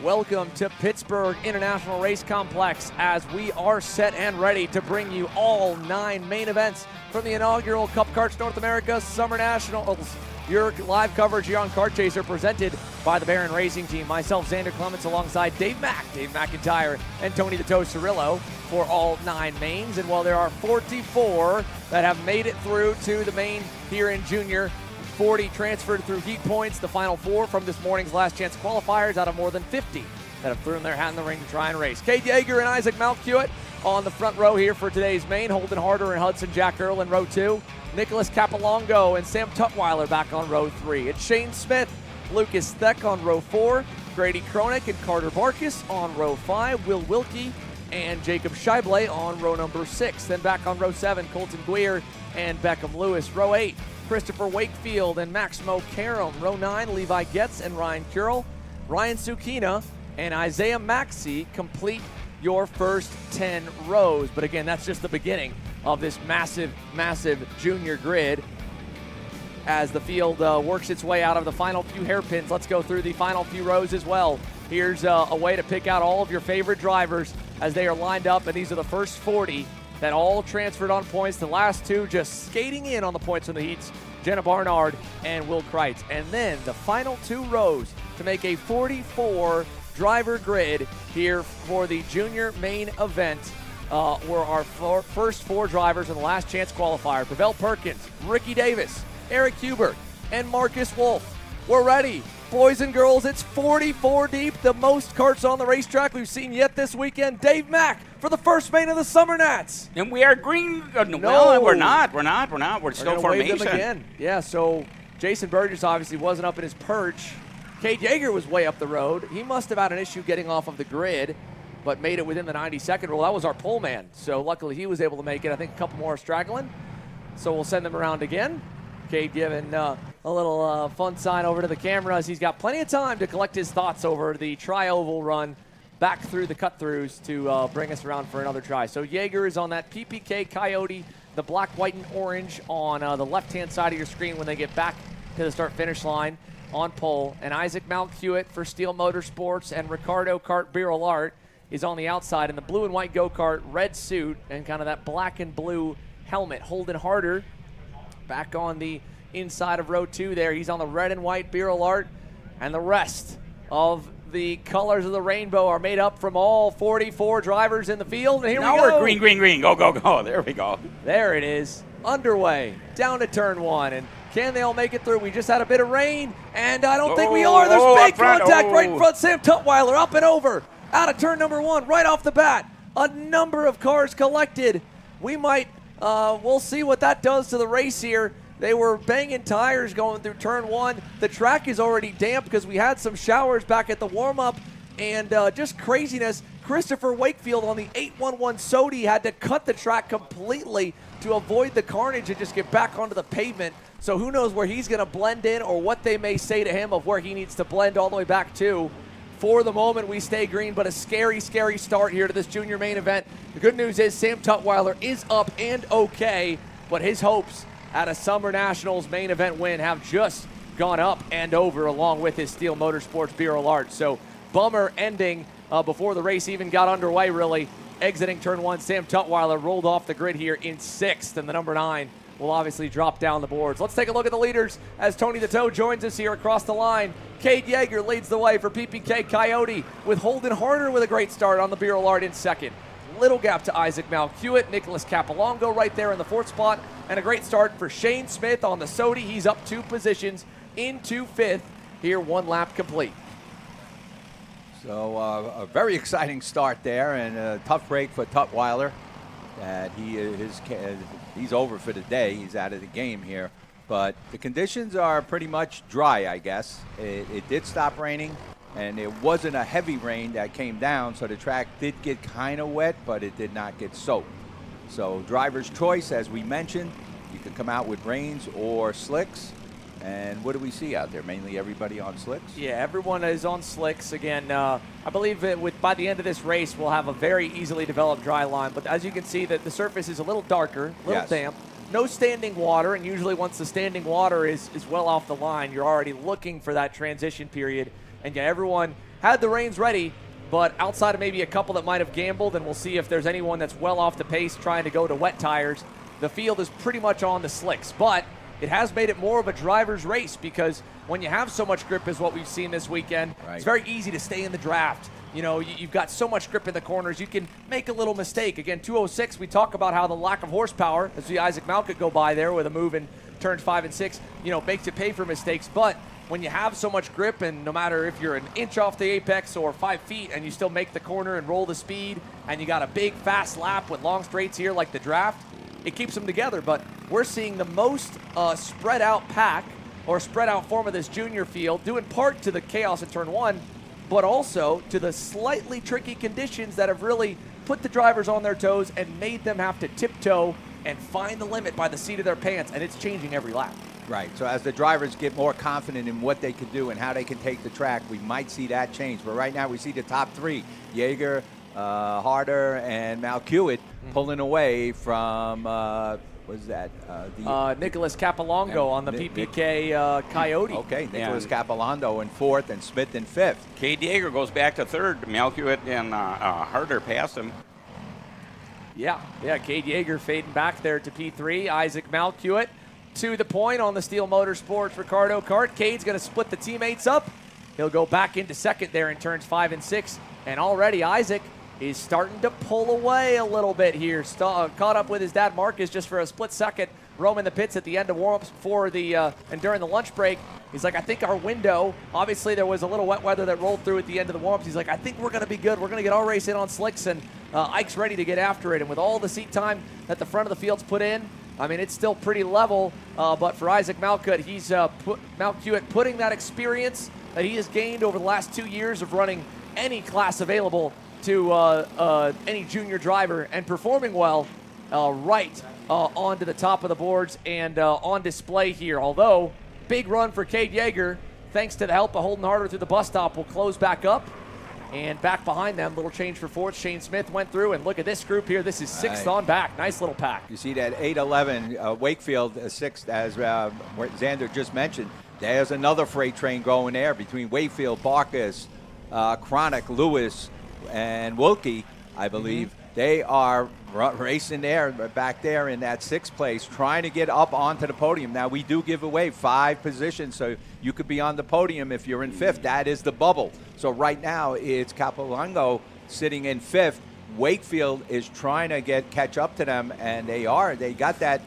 Welcome to Pittsburgh International Race Complex as we are set and ready to bring you all 9 main events from the inaugural Cup Karts North America Summer Nationals. Your live coverage here on Kart Chaser presented by the Barron Racing Team. Myself, Xander Clements, alongside Dave McIntyre, and Tony the Toe Cirillo for all 9 mains. And while there are 44 that have made it through to the main here in junior, 40 transferred through heat points, the final 4 from this morning's last chance qualifiers out of more than 50 that have thrown their hat in the ring to try and race. Cade Yeager and Isaac Malkiewicz on the front row here for today's main. Holden Harder and Hudson Jack Earl in row 2. Nicholas Capolongo and Sam Tutwiler back on row 3. It's Shane Smith, Lucas Theck on row 4. Grady Kronick and Carter Barkus on row 5. Will Wilkie and Jacob Scheible on row number 6. Then back on row 7, Colton Guier and Beckham Lewis. Row 8, Christopher Wakefield and Maximo Karam. Row 9, Levi Getz and Ryan Curl. Ryan Sukina and Isaiah Maxey complete your first 10 rows. But again, that's just the beginning of this massive, massive junior grid. As the field works its way out of the final few hairpins, let's go through the final few rows as well. Here's a way to pick out all of your favorite drivers as they are lined up, and these are the first 40 that all transferred on points. The last 2 just skating in on the points from the heats, Jenna Barnard and Will Kreitz. And then the final 2 rows to make a 44 driver grid here for the junior main event were our first 4 drivers in the last chance qualifier. Pavel Perkins, Ricky Davis, Eric Hubert, and Marcus Wolf. We're ready. Boys and girls, it's 44 deep, the most karts on the racetrack we've seen yet this weekend. Dave Mack for the first main of the Summer Nats. And we are green. No, well, we're not. We're still formation. Wave them again. Yeah, so Jason Burgess obviously wasn't up in his perch. Cade Yeager was way up the road. He must have had an issue getting off of the grid, but made it within the 90-second rule. That was our pole man, so luckily he was able to make it. I think a couple more are straggling, so we'll send them around again. Cade giving a little fun sign over to the cameras. He's got plenty of time to collect his thoughts over the tri-oval run back through the cut-throughs to bring us around for another try. So Yeager is on that PPK Coyote, the black, white, and orange on the left-hand side of your screen when they get back to the start-finish line on pole. And Isaac Malkiewicz for Steel Motorsports and Ricardo Kart Birol Art is on the outside in the blue and white go-kart, red suit, and kind of that black and blue helmet. Holden Harder back on the inside of row 2 there. He's on the red and white Birol Art, and the rest of the colors of the rainbow are made up from all 44 drivers in the field. And here we go. Now we're green, green, green. Go, go, go. There we go. There it is. Underway. Down to turn 1. And can they all make it through? We just had a bit of rain, and I don't think we are. There's big contact right in front. Sam Tutwiler up and over. Out of turn number 1 right off the bat. A number of cars collected. We might, we'll see what that does to the race here. They were banging tires going through turn 1. The track is already damp because we had some showers back at the warm-up, and just craziness. Christopher Wakefield on the 811 Sodi had to cut the track completely to avoid the carnage and just get back onto the pavement. So who knows where he's going to blend in or what they may say to him of where he needs to blend all the way back to. For the moment, we stay green, but a scary, scary start here to this junior main event. The good news is Sam Tutwiler is up and okay, but his hopes at a Summer Nationals main event win have just gone up and over along with his Steel Motorsports Birol Art. So bummer ending before the race even got underway, really. Exiting turn 1, Sam Tutwiler rolled off the grid here in 6th, and the number 9 will obviously drop down the boards. Let's take a look at the leaders as Tony the Toe joins us here across the line. Cade Yeager leads the way for PPK Coyote with Holden Harder with a great start on the Birol Art in 2nd. Little gap to Isaac Malkiewicz, Nicholas Capolongo right there in the 4th spot, and a great start for Shane Smith on the Sodi. He's up 2 positions into 5th here, 1 lap complete. So a very exciting start there, and a tough break for Tutwiler. He's over for the day. He's out of the game here. But the conditions are pretty much dry, I guess. It did stop raining, and it wasn't a heavy rain that came down, so the track did get kind of wet, but it did not get soaked. So driver's choice, as we mentioned, you can come out with rains or slicks. And what do we see out there? Mainly everybody on slicks? Yeah, everyone is on slicks. Again, I believe that by the end of this race, we'll have a very easily developed dry line. But as you can see, that the surface is a little darker, a little damp. No standing water, and usually once the standing water is well off the line, you're already looking for that transition period. And yeah, everyone had the reins ready, but outside of maybe a couple that might have gambled, and we'll see if there's anyone that's well off the pace trying to go to wet tires, the field is pretty much on the slicks. But it has made it more of a driver's race, because when you have so much grip as what we've seen this weekend, it's very easy to stay in the draft. You know, you've got so much grip in the corners, you can make a little mistake. Again, 206, we talk about how the lack of horsepower, as the Isaac Malka go by there with a move in turns 5 and 6, you know, makes it pay for mistakes. But when you have so much grip, and no matter if you're an inch off the apex or 5 feet, and you still make the corner and roll the speed, and you got a big fast lap with long straights here like the draft, it keeps them together. But we're seeing the most spread out pack or spread out form of this junior field, due in part to the chaos in turn 1, but also to the slightly tricky conditions that have really put the drivers on their toes and made them have to tiptoe and find the limit by the seat of their pants, and it's changing every lap. Right, so as the drivers get more confident in what they can do and how they can take the track, we might see that change. But right now we see the top 3, Yeager, Harder, and Malkiewicz pulling away from, what is that? Nicholas Capilongo on the PPK Coyote. Okay, Nicholas Capilongo in 4th and Smith in 5th. Cade Yeager goes back to 3rd. Malkiewicz and Harder passed him. Yeah, Cade Yeager fading back there to P3. Isaac Malkiewicz to the point on the Steel Motorsports Ricardo kart. Cade's going to split the teammates up. He'll go back into 2nd there in turns 5 and 6. And already Isaac is starting to pull away a little bit here. Caught up with his dad Marcus just for a split second. Roaming the pits at the end of warm-ups before and during the lunch break. He's like, I think our window, obviously there was a little wet weather that rolled through at the end of the warm-ups. He's like, I think we're going to be good. We're going to get our race in on slicks, and Ike's ready to get after it. And with all the seat time that the front of the field's put in, I mean, it's still pretty level. But for Isaac Malkiewicz putting that experience that he has gained over the last 2 years of running any class available to any junior driver and performing well onto the top of the boards and on display here. Although, big run for Cade Yeager, thanks to the help of Holden Harder through the bus stop, will close back up. And back behind them, little change for 4th. Shane Smith went through, and look at this group here. This is 6th on back. Nice little pack. You see that 8-11 Wakefield 6th, as Xander just mentioned. There's another freight train going there between Wakefield, Barkas, Chronic, Lewis, and Wilkie, I believe. They are racing there, back there in that 6th place, trying to get up onto the podium. Now, we do give away 5 positions, so you could be on the podium if you're in 5th. That is the bubble. So right now, it's Capilongo sitting in 5th. Wakefield is trying to catch up to them, and they got that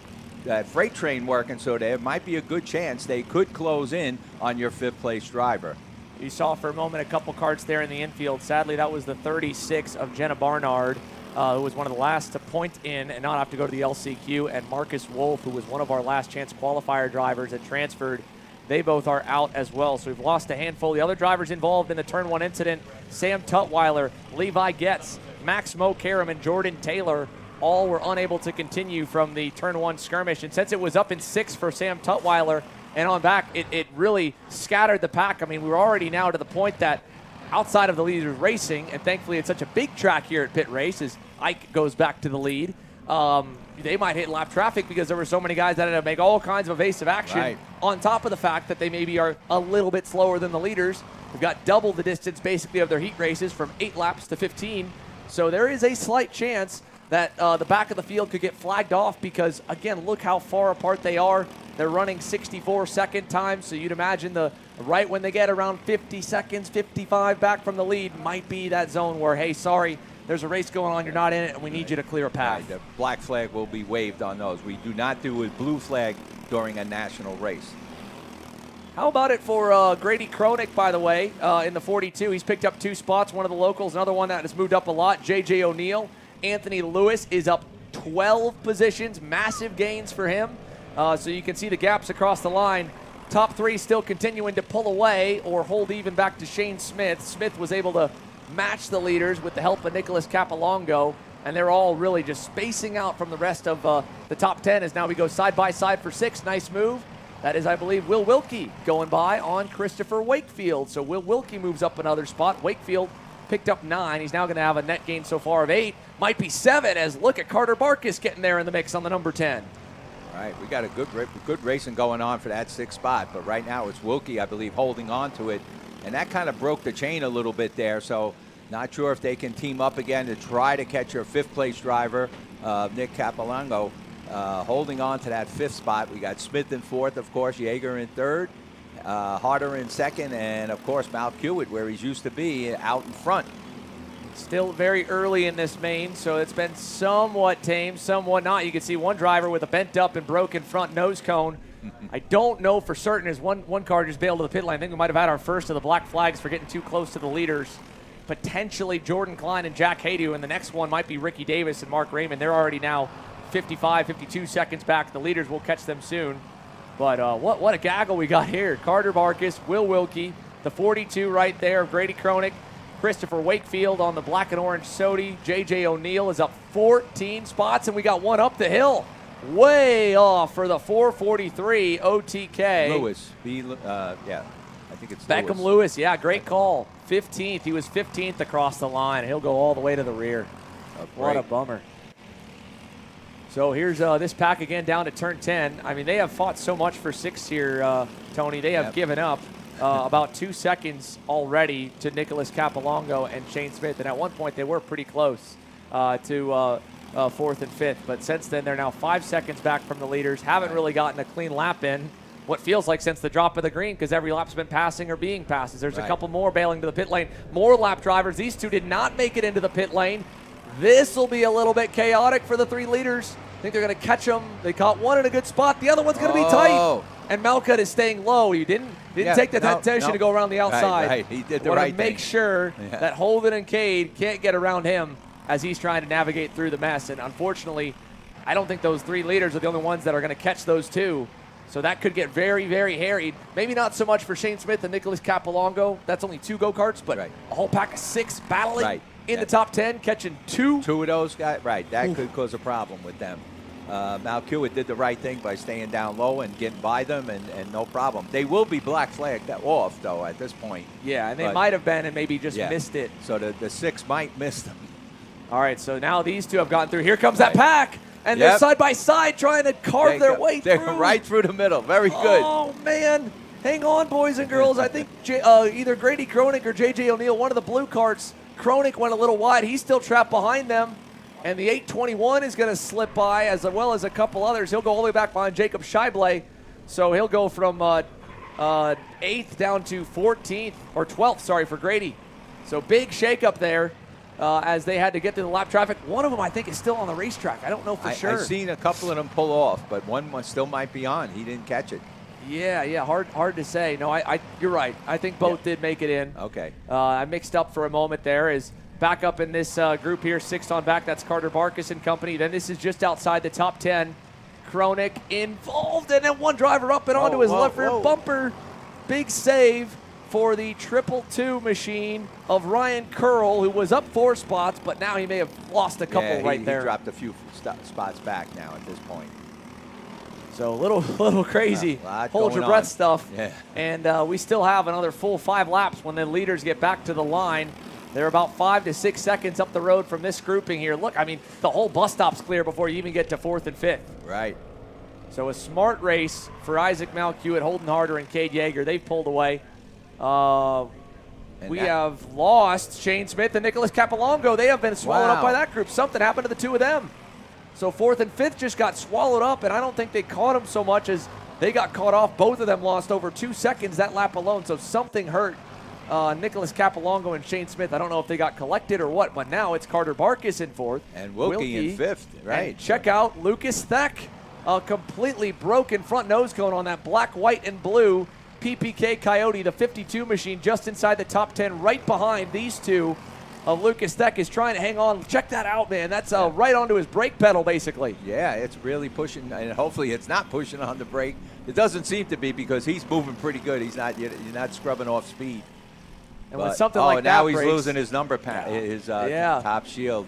freight train working, so there might be a good chance they could close in on your 5th place driver. You saw for a moment a couple karts there in the infield. Sadly, that was the 36 of Jenna Barnard, who was one of the last to point in and not have to go to the LCQ, and Marcus Wolf, who was one of our last chance qualifier drivers that transferred. They both are out as well, so we've lost a handful. The other drivers involved in the turn 1 incident, Sam Tutwiler, Levi Getz, Max Mokaram, and Jordan Taylor, all were unable to continue from the turn 1 skirmish. And since it was up in 6 for Sam Tutwiler and on back, it really scattered the pack. I mean, we were already now to the point that outside of the leaders racing, and thankfully it's such a big track here at Pit Race as Ike goes back to the lead, they might hit lap traffic because there were so many guys that had to make all kinds of evasive action, on top of the fact that they maybe are a little bit slower than the leaders. We've got double the distance basically of their heat races from 8 laps to 15. So there is a slight chance that the back of the field could get flagged off because, again, look how far apart they are. They're running 64-second times, so you'd imagine right when they get around 50 seconds, 55 back from the lead might be that zone where, hey, sorry, there's a race going on, you're not in it, and we need you to clear a path. The black flag will be waved on those. We do not do a blue flag during a national race. How about it for Grady Kronick, by the way, in the 42? He's picked up 2 spots, one of the locals, another one that has moved up a lot, J.J. O'Neill. Anthony Lewis is up 12 positions, massive gains for him. So you can see the gaps across the line. Top 3 still continuing to pull away or hold even back to Shane Smith. Smith was able to match the leaders with the help of Nicholas Capilongo, and they're all really just spacing out from the rest of the top 10 as now we go side by side for 6. Nice move. That is, I believe, Will Wilkie going by on Christopher Wakefield. So Will Wilkie moves up another spot. Wakefield picked up 9. He's now going to have a net gain so far of 8. Might be 7 as look at Carter Barkas getting there in the mix on the number 10. All right, we got a good racing going on for that 6th spot, but right now it's Wilkie, I believe, holding on to it. and that kind of broke the chain a little bit there. So not sure if they can team up again to try to catch your 5th place driver, Nick Capolongo, holding on to that 5th spot. We got Smith in 4th, of course, Yeager in 3rd, Harder in 2nd, and of course Malkiewicz, where he's used to be, out in front. Still very early in this main, so it's been somewhat tame, somewhat not. You can see one driver with a bent up and broken front nose cone. I don't know for certain, as one car just bailed to the pit lane. I think we might have had our first of the black flags for getting too close to the leaders. Potentially Jordan Klein and Jack Haydu, and the next one might be Ricky Davis and Mark Raymond. They're already now 55, 52 seconds back. The leaders will catch them soon. But what a gaggle we got here. Carter Barkis, Will Wilkie, the 42 right there of Grady Kronick, Christopher Wakefield on the black and orange Sodi. J.J. O'Neill is up 14 spots, and we got one up the hill. Way off for the 443 OTK. Lewis, yeah, I think it's Beckham Lewis, yeah, great call. 15th, he was 15th across the line. He'll go all the way to the rear. What a bummer. So here's this pack again down to turn 10. I mean, they have fought so much for 6th here, Tony. They have given up about 2 seconds already to Nicholas Capolongo and Shane Smith. And at one point, they were pretty close to 4th and 5th. But since then, they're now 5 seconds back from the leaders. Haven't really gotten a clean lap in. What feels like since the drop of the green, because every lap's been passing or being passed. There's a couple more bailing to the pit lane. More lap drivers. These two did not make it into the pit lane. This will be a little bit chaotic for the 3 leaders. I think they're going to catch them. They caught one in a good spot. The other one's going to be tight. And Malcutt is staying low. You didn't take the temptation to go around the outside. Right. He did the right thing. Make sure that Holden and Cade can't get around him as he's trying to navigate through the mess. And unfortunately, I don't think those 3 leaders are the only ones that are going to catch those 2. So that could get very, very harried. Maybe not so much for Shane Smith and Nicholas Capolongo. That's only 2 go-karts, but a whole pack of 6 battling in the top 10, catching 2. 2 of those guys, that could cause a problem with them. Malkiewicz did the right thing by staying down low and getting by them, and no problem. They will be black flagged off, though, at this point. Yeah, and they might have been and maybe just missed it. So the 6 might miss them. All right, so now these 2 have gotten through. Here comes that pack. And they're side by side trying to carve their way through. They're right through the middle. Very good. Oh, man. Hang on, boys and girls. I think either Grady Kronick or J.J. O'Neill, one of the blue carts, Kronick went a little wide. He's still trapped behind them. And the 821 is going to slip by, as well as a couple others. He'll go all the way back behind Jacob Scheible. So he'll go from 8th down to 14th, or 12th, sorry, for Grady. So big shakeup there. As they had to get to the lap traffic. One of them, I think, is still on the racetrack. I don't know for sure. I've seen a couple of them pull off, but one still might be on. He didn't catch it. Yeah, hard to say. No, you're right. I think both did make it in. Okay. I mixed up for a moment there. Is back up in this group here, 6th on back. That's Carter Barkis and company. Then this is just outside the top 10. Kronick involved, and then one driver up and onto his left rear bumper. Big save for the 222 machine of Ryan Curl, who was up 4 spots, but now he may have lost a couple right there. He dropped a few spots back now at this point. So a little crazy. Hold your breath stuff. Yeah. And we still have another full 5 laps when the leaders get back to the line. They're about 5 to 6 seconds up the road from this grouping here. Look, I mean, the whole bus stop's clear before you even get to 4th and 5th. Right. So a smart race for Isaac Malkiewicz, Holden Harder, and Cade Yeager. They've pulled away. We have lost Shane Smith and Nicholas Capolongo. They have been swallowed up by that group. Something happened to the 2 of them. So 4th and 5th just got swallowed up, and I don't think they caught them so much as they got caught off. Both of them lost over 2 seconds that lap alone, so something hurt Nicholas Capolongo and Shane Smith. I don't know if they got collected or what, but now it's Carter Barkis in 4th. And Wilkie in 5th, right. And check out Lucas Theck, a completely broken front nose cone on that black, white, and blue PPK Coyote, the 52 machine, just inside the top 10, right behind these 2 of Lucas Theck is trying to hang on. Check that out, man. That's right onto his brake pedal, basically. Yeah, it's really pushing, and hopefully it's not pushing on the brake. It doesn't seem to be because he's moving pretty good. He's not scrubbing off speed. And when something like that now he's breaks, losing his number his top shield.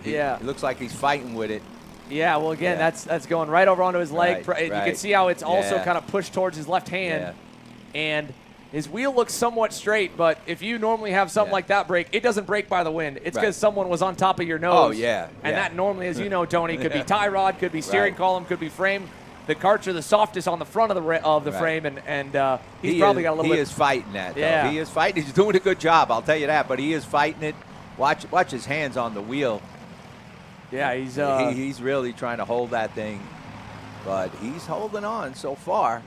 He looks like he's fighting with it. Yeah, well, again, that's going right over onto his leg. You can see how it's also kind of pushed towards his left hand. And his wheel looks somewhat straight, but if you normally have something like that break, it doesn't break by the wind. It's because someone was on top of your nose. Oh, yeah. And that normally, as you know, Tony, could be tie rod, could be steering column, could be frame. the karts are the softest on the front of the frame, and he's probably got a little bit. He is fighting that, though. Yeah. He is fighting. He's doing a good job, I'll tell you that, but he is fighting it. Watch his hands on the wheel. Yeah, he's really trying to hold that thing, but he's holding on so far.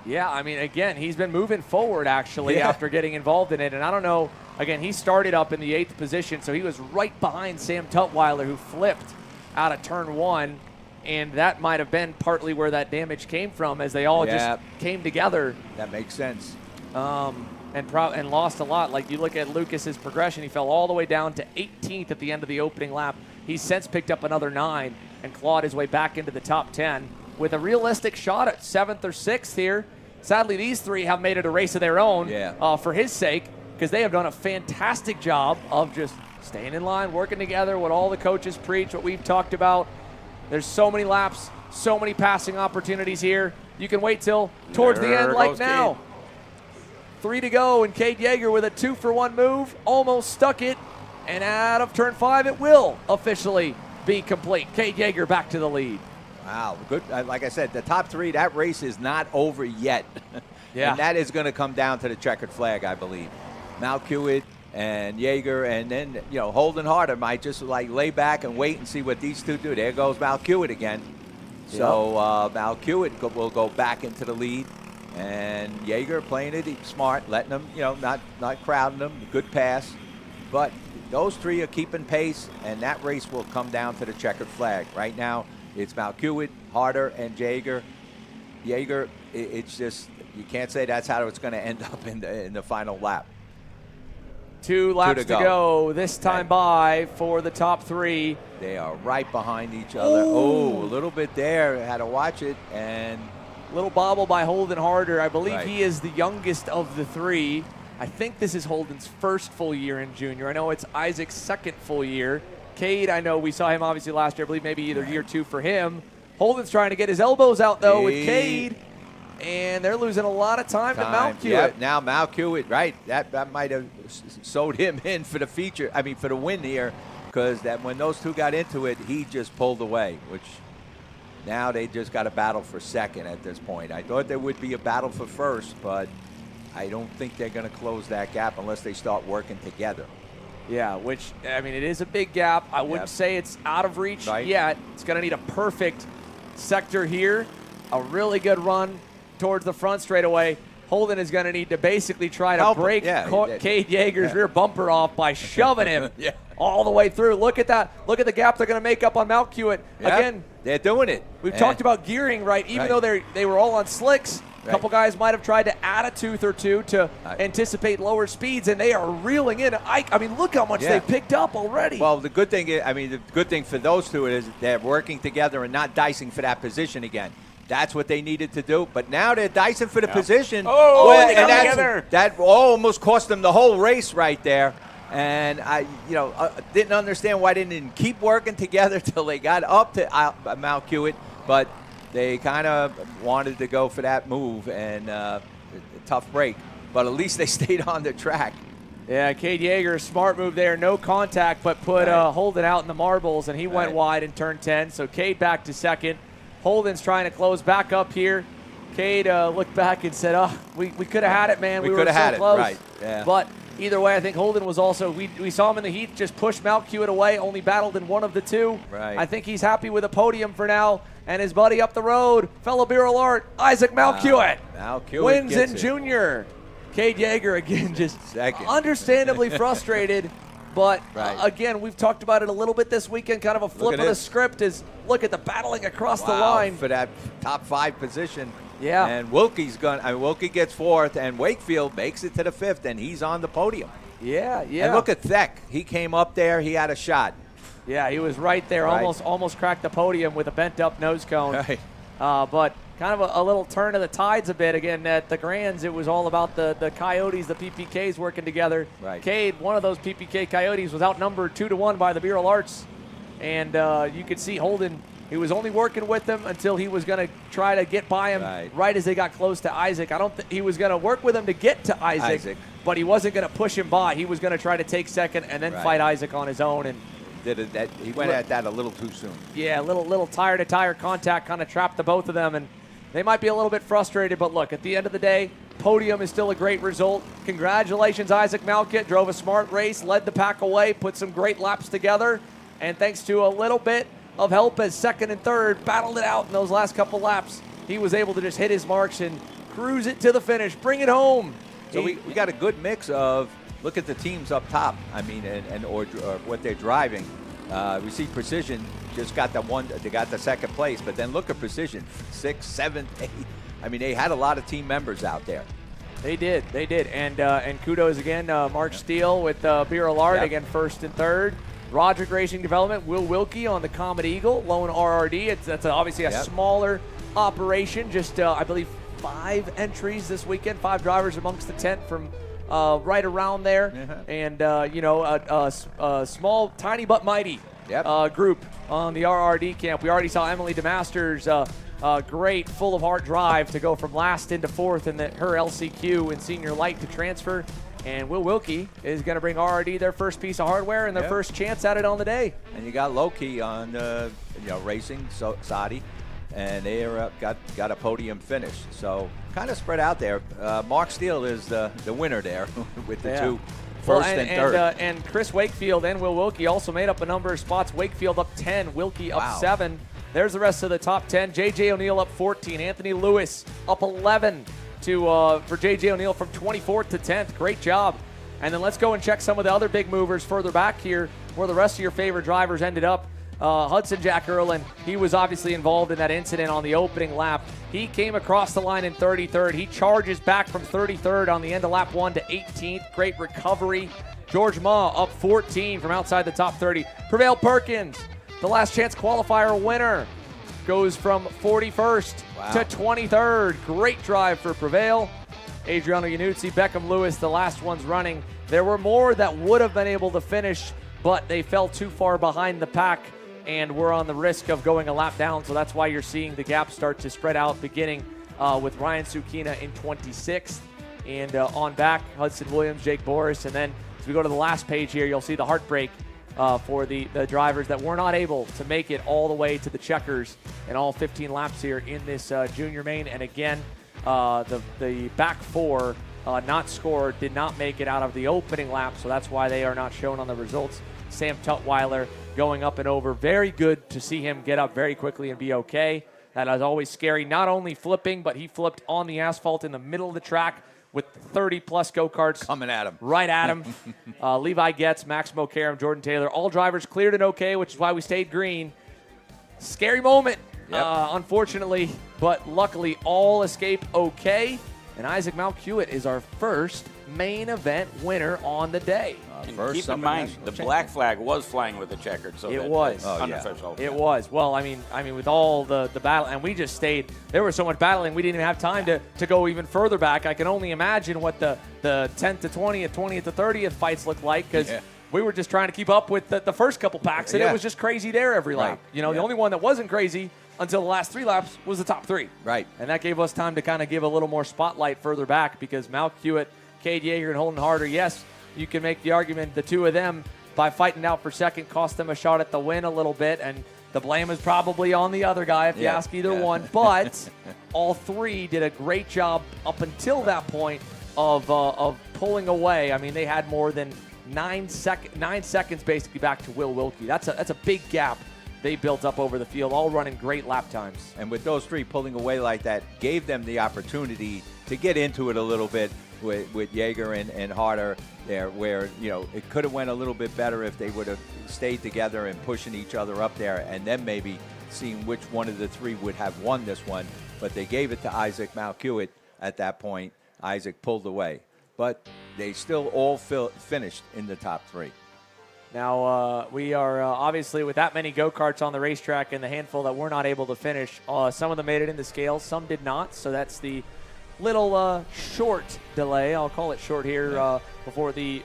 Yeah, I mean, again, he's been moving forward, actually, after getting involved in it. And I don't know, again, he started up in the 8th position, so he was right behind Sam Tutwiler, who flipped out of turn 1. And that might have been partly where that damage came from, as they all just came together. That makes sense. And lost a lot. Like, you look at Lucas's progression, he fell all the way down to 18th at the end of the opening lap. He's since picked up another 9 and clawed his way back into the top 10 with a realistic shot at 7th or 6th here. Sadly, these 3 have made it a race of their own for his sake, because they have done a fantastic job of just staying in line, working together, what all the coaches preach, what we've talked about. There's so many laps, so many passing opportunities here. You can wait till towards the end like now. Cade. 3 to go, and Cade Yeager with a 2-for-1 move, almost stuck it, and out of turn 5 it will officially be complete. Cade Yeager back to the lead. Wow, good. Like I said, the top 3, that race is not over yet. Yeah. And that is going to come down to the checkered flag, I believe. Malkiewicz and Yeager, and then, Holden Harder might just like lay back and wait and see what these 2 do. There goes Malkiewicz again. So Malkiewicz will go back into the lead. And Yeager playing it smart, letting them, not crowding them. Good pass. But those 3 are keeping pace, and that race will come down to the checkered flag. Right now, it's Malkiewicz, Harder, and Yeager. Yeager, it's just, you can't say that's how it's going to end up in the final lap. 2 laps to go. This time by for the top 3. They are right behind each other. Ooh. Oh, a little bit there. Had to watch it. And little bobble by Holden Harder. I believe he is the youngest of the 3. I think this is Holden's first full year in junior. I know it's Isaac's second full year. Cade, I know we saw him obviously last year. I believe maybe either year 2 for him. Holden's trying to get his elbows out, though, with Cade. And they're losing a lot of time to Malkiewicz. Yep, now Malkiewicz, right. That might have sewed him in for the for the win here, because that when those 2 got into it, he just pulled away, which now they just got a battle for second at this point. I thought there would be a battle for first, but I don't think they're going to close that gap unless they start working together. Yeah, which, I mean, it is a big gap. I wouldn't say it's out of reach yet. It's going to need a perfect sector here, a really good run towards the front straightaway. Holden is going to need to basically try to break Cade Yeager's rear bumper off by shoving him all the way through. Look at that. Look at the gap they're going to make up on Malkiewicz. Again, they're doing it. We've talked about gearing, right? Even though they were all on slicks, a couple guys might have tried to add a tooth or 2 to anticipate lower speeds, and they are reeling in. I mean, look how much they picked up already. Well, the good thing is, the good thing for those 2 is they're working together and not dicing for that position again. That's what they needed to do. But now they're dicing for the position. That almost cost them the whole race right there. And I didn't understand why they didn't keep working together till they got up to Malkiewicz. But they kind of wanted to go for that move, and a tough break. But at least they stayed on the track. Yeah, Cade Yeager, smart move there. No contact, but put Holden out in the marbles, and he went wide in turn 10. So Cade back to second. Holden's trying to close back up here. Cade looked back and said, we could have had it, man. We were so close. Right. Yeah. But either way, I think Holden was also, we saw him in the heat, just push Malkiewicz away, only battled in one of the 2. Right. I think he's happy with a podium for now. And his buddy up the road, fellow Bureau Art, Isaac Malkiewicz, wins in junior. Cade Yeager, again, just understandably frustrated. But, again, we've talked about it a little bit this weekend. Kind of a flip of the script is, look at the battling across the line. For that top 5 position. Yeah. And Wilkie gets 4th, and Wakefield makes it to the 5th, and he's on the podium. Yeah. And look at Thek. He came up there. He had a shot. Yeah, he was right there. Almost cracked the podium with a bent-up nose cone. Right. But kind of a little turn of the tides a bit. Again, at the Grands, it was all about the Coyotes, the PPKs working together. Right. Cade, one of those PPK Coyotes, was outnumbered 2-1 by the Bureau Arts. And you could see Holden, he was only working with them until he was going to try to get by him right as they got close to Isaac. I don't think he was going to work with him to get to Isaac, but he wasn't going to push him by. He was going to try to take second and then fight Isaac on his own. And he went at that a little too soon. Yeah, a little tire-to-tire contact kind of trapped the both of them, and they might be a little bit frustrated, but look, at the end of the day, podium is still a great result. Congratulations, Isaac Malkit. Drove a smart race, led the pack away, put some great laps together, and thanks to a little bit of help as second and third, battled it out in those last couple laps. He was able to just hit his marks and cruise it to the finish, bring it home. So we got a good mix of, look at the teams up top, I mean, or what they're driving. We see Precision just got they got the second place, but then look at Precision, 6th, 7th, 8th. I mean, they had a lot of team members out there. They did, and kudos again, Mark Steele with Beer Allard, again, first and third. Roderick Racing Development, Will Wilkie on the Comet Eagle, lone RRD. That's obviously a smaller operation, just I believe 5 entries this weekend, 5 drivers amongst the tent from right around there, and a small, tiny but mighty group on the RRD camp. We already saw Emily DeMasters, great, full of heart drive to go from last into 4th in her LCQ in senior light to transfer. And Will Wilkie is going to bring RRD their first piece of hardware and their first chance at it on the day. And you got Loki on racing, Saudi, and they are got a podium finish. So kind of spread out there. Mark Steele is the winner there with the 2 first and third. And Chris Wakefield and Will Wilkie also made up a number of spots. Wakefield up 10, Wilkie up 7. There's the rest of the top 10. J.J. O'Neill up 14. Anthony Lewis up 11 for J.J. O'Neill from 24th to 10th. Great job. And then let's go and check some of the other big movers further back here where the rest of your favorite drivers ended up. Hudson Jack Erlin, he was obviously involved in that incident on the opening lap. He came across the line in 33rd. He charges back from 33rd on the end of lap 1 to 18th. Great recovery. George Ma up 14 from outside the top 30. Prevail Perkins, the last chance qualifier winner, goes from 41st to 23rd. Great drive for Prevail. Adriano Iannuzzi, Beckham Lewis, the last ones running. There were more that would have been able to finish, but they fell too far behind the pack and were on the risk of going a lap down. So that's why you're seeing the gap start to spread out, beginning with Ryan Sukina in 26th. And on back, Hudson Williams, Jake Boris. And then as we go to the last page here, you'll see the heartbreak for the drivers that were not able to make it all the way to the checkers and all 15 laps here in this junior main. And again, the back 4 not scored, did not make it out of the opening lap, so that's why they are not shown on the results. Sam Tutwiler going up and over. Very good to see him get up very quickly and be okay. That is always scary. Not only flipping, but he flipped on the asphalt in the middle of the track with 30-plus go-karts coming at him. Right at him. Levi Getz, Max Mokaram, Jordan Taylor. All drivers cleared it okay, which is why we stayed green. Scary moment, unfortunately, but luckily all escape okay. And Isaac Malkuit is our first main event winner on the day. Keep in mind, the black flag was flying with the checkered, so it was unofficial. It was. Well, I mean, with all the battle, and we just stayed. There was so much battling, we didn't even have time to go even further back. I can only imagine what the 10th to 20th, 20th to 30th fights looked like, because we were just trying to keep up with the first couple packs, and it was just crazy there every lap. The only one that wasn't crazy until the last 3 laps was the top 3. Right. And that gave us time to kind of give a little more spotlight further back, because Malkuit, Cade Yeager, and Holden Harder, yes, you can make the argument the 2 of them, by fighting out for second, cost them a shot at the win a little bit, and the blame is probably on the other guy if you ask either one. But all 3 did a great job up until that point of pulling away. I mean, they had more than 9 seconds basically back to Will Wilkie. That's a big gap they built up over the field, all running great lap times. And with those 3 pulling away like that, gave them the opportunity to get into it a little bit with Yeager and Harder there, where, it could have went a little bit better if they would have stayed together and pushing each other up there, and then maybe seeing which one of the 3 would have won this one. But they gave it to Isaac Malkuit at that point. Isaac pulled away. But they still all finished in the top 3. Now, we are obviously, with that many go-karts on the racetrack and the handful that were not able to finish, some of them made it in the scales, some did not. So that's the little short delay. I'll call it short here before the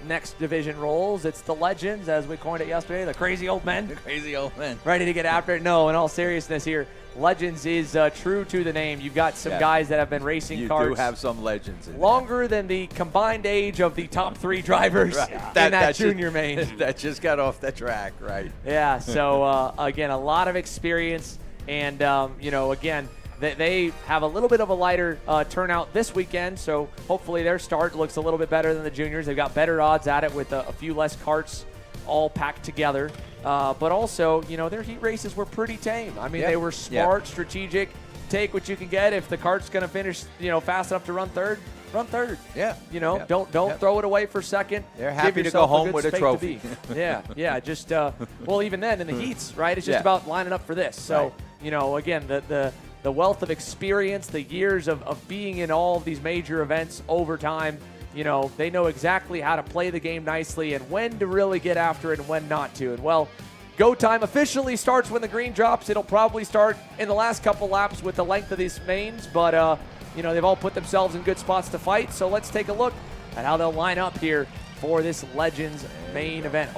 next division rolls. It's the legends, as we coined it yesterday, the crazy old men. The crazy old men. Ready to get after it. No, in all seriousness here, Legends is true to the name. You've got some guys that have been racing karts. You do have some legends in longer than the combined age of the top 3 drivers in that junior main. That just got off the track, right? Yeah, so again, a lot of experience. And, again, they have a little bit of a lighter turnout this weekend, so hopefully their start looks a little bit better than the juniors. They've got better odds at it with a few less karts all packed together. But also, their heat races were pretty tame. I mean, they were smart, strategic, take what you can get. If the kart's going to finish, fast enough to run third, run third. Yeah. Don't throw it away for second. They're happy to go home with a trophy. Yeah. Just, even then in the heats, right? It's just about lining up for this. So, again, the wealth of experience, the years of being in all of these major events over time, they know exactly how to play the game nicely and when to really get after it and when not to. And, go time officially starts when the green drops. It'll probably start in the last couple laps with the length of these mains, but, they've all put themselves in good spots to fight. So let's take a look at how they'll line up here for this Legends main event.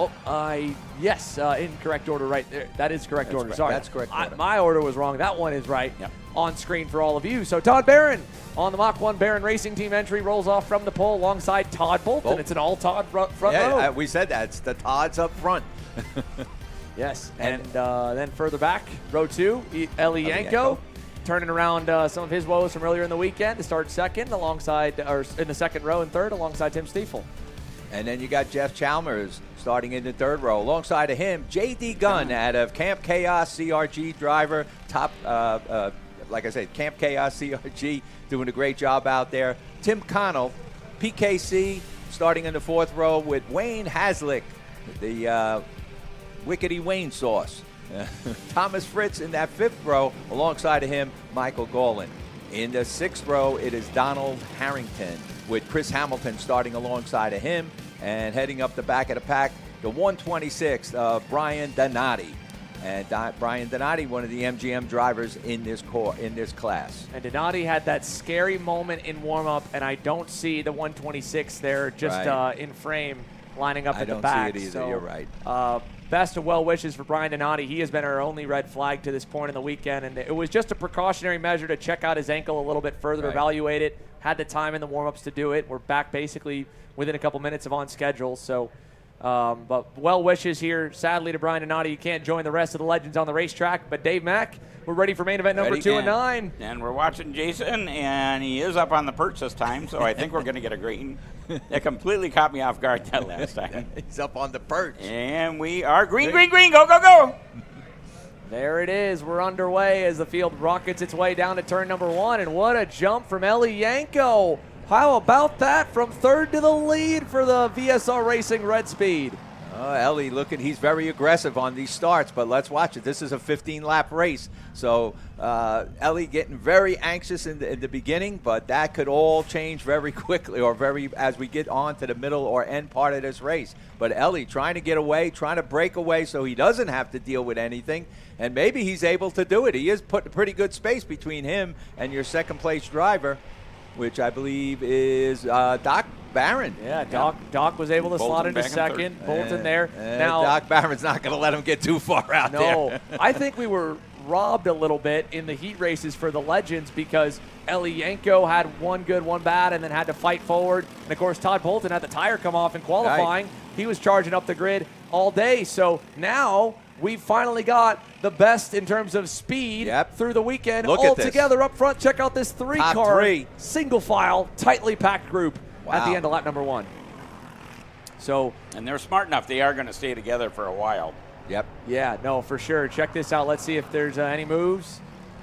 Incorrect order right there. That is correct order. Sorry. That's correct order. My order was wrong. That one is right on screen for all of you. So Todd Barron on the Mach 1 Barron Racing Team entry rolls off from the pole alongside Todd Bolton. It's an all-Todd front row. We said that. It's the Todds up front. Yes, and then further back, row 2, Eli Yanko. Turning around some of his woes from earlier in the weekend to start second in the second row and third alongside Tim Stiefel. And then you got Jeff Chalmers starting in the third row. Alongside of him, J.D. Gunn out of Camp Chaos CRG driver. Like I said, Camp Chaos CRG doing a great job out there. Tim Connell, PKC, starting in the fourth row with Wayne Haslick, the Wickety Wayne sauce. Thomas Fritz in that fifth row. Alongside of him, Michael Golan. In the sixth row, it is Donald Harrington with Chris Hamilton starting alongside of him. And heading up the back of the pack, the 126th, Brian Donati. And Brian Donati, one of the MGM drivers in this class. And Donati had that scary moment in warm-up, and I don't see the 126 there just in frame lining up at the back. I don't see it either, you're right. Best of well wishes for Brian Donati. He has been our only red flag to this point in the weekend, and it was just a precautionary measure to check out his ankle a little bit further, evaluate it. Had the time in the warm-ups to do it. We're back basically within a couple minutes of on schedule. So, but well wishes here. Sadly to Brian Donati, you can't join the rest of the legends on the racetrack. But Dave Mack, we're ready for main event number 2 and 9. And we're watching Jason, and he is up on the perch this time, so I think we're going to get a green. That completely caught me off guard that last time. He's up on the perch. And we are green, go, go, go. There it is. We're underway as the field rockets its way down to turn number 1. And what a jump from Eli Yanko. How about that from third to the lead for the VSR Racing Red Speed? Ellie he's very aggressive on these starts, but let's watch it. This is a 15-lap race. So Ellie getting very anxious in the beginning, but that could all change very quickly as we get on to the middle or end part of this race. But Ellie trying to get away, trying to break away so he doesn't have to deal with anything, and maybe he's able to do it. He is put a pretty good space between him and your second-place driver, which I believe is Doc Barron. Yeah, Doc was able to slot into second. Bolton there. Now Doc Barron's not going to let him get too far out there. No, I think we were robbed a little bit in the heat races for the Legends because Eli Yanko had one good, one bad, and then had to fight forward. And, of course, Todd Bolton had the tire come off in qualifying. Right. He was charging up the grid all day. So now we've finally got the best in terms of speed through the weekend. All together up front. Check out this three-car, single-file, tightly packed group at the end of lap number 1. So, and they're smart enough. They are going to stay together for a while. Yep. Yeah, no, for sure. Check this out. Let's see if there's any moves.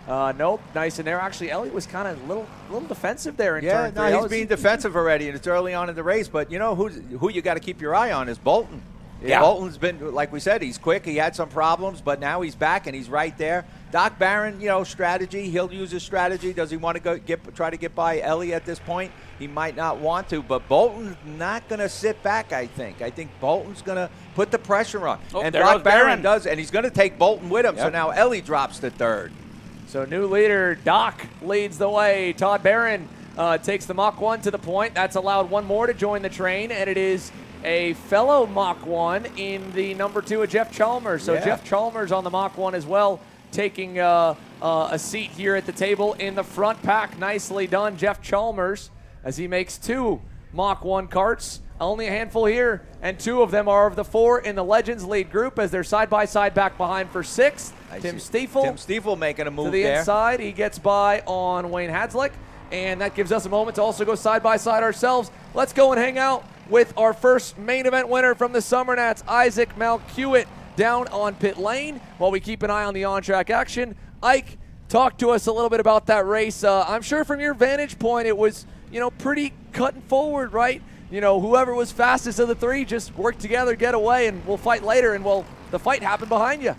Nope, nice in there. Actually, Elliott was kind of a little defensive there in turn 3. He's being defensive already, and it's early on in the race. But you know who you got to keep your eye on is Bolton. Yeah. Bolton's been, like we said, he's quick. He had some problems, but now he's back and he's right there. Doc Barron, strategy. He'll use his strategy. Does he want to try to get by Ellie at this point? He might not want to, but Bolton's not going to sit back, I think. I think Bolton's going to put the pressure on. And Doc Barron does, and he's going to take Bolton with him. Yep. So now Ellie drops to third. So new leader, Doc, leads the way. Todd Barron takes the Mach 1 to the point. That's allowed one more to join the train, and it is a fellow Mach 1 in the number 2 of Jeff Chalmers. So Jeff Chalmers on the Mach 1 as well. taking a seat here at the table in the front pack. Nicely done, Jeff Chalmers, as he makes 2 Mach 1 karts. Only a handful here, and 2 of them are of the 4 in the Legends lead group as they're side-by-side back behind for 6th. Tim Stiefel making a move to the there. inside. He gets by on Wayne Hadslick, and that gives us a moment to also go side-by-side ourselves. Let's go and hang out with our first main event winner from the SummerNats, Isaac Malkiewicz, down on pit lane while we keep an eye on the on-track action. Ike, talk to us a little bit about that race. I'm sure from your vantage point it was, pretty cutting forward, right? Whoever was fastest of the 3 just work together, get away, and we'll fight later. And, the fight happened behind you.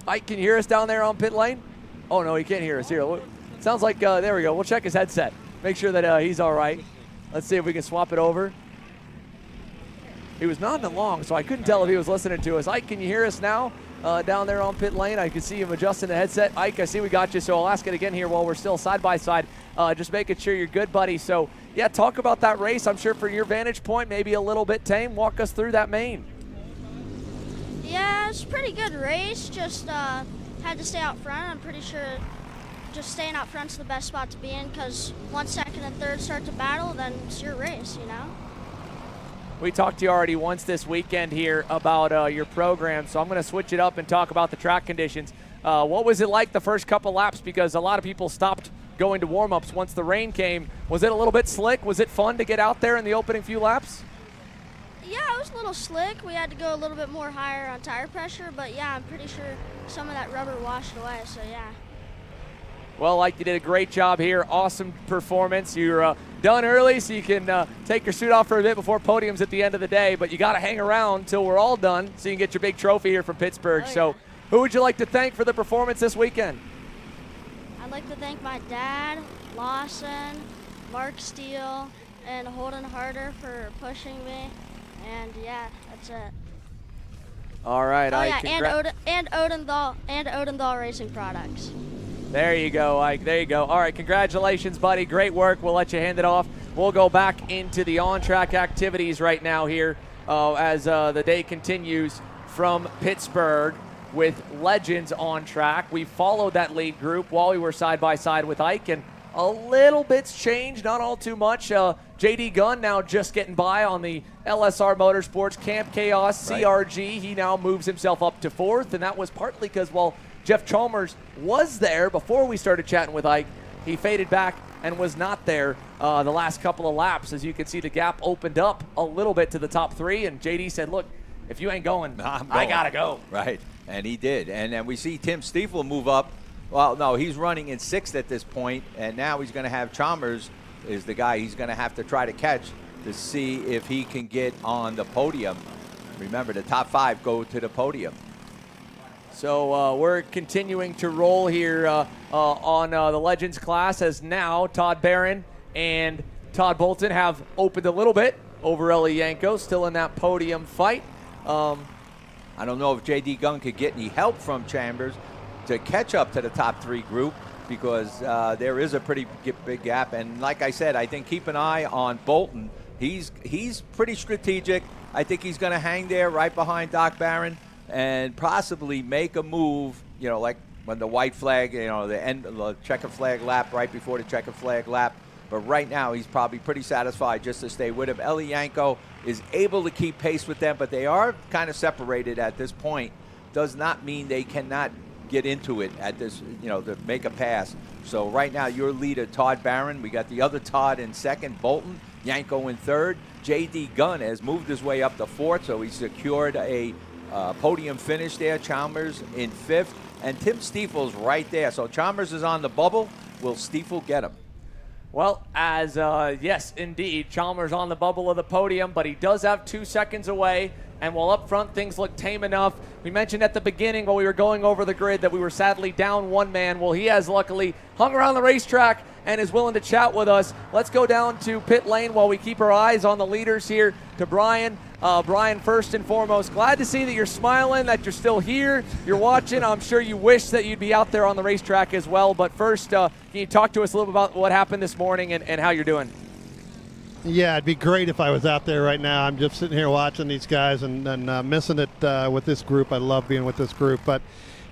Ike, can you hear us down there on pit lane? Oh, no, he can't hear us here. Sounds like, there we go. We'll check his headset. Make sure that he's all right. Let's see if we can swap it over. He was nodding along, so I couldn't tell if he was listening to us. Ike, can you hear us now down there on pit lane? I can see him adjusting the headset. Ike, I see we got you, so I'll ask it again here while we're still side-by-side. Just making sure you're good, buddy. So, yeah, talk about that race. I'm sure from your vantage point, maybe a little bit tame. Walk us through that main. Yeah, it's a pretty good race. Just had to stay out front. I'm pretty sure just staying out front's the best spot to be in because 1, 2nd, and 3rd start to battle, then it's your race, We talked to you already once this weekend here about your program, so I'm going to switch it up and talk about the track conditions. What was it like the first couple laps? Because a lot of people stopped going to warm-ups once the rain came. Was it a little bit slick? Was it fun to get out there in the opening few laps? Yeah, it was a little slick. We had to go a little bit more higher on tire pressure, but yeah, I'm pretty sure some of that rubber washed away, so yeah. Well, Ike, you did a great job here. Awesome performance. You're done early, so you can take your suit off for a bit before podiums at the end of the day, but you got to hang around until we're all done so you can get your big trophy here from Pittsburgh. Oh, yeah. So who would you like to thank for the performance this weekend? I'd like to thank my dad, Lawson, Mark Steele, and Holden Harder for pushing me. And yeah, that's it. All right, Ike. And Odenthal Racing Products. There you go, Ike. There you go. All right, congratulations, buddy. Great work. We'll let you hand it off. We'll go back into the on-track activities right now here as the day continues from Pittsburgh with Legends on track. We followed that lead group while we were side-by-side with Ike, and a little bit's changed, not all too much. J.D. Gunn now just getting by on the LSR Motorsports Camp Chaos CRG. Right. He now moves himself up to 4th, and that was partly because, Jeff Chalmers was there before we started chatting with Ike. He faded back and was not there the last couple of laps. As you can see, the gap opened up a little bit to the top 3, and J.D. said, look, if you ain't going, I got to go. Right, and he did. And then we see Tim Stiefel move up. Well, no, he's running in 6th at this point, and now he's going to have Chalmers is the guy he's going to have to try to catch to see if he can get on the podium. Remember, the top 5 go to the podium. So we're continuing to roll here on the Legends class as now Todd Barron and Todd Bolton have opened a little bit over Ellie Yanko, still in that podium fight. I don't know if J.D. Gunn could get any help from Chambers to catch up to the top 3 group because there is a pretty big gap. And like I said, I think keep an eye on Bolton. He's pretty strategic. I think he's going to hang there right behind Doc Barron and possibly make a move, like when the white flag, the end of the checkered flag lap, right before the checkered flag lap. But right now, he's probably pretty satisfied just to stay with him. Ellie Yanko is able to keep pace with them, but they are kind of separated at this point. Does not mean they cannot get into it at this, to make a pass. So right now, your leader, Todd Barron. We got the other Todd in 2nd, Bolton, Yanko in 3rd. J.D. Gunn has moved his way up to 4th, so he secured a podium finish there. Chalmers in 5th, and Tim Stiefel's right there. So Chalmers is on the bubble. Will Stiefel get him? Well, as yes, indeed, Chalmers on the bubble of the podium, but he does have 2 seconds away. And while up front things look tame enough, we mentioned at the beginning while we were going over the grid that we were sadly down 1 man. Well, he has luckily hung around the racetrack and is willing to chat with us. Let's go down to pit lane while we keep our eyes on the leaders here to Brian. Brian, first and foremost, glad to see that you're smiling, that you're still here, you're watching. I'm sure you wish that you'd be out there on the racetrack as well. But first, can you talk to us a little bit about what happened this morning and how you're doing? Yeah, it'd be great if I was out there right now. I'm just sitting here watching these guys and missing it with this group. I love being with this group. But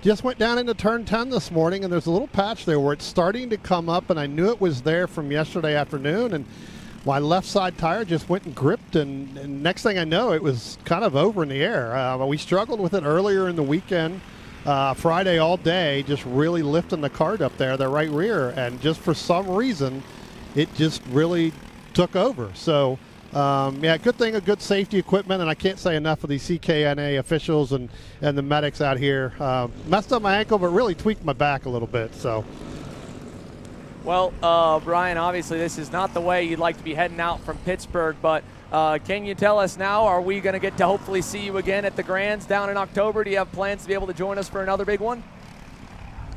just went down into turn 10 this morning, and there's a little patch there where it's starting to come up, and I knew it was there from yesterday afternoon. And my left side tire just went and gripped, and next thing I know, it was kind of over in the air. We struggled with it earlier in the weekend. Friday all day, just really lifting the cart up there, the right rear, and just for some reason, it just really took over. So, yeah, good thing of good safety equipment, and I can't say enough of these CKNA officials and the medics out here. Messed up my ankle, but really tweaked my back a little bit. So. Well, Brian, obviously this is not the way you'd like to be heading out from Pittsburgh, but can you tell us now, are we going to get to hopefully see you again at the Grands down in October? Do you have plans to be able to join us for another big one?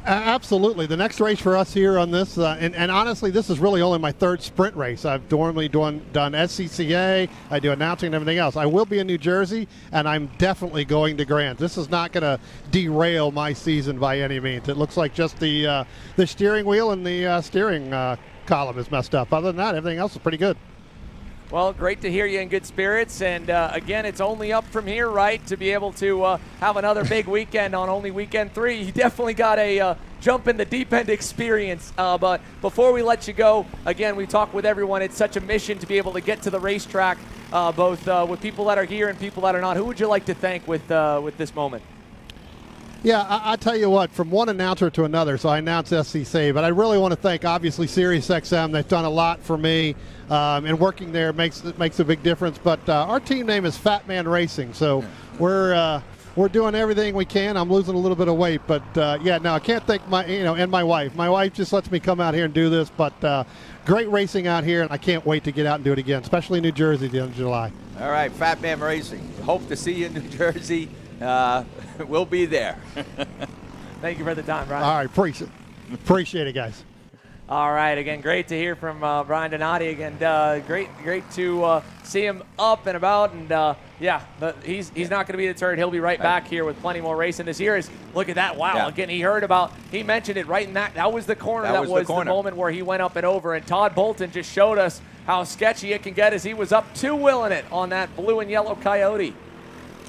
Absolutely. The next race for us here on this, and honestly, this is really only my third sprint race. I've normally done SCCA, I do announcing and everything else. I will be in New Jersey, and I'm definitely going to Grands. This is not going to derail my season by any means. It looks like just the steering wheel and the steering column is messed up. Other than that, everything else is pretty good. Well, great to hear you in good spirits, and again, it's only up from here, right, to be able to have another big weekend on only weekend 3. You definitely got a jump in the deep end experience, but before we let you go, again, we talk with everyone. It's such a mission to be able to get to the racetrack, both with people that are here and people that are not. Who would you like to thank with this moment? Yeah, I tell you what, from one announcer to another, so I announced SCC, but I really want to thank, obviously, SiriusXM. They've done a lot for me, and working there makes a big difference. But our team name is Fat Man Racing, so we're doing everything we can. I'm losing a little bit of weight, but yeah, no, I can't thank my wife. My wife just lets me come out here and do this, but great racing out here, and I can't wait to get out and do it again, especially in New Jersey at the end of July. All right, Fat Man Racing. Hope to see you in New Jersey. We'll be there. Thank you for the time, Brian. All right, appreciate it, guys. All right, again, great to hear from Brian Donati again. Great to see him up and about, and yeah, he's not going to be deterred. He'll be right back here with plenty more racing this year. Look at that! Wow, again, he mentioned it right in that was the corner. That was the moment where he went up and over, and Todd Bolton just showed us how sketchy it can get as he was up two-wheeling it on that blue and yellow Coyote.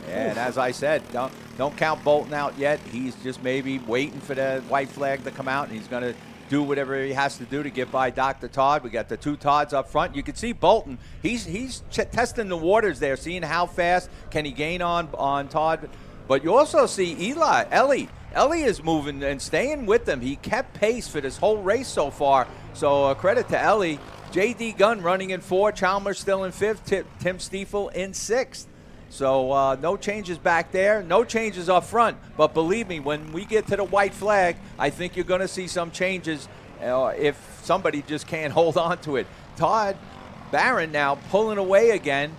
And as I said, don't count Bolton out yet. He's just maybe waiting for the white flag to come out, and he's going to do whatever he has to do to get by Dr. Todd. We got the two Todds up front. You can see Bolton. He's testing the waters there, seeing how fast can he gain on Todd. But you also see Ellie. Ellie is moving and staying with them. He kept pace for this whole race so far. So credit to Ellie. J.D. Gunn running in 4th. Chalmers still in 5th. Tim Stiefel in 6th. So no changes back there, no changes up front. But believe me, when we get to the white flag, I think you're going to see some changes if somebody just can't hold on to it. Todd Barron now pulling away again.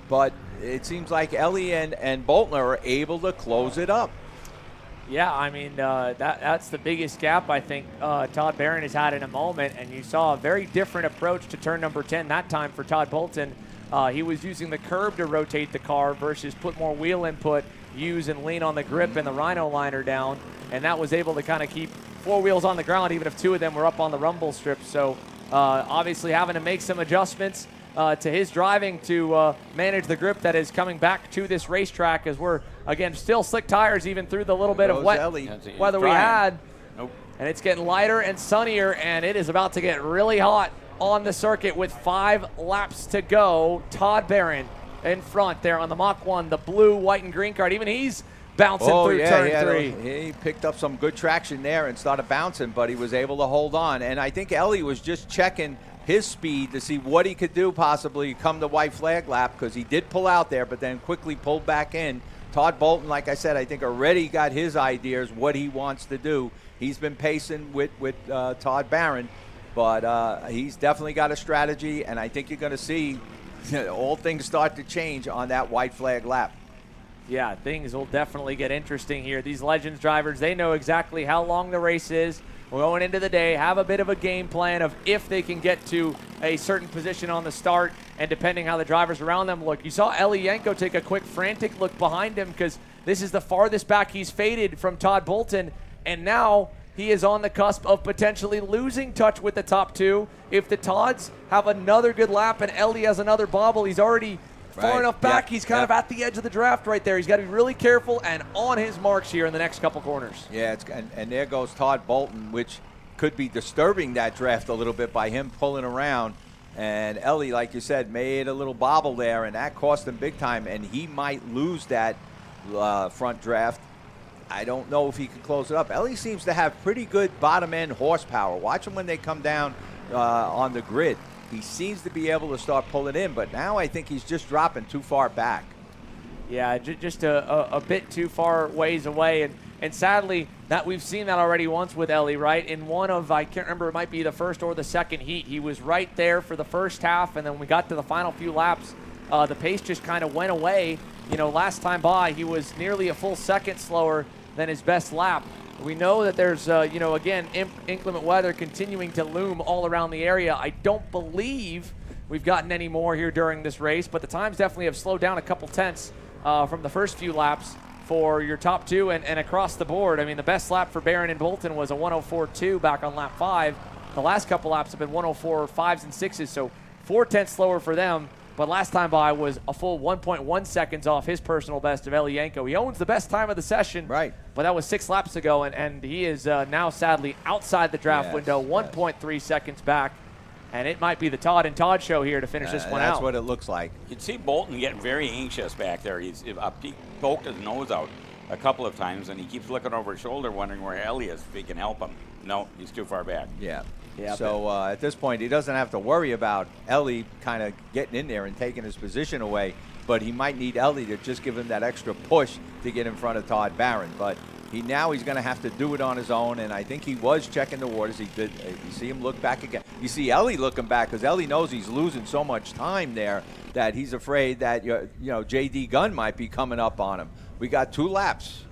But it seems like Ellie and Bolton are able to close it up. Yeah, I mean, that's the biggest gap I think Todd Barron has had in a moment. And you saw a very different approach to turn number 10 that time for Todd Bolton. He was using the curb to rotate the car versus put more wheel input, use and lean on the grip and the Rhino liner down, and that was able to kind of keep 4 wheels on the ground even if 2 of them were up on the rumble strip. So obviously having to make some adjustments to his driving to manage the grip that is coming back to this racetrack as we're, again, still slick tires even through the little bit of wet weather we had. Nope. And it's getting lighter and sunnier, and it is about to get really hot on the circuit with 5 laps to go. Todd Barron in front there on the Mach 1, the blue, white, and green card. Even he's bouncing through turn 3. He picked up some good traction there and started bouncing, but he was able to hold on. And I think Ellie was just checking his speed to see what he could do possibly come the white flag lap, because he did pull out there, but then quickly pulled back in. Todd Bolton, like I said, I think already got his ideas what he wants to do. He's been pacing with Todd Barron. But he's definitely got a strategy, and I think you're going to see all things start to change on that white flag lap. Yeah, things will definitely get interesting here. These Legends drivers, they know exactly how long the race is. We're going into the day, have a bit of a game plan of if they can get to a certain position on the start, and depending how the drivers around them look. You saw Elienko take a quick frantic look behind him because this is the farthest back he's faded from Todd Bolton, and now he is on the cusp of potentially losing touch with the top two. If the Todds have another good lap and Ellie has another bobble, he's already far enough back. He's kind of at the edge of the draft right there. He's got to be really careful and on his marks here in the next couple corners. Yeah, and there goes Todd Bolton, which could be disturbing that draft a little bit by him pulling around. And Ellie, like you said, made a little bobble there, and that cost him big time, and he might lose that front draft. I don't know if he can close it up. Ellie seems to have pretty good bottom-end horsepower. Watch him when they come down on the grid. He seems to be able to start pulling in, but now I think he's just dropping too far back. Yeah, just a bit too far ways away. And sadly, that we've seen that already once with Ellie, right? In one of, I can't remember, it might be the first or the second heat. He was right there for the first half, and then when we got to the final few laps, the pace just kind of went away. You know, last time by, he was nearly a full second slower than his best lap. We know that there's, you know, again, inclement weather continuing to loom all around the area. I don't believe we've gotten any more here during this race, but the times definitely have slowed down a couple tenths from the first few laps for your top two and across the board. I mean, the best lap for Barron and Bolton was a 104.2 back on lap 5. The last couple laps have been 104.5s and 6s, so 4 tenths slower for them. But last time by was a full 1.1 seconds off his personal best of Elienko. He owns the best time of the session. Right. But that was 6 laps ago, and he is now sadly outside the draft window, 1.3 seconds back. And it might be the Todd and Todd show here to finish this one out. That's what it looks like. You'd see Bolton getting very anxious back there. He poked his nose out a couple of times, and he keeps looking over his shoulder wondering where Ellie is, if he can help him. No, he's too far back. Yeah. Yeah, so at this point, he doesn't have to worry about Ellie kind of getting in there and taking his position away, but he might need Ellie to just give him that extra push to get in front of Todd Barron. But he's going to have to do it on his own, and I think he was checking the waters. He did. You see him look back again. You see Ellie looking back because Ellie knows he's losing so much time there that he's afraid that J.D. Gunn might be coming up on him. We got 2 laps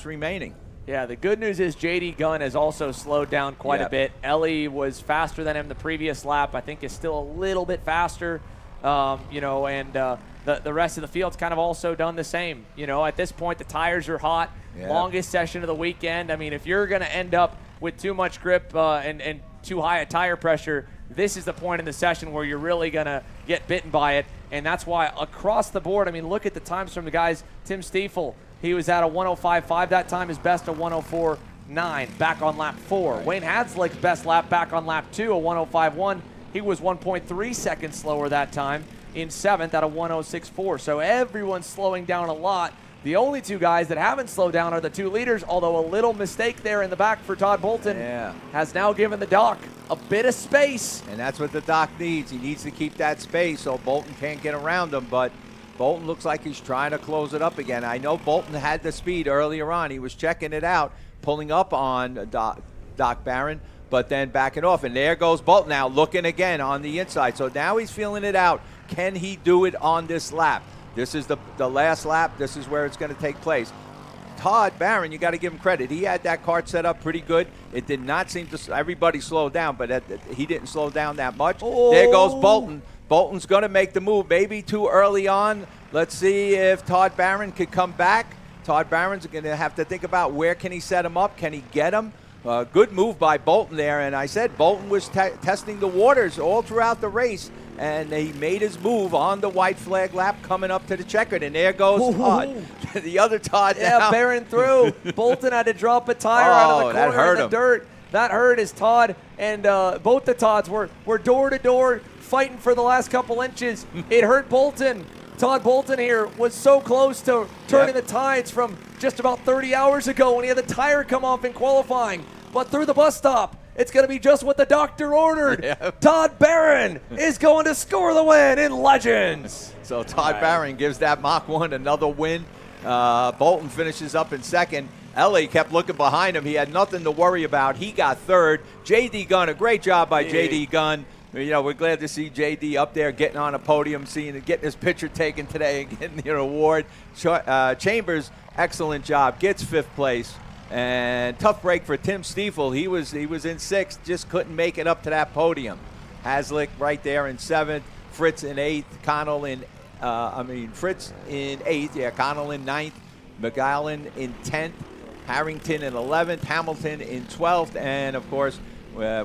remaining. Yeah, the good news is J.D. Gunn has also slowed down quite a bit. Ellie was faster than him the previous lap. I think is still a little bit faster, and the rest of the field's kind of also done the same. You know, at this point, the tires are hot. Yeah. Longest session of the weekend. I mean, if you're going to end up with too much grip and too high a tire pressure, this is the point in the session where you're really going to get bitten by it. And that's why across the board, I mean, look at the times from the guys. Tim Stiefel, he was at a 105.5 that time. His best a 104.9 back on lap 4. Right. Wayne Hadslick's best lap back on lap 2, a 105.1. He was 1.3 seconds slower that time in 7th at a 106.4. So everyone's slowing down a lot. The only 2 guys that haven't slowed down are the 2 leaders, although a little mistake there in the back for Todd Bolton has now given the doc a bit of space. And that's what the doc needs. He needs to keep that space so Bolton can't get around him, but Bolton looks like he's trying to close it up again. I know Bolton had the speed earlier on. He was checking it out, pulling up on Doc Barron, but then backing off. And there goes Bolton now looking again on the inside. So now he's feeling it out. Can he do it on this lap? This is the last lap. This is where it's going to take place. Todd Barron, you got to give him credit. He had that kart set up pretty good. It did not seem to – everybody slowed down, but he didn't slow down that much. Oh. There goes Bolton. Bolton's going to make the move, maybe too early on. Let's see if Todd Barron could come back. Todd Barron's going to have to think about where can he set him up. Can he get him? Good move by Bolton there. And I said Bolton was testing the waters all throughout the race. And he made his move on the white flag lap coming up to the checkered. And there goes Todd. The other Todd now. Yeah, Barron through. Bolton had to drop a tire out of the corner in the dirt. That hurt his Todd. And both the Todds were door to door fighting for the last couple inches. It hurt Bolton. Todd Bolton here was so close to turning the tides from just about 30 hours ago when he had the tire come off in qualifying. But through the bus stop, it's going to be just what the doctor ordered. Yep. Todd Barron is going to score the win in Legends. So Todd Barron gives that Mach 1 another win. Bolton finishes up in second. Ellie kept looking behind him. He had nothing to worry about. He got third. J.D. Gunn, a great job by J.D. Gunn. You know, we're glad to see J.D. up there getting on a podium, getting his picture taken today and getting an award. Chambers, excellent job, gets 5th place. And tough break for Tim Stiefel. He was in 6th, just couldn't make it up to that podium. Haslick right there in 7th, Fritz in 8th, Connell Fritz in 8th, Connell in 9th, McGowan in 10th, Harrington in 11th, Hamilton in 12th, and of course,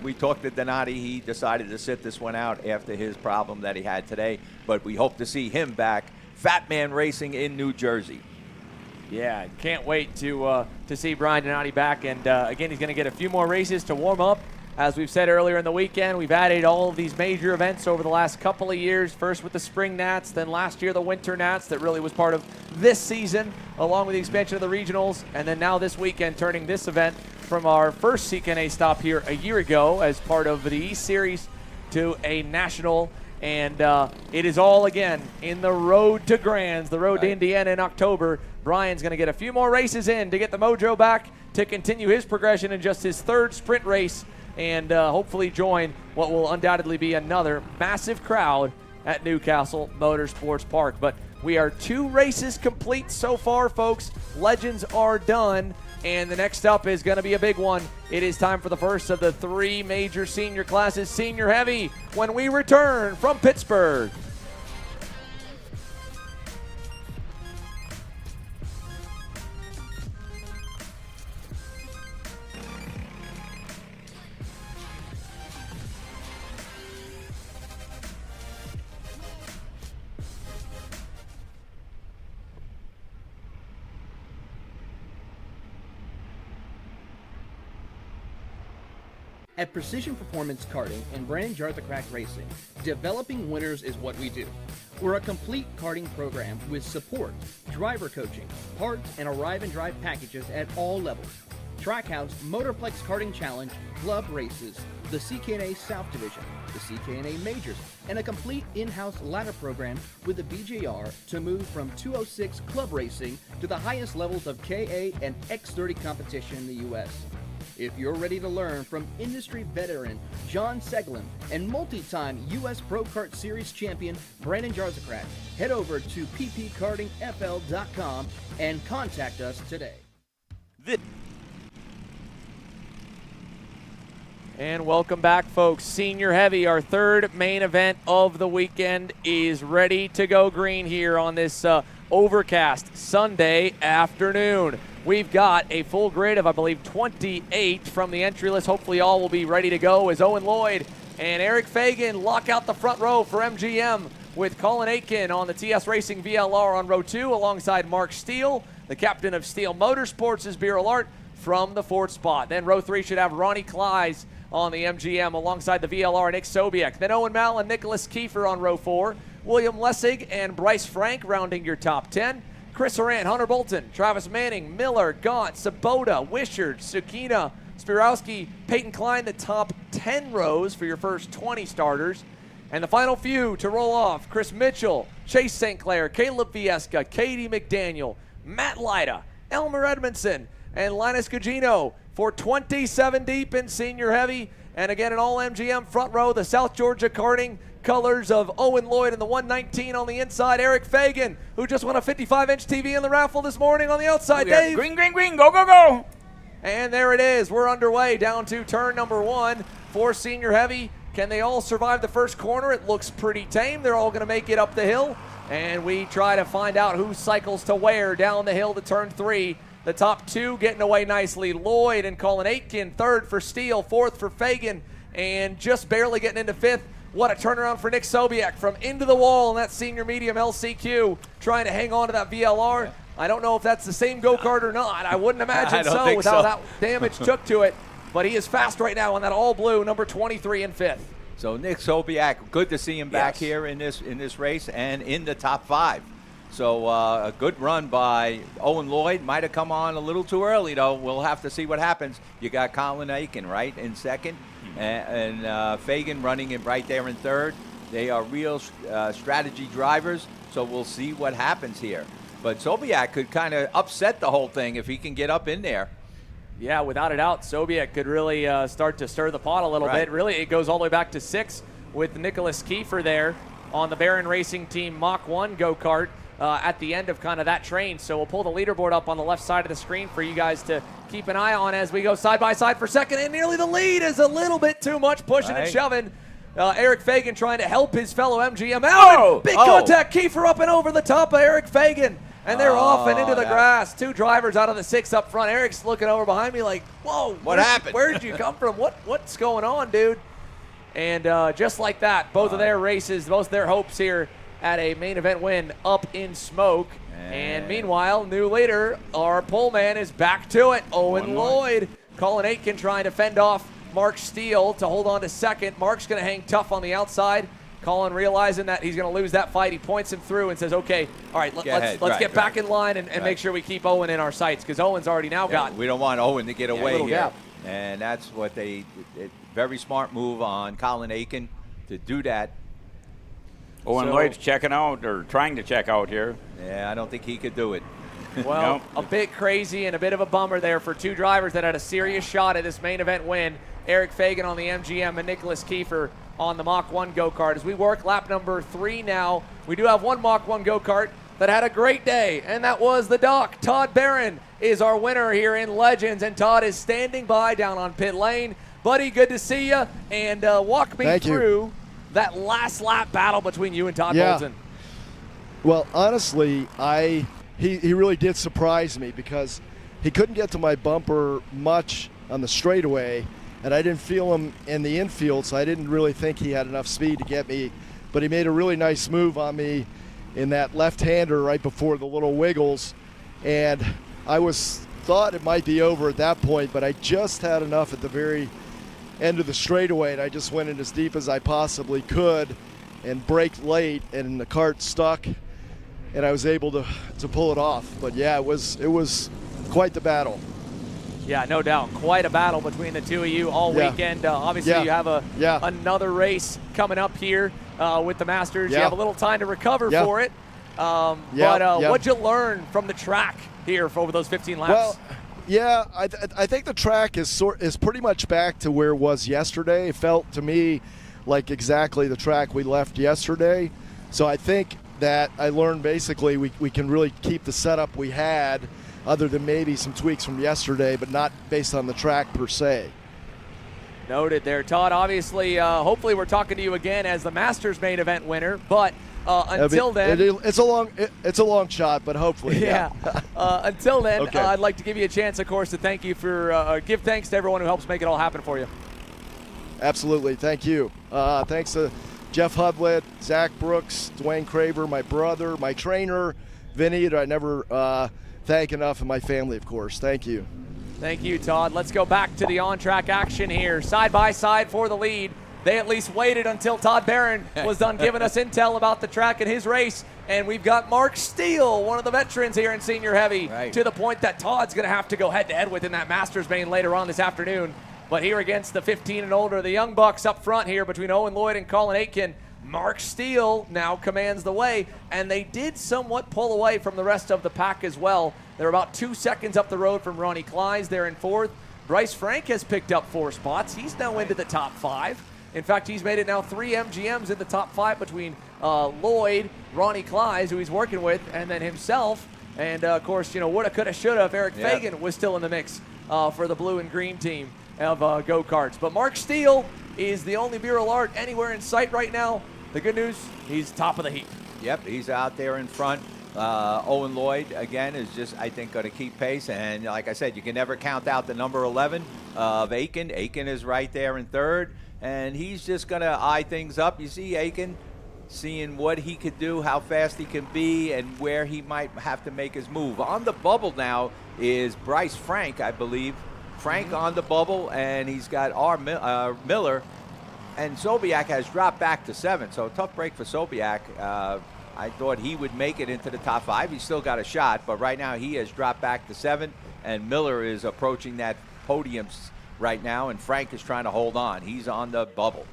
we talked to Donati. He decided to sit this one out after his problem that he had today, but we hope to see him back. Fat Man Racing in New Jersey. Yeah, can't wait to see Brian Donati back, and again, he's going to get a few more races to warm up. As we've said earlier in the weekend, we've added all of these major events over the last couple of years, first with the Spring Nats, then last year the Winter Nats that really was part of this season, along with the expansion of the regionals, and then now this weekend turning this event from our first CKNA stop here a year ago as part of the East Series to a national. And it is all, again, in the road to Grands, the road to Indiana in October. Brian's going to get a few more races in to get the mojo back to continue his progression in just his third sprint race and hopefully join what will undoubtedly be another massive crowd at Newcastle Motorsports Park. But we are 2 races complete so far, folks. Legends are done. And the next up is going to be a big one. It is time for the first of the 3 major senior classes, Senior Heavy, when we return from Pittsburgh. At Precision Performance Karting and Brandon Jartha Racing, developing winners is what we do. We're a complete karting program with support, driver coaching, parts, and arrive and drive packages at all levels. Trackhouse, Motorplex Karting Challenge, club races, the CKNA South Division, the CKNA Majors, and a complete in-house ladder program with the BJR to move from 206 club racing to the highest levels of KA and X30 competition in the U.S. If you're ready to learn from industry veteran John Seglin and multi-time U.S. Pro Kart Series champion Brandon Jarzacrack, head over to ppkartingfl.com and contact us today. And welcome back, folks. Senior Heavy, our third main event of the weekend, is ready to go green here on this overcast Sunday afternoon. We've got a full grid of, I believe, 28 from the entry list. Hopefully all will be ready to go as Owen Lloyd and Eric Fagan lock out the front row for MGM with Colin Aiken on the TS Racing VLR on row 2 alongside Mark Steele, the captain of Steele Motorsports' Beryl Art from the 4th spot. Then row 3 should have Ronnie Kleiss on the MGM alongside the VLR Nick Sobiek. Then Owen Mall and Nicholas Kiefer on row 4. William Lessig and Bryce Frank rounding your top 10. Chris Horan, Hunter Bolton, Travis Manning, Miller, Gaunt, Sabota, Wishart, Sukina, Spirowski, Peyton Klein, the top 10 rows for your first 20 starters. And the final few to roll off, Chris Mitchell, Chase St. Clair, Caleb Viesca, Katie McDaniel, Matt Lyda, Elmer Edmondson, and Linus Gugino for 27 deep in Senior Heavy. And again, an all-MGM front row, the South Georgia Karting colors of Owen Lloyd and the 119 on the inside. Eric Fagan, who just won a 55-inch TV in the raffle this morning on the outside. Dave. Green, green, green, go, go, go. And there it is. We're underway down to turn number 1 for Senior Heavy. Can they all survive the first corner? It looks pretty tame. They're all going to make it up the hill. And we try to find out who cycles to where down the hill to turn 3. The top 2 getting away nicely. Lloyd and Colin Aitken, 3rd for Steele, 4th for Fagan, and just barely getting into 5th. What a turnaround for Nick Sobiek from into the wall in that senior medium LCQ, trying to hang on to that VLR. Yeah. I don't know if that's the same go-kart or not. I wouldn't imagine so with how that damage took to it. But he is fast right now on that all-blue, number 23 and 5th. So Nick Sobiek, good to see him back here in this race and in the top 5. So a good run by Owen Lloyd. Might have come on a little too early, though. We'll have to see what happens. You got Colin Aiken, right, in 2nd. And Fagan running it right there in 3rd. They are real strategy drivers, so we'll see what happens here. But Sobiek could kind of upset the whole thing if he can get up in there. Yeah, without a doubt, Sobiek could really start to stir the pot a little bit. Really, it goes all the way back to 6 with Nicholas Kiefer there on the Barron Racing Team Mach 1 go-kart at the end of kind of that train. So we'll pull the leaderboard up on the left side of the screen for you guys to keep an eye on as we go side by side for 2nd. And nearly the lead is a little bit too much, pushing and shoving. Eric Fagan trying to help his fellow MGM out. Big contact, Kiefer up and over the top of Eric Fagan. and they're off and into the that- grass. 2 drivers out of the 6 up front. Eric's looking over behind me like, whoa. What happened? Where did you come from? What's going on, dude? And just like that, both of their races, both their hopes here at a main event win up in smoke. And meanwhile, new leader, our pole man, is back to it. Owen Lloyd. Colin Aitken trying to fend off Mark Steele to hold on to second. Mark's going to hang tough on the outside. Colin realizing that he's going to lose that fight. He points him through and says, okay, all right, let's get back in line and make sure we keep Owen in our sights, because Owen's already now got. We don't want Owen to get away here. Gap. And that's what very smart move on Colin Aiken to do that. Owen Lloyd's checking out, or trying to check out here. Yeah, I don't think he could do it. Well, a bit crazy and a bit of a bummer there for 2 drivers that had a serious shot at this main event win. Eric Fagan on the MGM and Nicholas Kiefer on the Mach 1 go-kart. As we work lap number 3 now, we do have one Mach 1 go-kart that had a great day, and that was the Doc. Todd Barron is our winner here in Legends, and Todd is standing by down on pit lane. Buddy, good to see you, and walk me through that last lap battle between you and Todd Bolton. Well, honestly, he really did surprise me, because he couldn't get to my bumper much on the straightaway, and I didn't feel him in the infield, so I didn't really think he had enough speed to get me. But he made a really nice move on me in that left-hander right before the little wiggles, and I thought it might be over at that point, but I just had enough at the very end of the straightaway, and I just went in as deep as I possibly could and braked late, and the cart stuck, and I was able to pull it off. But yeah, it was quite the battle. Yeah, no doubt. Quite a battle between the two of you all weekend. Obviously, you have another race coming up here with the Masters. You have a little time to recover for it. But what'd you learn from the track here over those 15 laps? Well, yeah, I think the track is pretty much back to where it was yesterday. It felt to me like exactly the track we left yesterday. So I think that I learned basically we can really keep the setup we had, other than maybe some tweaks from yesterday, but not based on the track per se. Noted there, Todd. Obviously, hopefully we're talking to you again as the Masters main event winner, but until then, it's a long shot, but hopefully, until then, I'd like to give you a chance, of course, to thank you for give thanks to everyone who helps make it all happen for you. Absolutely, thank you. Thanks to Jeff Hudlett, Zach Brooks, Dwayne Craver, my brother, my trainer, Vinny, that I never thank enough, and my family, of course. Thank you. Thank you, Todd. Let's go back to the on-track action here. Side by side for the lead. They at least waited until Todd Barron was done giving us intel about the track and his race. And we've got Mark Steele, one of the veterans here in Senior Heavy, to the point that Todd's going to have to go head-to-head with in that Masters main later on this afternoon. But here against the 15 and older, the Young Bucks up front here between Owen Lloyd and Colin Aitken, Mark Steele now commands the way, and they did somewhat pull away from the rest of the pack as well. They're about 2 seconds up the road from Ronnie Kleiss. They're in 4th. Bryce Frank has picked up 4 spots. He's now into the top 5. In fact, he's made it now 3 MGMs in the top 5 between Lloyd, Ronnie Kleiss, who he's working with, and then himself. And, of course, woulda, coulda, shoulda if Eric Fagan was still in the mix for the blue and green team of go-karts. But Mark Steele is the only Bureau Art anywhere in sight right now. The good news, he's top of the heap. Yep, he's out there in front. Owen Lloyd, again, is just, I think, going to keep pace. And like I said, you can never count out the number 11 of Aiken. Aiken is right there in 3rd, and he's just going to eye things up. You see Aiken seeing what he could do, how fast he can be, and where he might have to make his move. On the bubble now is Bryce Frank, I believe. Frank on the bubble, and he's got Miller. And Sobiak has dropped back to 7, so tough break for Sobiak. I thought he would make it into the top 5. He's still got a shot, but right now he has dropped back to 7, and Miller is approaching that podium right now, and Frank is trying to hold on. He's on the bubble.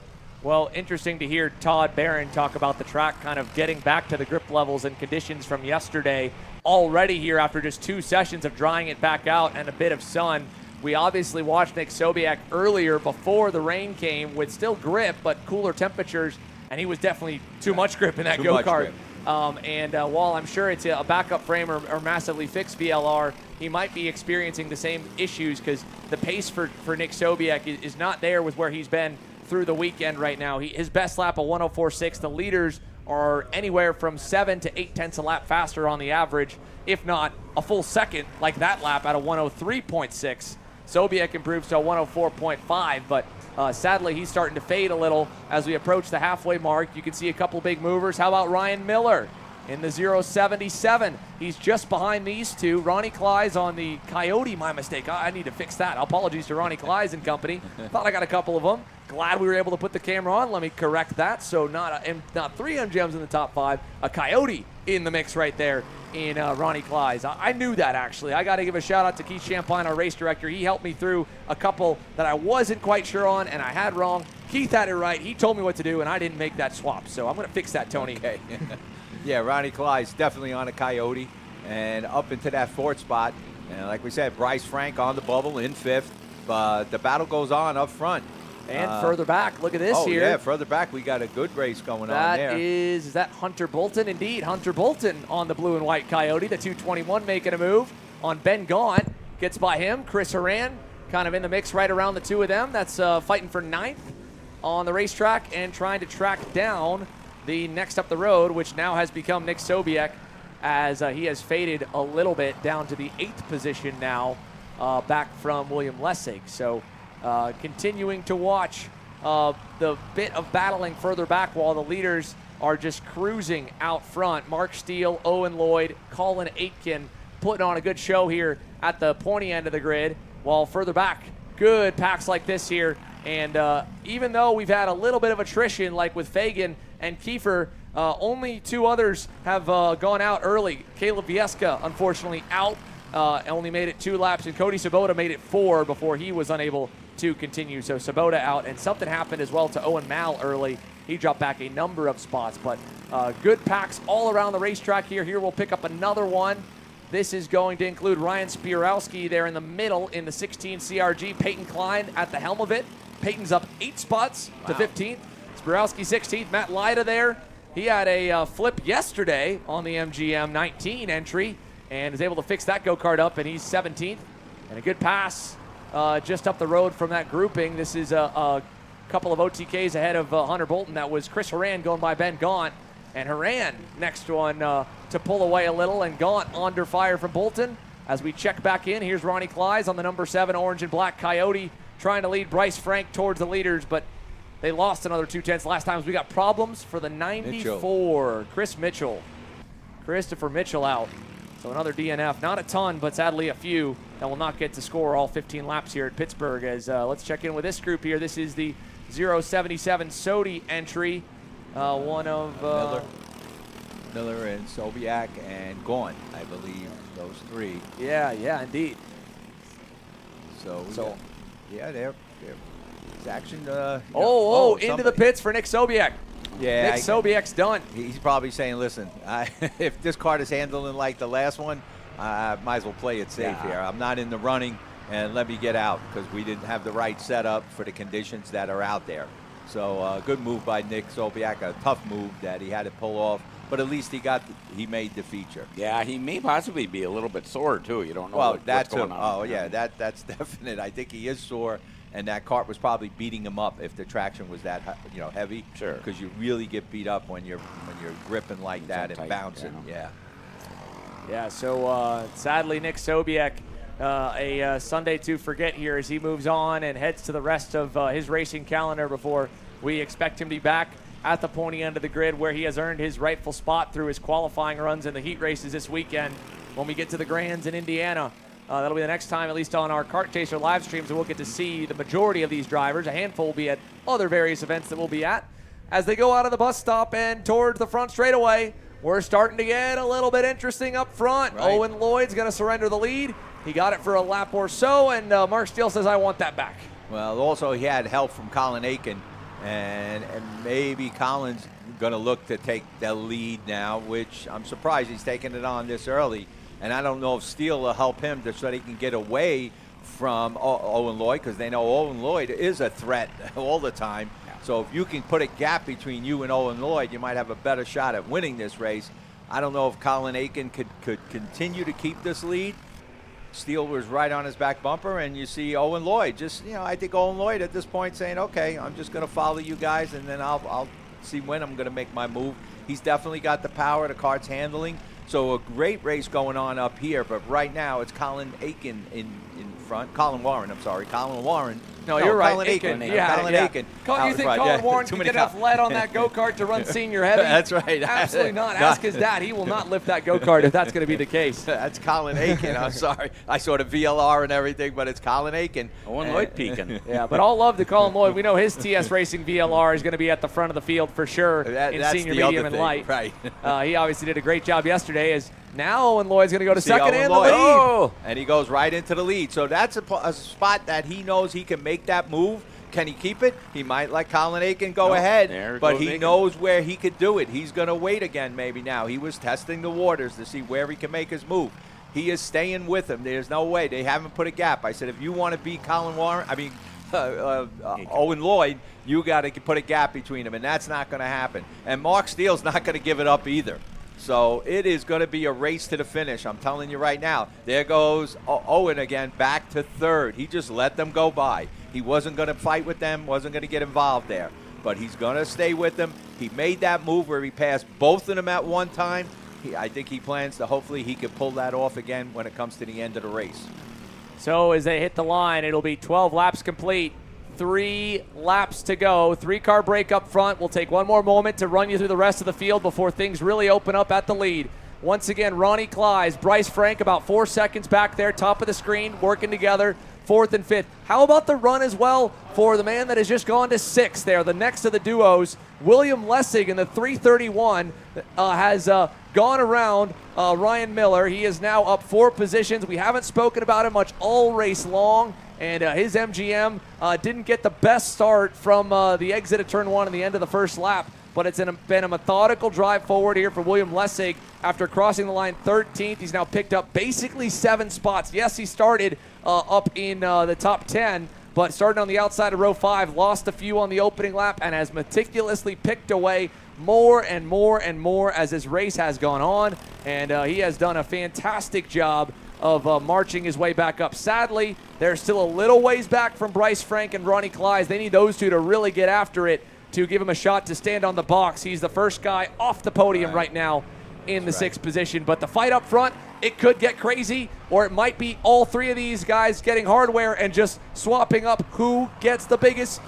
Well, interesting to hear Todd Barron talk about the track kind of getting back to the grip levels and conditions from yesterday already here after just 2 sessions of drying it back out and a bit of sun. We obviously watched Nick Sobiak earlier before the rain came with still grip, but cooler temperatures, and he was definitely too much grip in that go-kart. While I'm sure it's a backup frame or massively fixed VLR, he might be experiencing the same issues because the pace for Nick Sobiak is not there with where he's been through the weekend right now. His best lap of 104.6. The leaders are anywhere from 7 to 8 tenths a lap faster on the average, if not a full second like that lap at a 103.6. Sobiek improves to a 104.5, but sadly he's starting to fade a little as we approach the halfway mark. You can see a couple big movers. How about Ryan Miller in the 077? He's just behind these two. Ronnie Klei's on the Coyote, my mistake. I need to fix that. Apologies to Ronnie Klei's and company. Thought I got a couple of them. Glad we were able to put the camera on. Let me correct that. So not 3 MGMs in the top 5, a Coyote in the mix right there in Ronnie Klei's. I knew that, actually. I got to give a shout out to Keith Champagne, our race director. He helped me through a couple that I wasn't quite sure on and I had wrong. Keith had it right. He told me what to do, and I didn't make that swap. So I'm going to fix that, Tony. Okay. Yeah, Ronnie Klei's definitely on a Coyote and up into that 4th spot. And like we said, Bryce Frank on the bubble in 5th. But the battle goes on up front. And further back, look at this here. Yeah, further back, we got a good race going on there. Is that Hunter Bolton? Indeed, Hunter Bolton on the blue and white Coyote, the 221 making a move on Ben Gaunt. Gets by him. Chris Horan kind of in the mix right around the two of them. That's fighting for 9th on the racetrack and trying to track down the next up the road, which now has become Nick Sobiek, as he has faded a little bit down to the 8th position now, back from William Lessig. So continuing to watch the bit of battling further back while the leaders are just cruising out front. Mark Steele, Owen Lloyd, Colin Aitken putting on a good show here at the pointy end of the grid, while further back, good packs like this here. And even though we've had a little bit of attrition like with Fagan and Kiefer, only 2 others have gone out early. Caleb Vieska, unfortunately, out. Only made it 2 laps, and Cody Sabota made it 4 before he was unable to continue. So Sabota out, and something happened as well to Owen Mal early. He dropped back a number of spots, but good packs all around the racetrack here. Here we'll pick up another one. This is going to include Ryan Spirowski there in the middle in the 16 CRG. Peyton Klein at the helm of it. Peyton's up 8 spots to 15th. Spirowski 16th. Matt Lyda there. He had a flip yesterday on the MGM 19 entry and is able to fix that go-kart up, and he's 17th. And a good pass just up the road from that grouping. This is a couple of OTKs ahead of Hunter Bolton. That was Chris Horan going by Ben Gaunt. And Horan, next one to pull away a little, and Gaunt under fire from Bolton. As we check back in, here's Ronnie Klei's on the number 7 orange and black Coyote, trying to lead Bryce Frank towards the leaders, but they lost another 2 tenths last time. We got problems for the 94. Chris Mitchell. Christopher Mitchell out. So another DNF. Not a ton, but sadly a few that will not get to score all 15 laps here at Pittsburgh. As let's check in with this group here. This is the 077 Sodi entry. One of Miller and Sobiak and Gaunt, I believe, those 3. Yeah, indeed. So yeah, it's action. Into the pits for Nick Sobiek. Yeah, Nick Sobiek's done. He's probably saying, listen, if this kart is handling like the last one, I might as well play it safe here. I'm not in the running, and let me get out, because we didn't have the right setup for the conditions that are out there. So good move by Nick Sobiek, a tough move that he had to pull off, but at least he made the feature. Yeah, he may possibly be a little bit sore too. You don't know what's going on. Oh yeah, that's definite. I think he is sore, and that kart was probably beating him up if the traction was that heavy. Sure. Because you really get beat up when you're gripping like that and bouncing. Yeah. So sadly, Nick Sobiek, a Sunday to forget here as he moves on and heads to the rest of his racing calendar before we expect him to be back at the pointy end of the grid, where he has earned his rightful spot through his qualifying runs in the heat races this weekend. When we get to the Grands in Indiana, that'll be the next time, at least on our Kart Chaser live streams, and we'll get to see the majority of these drivers. A handful will be at other various events that we'll be at. As they go out of the bus stop and towards the front straightaway, we're starting to get a little bit interesting up front. Right. Owen Lloyd's going to surrender the lead. He got it for a lap or so, and Mark Steele says, I want that back. Well, also he had help from Colin Aiken, and maybe Colin's going to look to take the lead now, which I'm surprised he's taking it on this early. And I don't know if Steele will help him so that he can get away from Owen Lloyd, because they know Owen Lloyd is a threat all the time. So if you can put a gap between you and Owen Lloyd, you might have a better shot at winning this race. I don't know if Colin Aiken could continue to keep this lead. Steele was right on his back bumper, and you see Owen Lloyd just, I think Owen Lloyd at this point saying, okay, I'm just going to follow you guys, and then I'll see when I'm going to make my move. He's definitely got the power. The cart's handling. So a great race going on up here, but right now it's Colin Aiken in front. Colin Warren, I'm sorry. Colin Warren. No, you're right. Colin Aiken. Yeah, Colin yeah. Aiken. You think Colin Warren can get enough lead on that go-kart to run senior heavy? That's right. Absolutely not. Ask his dad. He will not lift that go-kart if that's going to be the case. That's Colin Aiken. I'm sorry. I saw the VLR and everything, but it's Colin Aiken. Owen Lloyd peeking. Yeah, but all love to Colin Lloyd. We know his TS Racing VLR is going to be at the front of the field for sure in senior, medium, and light. Right. He obviously did a great job yesterday. As now Owen Lloyd's going to go to second Owen and Lloyd. the lead. Oh, and he goes right into the lead. So that's a spot that he knows he can make that move. Can he keep it? He might let Colin Aiken go ahead, but he knows where he could do it. He's going to wait again maybe now. He was testing the waters to see where he can make his move. He is staying with him. There's no way. They haven't put a gap. I said, if you want to beat Owen Lloyd, you got to put a gap between them, and that's not going to happen. And Mark Steele's not going to give it up either. So it is going to be a race to the finish. I'm telling you right now. There goes Owen again, back to third. He just let them go by. He wasn't going to fight with them, wasn't going to get involved there. But he's going to stay with them. He made that move where he passed both of them at one time. I think he plans to hopefully he can pull that off again when it comes to the end of the race. So as they hit the line, it'll be 12 laps complete. 3 laps to go. 3-car break up front. We'll take one more moment to run you through the rest of the field before things really open up at the lead. Once again, Ronnie Kleiss, Bryce Frank about 4 seconds back there, top of the screen, working together, 4th and 5th. How about the run as well for the man that has just gone to 6th there, the next of the duos, William Lessig in the 331 has gone around Ryan Miller. He is now up 4 positions. We haven't spoken about him much all race long, and his MGM didn't get the best start from the exit of turn 1 and the end of the first lap. But it's been a methodical drive forward here for William Lessig after crossing the line 13th. He's now picked up basically 7 spots. Yes, he started up in the top 10, but started on the outside of row 5, lost a few on the opening lap, and has meticulously picked away more and more and more as this race has gone on. And he has done a fantastic job of marching his way back up. Sadly, they're still a little ways back from Bryce Frank and Ronnie Kleiss. They need those two to really get after it to give him a shot to stand on the box. He's the first guy off the podium right now in the 6th position. But the fight up front, it could get crazy, or it might be all 3 of these guys getting hardware and just swapping up who gets the biggest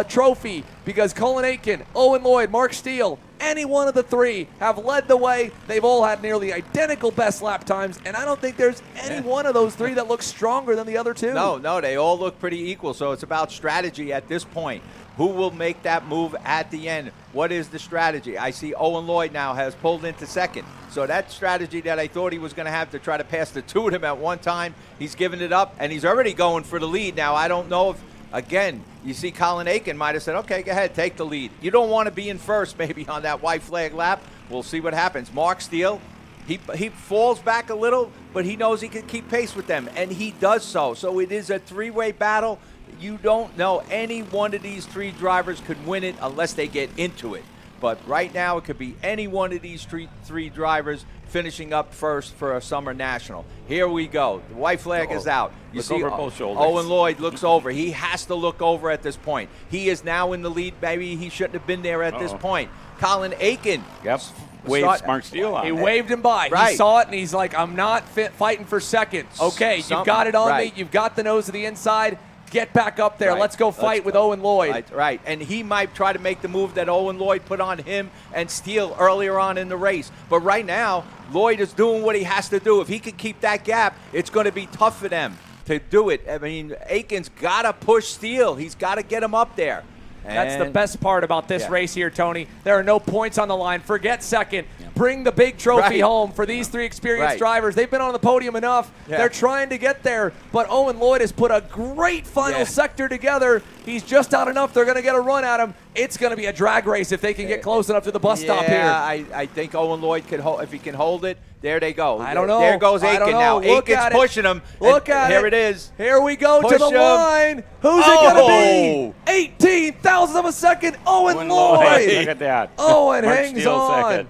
trophy, because Colin Aiken, Owen Lloyd, Mark Steele, any one of the 3 have led the way. They've all had nearly identical best lap times, and I don't think there's any one of those 3 that looks stronger than the other 2. No, they all look pretty equal, so it's about strategy at this point. Who will make that move at the end? What is the strategy? I see Owen Lloyd now has pulled into 2nd. So that strategy that I thought he was going to have to try to pass the 2 of them at one time, he's given it up, and he's already going for the lead. Now, I don't know if, again, you see Colin Aiken might have said, okay, go ahead, take the lead. You don't want to be in first maybe on that white flag lap. We'll see what happens. Mark Steele, he falls back a little, but he knows he can keep pace with them, and he does so. So it is a 3-way battle. You don't know any one of these 3 drivers could win it unless they get into it. But right now, it could be any one of these 3 drivers finishing up first for a Summer National. Here we go. The white flag is out. You see over both shoulders. Owen Lloyd looks over. He has to look over at this point. He is now in the lead. Maybe he shouldn't have been there at this point. Colin Aiken. Yep. Waved Mark Steele on. He waved him by. Right. He saw it, and he's like, I'm not fighting for second. Okay, you've got it on me. You've got the nose of the inside. Get back up there. Let's go fight with Owen Lloyd. Right. And he might try to make the move that Owen Lloyd put on him and Steele earlier on in the race. But right now, Lloyd is doing what he has to do. If he can keep that gap, it's going to be tough for them to do it. I mean, Aiken's got to push Steele. He's got to get him up there. That's the best part about this race here, Tony. There are no points on the line. Forget second. Bring the big trophy home for these 3 experienced drivers. They've been on the podium enough. They're trying to get there, but Owen Lloyd has put a great final sector together. He's just out enough. They're going to get a run at him. It's going to be a drag race if they can get close enough to the bus stop here. I think Owen Lloyd could hold, if he can hold it. There they go. I don't know. There goes Aiken now. Aiken's pushing him. Look at it. Here it is. Here we go to the line. Who's it going to be? 18 thousandths of a second. Owen Lloyd. Look at that. Owen Mark hangs Steele on.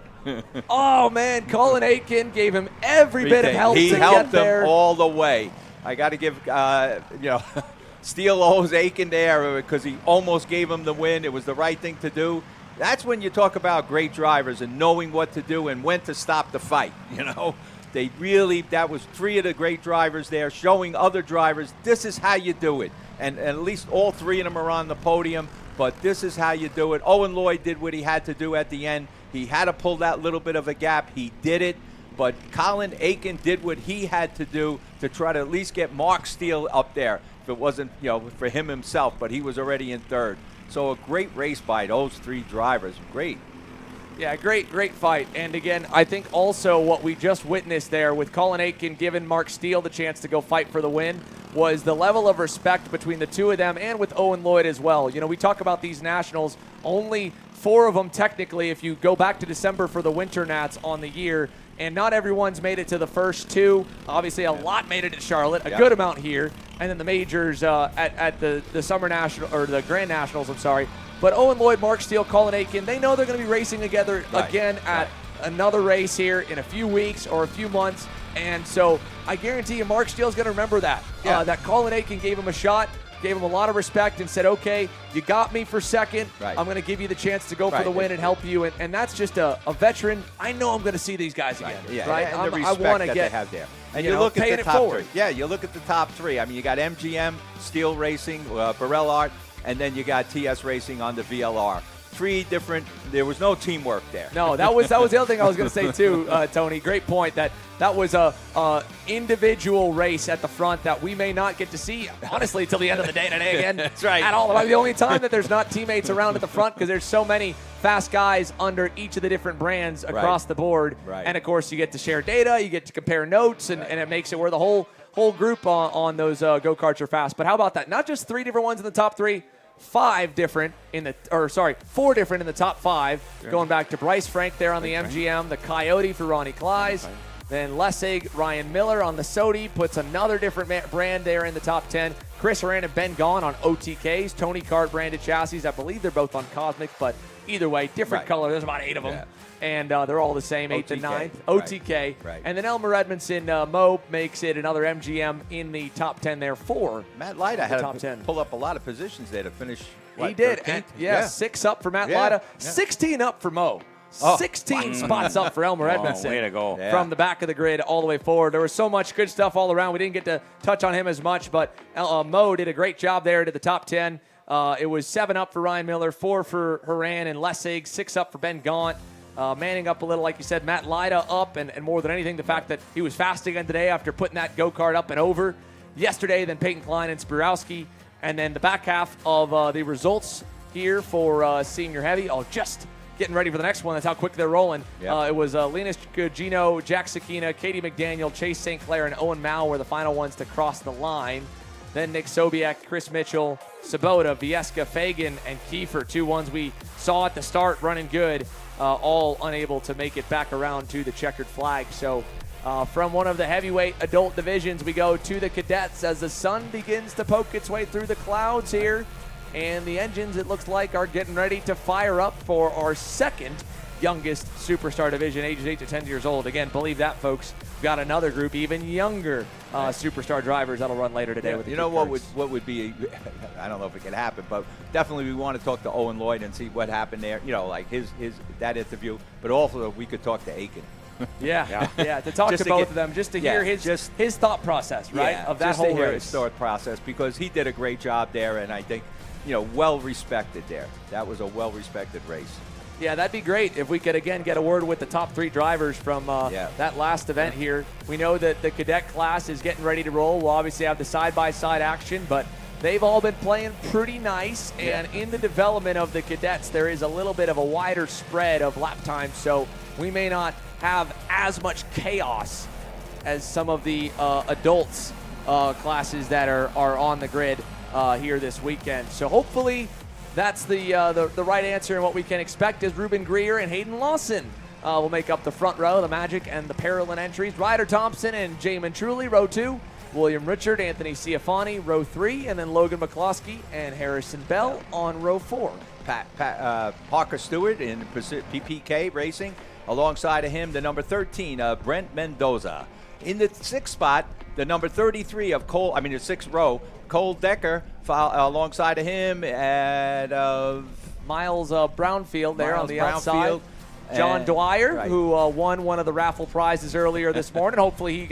Oh, man. Colin Aiken gave him every bit of help to get there. He helped him all the way. I got to give, Steele owes Aiken there because he almost gave him the win. It was the right thing to do. That's when you talk about great drivers and knowing what to do and when to stop the fight, They really, that was 3 of the great drivers there showing other drivers this is how you do it. And at least all 3 of them are on the podium, but this is how you do it. Owen Lloyd did what he had to do at the end. He had to pull that little bit of a gap. He did it. But Colin Aiken did what he had to do to try to at least get Mark Steele up there. If it wasn't, for him himself, but he was already in 3rd. So a great race by those 3 drivers. Great. Yeah, great fight. And again, I think also what we just witnessed there with Colin Aiken giving Mark Steele the chance to go fight for the win was the level of respect between the 2 of them and with Owen Lloyd as well. We talk about these nationals, only 4 of them technically, if you go back to December for the Winter Nats on the year, and not everyone's made it to the first 2. Obviously, a lot made it at Charlotte, a good amount here, and then the majors at the Summer National, or the Grand Nationals, I'm sorry. But Owen Lloyd, Mark Steele, Colin Aiken, they know they're going to be racing together again at another race here in a few weeks or a few months. And so I guarantee you Mark Steele's going to remember that. That Colin Aiken gave him a shot, gave him a lot of respect, and said, okay, you got me for second. I'm going to give you the chance to go for the win and help you. And that's just a veteran. I know I'm going to see these guys again. And the respect that they have there. And you look at the top 3. Yeah, you look at the top 3. I mean, you got MGM, Steel Racing, Burrell Art, and then you got TS Racing on the VLR. 3 different. There was no teamwork there. No, that was the other thing I was going to say too, Tony. Great point. That was a individual race at the front that we may not get to see, honestly, till the end of the day today again. That's right. At all. It might be the only time that there's not teammates around at the front because there's so many fast guys under each of the different brands across the board. And of course, you get to share data, you get to compare notes, and it makes it where the whole group on those go-karts are fast. But how about that? Not just 3 different ones in the top 3. 4 different in the top 5. Going back to Bryce Frank there on the MGM, the Coyote for Ronnie Kleiss. Then Lessig, Ryan Miller on the Sodi puts another different brand there in the top 10. Chris Horan and Ben Gaughan on OTKs. Tony Kart branded chassis. I believe they're both on Cosmic, but either way, different color. There's about 8 of them. And they're all the same, 8th and 9th. OTK. And then Elmer Edmondson, Mo makes it another MGM in the top 10 there for Matt Lyda had to pull up a lot of positions there to finish. He did. And 6 up for Matt Lyda, 16 up for Mo. 16 spots up for Elmer Edmondson. Way to go. From the back of the grid all the way forward. There was so much good stuff all around. We didn't get to touch on him as much, but Mo did a great job there to the top 10. It was 7 up for Ryan Miller, 4 for Horan and Lessig, 6 up for Ben Gaughan. Manning up a little, like you said, Matt Lyda up, and more than anything, the fact that he was fast again today after putting that go-kart up and over yesterday, then Peyton Klein and Spirowski. And then the back half of the results here for Senior Heavy. Just getting ready for the next one. That's how quick they're rolling. It was Linus Gugino, Jack Sakina, Katie McDaniel, Chase St. Clair, and Owen Mao were the final ones to cross the line. Then Nick Sobiek, Chris Mitchell, Sabota, Vieska, Fagan, and Kiefer. 2 ones we saw at the start running good. All unable to make it back around to the checkered flag. So from one of the heavyweight adult divisions, we go to the cadets as the sun begins to poke its way through the clouds here. And the engines, it looks like, are getting ready to fire up for our second youngest superstar division, ages 8 to 10 years old. Again, believe that, folks. We've got another group, even younger superstar drivers that'll run later today. With the what would be, I don't know if it can happen, but definitely we want to talk to Owen Lloyd and see what happened there. Like that interview, but also we could talk to Aiken. To talk to both of them, just to hear his thought process, right, of that whole race. His thought process, because he did a great job there, and I think, well respected there. That was a well respected race. Yeah, that'd be great if we could, again, get a word with the top 3 drivers from that last event here. We know that the cadet class is getting ready to roll. We'll obviously have the side-by-side action, but they've all been playing pretty nice. And in the development of the cadets, there is a little bit of a wider spread of lap times, so we may not have as much chaos as some of the adults classes that are on the grid here this weekend. So hopefully that's the right answer, and what we can expect is Ruben Greer and Hayden Lawson will make up the front row, the Magic and the Parolin entries. Ryder Thompson and Jamin Trulli, row 2. William Richard, Anthony Ciafani, row 3. And then Logan McCloskey and Harrison Bell on row 4. Parker Stewart in PPK Racing. Alongside of him, the number 13, Brent Mendoza. In the 6th spot, the number 33 of Cole, the 6th row, Cole Decker, alongside of him, and Miles Brownfield there Miles on the Brownfield outside. John and- Dwyer, right. who won one of the raffle prizes earlier this morning. Hopefully he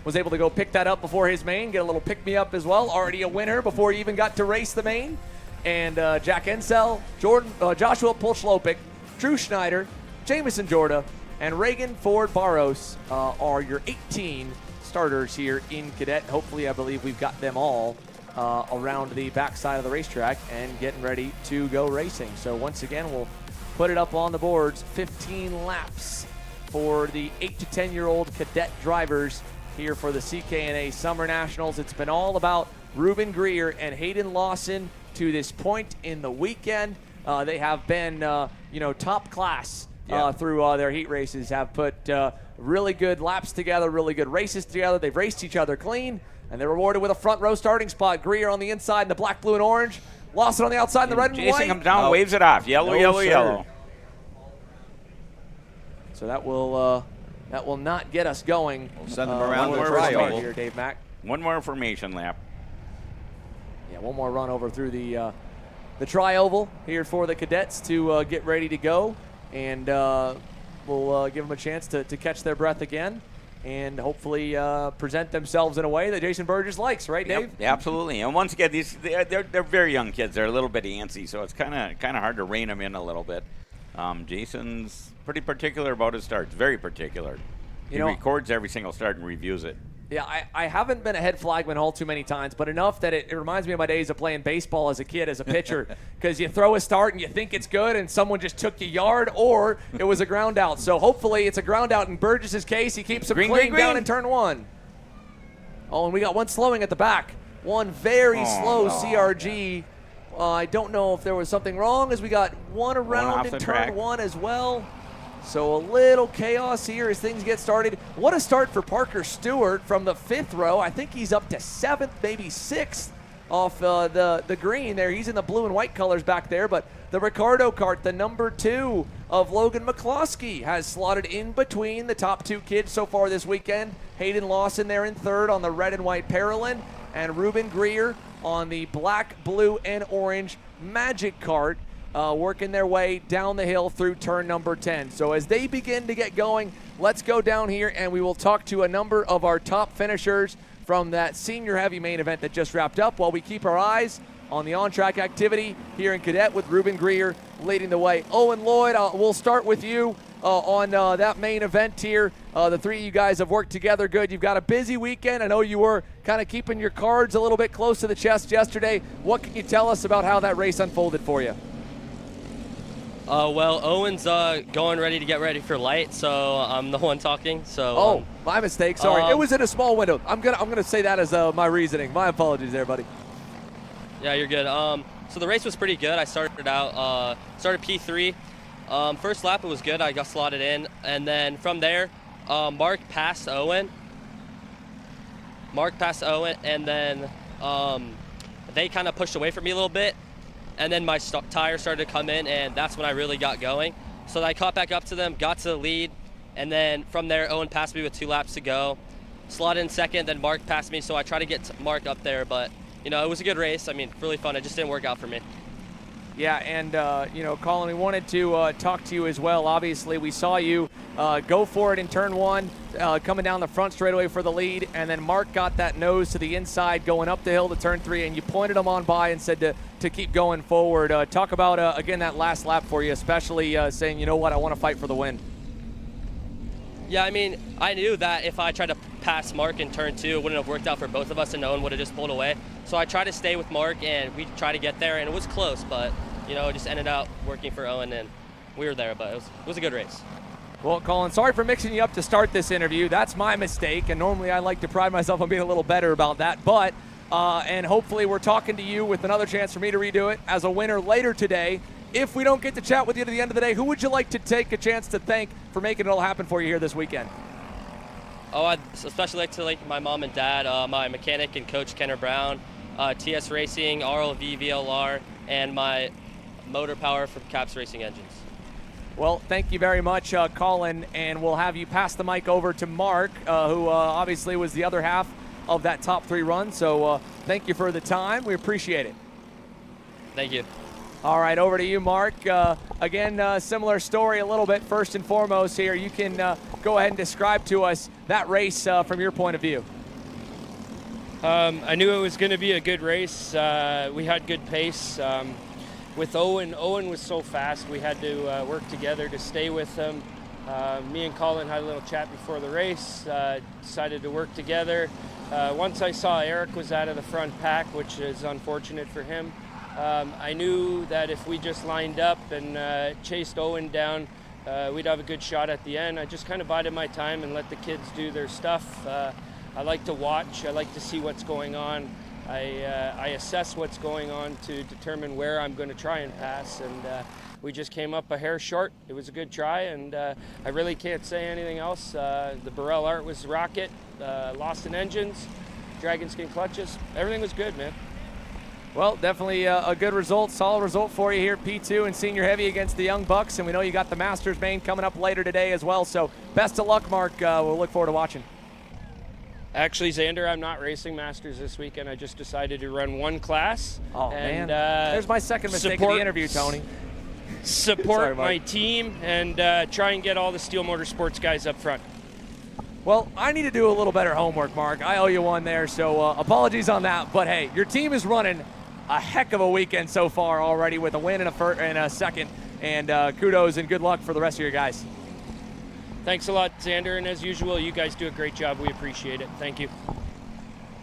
was able to go pick that up before his main, get a little pick-me-up as well. Already a winner before he even got to race the main. And Jack Ensel, Joshua Pulchlopik, Drew Schneider, Jamison Jorda, and Reagan Ford Barros are your 18 starters here in Cadet. Hopefully, I believe we've got them all around the backside of the racetrack and getting ready to go racing. So once again, we'll put it up on the boards. 15 laps for the 8 to 10-year-old cadet drivers here for the CKNA Summer Nationals. It's been all about Ruben Greer and Hayden Lawson to this point in the weekend. They have been, top class through their heat races, have put really good laps together, really good races together. They've raced each other clean, and they're rewarded with a front row starting spot. Greer on the inside in the black, blue, and orange. Lawson on the outside in the red and white. Jason comes down, waves it off. Yellow, yellow, sir. yellow. So that will not get us going. We'll send them around the the tri-oval. here, Dave Mack. One more formation lap. Yeah, one more run over through the tri-oval here for the cadets to get ready to go, and we'll give them a chance to catch their breath again and hopefully present themselves in a way that Jason Burgess likes, right, Dave? Yep, absolutely. And once again, they're very young kids. They're a little bit antsy, so it's kind of hard to rein them in a little bit. Jason's pretty particular about his starts, very particular. He records every single start and reviews it. Yeah, I haven't been a head flagman all too many times, but enough that it reminds me of my days of playing baseball as a kid, as a pitcher, because you throw a start and you think it's good and someone just took your yard, or it was a ground out. So hopefully it's a ground out in Burgess's case. He keeps it clean down in turn one. Oh, and we got one slowing at the back. One very slow CRG. I don't know if there was something wrong, as we got one around in turn one as well. So a little chaos here as things get started. What a start for Parker Stewart from the 5th row. I think he's up to 7th, maybe 6th off the green there. He's in the blue and white colors back there, but the Ricardo Kart, the number 2 of Logan McCloskey, has slotted in between the top 2 kids so far this weekend. Hayden Lawson there in 3rd on the red and white Paralyn, and Ruben Greer on the black, blue, and orange Magic Kart. Working their way down the hill through turn number 10. So as they begin to get going, let's go down here and we will talk to a number of our top finishers from that senior heavy main event that just wrapped up, while we keep our eyes on the on-track activity here in Cadet with Ruben Greer leading the way. Owen Lloyd, we'll start with you on that main event here. The three of you guys have worked together good. You've got a busy weekend. I know you were kind of keeping your cards a little bit close to the chest yesterday. What can you tell us about how that race unfolded for you? Well, Owen's going ready to get ready for light, so I'm the one talking. So. My mistake. Sorry, it was in a small window. I'm gonna say that as my reasoning. My apologies, there, buddy. Yeah, you're good. So the race was pretty good. I started P3. First lap, it was good. I got slotted in, and then from there, Mark passed Owen, and then they kind of pushed away from me a little bit. And then my tire started to come in, and that's when I really got going. So I caught back up to them, got to the lead, and then from there, Owen passed me with 2 laps to go. Slotted in 2nd, then Mark passed me, so I tried to get Mark up there, but, it was a good race. I mean, really fun. It just didn't work out for me. Yeah, and, Colin, we wanted to talk to you as well. Obviously, we saw you go for it in turn 1, coming down the front straightaway for the lead, and then Mark got that nose to the inside going up the hill to turn 3, and you pointed him on by and said to keep going forward. Talk about, again, that last lap for you, especially saying, you know what, I want to fight for the win. Yeah, I mean, I knew that if I tried to pass Mark in turn 2, it wouldn't have worked out for both of us, and Owen would have just pulled away. So I tried to stay with Mark, and we tried to get there, and it was close, but it just ended up working for Owen, and we were there, but it was a good race. Well, Colin, sorry for mixing you up to start this interview. That's my mistake, and normally I like to pride myself on being a little better about that, but and hopefully we're talking to you with another chance for me to redo it as a winner later today. If we don't get to chat with you to the end of the day, who would you like to take a chance to thank for making it all happen for you here this weekend? Oh, I'd especially like to thank my mom and dad, my mechanic and coach, Kenner Brown, TS Racing, RLV VLR, and my motor power from Caps Racing Engines. Well, thank you very much, Colin, and we'll have you pass the mic over to Mark, who obviously was the other half of that top 3 run. So thank you for the time. We appreciate it. Thank you. All right, over to you, Mark. Again, similar story a little bit. First and foremost here, you can go ahead and describe to us that race from your point of view. I knew it was going to be a good race. We had good pace. With Owen was so fast, we had to work together to stay with him. Me and Colin had a little chat before the race, decided to work together. Once I saw Eric was out of the front pack, which is unfortunate for him, I knew that if we just lined up and chased Owen down, we'd have a good shot at the end. I just kind of bided my time and let the kids do their stuff. I like to watch. I like to see what's going on. I assess what's going on to determine where I'm going to try and pass, and we just came up a hair short. It was a good try, and I really can't say anything else. The Burrell Art was rocket, lost in engines, dragon skin clutches. Everything was good, man. Well, definitely a good result, solid result for you here at P2 and Senior Heavy against the Young Bucks, and we know you got the Masters main coming up later today as well, so best of luck, Mark. We'll look forward to watching. Actually, Xander, I'm not racing Masters this weekend. I just decided to run one class. Oh, and, man. There's my second mistake of the interview, Tony. Support my team and try and get all the Steel Motorsports guys up front. Well, I need to do a little better homework, Mark. I owe you one there, so apologies on that. But, hey, your team is running a heck of a weekend so far already with a win and a second. And kudos and good luck for the rest of your guys. Thanks a lot, Xander, and as usual, you guys do a great job. We appreciate it. Thank you.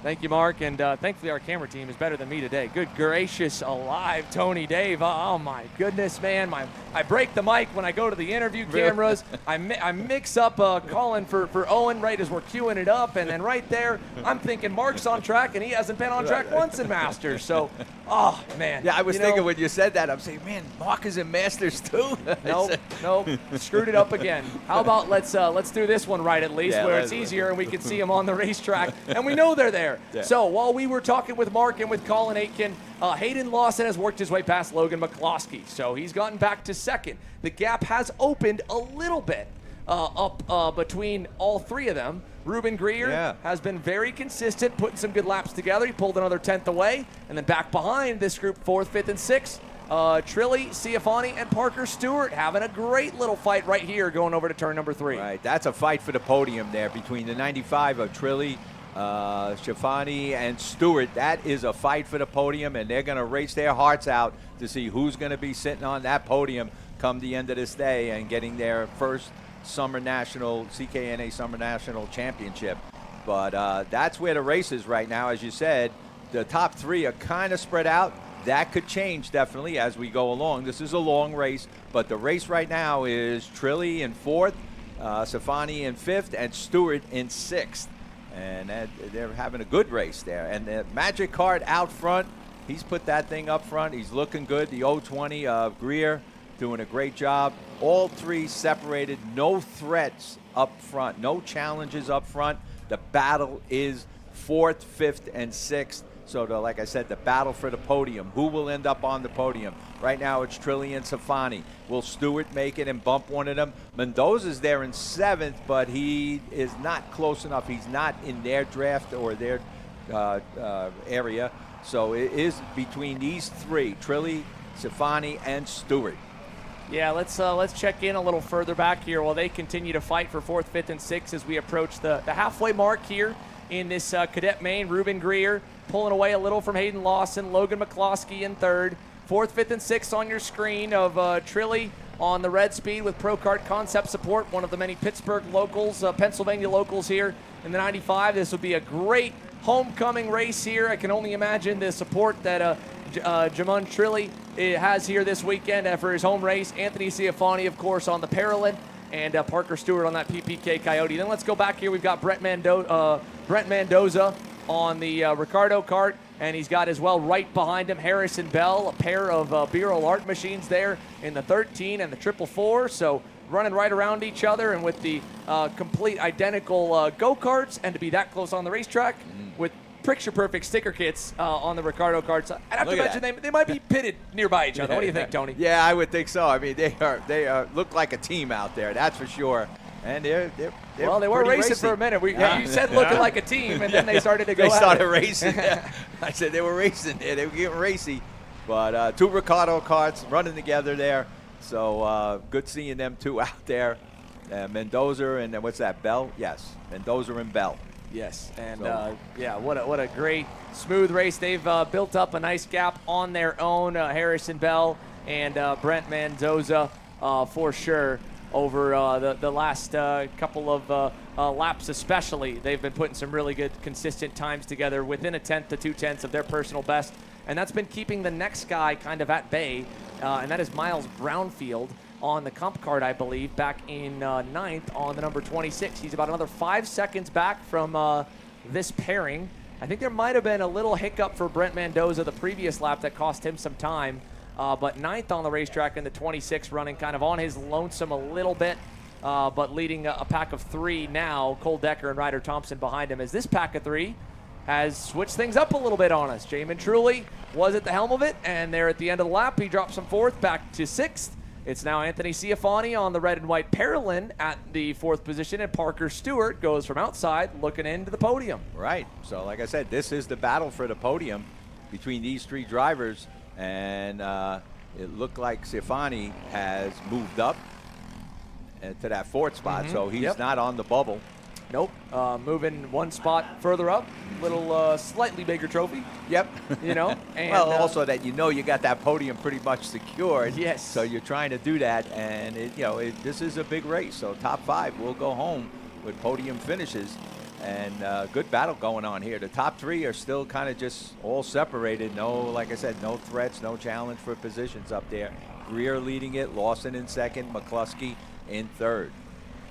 Thank you, Mark, and thankfully our camera team is better than me today. Good gracious alive, Tony Dave. Oh, my goodness, man. I break the mic when I go to the interview cameras. I mix up calling for Owen right as we're queuing it up, and then right there, I'm thinking Mark's on track, and he hasn't been on track once in Masters. So, oh, man. Yeah, I was thinking when you said that, I'm saying, man, Mark is in Masters too. Nope, screwed it up again. How about let's do this one right at least, where it's easier and we can see them on the racetrack, and we know they're there. Yeah. So while we were talking with Mark and with Colin Aitken, Hayden Lawson has worked his way past Logan McCloskey, so he's gotten back to second. The gap has opened a little bit up between all three of them. Ruben Greer has been very consistent, putting some good laps together. He pulled another 10th away, and then back behind this group, 4th, 5th, and 6th. Trilly, Ciafani, and Parker Stewart having a great little fight right here going over to turn number 3. Right, that's a fight for the podium there between the 95 of Trilly, Ciafani, and Stewart. That is a fight for the podium, and they're going to race their hearts out to see who's going to be sitting on that podium come the end of this day and getting their first Summer National, CKNA Summer National Championship. But that's where the race is right now. As you said, the top 3 are kind of spread out. That could change definitely as we go along. This is a long race, but the race right now is Trilly in 4th, Ciafani in 5th, and Stewart in 6th. And they're having a good race there. And the Magic Kart out front, he's put that thing up front. He's looking good. The 020 of Greer doing a great job. All 3 separated, no threats up front, no challenges up front. The battle is 4th, 5th, and 6th. So, like I said, the battle for the podium. Who will end up on the podium? Right now, it's Trilly and Ciafani. Will Stewart make it and bump one of them? Mendoza's there in 7th, but he is not close enough. He's not in their draft or their area. So it is between these 3, Trilly, Ciafani, and Stewart. Yeah, let's check in a little further back here while they continue to fight for 4th, 5th, and 6th as we approach the halfway mark here in this Cadet main. Ruben Greer pulling away a little from Hayden Lawson. Logan McCloskey in 3rd. 4th, 5th, and 6th on your screen of Trilly on the red speed with Pro Kart Concept support, one of the many Pittsburgh locals, Pennsylvania locals here in the 95. This will be a great homecoming race here. I can only imagine the support that Jamon Trilly has here this weekend for his home race. Anthony Ciafani, of course, on the Paralympic, and Parker Stewart on that PPK Coyote. Then let's go back here. We've got Brent Mendoza on the Ricardo kart, and he's got as well right behind him Harrison Bell, a pair of Bureau Art machines there in the 13 and the 444. So running right around each other, and with the complete identical go-karts, and to be that close on the racetrack with picture-perfect sticker kits on the Ricardo karts. I'd have to imagine they might be pitted nearby each other. What do you think, Tony? Yeah, I would think so. I mean, they look like a team out there, that's for sure. And they're well, they were racing for a minute. You said looking like a team, and then they started to go. They started racing. I said they were racing. They were getting racy. But 2 Ricardo karts running together there. So good seeing them 2 out there. Mendoza and what's that, Bell? Yes, Mendoza and Bell. Yes, and yeah, what a great, smooth race. They've built up a nice gap on their own, Harrison Bell and Brent Mendoza, for sure, over the last couple of laps especially. They've been putting some really good, consistent times together within 1/10 to 2/10 of their personal best, and that's been keeping the next guy kind of at bay, and that is Miles Brownfield on the comp card, I believe, back in 9th on the number 26. He's about another 5 seconds back from this pairing. I think there might have been a little hiccup for Brent Mendoza the previous lap that cost him some time, but 9th on the racetrack in the 26, running kind of on his lonesome a little bit, but leading a pack of 3 now. Cole Decker and Ryder Thompson behind him, as this pack of 3 has switched things up a little bit on us. Jamin Trulli was at the helm of it, and there at the end of the lap, he drops from 4th back to 6th. It's now Anthony Ciafani on the red and white Parolin at the 4th position, and Parker Stewart goes from outside looking into the podium. Right. So, like I said, this is the battle for the podium between these 3 drivers, and it looked like Ciafani has moved up to that 4th spot, so he's not on the bubble. Nope. Moving 1 spot further up, little slightly bigger trophy. Yep. You know. And, well, also that you got that podium pretty much secured. Yes. So you're trying to do that, and this is a big race. So top 5 will go home with podium finishes, and good battle going on here. The top 3 are still kind of just all separated. No, like I said, no threats, no challenge for positions up there. Greer leading it, Lawson in 2nd, McCluskey in 3rd.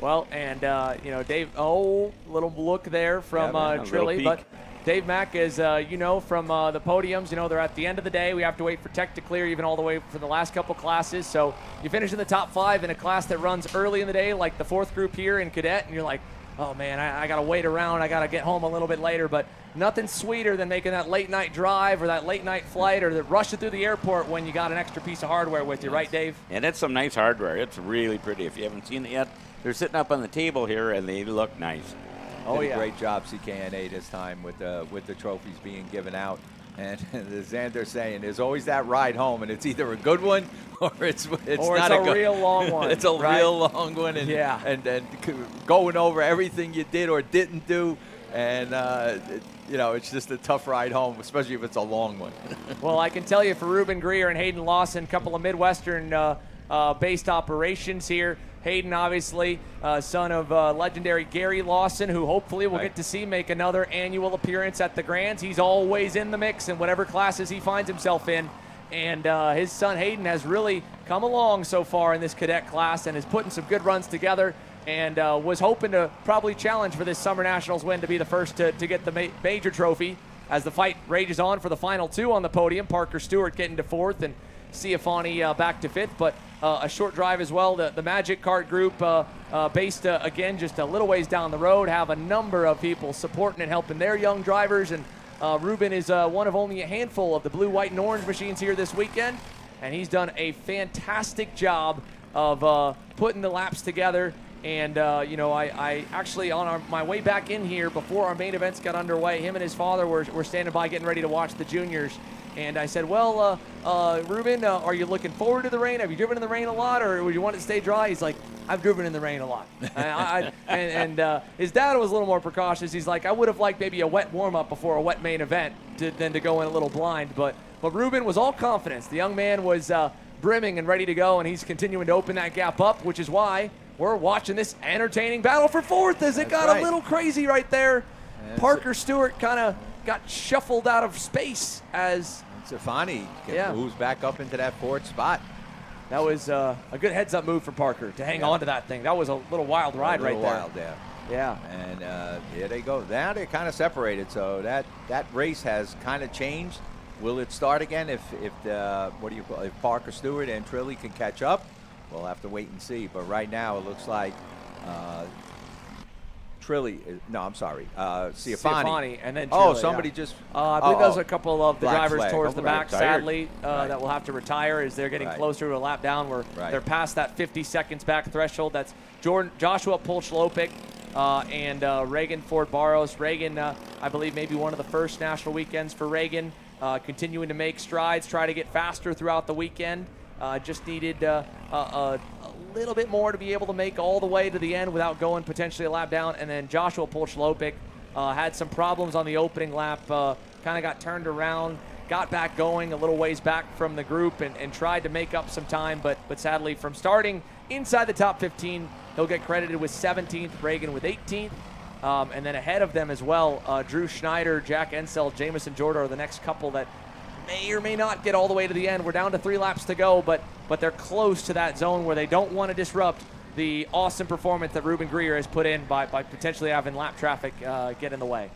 Well, and, Dave, little look there from Trilly, but Dave Mack is, from the podiums, they're at the end of the day. We have to wait for tech to clear even all the way for the last couple classes. So you finish in the top 5 in a class that runs early in the day, like the 4th group here in Cadet, and you're like, oh, man, I got to wait around. I got to get home a little bit later. But nothing sweeter than making that late-night drive or that late-night flight or rushing through the airport when you got an extra piece of hardware with you, right, Dave? And it's some nice hardware. It's really pretty. If you haven't seen it yet, they're sitting up on the table here, and they look nice. Oh, yeah. Great job, CKNA, this time with the trophies being given out. And as Xander's saying, there's always that ride home, and it's either a good one or it's not a real long one. It's a real long one, and and going over everything you did or didn't do, and it's just a tough ride home, especially if it's a long one. Well, I can tell you for Ruben Greer and Hayden Lawson, a couple of Midwestern based operations here. Hayden, obviously, son of legendary Gary Lawson, who hopefully we'll get to see make another annual appearance at the Grands. He's always in the mix in whatever classes he finds himself in. And his son Hayden has really come along so far in this cadet class and is putting some good runs together, and was hoping to probably challenge for this Summer Nationals win to be the first to get the major trophy as the fight rages on for the final 2 on the podium. Parker Stewart getting to 4th and Ciafani back to 5th, but a short drive as well. The Magic Kart group, based again just a little ways down the road, have a number of people supporting and helping their young drivers, and Ruben is one of only a handful of the blue, white, and orange machines here this weekend, and he's done a fantastic job of putting the laps together. And, I actually, on my way back in here before our main events got underway, him and his father were standing by getting ready to watch the juniors. And I said, well, Ruben, are you looking forward to the rain? Have you driven in the rain a lot, or would you want it to stay dry? He's like, I've driven in the rain a lot. and his dad was a little more precautious. He's like, I would have liked maybe a wet warm-up before a wet main event than to go in a little blind. But Ruben was all confidence. The young man was brimming and ready to go, and he's continuing to open that gap up, which is why we're watching this entertaining battle for 4th as it got a little crazy right there. Parker Stewart kind of got shuffled out of space as Ciafani moves back up into that 4th spot. That was a good heads-up move for Parker to hang on to that thing. That was a little wild ride right there. Wild, yeah. And here they go. Now they're kind of separated, so that race has kind of changed. Will it start again if Parker Stewart and Trilly can catch up? We'll have to wait and see. But right now it looks like Ciafani. And then Trilly, somebody just... I believe those are a couple of the drivers flag towards the back, sadly, right. that will have to retire as they're getting closer to a lap down where they're past that 50 seconds back threshold. That's Joshua Polchlopik and Reagan Ford Barros. Reagan, I believe, maybe one of the first national weekends for Reagan. continuing to make strides, try to get faster throughout the weekend. Just needed a little bit more to be able to make all the way to the end without going potentially a lap down. And then Joshua Polchlopik had some problems on the opening lap, kind of got turned around, got back going a little ways back from the group and tried to make up some time, but sadly from starting inside the top 15, he'll get credited with 17th, Reagan with 18th. And then ahead of them as well, Drew Schneider, Jack Ensel, Jamison Jordan are the next couple that may or may not get all the way to the end. We're down to 3 laps to go, but they're close to that zone where they don't want to disrupt the awesome performance that Ruben Greer has put in by potentially having lap traffic get in the way.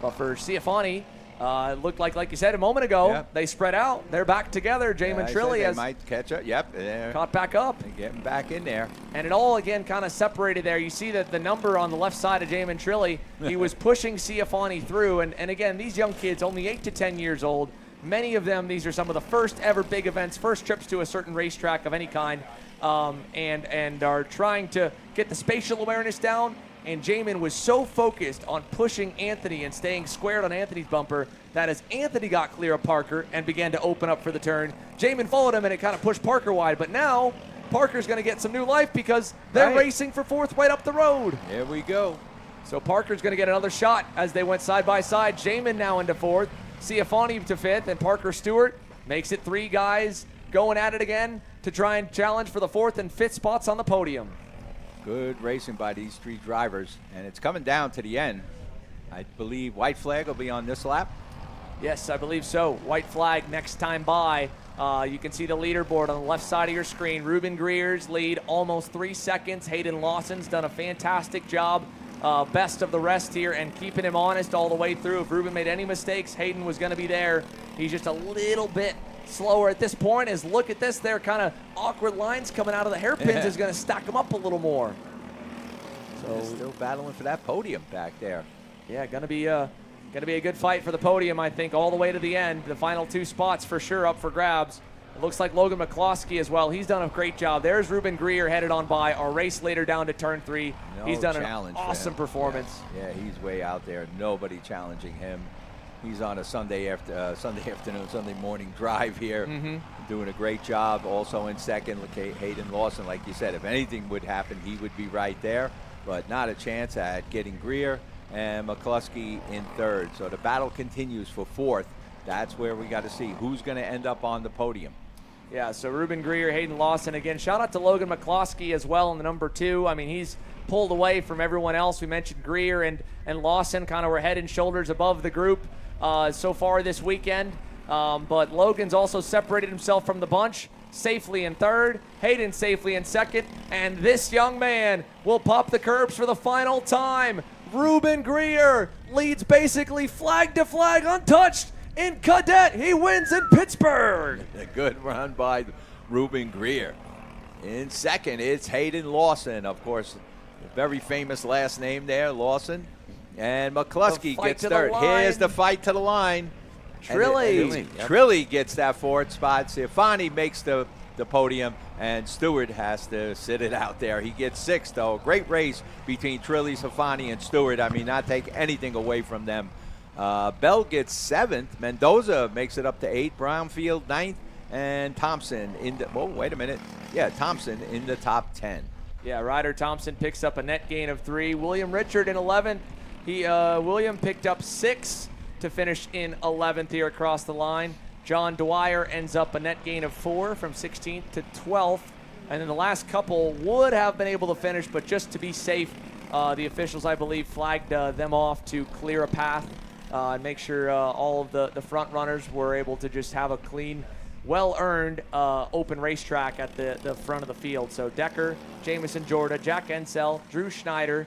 But for Ciafani, it looked like you said a moment ago, they spread out. They're back together. Jamin Trilli might catch up. Yep, they're caught back up. They're getting back in there. And it all, again, kind of separated there. You see that the number on the left side of Jamin Trilli, he was pushing Ciafani through. And again, these young kids, only 8 to 10 years old, many of them, these are some of the first ever big events, first trips to a certain racetrack of any kind, and are trying to get the spatial awareness down. And Jamin was so focused on pushing Anthony and staying squared on Anthony's bumper that as Anthony got clear of Parker and began to open up for the turn, Jamin followed him and it kind of pushed Parker wide. But now Parker's going to get some new life because they're racing for 4th right up the road. Here we go. So Parker's going to get another shot as they went side by side. Jamin now into 4th, Ciafani to 5th, and Parker Stewart makes it 3 guys going at it again to try and challenge for the 4th and 5th spots on the podium. Good racing by these 3 drivers, and it's coming down to the end. I believe white flag will be on this lap. Yes, I believe so. White flag next time by. You can see the leaderboard on the left side of your screen. Ruben Greer's lead almost 3 seconds. Hayden Lawson's done a fantastic job. Best of the rest here and keeping him honest all the way through. If Ruben made any mistakes, Hayden was going to be there. He's just a little bit slower at this point. As look at this, there kind of awkward lines coming out of the hairpins is going to stack them up a little more. So still battling for that podium back there. Yeah, going to be a good fight for the podium, I think, all the way to the end. The final 2 spots for sure up for grabs. It looks like Logan McCloskey as well. He's done a great job. There's Ruben Greer headed on by. Our race later down to turn 3. He's done an awesome performance. Yeah, he's way out there. Nobody challenging him. He's on a Sunday afternoon, Sunday morning drive here, doing a great job. Also in second, Hayden Lawson, like you said, if anything would happen, he would be right there, but not a chance at getting Greer, and McCluskey in 3rd. So the battle continues for 4th. That's where we got to see who's going to end up on the podium. Yeah, so Ruben Greer, Hayden Lawson. Again, shout out to Logan McCloskey as well in the number 2. I mean, he's pulled away from everyone else. We mentioned Greer and Lawson kind of were head and shoulders above the group so far this weekend. But Logan's also separated himself from the bunch, safely in 3rd, Hayden safely in 2nd, and this young man will pop the curbs for the final time. Ruben Greer leads basically flag to flag untouched in Cadet. He wins in Pittsburgh. A good run by Ruben Greer. In 2nd, it's Hayden Lawson, of course, the very famous last name there, Lawson. And McCluskey gets 3rd. Here's the fight to the line. Trilli gets that 4th spot. Ciafani makes the podium, and Stewart has to sit it out there. He gets 6th, though. Great race between Trilli, Ciafani, and Stewart. I mean, not take anything away from them. Bell gets 7th. Mendoza makes it up to 8th. Brownfield 9th. And Thompson in the, oh, wait a minute. Yeah, Thompson in the top 10. Yeah, Ryder Thompson picks up a net gain of 3. William Richard in 11th. William picked up 6 to finish in 11th here across the line. John Dwyer ends up a net gain of 4 from 16th to 12th. And then the last couple would have been able to finish, but just to be safe, the officials, I believe, flagged them off to clear a path and make sure all of the front runners were able to just have a clean, well-earned open racetrack at the front of the field. So Decker, Jamison Jordan, Jack Ensel, Drew Schneider,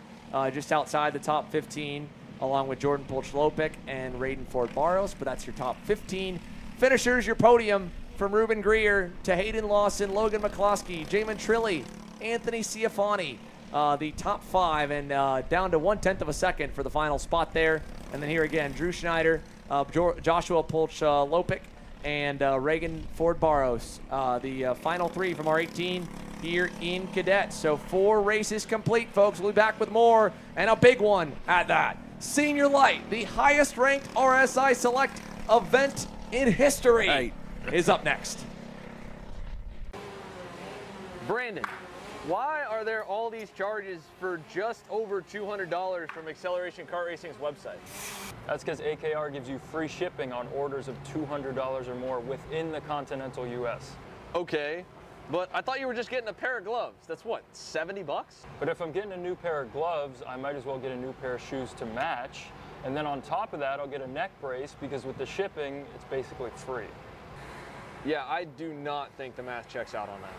just outside the top 15, along with Jordan Polchlopik and Raiden Ford Barros, but that's your top 15 finishers. Your podium from Ruben Greer to Hayden Lawson, Logan McCloskey, Jamin Trilli, Anthony Ciafani, the top 5, and down to 1/10 of a second for the final spot there. And then here again, Drew Schneider, Joshua Polchlopik, and Reagan Ford Barros, the final 3 from our 18 here in Cadet. So 4 races complete, folks. We'll be back with more, and a big one at that. Senior Light, the highest ranked RSI Select event in history, is up next. Brandon, why are there all these charges for just over $200 from Acceleration Kart Racing's website? That's because AKR gives you free shipping on orders of $200 or more within the continental US. Okay, but I thought you were just getting a pair of gloves. That's what, 70 bucks? But if I'm getting a new pair of gloves, I might as well get a new pair of shoes to match. And then on top of that, I'll get a neck brace because with the shipping, it's basically free. Yeah, I do not think the math checks out on that.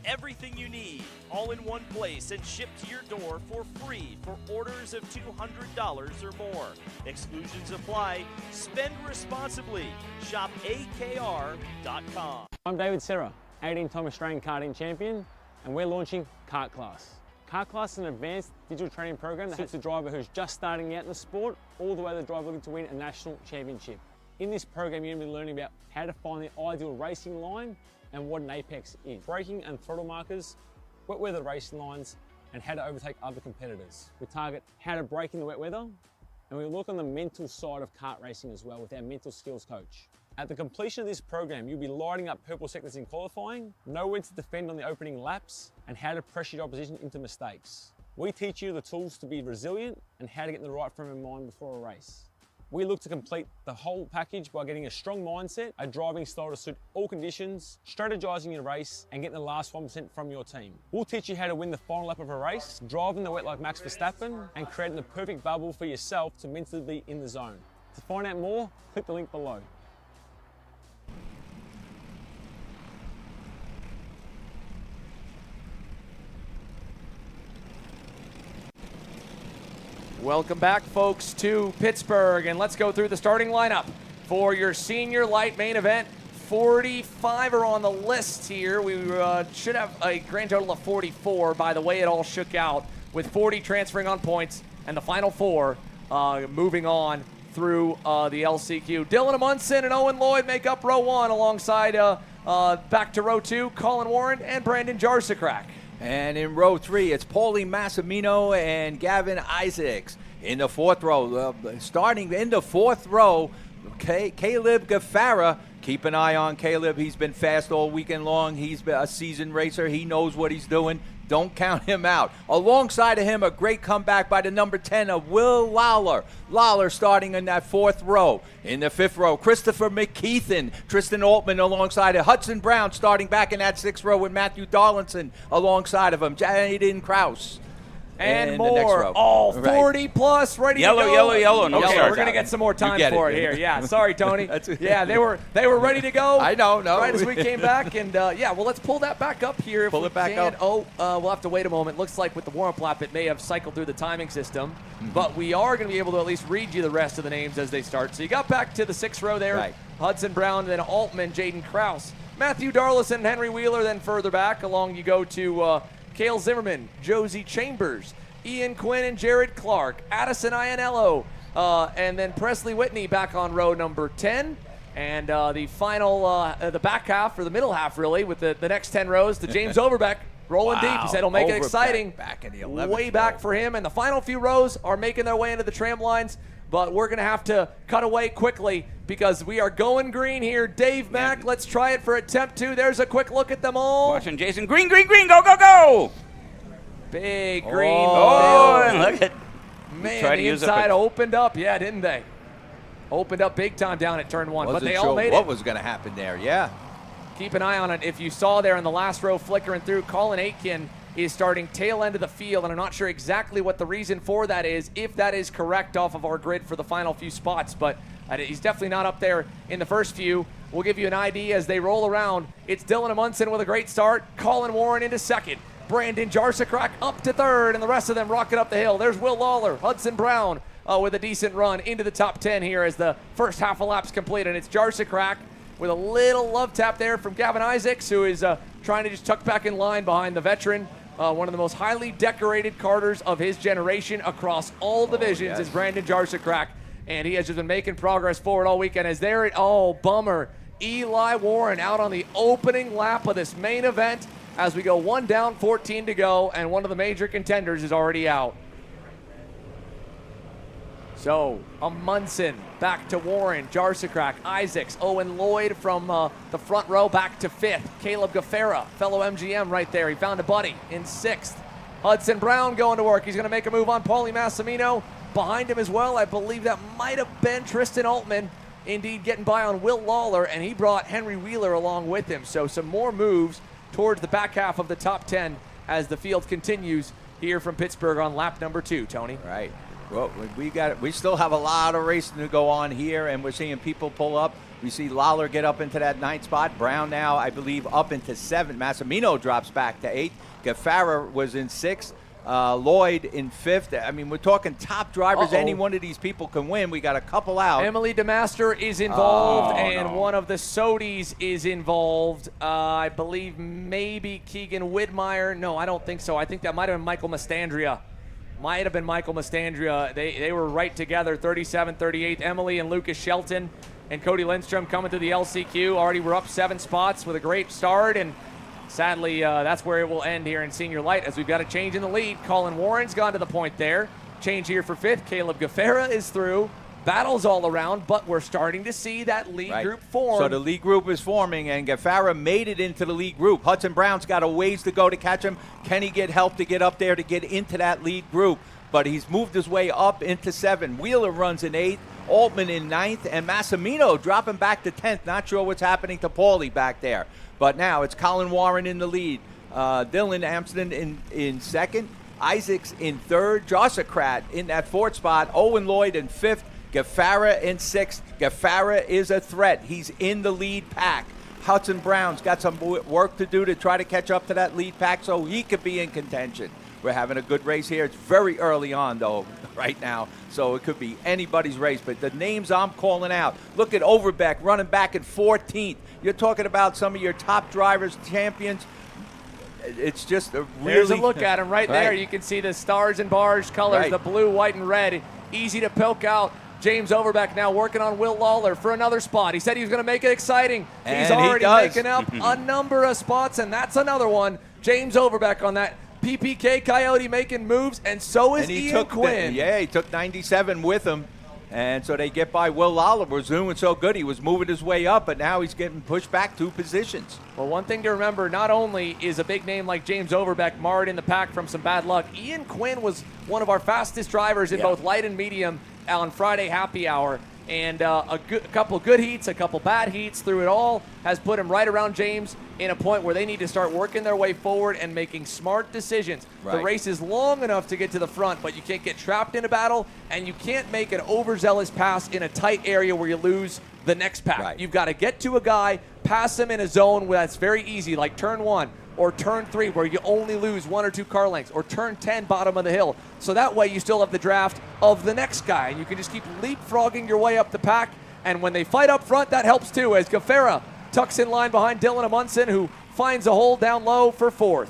Everything you need, all in one place and shipped to your door for free for orders of $200 or more. Exclusions apply. Spend responsibly. Shop AKR.com. I'm David Serra, 18-time Australian karting champion, and we're launching Kart Class. Kart Class is an advanced digital training program that suits a driver who's just starting out in the sport, all the way to the driver looking to win a national championship. In this program, you're going to be learning about how to find the ideal racing line and what an apex is. Braking and throttle markers, wet weather racing lines, and how to overtake other competitors. We target how to brake in the wet weather, and we look on the mental side of kart racing as well with our mental skills coach. At the completion of this program, you'll be lighting up purple sectors in qualifying, know when to defend on the opening laps, and how to pressure your opposition into mistakes. We teach you the tools to be resilient and how to get in the right frame of mind before a race. We look to complete the whole package by getting a strong mindset, a driving style to suit all conditions, strategizing your race, and getting the last 1% from your team. We'll teach you how to win the final lap of a race, driving the wet like Max Verstappen, and creating the perfect bubble for yourself to mentally be in the zone. To find out more, click the link below. Welcome back, folks, to Pittsburgh, and let's go through the starting lineup for your Senior Light main event. 45 are on the list here. We should have a grand total of 44 by the way it all shook out, with 40 transferring on points and the final 4 moving on through the LCQ. Dylan Amundsen and Owen Lloyd make up row 1 alongside back to row 2, Colin Warren and Brandon Jarsakrak. And in row 3, it's Paulie Massimino and Gavin Isaacs. In the 4th row, starting in the 4th row, Caleb Gaffara. Keep an eye on Caleb. He's been fast all weekend long. He's been a seasoned racer. He knows what he's doing. Don't count him out. Alongside of him, a great comeback by the number 10 of Will Lawler. Lawler starting in that 4th row. In the 5th row, Christopher McKeithen, Tristan Altman alongside of Hudson Brown starting back in that 6th row with Matthew Darlinson alongside of him. Jaden Krause. And more, all 40 plus, ready to go. Yellow. No okay, start we're going to get some more time for it here. Yeah, sorry, Tony. Yeah, they were ready to go. I know. Right as we came back, and yeah, well, let's pull that back up here. Pull it back up. Oh, we'll have to wait a moment. Looks like with the warm-up lap, it may have cycled through the timing system, but we are going to be able to at least read you the rest of the names as they start. So you got back to the 6th row there. Right. Hudson Brown, then Altman, Jaden Krause, Matthew Darlison, Henry Wheeler. Then further back along you go to Cale Zimmerman, Josie Chambers, Ian Quinn and Jared Clark, Addison Ianello, and then Presley Whitney back on row number 10. And the final, the back half, or the middle half really, with the next 10 rows to James Overbeck, rolling deep. He said it'll make it exciting. Back in the 11th way back for him. And the final few rows are making their way into the tram lines. But we're going to have to cut away quickly because we are going green here. Dave Mack, let's try it for attempt 2. There's a quick look at them all. Watching Jason. Green, go! Big green. Oh, look at man, the inside opened up, yeah, didn't they? Opened up big time down at turn 1, but they all made it. What was going to happen there? Yeah. Keep an eye on it. If you saw there in the last row flickering through, Colin Aitken is starting tail end of the field, and I'm not sure exactly what the reason for that is, if that is correct off of our grid for the final few spots, but he's definitely not up there in the first few. We'll give you an idea as they roll around. It's Dylan Amundsen with a great start, Colin Warren into 2nd. Brandon Jarsakrak up to 3rd, and the rest of them rocket up the hill. There's Will Lawler, Hudson Brown with a decent run into the top 10 here as the first half of lap's complete. And it's Jarsakrak with a little love tap there from Gavin Isaacs, who is trying to just tuck back in line behind the veteran. One of the most highly decorated karters of his generation across all divisions is Brandon Jarsakrak, and he has just been making progress forward all weekend. As there, bummer. Eli Warren out on the opening lap of this main event as we go 1 down, 14 to go, and one of the major contenders is already out. So, Amundsen back to Warren, Jarsakrak, Isaacs, Owen Lloyd from the front row back to 5th. Caleb Gaffera, fellow MGM right there. He found a buddy in 6th. Hudson Brown going to work. He's going to make a move on Paulie Massimino. Behind him as well, I believe that might have been Tristan Altman. Indeed, getting by on Will Lawler, and he brought Henry Wheeler along with him. So some more moves towards the back half of the top 10 as the field continues here from Pittsburgh on lap number 2, Tony. Right. Well, we still have a lot of racing to go on here, and we're seeing people pull up. We see Lawler get up into that 9th spot. Brown now, I believe, up into 7th. Massimino drops back to 8th. Gaffara was in 6th. Lloyd in 5th. I mean, we're talking top drivers. Any one of these people can win. We got a couple out. Emily DeMaster is involved, and one of the Sodis is involved. I believe maybe Keegan Widmeyer. No, I don't think so. I think that might have been Michael Mastandria. Might have been Michael Mastandria. They were right together, 37th, 38th. Emily and Lucas Shelton and Cody Lindstrom coming through the LCQ. Already we're up 7 spots with a great start, and sadly, that's where it will end here in Senior Light as we've got a change in the lead. Colin Warren's gone to the point there. Change here for 5th. Caleb Gaffera is through. Battles all around, but we're starting to see that lead group form. So the lead group is forming, and Gaffara made it into the lead group. Hudson Brown's got a ways to go to catch him. Can he get help to get up there to get into that lead group? But he's moved his way up into 7. Wheeler runs in 8th. Altman in 9th, and Massimino dropping back to 10th. Not sure what's happening to Paulie back there. But now it's Colin Warren in the lead. Dylan Amsden in 2nd. Isaacs in 3rd. Jarsakrat in that 4th spot. Owen Lloyd in 5th. Gaffara in 6th. Gaffara is a threat. He's in the lead pack. Hudson Brown's got some work to do to try to catch up to that lead pack so he could be in contention. We're having a good race here. It's very early on, though, right now, so it could be anybody's race. But the names I'm calling out, look at Overbeck running back in 14th. You're talking about some of your top drivers, champions. It's just a really... There's a look at him right there. You can see the stars and bars colors, the blue, white, and red. Easy to poke out. James Overbeck now working on Will Lawler for another spot. He said he was going to make it exciting. He's already making up a number of spots, and that's another one. James Overbeck on that PPK Coyote making moves, and so is Ian Quinn. He took 97 with him, and so they get by Will Lawler. Was doing so good. He was moving his way up, but now he's getting pushed back 2 positions. Well, one thing to remember, not only is a big name like James Overbeck marred in the pack from some bad luck, Ian Quinn was one of our fastest drivers in both light and medium on Friday happy hour, and a couple good heats, a couple bad heats through it all has put him right around James in a point where they need to start working their way forward and making smart decisions. The race is long enough to get to the front, but you can't get trapped in a battle, and you can't make an overzealous pass in a tight area where you lose the next pack. You've got to get to a guy, pass him in a zone where that's very easy, like turn 1 or turn 3 where you only lose 1 or 2 car lengths, or turn 10 bottom of the hill. So that way you still have the draft of the next guy, and you can just keep leapfrogging your way up the pack. And when they fight up front, that helps too, as Gaffera tucks in line behind Dylan Amundsen, who finds a hole down low for 4th.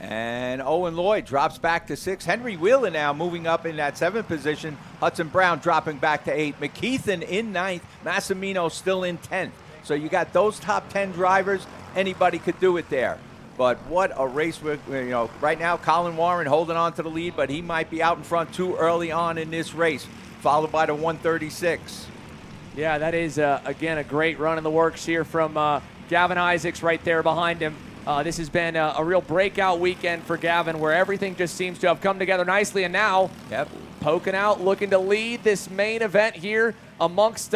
And Owen Lloyd drops back to 6th. Henry Wheeler now moving up in that 7th position. Hudson Brown dropping back to 8th. McKeithen in 9th. Massimino still in 10th. So you got those top 10 drivers. Anybody could do it there. But what a race. Right now Colin Warren holding on to the lead, but he might be out in front too early on in this race, followed by the 136. Yeah, that is, again, a great run in the works here from Gavin Isaacs right there behind him. This has been a real breakout weekend for Gavin, where everything just seems to have come together nicely, and now poking out, looking to lead this main event here amongst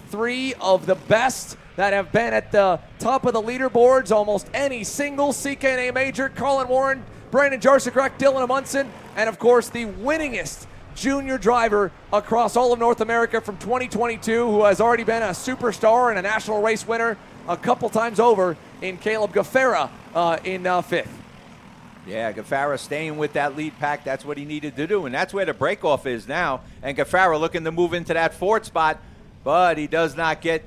3 of the best that have been at the top of the leaderboards almost any single CKNA major. Colin Warren, Brandon Jarsakrak, Dylan Amundsen, and of course the winningest junior driver across all of North America from 2022, who has already been a superstar and a national race winner a couple times over, in Caleb Gaffera in 5th. Yeah, Gaffara staying with that lead pack. That's what he needed to do, and that's where the breakoff is now. And Gaffara looking to move into that 4th spot, but he does not get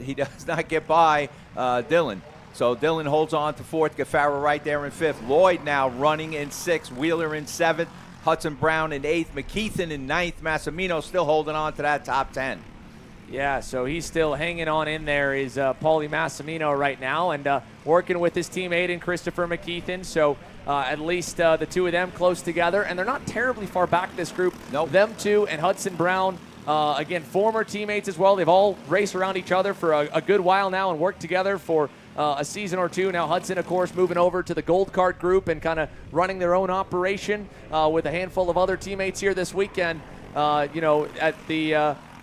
by Dylan. So Dylan holds on to 4th. Gaffara right there in 5th. Lloyd now running in 6th. Wheeler in 7th. Hudson Brown in 8th. McKeithen in 9th. Massimino still holding on to that top 10. Yeah, so he's still hanging on in there, is Paulie Massimino right now, and working with his teammate and Christopher McKeithen. So at least the 2 of them close together, and they're not terribly far back, this group. Them 2 and Hudson Brown Again, former teammates as well. They've all raced around each other for a good while now and worked together for a season or two. Now Hudson, of course, moving over to the Gold Kart group and kind of running their own operation with a handful of other teammates here this weekend.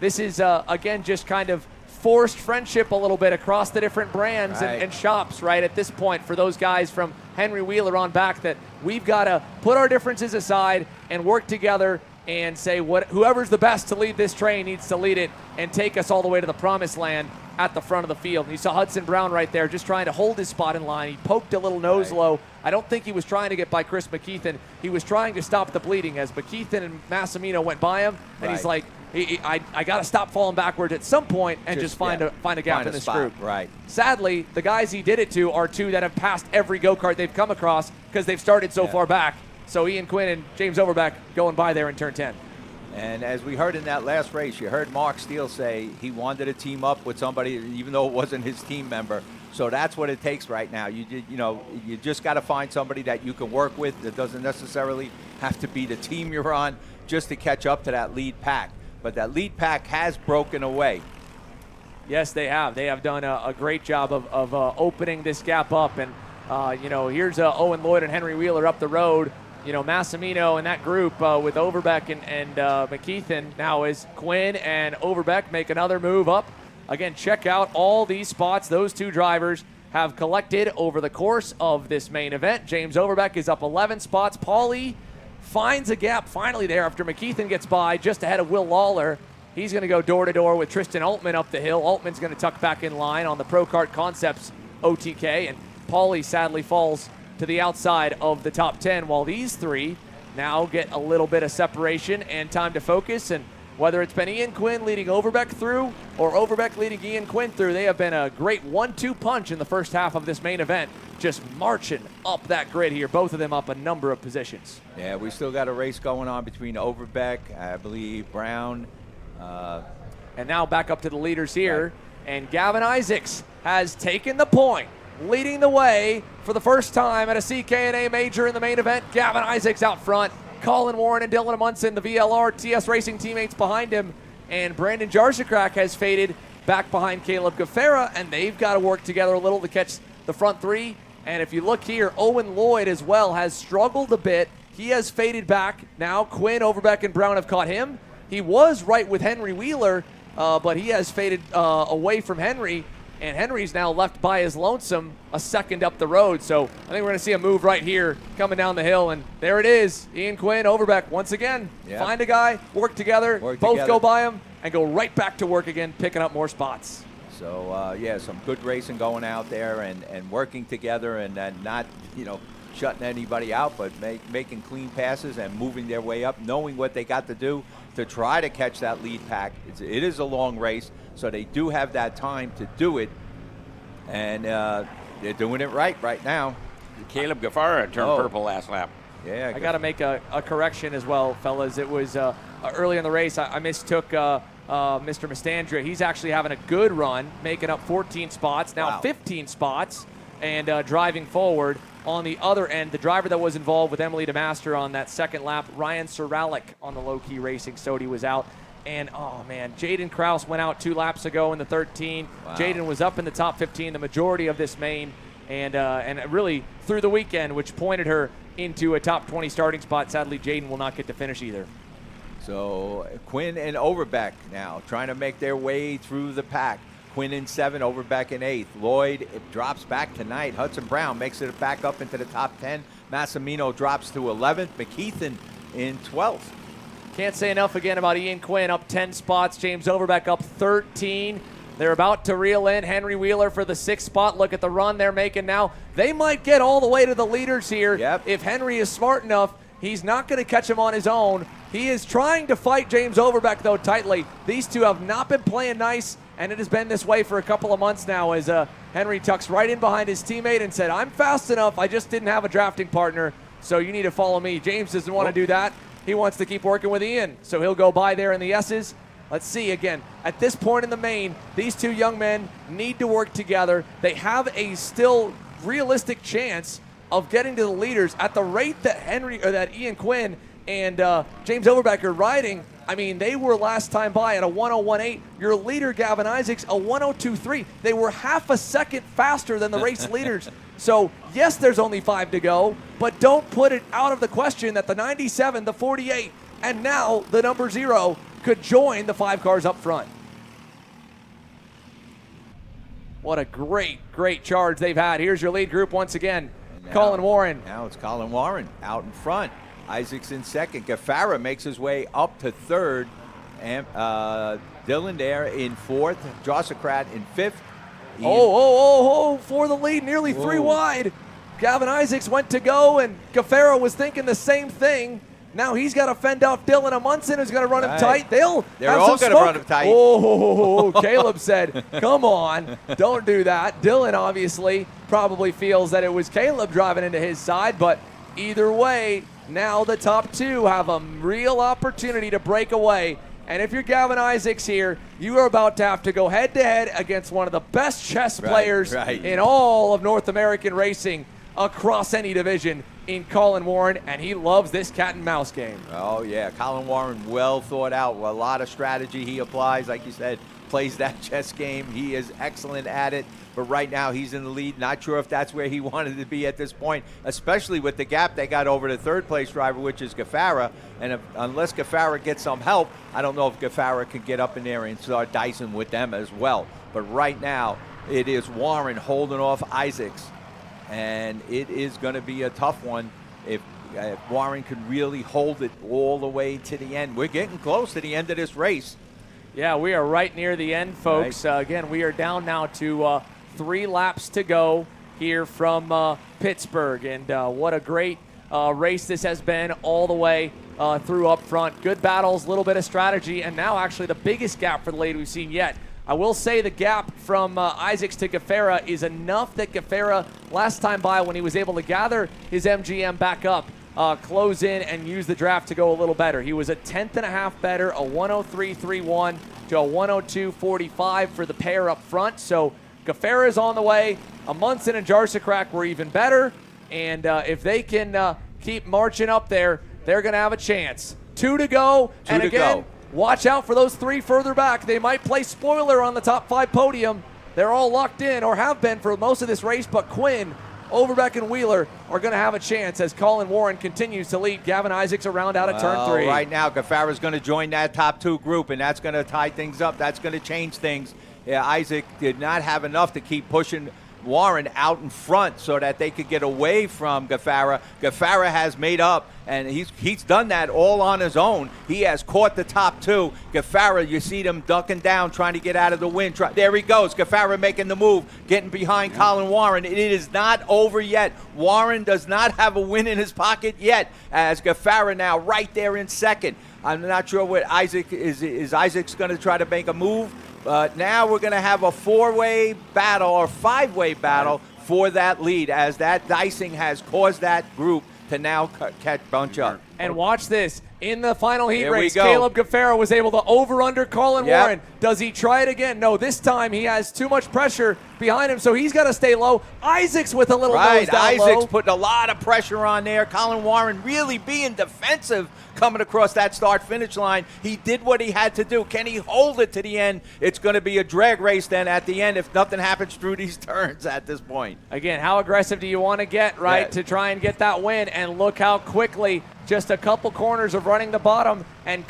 This is, again, just kind of forced friendship a little bit across the different brands and shops, right, at this point for those guys from Henry Wheeler on back, that we've got to put our differences aside and work together and say whoever's the best to lead this train needs to lead it and take us all the way to the promised land at the front of the field. And you saw Hudson Brown right there just trying to hold his spot in line. He poked a little nose low. I don't think he was trying to get by Chris McKeithen. He was trying to stop the bleeding as McKeithen and Massimino went by him, and he's like, I got to stop falling backwards at some point and just find a gap in this group. Right. Sadly, the guys he did it to are two that have passed every go-kart they've come across because they've started so far back. So Ian Quinn and James Overbeck going by there in turn 10. And as we heard in that last race, you heard Mark Steele say he wanted to team up with somebody even though it wasn't his team member. So that's what it takes right now. You just got to find somebody that you can work with. That doesn't necessarily have to be the team you're on just to catch up to that lead pack. But that lead pack has broken away. Yes, they have. They have done a great job of opening this gap up. And, here's Owen Lloyd and Henry Wheeler up the road. Massimino and that group with Overbeck and McKeithen now is Quinn and Overbeck make another move up. Again, check out all these spots those two drivers have collected over the course of this main event. James Overbeck is up 11 spots. Paulie finds a gap finally there after McKeithen gets by just ahead of Will Lawler. He's going to go door-to-door with Tristan Altman up the hill. Altman's going to tuck back in line on the Pro Kart Concepts OTK, and Paulie sadly falls to the outside of the top 10, while these three now get a little bit of separation and time to focus. And whether it's been Ian Quinn leading Overbeck through or Overbeck leading Ian Quinn through, they have been a great 1-2 punch in the first half of this main event, just marching up that grid here, both of them up a number of positions. Yeah, we still got a race going on between Overbeck, I believe Brown. And now back up to the leaders here. Right. And Gavin Isaacs has taken the point, leading the way for the first time at a CKNA major in the main event. Gavin Isaacs out front. Colin Warren and Dylan Amundsen, the VLR TS Racing teammates behind him. And Brandon Jarzakrak has faded back behind Caleb Gaffera, and they've got to work together a little to catch the front three. And if you look here, Owen Lloyd as well has struggled a bit. He has faded back. Now Quinn, Overbeck, and Brown have caught him. He was right with Henry Wheeler, but he has faded away from Henry. And Henry's now left by his lonesome a second up the road. So I think we're going to see a move right here coming down the hill. And there it is. Ian Quinn, Overbeck, once again. Yep. Find a guy, work together, both go by him, and go right back to work again, picking up more spots. So, some good racing going out there and working together and not, shutting anybody out, but making clean passes and moving their way up, knowing what they got to do to try to catch that lead pack. It is a long race, so they do have that time to do it, and they're doing it right now. Caleb Gaffara turned purple last lap. Yeah, I got to make a correction as well, fellas. It was early in the race. I mistook Mr. Mastandria. He's actually having a good run, making up 14 spots, now 15 spots, and driving forward. On the other end, the driver that was involved with Emily DeMaster on that second lap, Ryan Soralik on the low-key racing, Sodi was out. And, oh, man, Jaden Krause went out 2 laps ago in the 13. Wow. Jaden was up in the top 15 the majority of this main, and really through the weekend, which pointed her into a top 20 starting spot. Sadly, Jaden will not get to finish either. So Quinn and Overbeck now trying to make their way through the pack. Quinn in 7, Overbeck in 8th. Lloyd drops back tonight. Hudson Brown makes it back up into the top 10. Massimino drops to 11th. McKeithen in 12th. Can't say enough again about Ian Quinn up 10 spots. James Overbeck up 13. They're about to reel in Henry Wheeler for the 6th spot. Look at the run they're making now. They might get all the way to the leaders here. Yep. If Henry is smart enough. He's not going to catch him on his own. He is trying to fight James Overbeck, though, tightly. These two have not been playing nice, and it has been this way for a couple of months now as Henry tucks right in behind his teammate and said, I'm fast enough. I just didn't have a drafting partner, so you need to follow me. James doesn't want to do that. He wants to keep working with Ian, so he'll go by there in the S's. Let's see, again, at this point in the main, these two young men need to work together. They have a still realistic chance of getting to the leaders at the rate that Ian Quinn and James Overbecker riding. I mean, they were last time by at a 1:01.8. Your leader, Gavin Isaacs, a 1:02.3. They were half a second faster than the race leaders. So, yes, there's only 5 to go, but don't put it out of the question that the 97, the 48, and now the number 0 could join the 5 cars up front. What a great, great charge they've had. Here's your lead group once again. Colin Warren. Now it's Colin Warren out in front. Isaacs in second. Gafara makes his way up to third. And Dylan there in fourth. Jossicrat in fifth. For the lead, nearly 3 wide. Gavin Isaacs went to go, and Gafara was thinking the same thing. Now he's got to fend off Dylan Amundsen, who's going to run him tight. They're all going to run him tight. Caleb said, come on, don't do that. Dylan obviously probably feels that it was Caleb driving into his side, but either way, now the top 2 have a real opportunity to break away. And if you're Gavin Isaacs here, you are about to have to go head-to-head against one of the best chess players in all of North American racing across any division in Colin Warren, and he loves this cat and mouse game. Oh, yeah. Colin Warren, well thought out. A lot of strategy he applies. Like you said, plays that chess game. He is excellent at it. But right now, he's in the lead. Not sure if that's where he wanted to be at this point, especially with the gap they got over the third-place driver, which is Gafara. And unless Gafara gets some help, I don't know if Gafara can get up in there and start dicing with them as well. But right now, it is Warren holding off Isaacs. And it is going to be a tough one if Warren could really hold it all the way to the end. We're getting close to the end of this race. Yeah, we are right near the end, folks. Again, we are down now to 3 laps to go here from Pittsburgh. And what a great race this has been all the way through up front. Good battles, little bit of strategy, and now actually the biggest gap for the lead we've seen yet. I will say the gap from Isaacs to Gafara is enough that Gafara, last time by when he was able to gather his MGM back up, close in and use the draft to go a little better. He was a 1/10.5 better, a 1:03.31 to a 1:02.45 for the pair up front. So Gafara is on the way. Amundsen and Jarsicrack were even better. And if they can keep marching up there, they're going to have a chance. 2 to go. And again, watch out for those 3 further back. They might play spoiler on the top 5 podium. They're all locked in, or have been for most of this race, but Quinn, Overbeck, and Wheeler are going to have a chance as Colin Warren continues to lead Gavin Isaacs around out of turn 3. Right now, Gafara's going to join that top 2 group, and that's going to tie things up. That's going to change things. Yeah, Isaac did not have enough to keep pushing Warren out in front so that they could get away from Gafara. Gafara has made up, and he's done that all on his own. He has caught the top 2. Gafara, you see them ducking down, trying to get out of the wind. There he goes. Gafara making the move, getting behind Colin Warren. It is not over yet. Warren does not have a win in his pocket yet, as Gafara now right there in second. I'm not sure what Isaac is Isaac's going to try to make a move. But now we're going to have a 4-way battle or 5-way battle for that lead, as that dicing has caused that group to now bunch up. And watch this. In the final heat race, Caleb Gafara was able to over-under Colin Warren. Does he try it again? No, this time he has too much pressure behind him, so he's got to stay low. Isaacs with a little nose down Isaacs low. putting a lot of pressure on there. Colin Warren really being defensive coming across that start-finish line. He did what he had to do. Can he hold it to the end? It's going to be a drag race then at the end if nothing happens through these turns at this point. Again, how aggressive do you want to get, to try and get that win? And look how quickly just a couple corners of running the bottom and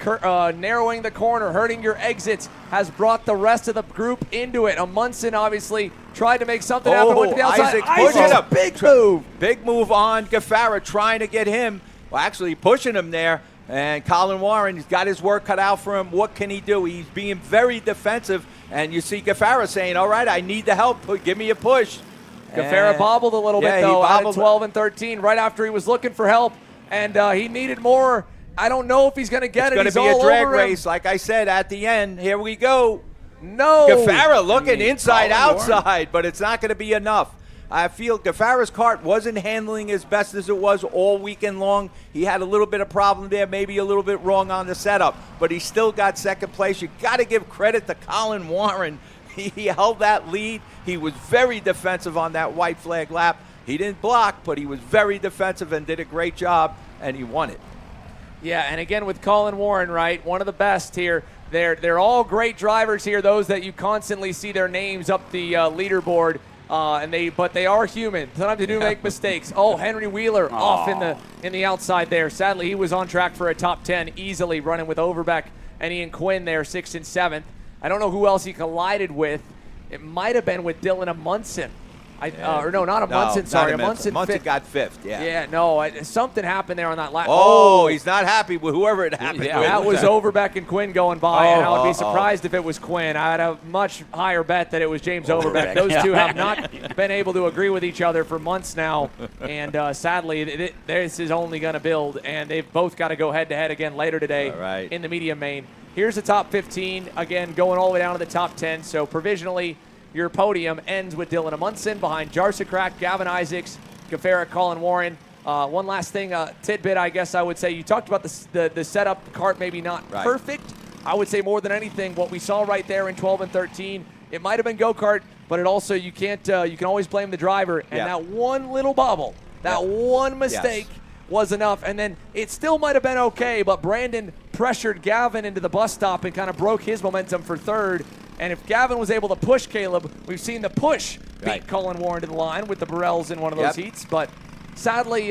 narrowing the corner, hurting your exits, has brought the rest of the group into it. Amundsen obviously tried to make something happen, went to the outside. Isaac big move. Big move on Gafara, trying to get him, actually pushing him there. And Colin Warren, he's got his work cut out for him. What can he do? He's being very defensive. And you see Gafara saying, all right, I need the help. Give me a push. Gafara bobbled a little bit, though, out of 12 and 13, right after he was looking for help. And he needed more. I don't know if he's going to get it. It's going to be a drag race, like I said, at the end. Here we go. No. Gafara looking inside, outside, but it's not going to be enough. I feel Gafara's kart wasn't handling as best as it was all weekend long. He had a little bit of problem there, maybe a little bit wrong on the setup, but he still got second place. You got to give credit to Colin Warren. He held that lead. He was very defensive on that white flag lap. He didn't block, but he was very defensive and did a great job, and he won it. Yeah, and again with Colin Warren, right, one of the best here. They're all great drivers here, those that you constantly see their names up the leaderboard. But they are human. Sometimes they do make mistakes. Oh, Henry Wheeler off in the outside there. Sadly, he was on track for a top 10 easily, running with Overbeck and Ian Quinn there, 6th and 7th. I don't know who else he collided with. It might have been with Dylan Amundsen. Munson. Sorry, Amundsen. Munson got 5th. Yeah. Yeah, no, something happened there on that lap. Oh, he's not happy with whoever it happened with. That was Overbeck and Quinn going by, and I would be surprised if it was Quinn. I had a much higher bet that it was James Overbeck. Those two have not been able to agree with each other for months now, and sadly, this is only going to build, and they've both got to go head-to-head again later today in the medium main. Here's the top 15, again, going all the way down to the top 10, so provisionally, your podium ends with Dylan Amundsen behind Jarsakrak, Gavin Isaacs, Gafera, Colin Warren. One last thing, tidbit, I guess I would say. You talked about the setup, the kart maybe not perfect. I would say more than anything, what we saw right there in 12 and 13, it might have been go-kart, but it also, you can always blame the driver. And that one little bobble, that one mistake was enough. And then it still might have been okay, but Brandon pressured Gavin into the bus stop and kind of broke his momentum for third. And if Gavin was able to push Caleb, we've seen the push beat Colin Warren to the line with the Burrells in one of those heats. But sadly,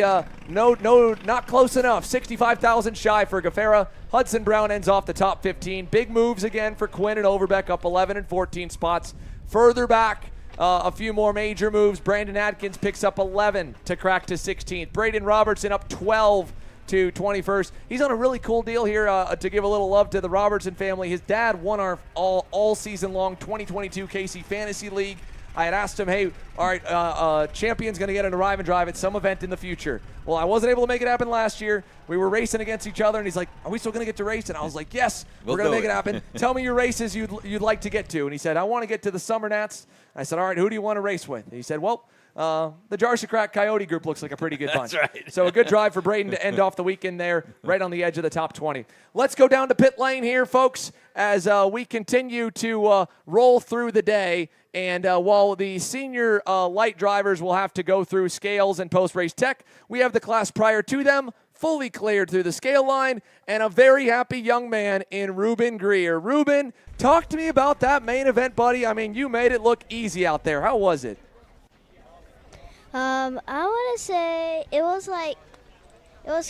not close enough. 65,000 shy for Gafera. Hudson Brown ends off the top 15. Big moves again for Quinn and Overbeck, up 11 and 14 spots. Further back, a few more major moves. Brandon Adkins picks up 11 to crack to 16th. Braden Robertson up 12 to 21st. He's on a really cool deal here to give a little love to the Robertson family. His dad won our all season long 2022 KC Fantasy League. I had asked him, hey, all right, champion's going to get an arrive and drive at some event in the future. Well, I wasn't able to make it happen last year. We were racing against each other, and he's like, are we still going to get to race? And I was like, yes, we're going to make it happen. Tell me your races you'd like to get to. And he said, I want to get to the SummerNats. I said, all right, who do you want to race with? And he said, well, the Jarsakrak Coyote group looks like a pretty good bunch. That's right. So a good drive for Braden to end off the weekend there, right on the edge of the top 20. Let's go down to pit lane here, folks, as we continue to roll through the day. And while the senior light drivers will have to go through scales and post-race tech, we have the class prior to them fully cleared through the scale line, and a very happy young man in Ruben Greer. Ruben, talk to me about that main event, buddy. I mean, you made it look easy out there. How was it? I want to say it was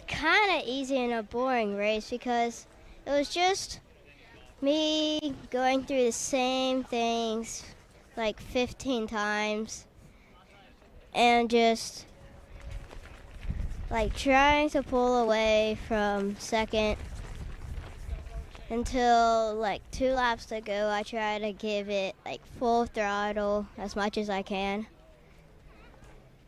kind of easy and a boring race because it was just me going through the same things like 15 times and just like trying to pull away from second until like 2 laps to go. I try to give it like full throttle as much as I can.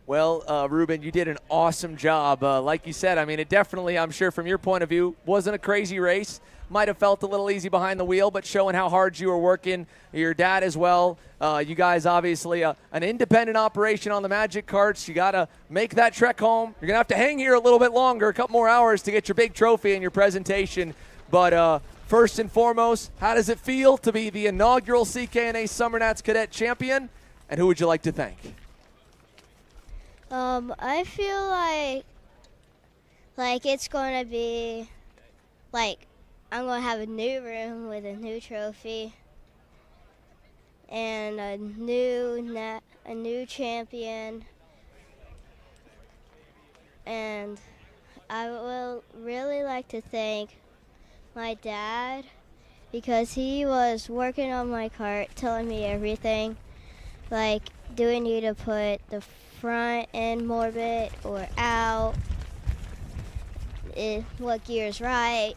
Well, Ruben, you did an awesome job. Like you said, I mean, it definitely, I'm sure from your point of view, wasn't a crazy race. Might have felt a little easy behind the wheel, but showing how hard you were working. Your dad as well. You guys obviously an independent operation on the Magic Karts. You got to make that trek home. You're going to have to hang here a little bit longer, a couple more hours to get your big trophy and your presentation. But first and foremost, how does it feel to be the inaugural CKNA SummerNats Cadet champion? And who would you like to thank? I feel like it's going to be like I'm going to have a new room with a new trophy and a new champion. And I will really like to thank my dad because he was working on my kart, telling me everything, like do we need to put the front end more bit or out, what gear is right,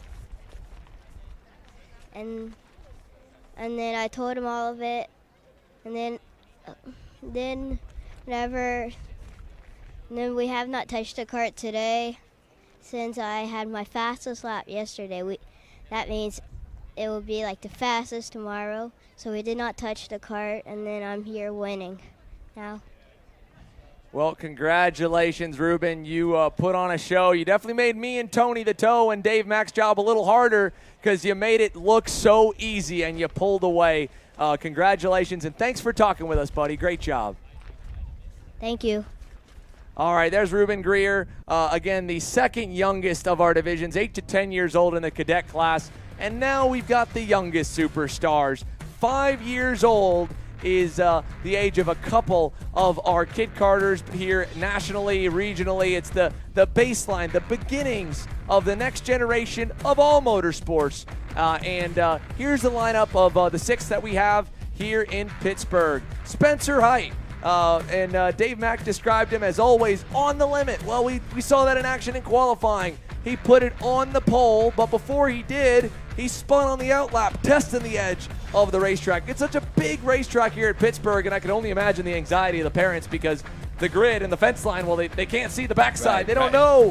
and then I told him all of it, and then we have not touched the kart today since I had my fastest lap yesterday. That means it will be like the fastest tomorrow, so we did not touch the kart, and then I'm here winning now. Well, congratulations, Ruben. You put on a show. You definitely made me and Tony the Toe and Dave Mack's job a little harder because you made it look so easy and you pulled away. Congratulations, and thanks for talking with us, buddy. Great job. Thank you. All right, there's Ruben Greer. Again, the second youngest of our divisions, 8 to 10 years old in the cadet class. And now we've got the youngest superstars. 5 years old is the age of a couple of our kid karters here nationally, regionally. It's the baseline, the beginnings of the next generation of all motorsports. And here's the lineup of the 6 that we have here in Pittsburgh. Spencer Height. And Dave Mack described him as always on the limit. Well, we saw that in action in qualifying. He put it on the pole, but before he did, he spun on the outlap, testing the edge of the racetrack. It's such a big racetrack here at Pittsburgh, and I can only imagine the anxiety of the parents because the grid and the fence line, well, they can't see the backside. Right, they don't know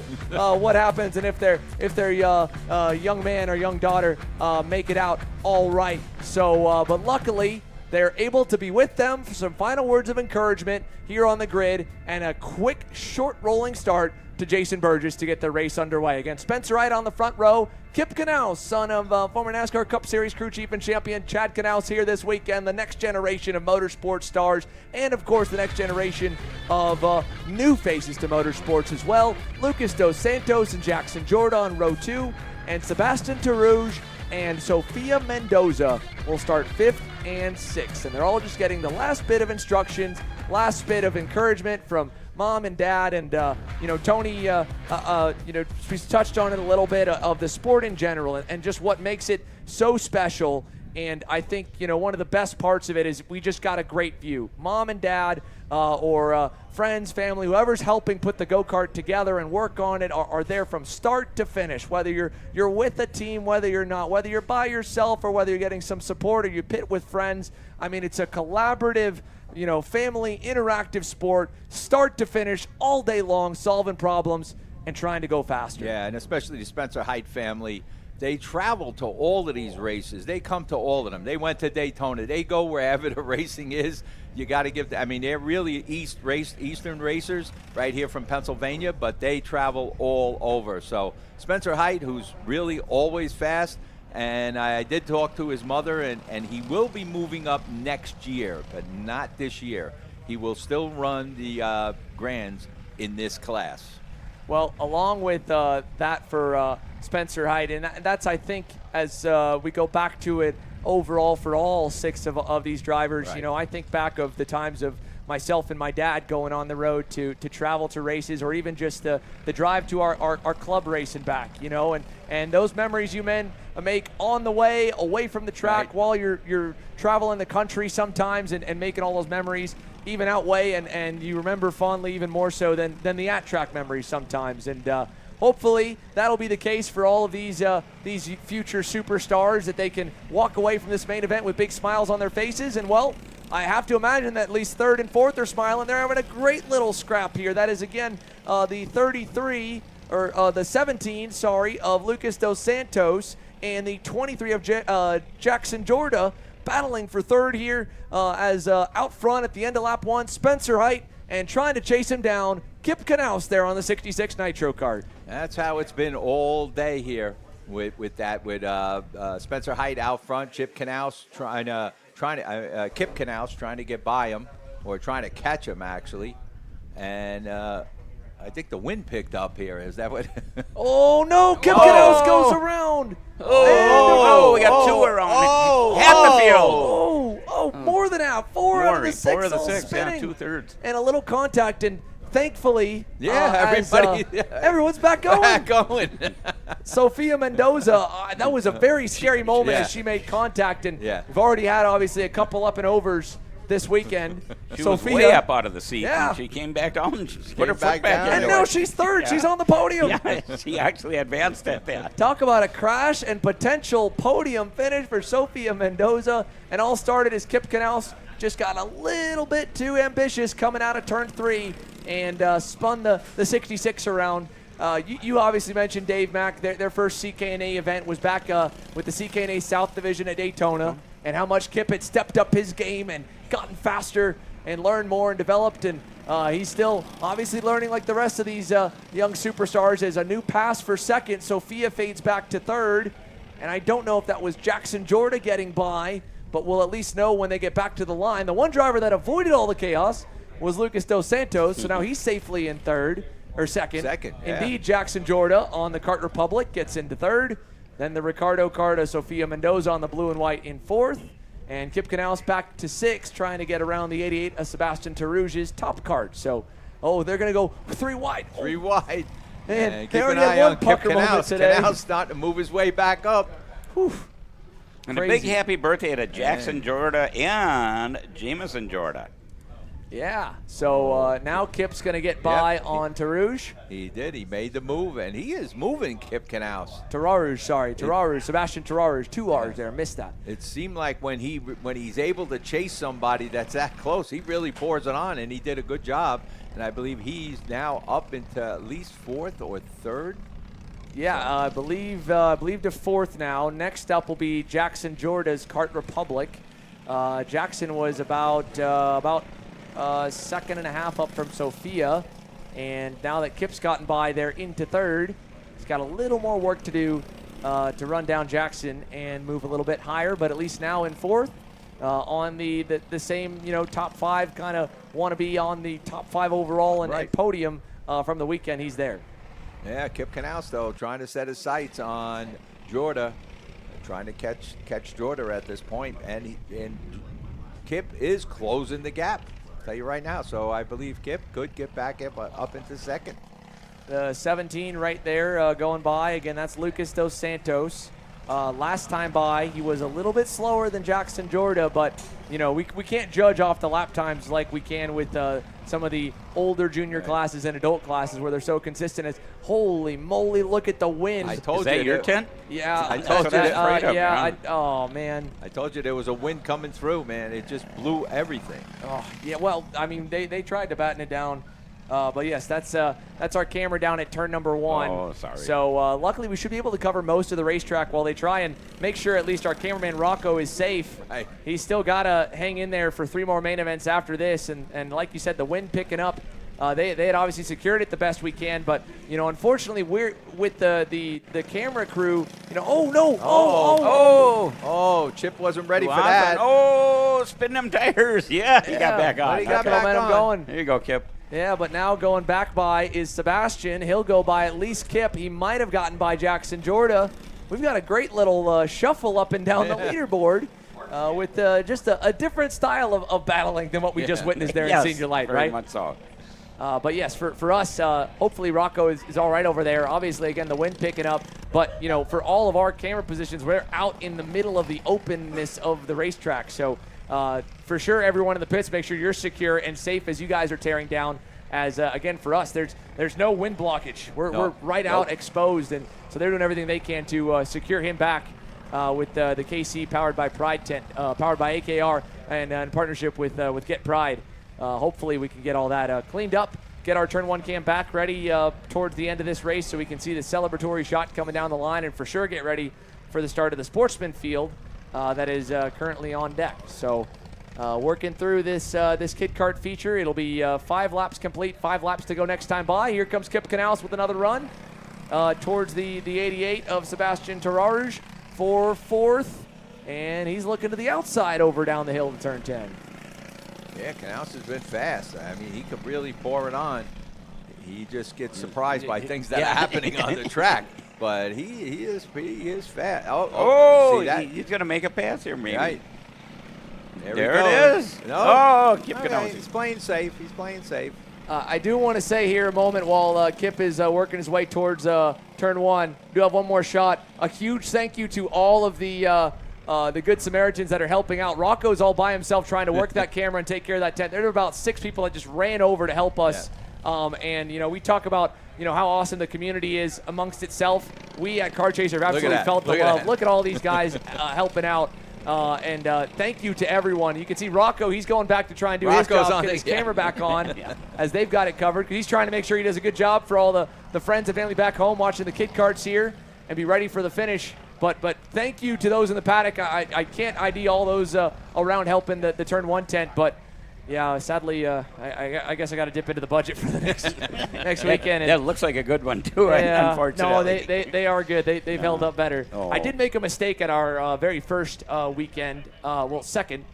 what happens and if their young man or young daughter make it out all right. So, but luckily, they're able to be with them for some final words of encouragement here on the grid and a quick, short rolling start to Jason Burgess to get the race underway. Again, Spencer Wright on the front row. Kip Knaus, son of former NASCAR Cup Series crew chief and champion Chad Knaus here this weekend. The next generation of motorsports stars and, of course, the next generation of new faces to motorsports as well. Lucas Dos Santos and Jackson Jorda on row 2. And Sebastian Tarouge and Sofia Mendoza will start 5th and 6th. And they're all just getting the last bit of instructions, last bit of encouragement from Mom and Dad, and Tony, she's touched on it a little bit of the sport in general and just what makes it so special. And I think one of the best parts of it is we just got a great view. Mom and Dad, or friends, family, whoever's helping put the go-kart together and work on it are there from start to finish. Whether you're with a team, whether you're not, whether you're by yourself, or whether you're getting some support, or you pit with friends. I mean, it's a collaborative, family interactive sport, start to finish, all day long, solving problems and trying to go faster. Yeah, and especially the Spencer Height family. They travel to all of these races. They come to all of them. They went to Daytona. They go wherever the racing is. You got to give them. I mean, they're really Eastern racers right here from Pennsylvania, but they travel all over. So Spencer Height, who's really always fast, and I did talk to his mother, and he will be moving up next year, but not this year. He will still run the Grands in this class. Well, along with that for Spencer Height, and that's, I think, as we go back to it overall for all 6 of these drivers, right. I think back of the times of myself and my dad going on the road to travel to races, or even just the drive to our club race and back, and those memories you men make on the way, away from the track, right. While you're traveling the country sometimes and making all those memories even outweigh and you remember fondly even more so than the at-track memories sometimes. And hopefully that'll be the case for all of these future superstars, that they can walk away from this main event with big smiles on their faces. And, well, I have to imagine that at least 3rd and 4th are smiling. They're having a great little scrap here. That is, again, the 33, or the 17, of Lucas Dos Santos and the 23 of Jackson Jorda, battling for 3rd here as out front at the end of lap 1, Spencer Height, and trying to chase him down, Kip Knaus there on the 66 Nitro kart. That's how it's been all day here with Spencer Height out front, Kip Knaus trying to get by him, or trying to catch him actually, and I think the wind picked up here. Is that what? Oh no! Kip Knaus goes around. We got 2 around. Half the field. More than half. 4 out of the 6. 4 of the 6, spinning. yeah, 2/3. And a little contact, and thankfully, everybody, everyone's back going. Back going. Sofia Mendoza, that was a very scary moment as she made contact, and we've already had obviously a couple up and overs this weekend. She Sophia, was way up out of the seat. Yeah. And she came back down. She put her foot back in. And now she's 3rd. She's on the podium. Yeah, she actually advanced at that. Talk about a crash and potential podium finish for Sofia Mendoza. And all started as Kip Knaus just got a little bit too ambitious coming out of turn 3 and spun the 66 around. You obviously mentioned Dave Mack. Their first CKNA event was back with the CKNA South Division at Daytona, and how much Kip had stepped up his game and gotten faster and learned more and developed. And he's still obviously learning like the rest of these young superstars. As a new pass for 2nd, Sofia fades back to 3rd. And I don't know if that was Jackson Jorda getting by, but we'll at least know when they get back to the line. The one driver that avoided all the chaos was Lucas Dos Santos, so now he's safely in third, or second. Second, yeah. Indeed, Jackson Jorda on the Kart Republic gets into third. Then the Ricardo Carta Sofia Mendoza on the blue and white in fourth. And Kip Canals back to sixth, trying to get around the 88 of Sebastian Tarouge's top cart. So, they're going to go 3 wide. 3 wide. And keep they an already eye had on one Kip pucker moment Canals. today. Canals starting to move his way back up. Whew. And a big happy birthday to Jackson Jorda and Jameson Jorda. Yeah, so now Kip's going to get by on Tarouge. He did. He made the move, and he is moving Kip Canals. Tarouge, Sebastian Tarouge, 2 R's there, missed that. It seemed like when he's able to chase somebody that's that close, he really pours it on, and he did a good job. And I believe he's now up into at least 4th or 3rd. Yeah, I believe to 4th now. Next up will be Jackson Jorda's Kart Republic. Jackson was about 2.5 seconds up from Sophia, and now that Kip's gotten by, they're into 3rd. He's got a little more work to do to run down Jackson and move a little bit higher, but at least now in 4th. On the same, top 5, kind of want to be on the top 5 overall and podium from the weekend. He's there. Yeah, Kip Canals, though, trying to set his sights on Jorda, trying to catch Jorda at this point, and Kip is closing the gap. I'll tell you right now. So I believe Kip could get back up into 2nd. 17 right there going by. Again, that's Lucas Dos Santos. Last time by, he was a little bit slower than Jackson Jorda, but we can't judge off the lap times like we can with some of the older junior classes and adult classes where they're so consistent. It's holy moly, look at the wind. I told Is that your tent? Yeah, I told you that. Oh man, I told you there was a wind coming through, man. It just blew everything. Oh yeah, well, I mean they tried to batten it down. But yes, that's our camera down at turn number 1. Oh, sorry. So luckily we should be able to cover most of the racetrack while they try and make sure at least our cameraman Rocco is safe. Right. He's still got to hang in there for 3 more main events after this. And like you said, the wind picking up. They had obviously secured it the best we can, but unfortunately we're with the camera crew. Chip wasn't ready for that. Oh, spin them tires. Yeah, he got back on. He got back on. Going. There you go, Kip. Yeah, but now going back by is Sebastian. He'll go by at least Kip. He might have gotten by Jackson Jorda. We've got a great little shuffle up and down the leaderboard with just a different style of battling than what we just witnessed there in Senior Light, very right? much so. But yes, for us, hopefully Rocco is all right over there. Obviously, again, the wind picking up. But, for all of our camera positions, we're out in the middle of the openness of the racetrack. So for sure, everyone in the pits, make sure you're secure and safe as you guys are tearing down. As, again, for us, there's no wind blockage. We're right out exposed. And so they're doing everything they can to secure him back with the KC powered by Pride tent, powered by AKR, and in partnership with Get Pride. Hopefully we can get all that cleaned up, get our turn 1 cam back ready towards the end of this race so we can see the celebratory shot coming down the line, and for sure get ready for the start of the Sportsman field that is currently on deck. So working through this Kid Kart feature. It'll be 5 laps complete, 5 laps to go next time by. Here comes Kip Canals with another run towards the 88 of Sebastian Tarouge for 4th, and he's looking to the outside over down the hill to turn 10. Yeah, Canals has been fast. I mean, he could really pour it on. He just gets surprised by things that are happening on the track. But he is fast. See that? He's going to make a pass here, maybe. Right. There it is. No. Kip Canals. He's playing safe. I do want to say here a moment while Kip is working his way towards turn 1. Do have one more shot. A huge thank you to all of the Good Samaritans that are helping out. Rocco's all by himself trying to work that camera and take care of that tent. There were about 6 people that just ran over to help us. Yeah. And we talk about how awesome the community is amongst itself. We at Car Chaser have absolutely felt the love. Look at all these guys helping out. And thank you to everyone. You can see Rocco, he's going back to try and do his job, get his camera back on as they've got it covered. He's trying to make sure he does a good job for all the friends and family back home watching the Kid Karts here and be ready for the finish. But thank you to those in the paddock. I can't ID all those around helping the turn 1 tent, but yeah, sadly, I guess I got to dip into the budget for the next weekend. That looks like a good one too, unfortunately. No, they are good. They've held up better. Oh. I did make a mistake at our very first weekend, second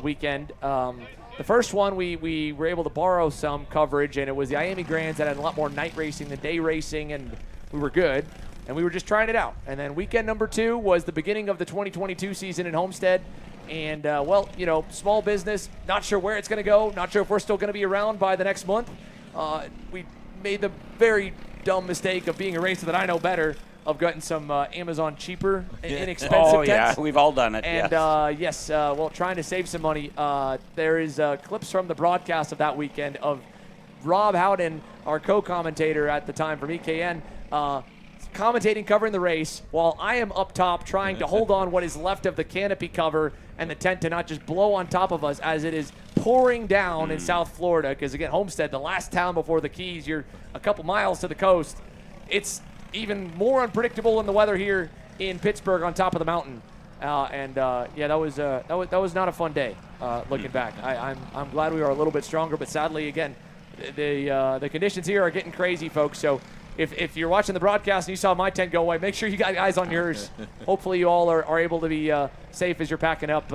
weekend. the first one we were able to borrow some coverage, and it was the Miami Grands that had a lot more night racing than day racing, and we were good, and we were just trying it out. And then weekend number 2 was the beginning of the 2022 season in Homestead. And, well, you know, small business, not sure where it's going to go, not sure if we're still going to be around by the next month. We made the very dumb mistake of being a racer that I know better, of getting some Amazon cheaper, inexpensive tents. Yeah, we've all done it. And well, trying to save some money. There is clips from the broadcast of that weekend of Rob Howden, our co-commentator at the time from EKN, commentating, covering the race, while I am up top trying to hold on what is left of the canopy cover and the tent to not just blow on top of us as it is pouring down in South Florida. Because, again, Homestead, the last town before the Keys, you're a couple miles to the coast. It's even more unpredictable in the weather here in Pittsburgh on top of the mountain. Yeah, that was not a fun day looking back. I'm glad we are a little bit stronger, but sadly, again, the conditions here are getting crazy, folks. So if you're watching the broadcast and you saw my tent go away, make sure you got eyes on yours. Hopefully you all are able to be safe as you're packing up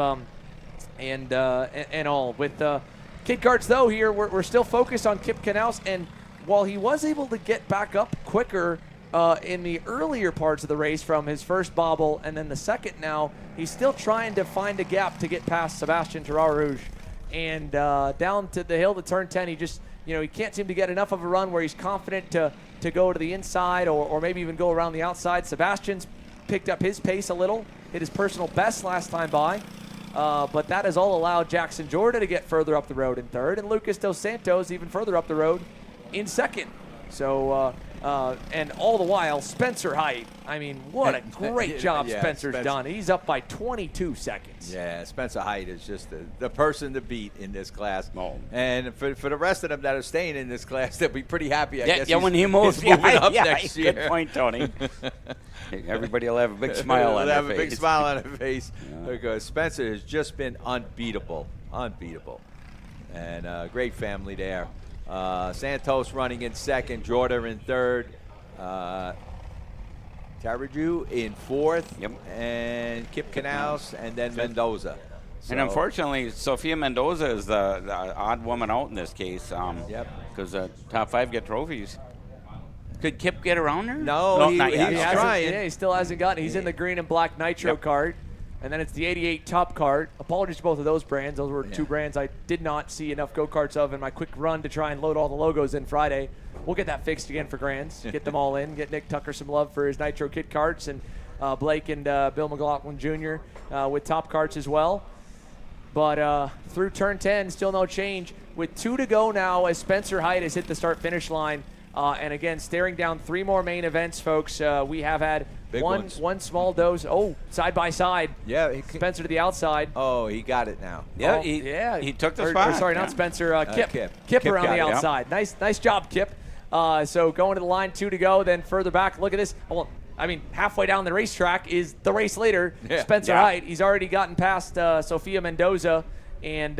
and all. With Kid Karts, though, here, we're still focused on Kip Knaus, and while he was able to get back up quicker in the earlier parts of the race from his first bobble and then the second now, he's still trying to find a gap to get past Sebastian Terrarouge. And down to the hill to turn 10, he just, you know, he can't seem to get enough of a run where he's confident to go to the inside or maybe even go around the outside. Sebastian's picked up his pace a little, hit his personal best last time by. But that has all allowed Jackson Jordan to get further up the road in third, and Lucas Dos Santos even further up the road in second. So, and all the while, Spencer Height. I mean, what a great job Spencer's done. He's up by 22 seconds. Yeah, Spencer Height is just the person to beat in this class. And for the rest of them that are staying in this class, they'll be pretty happy, I guess. Yeah, when he moves moving up next year. Good point, Tony. Everybody will have a big smile on their face. They'll have a big smile on their face because Spencer has just been unbeatable. And great family there. Santos running in second, Jordan in third, Taraju in fourth, and Kip Knaus, and then Mendoza. So. And unfortunately, Sofia Mendoza is the odd woman out in this case. Because the top 5 get trophies. Could Kip get around her? No, he's trying. Yeah, he still hasn't gotten. He's in the green and black nitro cart. And then it's the 88 Top Kart. Apologies to both of those brands. Those were two brands I did not see enough go-karts of in my quick run to try and load all the logos in Friday. We'll get that fixed again for Grands. Get them all in. Get Nick Tucker some love for his Nitro Kit Karts, and Blake and Bill McLaughlin Jr. With Top Karts as well. But through turn 10, still no change. With 2 to go now as Spencer Height has hit the start-finish line. And again, staring down 3 more main events, folks. We have had one small dose. Oh, side by side. Yeah, Spencer to the outside. Oh, he got it now. Yeah, he took the spot. Sorry, not Spencer. Kip around the outside. Nice job, Kip. So going to the line, 2 to go. Then further back, look at this. Well, I mean, halfway down the racetrack is the race leader, Spencer Height. He's already gotten past Sofia Mendoza. And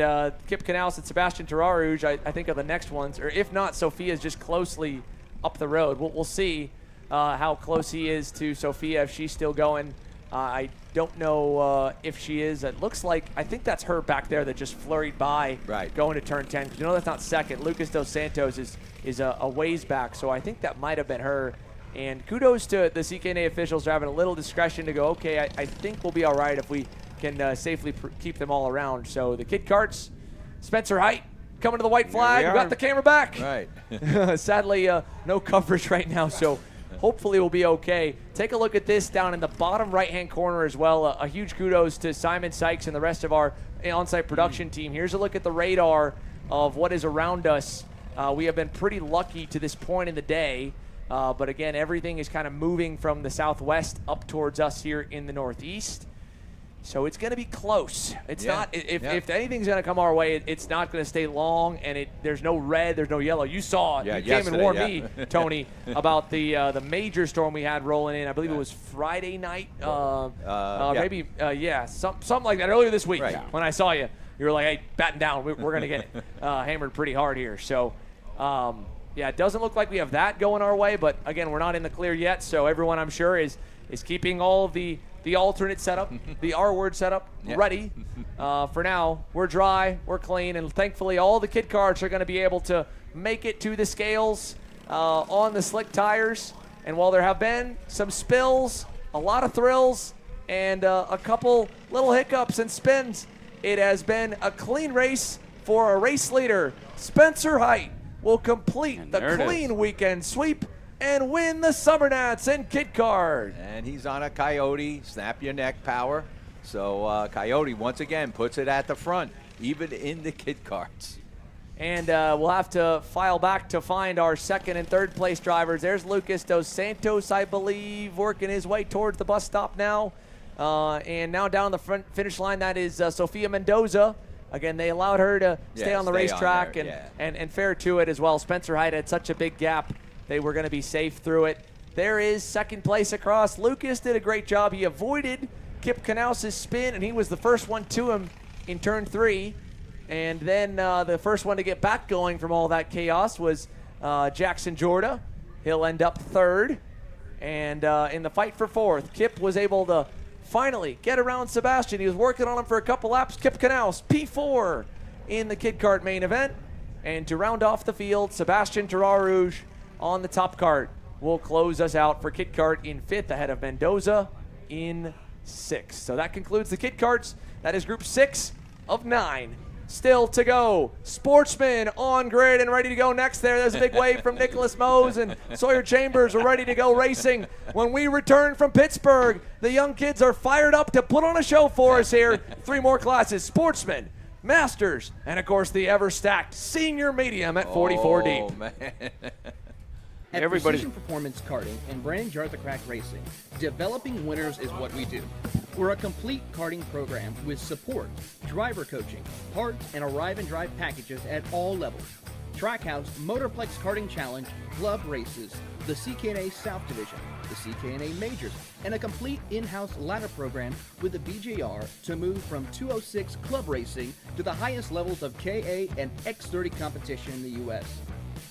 Kip Knaus and Sebastian Terrarouge, I think, are the next ones. Or if not, Sofia's just closely up the road. We'll see how close he is to Sofia, if she's still going. I don't know if she is. It looks like, I think that's her back there that just flurried by going to turn 10. Because you know that's not second. Lucas Dos Santos is a ways back. So I think that might have been her. And kudos to the CKNA officials for having a little discretion to go, okay, I think we'll be all right if we can safely keep them all around. So the Kid Karts, Spencer Height coming to the white flag. We got the camera back. Right. Sadly, no coverage right now, so hopefully we'll be okay. Take a look at this down in the bottom right-hand corner as well. A huge kudos to Simon Sykes and the rest of our on-site production team. Here's a look at the radar of what is around us. We have been pretty lucky to this point in the day. But again, everything is kind of moving from the southwest up towards us here in the northeast. So it's going to be close. It's not. If anything's going to come our way, it's not going to stay long. And there's no red, there's no yellow. You saw. You came and warned me, Tony, about the major storm we had rolling in. I believe it was Friday night. Maybe. Something like that earlier this week. When I saw you, you were like, "Hey, batten down. We're going to get hammered pretty hard here." So. Yeah, it doesn't look like we have that going our way, but again, we're not in the clear yet, so everyone, I'm sure, is keeping all of the alternate setup, the R-word setup ready. For now, we're dry, we're clean, and thankfully all the kid karts are going to be able to make it to the scales on the slick tires. And while there have been some spills, a lot of thrills, and a couple little hiccups and spins, it has been a clean race for a race leader. Spencer Height will complete the clean weekend sweep and win the SummerNats in Kid Kart. And he's on a Coyote, snap your neck power. So Coyote, once again, puts it at the front, even in the Kid Karts. And we'll have to file back to find our second and third place drivers. There's Lucas Dos Santos, I believe, working his way towards the bus stop now. And now down the front finish line, that is Sofia Mendoza. Again, they allowed her to stay on the racetrack and fair to it as well. Spencer Height had such a big gap. They were going to be safe through it. There is second place across. Lucas did a great job. He avoided Kip Knaus's spin, and he was the first one to him in turn 3. And then the first one to get back going from all that chaos was Jackson Jorda. He'll end up third. And in the fight for fourth, Kip was able to finally get around Sebastian. He was working on him for a couple laps. Kip Knaus, P4 in the Kid Kart main event. And to round off the field, Sebastian Terrarouge on the top cart will close us out for Kid Kart in 5th, ahead of Mendoza in 6th. So that concludes the Kid Karts. That is Group 6 of 9. Still to go. Sportsman on grid and ready to go next there. There's a big wave from Nicholas Mose and Sawyer Chambers are ready to go racing. When we return from Pittsburgh, the young kids are fired up to put on a show for us here. 3 more classes. Sportsman, Masters, and of course the ever-stacked Senior Medium at 44 deep. Man. At Precision Performance Karting and Brandon Jartha Racing, developing winners is what we do. We're a complete karting program with support, driver coaching, parts, and arrive and drive packages at all levels. Trackhouse, Motorplex Karting Challenge, Glove Races, the CKNA South Division, the CKNA Majors, and a complete in-house ladder program with the BJR to move from 206 club racing to the highest levels of KA and X30 competition in the U.S.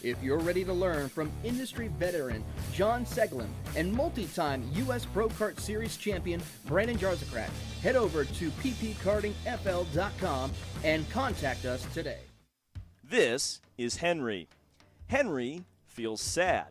If you're ready to learn from industry veteran John Seglin and multi-time U.S. Pro Kart Series champion Brandon Jarzacrack, head over to ppkartingfl.com and contact us today. This is Henry. Henry feels sad.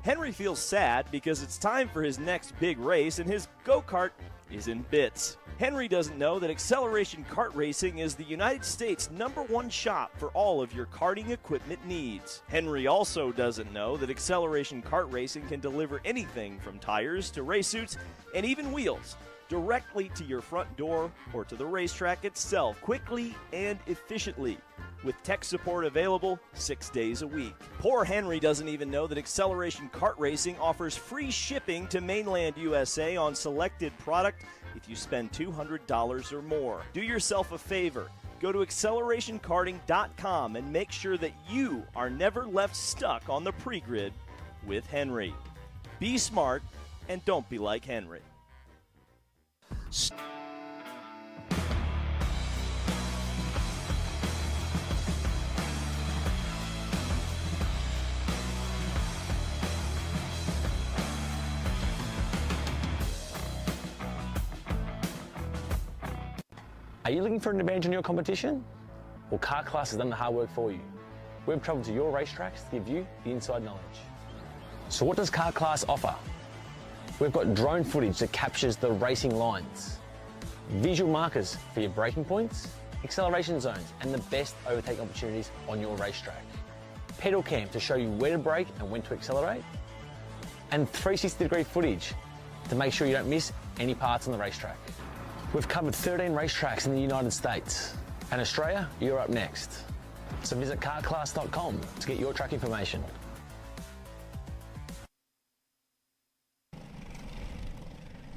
Henry feels sad because it's time for his next big race and his go-kart is in bits. Henry doesn't know that Acceleration Kart Racing is the United States' #1 shop for all of your karting equipment needs. Henry also doesn't know that Acceleration Kart Racing can deliver anything from tires to race suits and even wheels directly to your front door or to the racetrack itself quickly and efficiently, with tech support available 6 days a week. Poor Henry doesn't even know that Acceleration Kart Racing offers free shipping to mainland USA on selected product if you spend $200 or more. Do yourself a favor. Go to accelerationkarting.com and make sure that you are never left stuck on the pre-grid with Henry. Be smart and don't be like Henry. Are you looking for an advantage in your competition? Well, Kart Class has done the hard work for you. We've traveled to your racetracks to give you the inside knowledge. So what does Kart Class offer? We've got drone footage that captures the racing lines, visual markers for your braking points, acceleration zones, and the best overtake opportunities on your racetrack. Pedal cam to show you where to brake and when to accelerate, and 360-degree footage to make sure you don't miss any parts on the racetrack. We've covered 13 racetracks in the United States, and Australia, you're up next. So visit kartclass.com to get your track information.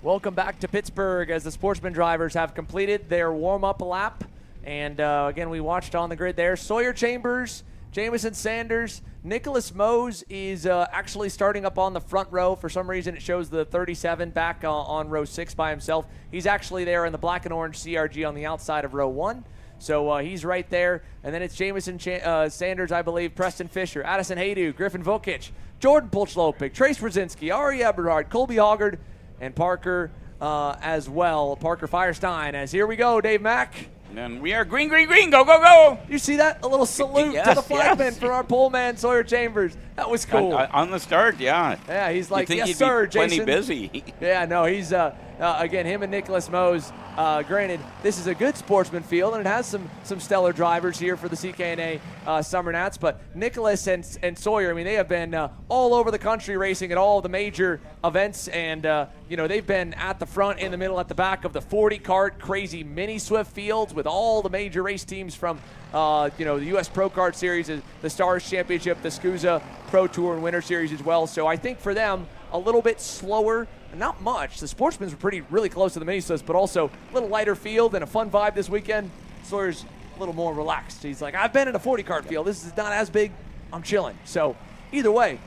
Welcome back to Pittsburgh as the Sportsman drivers have completed their warm-up lap. And again, we watched on the grid there. Sawyer Chambers, Jamison Sanders, Nicholas Mose is actually starting up on the front row. For some reason, it shows the 37 back on row 6 by himself. He's actually there in the black and orange CRG on the outside of row 1. So he's right there. And then it's Jamison Sanders, I believe, Preston Fisher, Addison Haydu, Griffin Vukic, Jordan Pulchlopik, Trace Brzezinski, Ari Eberhard, Colby Hoggard, and Parker as well. Parker Firestein. As here we go, Dave Mack. And we are green, green, green. Go, go, go. You see that? A little salute Yes, to the flagman yes. for our pole man, Sawyer Chambers. That was cool. On the start, yeah. Yeah, he's like, you think yes, he'd sir, be plenty Jason. busy. Yeah, no, he's, again, him and Nicholas Mose. Granted, this is a good Sportsman field, and it has some stellar drivers here for the CKNA Summer Nats, but Nicholas and Sawyer, I mean, they have been all over the country racing at all the major events, and, they've been at the front, in the middle, at the back of the 40 kart, crazy mini Swift fields with all the major race teams from, the U.S. Pro Kart Series, the Stars Championship, the SCUSA Pro Tour and Winter Series as well. So I think for them, a little bit slower, not much. The Sportsmans were really close to the mini Swifts, but also a little lighter field and a fun vibe this weekend. Sawyer's a little more relaxed. He's like, I've been in a 40 kart field. This is not as big. I'm chilling. So either way,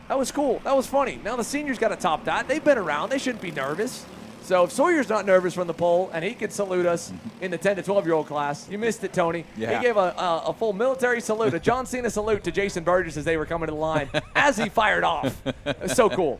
that was cool. That was funny. Now the seniors got to top that. They've been around. They shouldn't be nervous. So if Sawyer's not nervous from the pole and he can salute us in the 10 to 12-year-old class, you missed it, Tony. Yeah. He gave a full military salute, a John Cena salute to Jason Burgess as they were coming to the line as he fired off. It was so cool.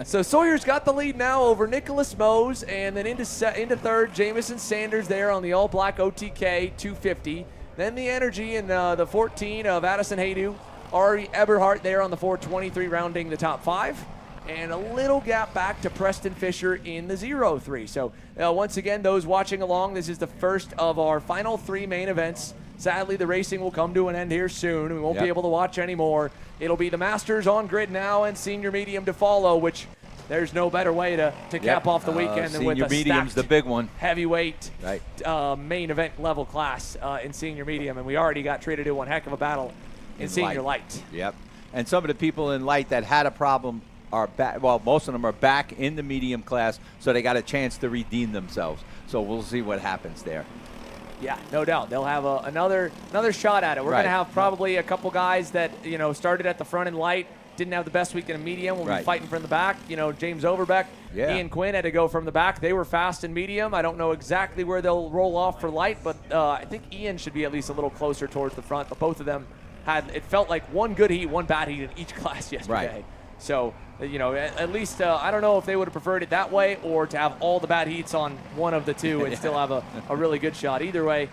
So Sawyer's got the lead now over Nicholas Mose, and then into third, Jamison Sanders there on the all-black OTK 250. Then the energy in the 14 of Addison Haydu. Ari Eberhard there on the 423, rounding the top 5. And a little gap back to Preston Fisher in the 0-3. So once again, those watching along, this is the first of our final 3 main events. Sadly, the racing will come to an end here soon. We won't be able to watch anymore. It'll be the Masters on grid now and Senior Medium to follow, which there's no better way to cap off the weekend than with a Senior Medium's the big one. Heavyweight main event level class in Senior Medium. And we already got treated to one heck of a battle in Senior Light. Yep. And some of the people in Light that had a problem are back. Well, most of them are back in the medium class, so they got a chance to redeem themselves. So we'll see what happens there. Yeah, no doubt. They'll have another shot at it. We're going to have probably a couple guys that, started at the front in Light, didn't have the best week in a medium. We'll be fighting from the back. James Overbeck, Ian Quinn had to go from the back. They were fast in medium. I don't know exactly where they'll roll off for Light, but I think Ian should be at least a little closer towards the front. But both of them it felt like one good heat, one bad heat in each class yesterday. Right. So, at least I don't know if they would have preferred it that way or to have all the bad heats on one of the two and still have a really good shot. Either way,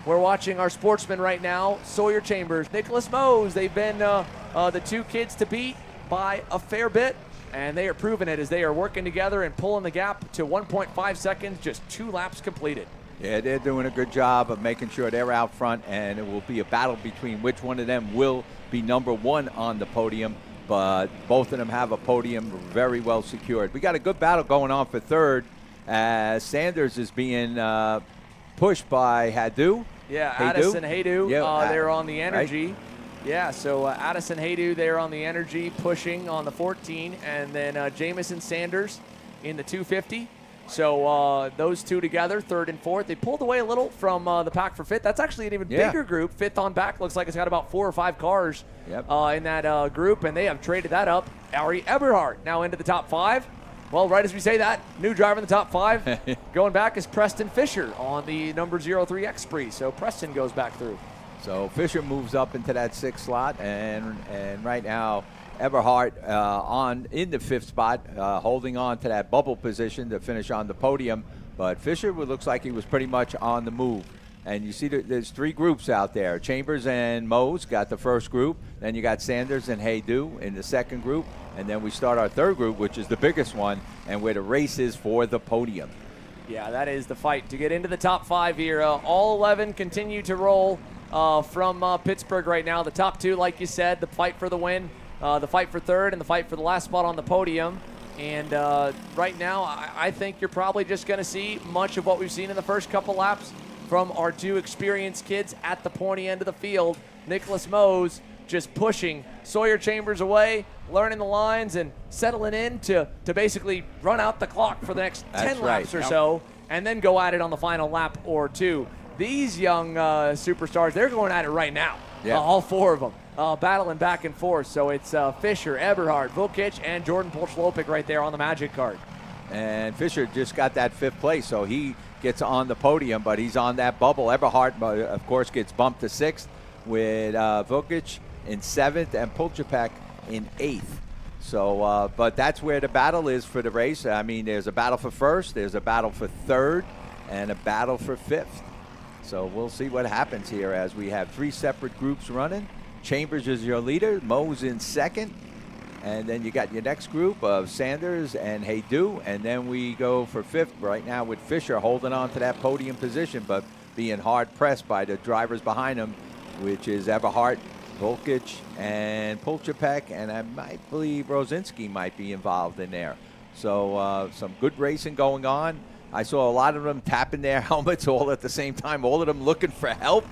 we're watching our Sportsman right now, Sawyer Chambers, Nicholas Mose. They've been the 2 kids to beat by a fair bit, and they are proving it as they are working together and pulling the gap to 1.5 seconds, just 2 laps completed. Yeah, they're doing a good job of making sure they're out front, and it will be a battle between which one of them will be number 1 on the podium. But both of them have a podium very well secured. We got a good battle going on for third as Sanders is being pushed by Haydu. Yeah, Addison Haydu, they're on the energy. Right? Yeah, so Addison Haydu there on the energy, pushing on the 14, and then Jamison Sanders in the 250. So those two together, third and fourth. They pulled away a little from the pack for fifth. That's actually an even bigger group. Fifth on back looks like it's got about 4 or 5 cars in that group, and they have traded that up. Ari Eberhard now into the top 5. Well, right as we say that, new driver in the top 5 going back is Preston Fisher on the number 03 X-Spree. So Preston goes back through. So Fisher moves up into that 6th slot, and right now Eberhard in the 5th spot, holding on to that bubble position to finish on the podium. But Fisher looks like he was pretty much on the move. And you see there's 3 groups out there. Chambers and Mose got the first group. Then you got Sanders and Haydu in the second group. And then we start our third group, which is the biggest one, and where the race is for the podium. Yeah, that is the fight to get into the top 5 here. All 11 continue to roll from Pittsburgh right now. The top 2, like you said, the fight for the win. The fight for third and the fight for the last spot on the podium. And right now, I think you're probably just going to see much of what we've seen in the first couple laps from our 2 experienced kids at the pointy end of the field. Nicholas Mose just pushing Sawyer Chambers away, learning the lines and settling in to basically run out the clock for the next 10 laps or so, and then go at it on the final lap or 2. These young superstars, they're going at it right now, all 4 of them. Battling back and forth. So it's Fisher, Eberhard, Vukic, and Jordan Pulchlopik right there on the Magic card. And Fisher just got that 5th place, so he gets on the podium, but he's on that bubble. Eberhardt, of course, gets bumped to 6th with Vukic in 7th and Pulchapek in 8th. So, but that's where the battle is for the race. I mean, there's a battle for 1st, there's a battle for 3rd, and a battle for 5th. So we'll see what happens here as we have 3 separate groups running. Chambers is your leader, Mo's in 2nd, and then you got your next group of Sanders and Haydu, and then we go for 5th right now with Fisher holding on to that podium position, but being hard pressed by the drivers behind him, which is Everhart, Volkic, and Pulchapek, and I might believe Rosinski might be involved in there. So some good racing going on. I saw a lot of them tapping their helmets all at the same time, all of them looking for help.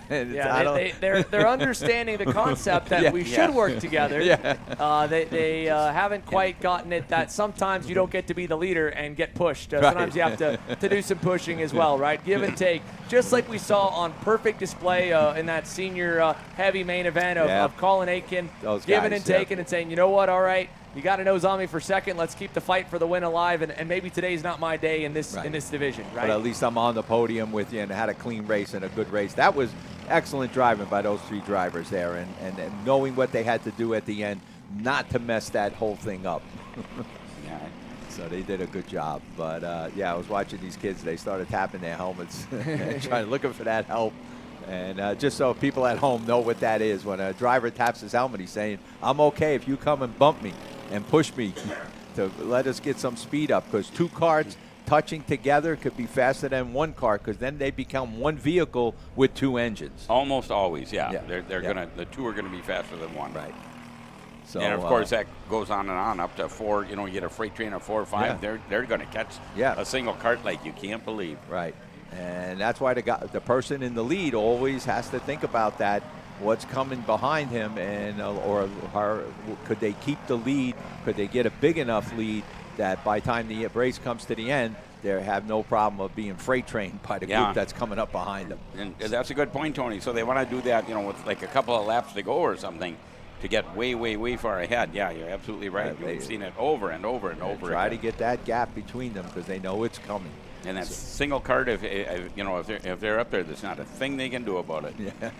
Yeah, they're understanding the concept that we should work together. They haven't quite gotten it that sometimes you don't get to be the leader and get pushed. Sometimes you have to do some pushing as well, right? Give and take. Just like we saw on perfect display in that senior heavy main event of Colin Aitken, giving and taking and saying, you know what, all right, you got a nose on me for 2nd. Let's keep the fight for the win alive, and maybe today's not my day in this division, right? But at least I'm on the podium with you and had a clean race and a good race. That was excellent driving by those 3 drivers there, and knowing what they had to do at the end, not to mess that whole thing up. So they did a good job. But yeah, I was watching these kids. They started tapping their helmets, and looking for that help. And just so people at home know what that is, when a driver taps his helmet, he's saying, I'm okay if you come and bump me and push me to let us get some speed up, because 2 karts touching together could be faster than 1 car, because then they become 1 vehicle with 2 engines. Almost always, yeah. They're gonna, the 2 are gonna be faster than 1. Right. So, and of course that goes on and on up to 4. You know, you get a freight train of 4 or 5. They're gonna catch a single cart like you can't believe. Right. And that's why the person in the lead always has to think about that. What's coming behind him, and could they keep the lead? Could they get a big enough lead that by the time the race comes to the end, they have no problem of being freight trained by the group that's coming up behind them? And that's a good point, Tony. So they want to do that, you know, with like a couple of laps to go or something, to get way, way, way far ahead. Yeah, you're absolutely right. We've seen it over and over and over. Try to get that gap between them, because they know it's coming. And that single cart, if they're up there, there's not a thing they can do about it. Yeah.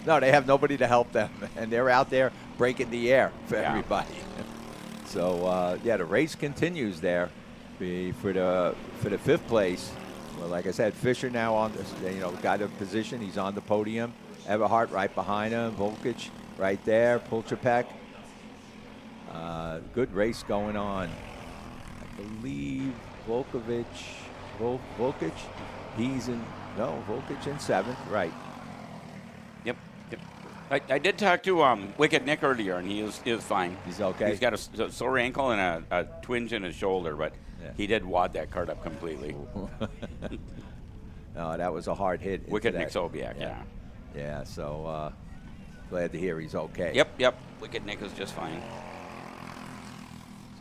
No, they have nobody to help them, and they're out there breaking the air for everybody. So the race continues there for the 5th place. Well, like I said, Fisher now on this, got a position. He's on the podium. Everhart right behind him. Volkic right there. Pulchapek. Good race going on. I believe Volkic, he's in, Volkic in 7th, right. Yep. I did talk to Wicked Nick earlier, and he is fine. He's okay. He's got a sore ankle and a twinge in his shoulder, but he did wad that cart up completely. No, that was a hard hit. Wicked Nick Sobiak, Yeah, so glad to hear he's okay. Yep. Wicked Nick is just fine.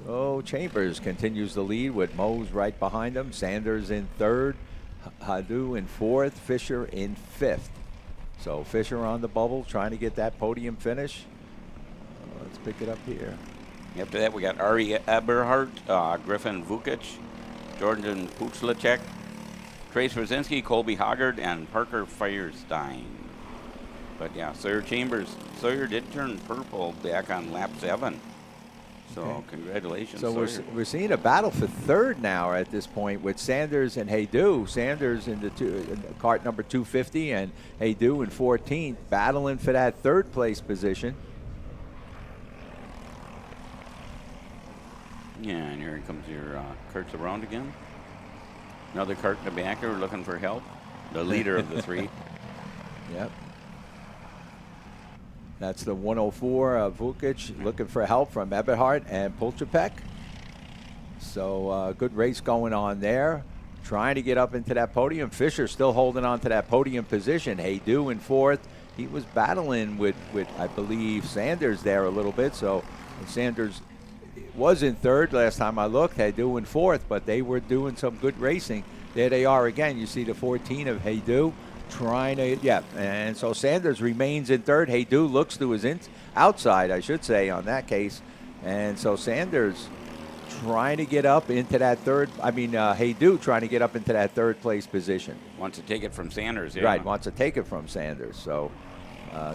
So Chambers continues the lead with Mose right behind him. Sanders in 3rd, Hadu in 4th, Fisher in 5th. So Fisher on the bubble, trying to get that podium finish. Let's pick it up here. After that, we got Ari Eberhardt, Griffin Vukic, Jordan Puchlacek, Trace Rosinski, Colby Hoggard, and Parker Firestein. But yeah, Sawyer did turn purple back on lap 7. So congratulations. So we're seeing a battle for 3rd now at this point with Sanders and Haydu. Sanders in cart number 250 and Haydu in 14th, battling for that 3rd place position. Yeah, and here comes your carts around again. Another cart in the backer looking for help. The leader of the 3. Yep. That's the 104 Vukic looking for help from Eberhardt and Pulchapek. So good race going on there. Trying to get up into that podium. Fisher still holding on to that podium position. Haydu in 4th. He was battling with I believe Sanders there a little bit. So Sanders was in 3rd last time I looked. Haydu in 4th, but they were doing some good racing. There they are again. You see the 14 of Haydu. Trying to, and so Sanders remains in 3rd. Haydu looks to his outside, I should say, on that case. And so Sanders trying to get up into that Haydu trying to get up into that third place position. Wants to take it from Sanders. Yeah. Right, wants to take it from Sanders. So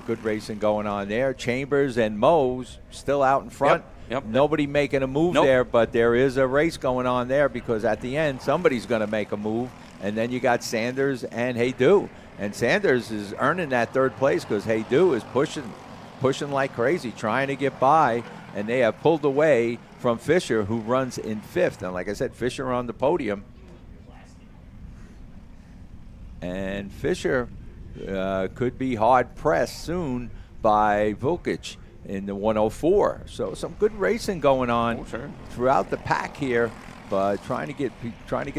good racing going on there. Chambers and Mose still out in front. Yep. Nobody making a move there, but there is a race going on there because at the end, somebody's going to make a move. And then you got Sanders and Haydu. And Sanders is earning that third place because Haydu is pushing like crazy, trying to get by. And they have pulled away from Fisher, who runs in fifth. And like I said, Fisher on the podium. And Fisher could be hard pressed soon by Vukic in the 104. So some good racing going on throughout the pack here. But trying to get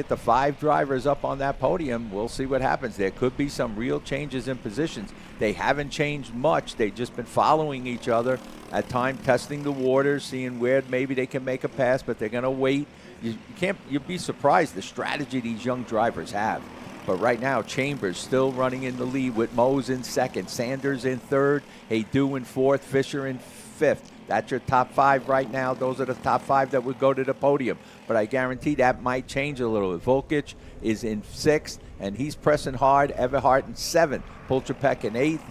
the 5 drivers up on that podium, we'll see what happens. There could be some real changes in positions. They haven't changed much. They've just been following each other, at times testing the waters, seeing where maybe they can make a pass, but they're going to wait. You'd be surprised the strategy these young drivers have. But right now, Chambers still running in the lead with Mose in second, Sanders in third, Haydu in fourth, Fisher in fifth. That's your top 5 right now. Those are the top 5 that would go to the podium. But I guarantee that might change a little. Volkic is in 6th, and he's pressing hard. Everhart in 7th. Polchapek in 8th,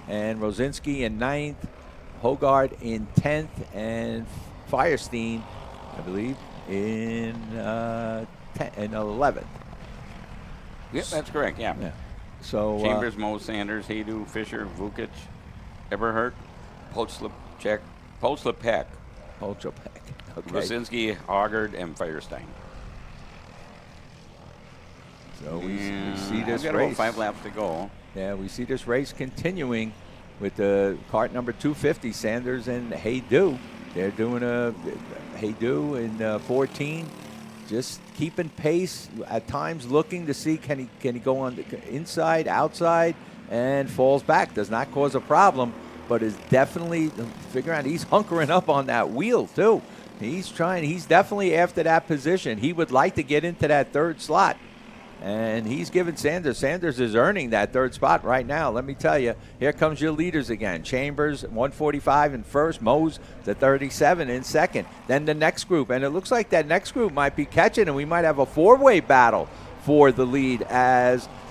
and Rosinski in 9th. Hogard in 10th, and Firestein, I believe, in 11th. Yep, that's correct, yeah. So Chambers, Mose, Sanders, Haydu, Fisher, Vukic, Everhart, Polchapek. Okay. Rosinski, Hogard, and Firestein. So we see this got race. about 5 laps to go. Yeah, we see this race continuing with the cart number 250, Sanders and Haydu. They're doing Haydu in 14, just keeping pace. At times, looking to see can he go on the inside, outside, and falls back. Does not cause a problem, but is definitely figuring out he's hunkering up on that wheel too. He's definitely after that position. He would like to get into that third slot. And he's giving Sanders is earning that third spot right now. Let me tell you, here comes your leaders again. Chambers, 145 in first. Mose, the 37 in second. Then the next group. And it looks like that next group might be catching, and we might have a 4-way battle for the lead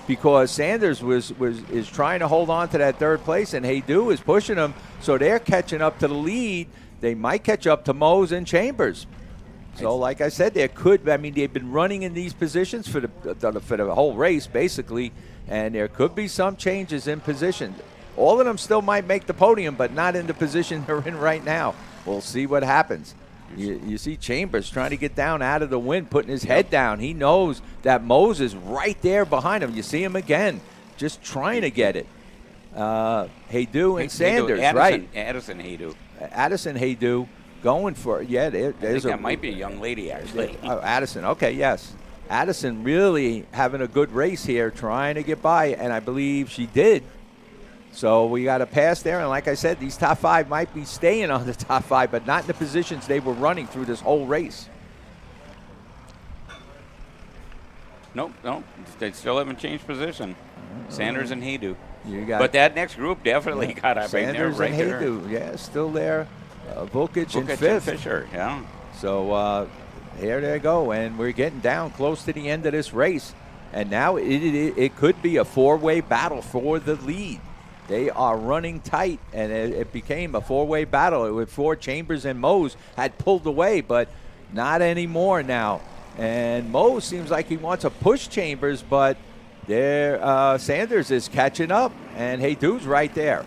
because Sanders is trying to hold on to that third place, and Haydu is pushing him. So they're catching up to the lead. They might catch up to Mose and Chambers. So, like I said, they've been running in these positions for the whole race, basically, and there could be some changes in position. All of them still might make the podium, but not in the position they're in right now. We'll see what happens. You see Chambers trying to get down out of the wind, putting his head down. He knows that Mose is right there behind him. You see him again, just trying to get it. Haydu and Sanders, right? Addison Haydu. Going for it. That might be a young lady, actually. Addison. Okay, yes. Addison really having a good race here, trying to get by, and I believe she did. So we got a pass there, and like I said, these top 5 might be staying on the top 5, but not in the positions they were running through this whole race. Nope. They still haven't changed position. Sanders and Haydu. But that next group definitely got up Sanders right there. Sanders and Haydu, yeah, still there. Vukic in 5th. And Fisher, yeah. So here they go, and we're getting down close to the end of this race. And now it could be a 4-way battle for the lead. They are running tight, and it became a 4-way battle with Chambers and Mose had pulled away, but not anymore now. And Mose seems like he wants to push Chambers, but Sanders is catching up, and Haydu's right there.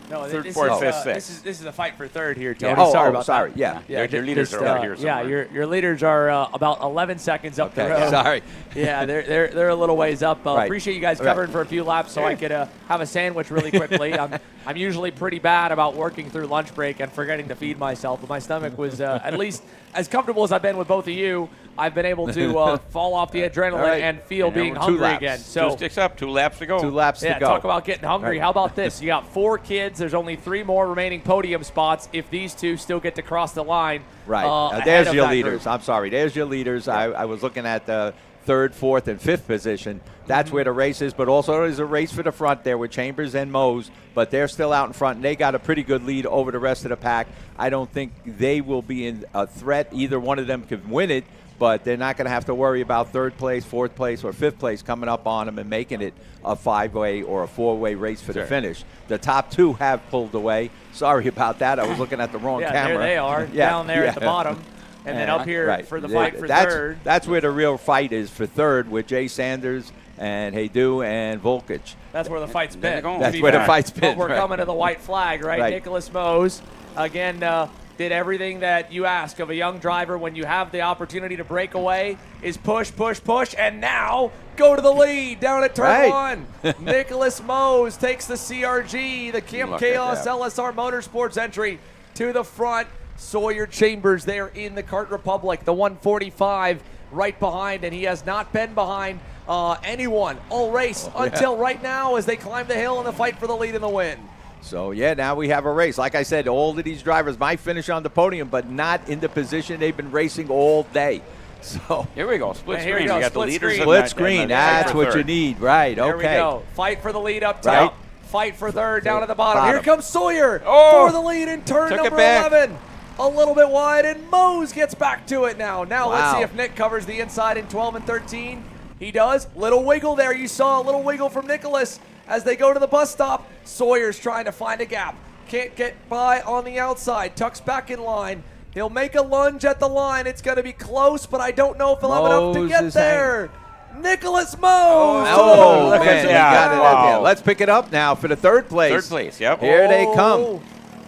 No, third, fourth, fifth, sixth. This is a fight for third here, Tony. Sorry. Yeah. Your leaders are over here somewhere. Yeah, your leaders are about 11 seconds up the road. Sorry. Yeah, they're a little ways up. Right. Appreciate you guys covering for a few laps so I could have a sandwich really quickly. I'm usually pretty bad about working through lunch break and forgetting to feed myself, but my stomach was at least as comfortable as I've been with both of you. I've been able to fall off the adrenaline and feel being hungry again. So 2 sticks up, 2 laps to go. 2 laps to go. Talk about getting hungry. How about this? You got 4 kids. There's only 3 more remaining podium spots if these 2 still get to cross the line. Right. There's your leaders. Group. I'm sorry. There's your leaders. Yeah. I was looking at the 3rd, 4th, and 5th position. That's where the race is, but also there's a race for the front there with Chambers and Mose, but they're still out in front, and they got a pretty good lead over the rest of the pack. I don't think they will be in a threat. Either one of them could win it, but they're not going to have to worry about 3rd place, 4th place, or 5th place coming up on them and making it a 5-way or a 4-way race for the finish. The top 2 have pulled away. Sorry about that. I was looking at the wrong camera. There they are, down there at the bottom. And then up here for the fight for 3rd. That's where the real fight is for 3rd with Jay Sanders and Haydu and Volkic. That's where the fight's been. That's where the fight's been. But we're coming to the white flag, right? Nicholas Mose, again, did everything that you ask of a young driver when you have the opportunity to break away, is push, push, push, and now go to the lead down at turn 1. Nicholas Mose takes the CRG, the Camp Chaos LSR Motorsports entry to the front. Sawyer Chambers there in the Kart Republic, the 145 right behind, and he has not been behind anyone all race until right now as they climb the hill in the fight for the lead and the win. So, now we have a race. Like I said, all of these drivers might finish on the podium, but not in the position they've been racing all day. So here we go. Split screen. You got the leaders. Split screen. That's what you need. Right. There okay. We go. Fight for the lead up top. Fight for 3rd down at the bottom. Here comes Sawyer for the lead in turn number 11. A little bit wide, and Mose gets back to it now. Let's see if Nick covers the inside in 12 and 13. He does. Little wiggle there. You saw a little wiggle from Nicholas as they go to the bus stop. Sawyer's trying to find a gap. Can't get by on the outside. Tucks back in line. He'll make a lunge at the line. It's going to be close, but I don't know if he'll have enough to get there. Nicholas Mose. Oh, man. Got it. Let's pick it up now for the 3rd place. 3rd place, yep. Here they come.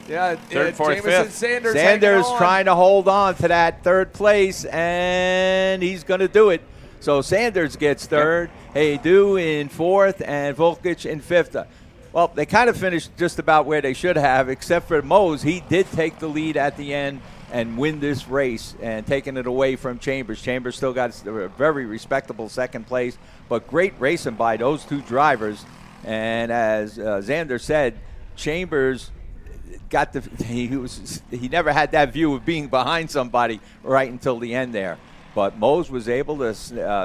Yeah, 3rd, 4th, 5th. Sanders trying to hold on to that 3rd place, and he's going to do it. So Sanders gets 3rd, Haydu in 4th, and Volkic in 5th. Well, they kind of finished just about where they should have, except for Mose. He did take the lead at the end and win this race and taking it away from Chambers. Chambers still got a very respectable 2nd place, but great racing by those 2 drivers. And as Xander said, Chambers he never had that view of being behind somebody right until the end there. But Mose was able to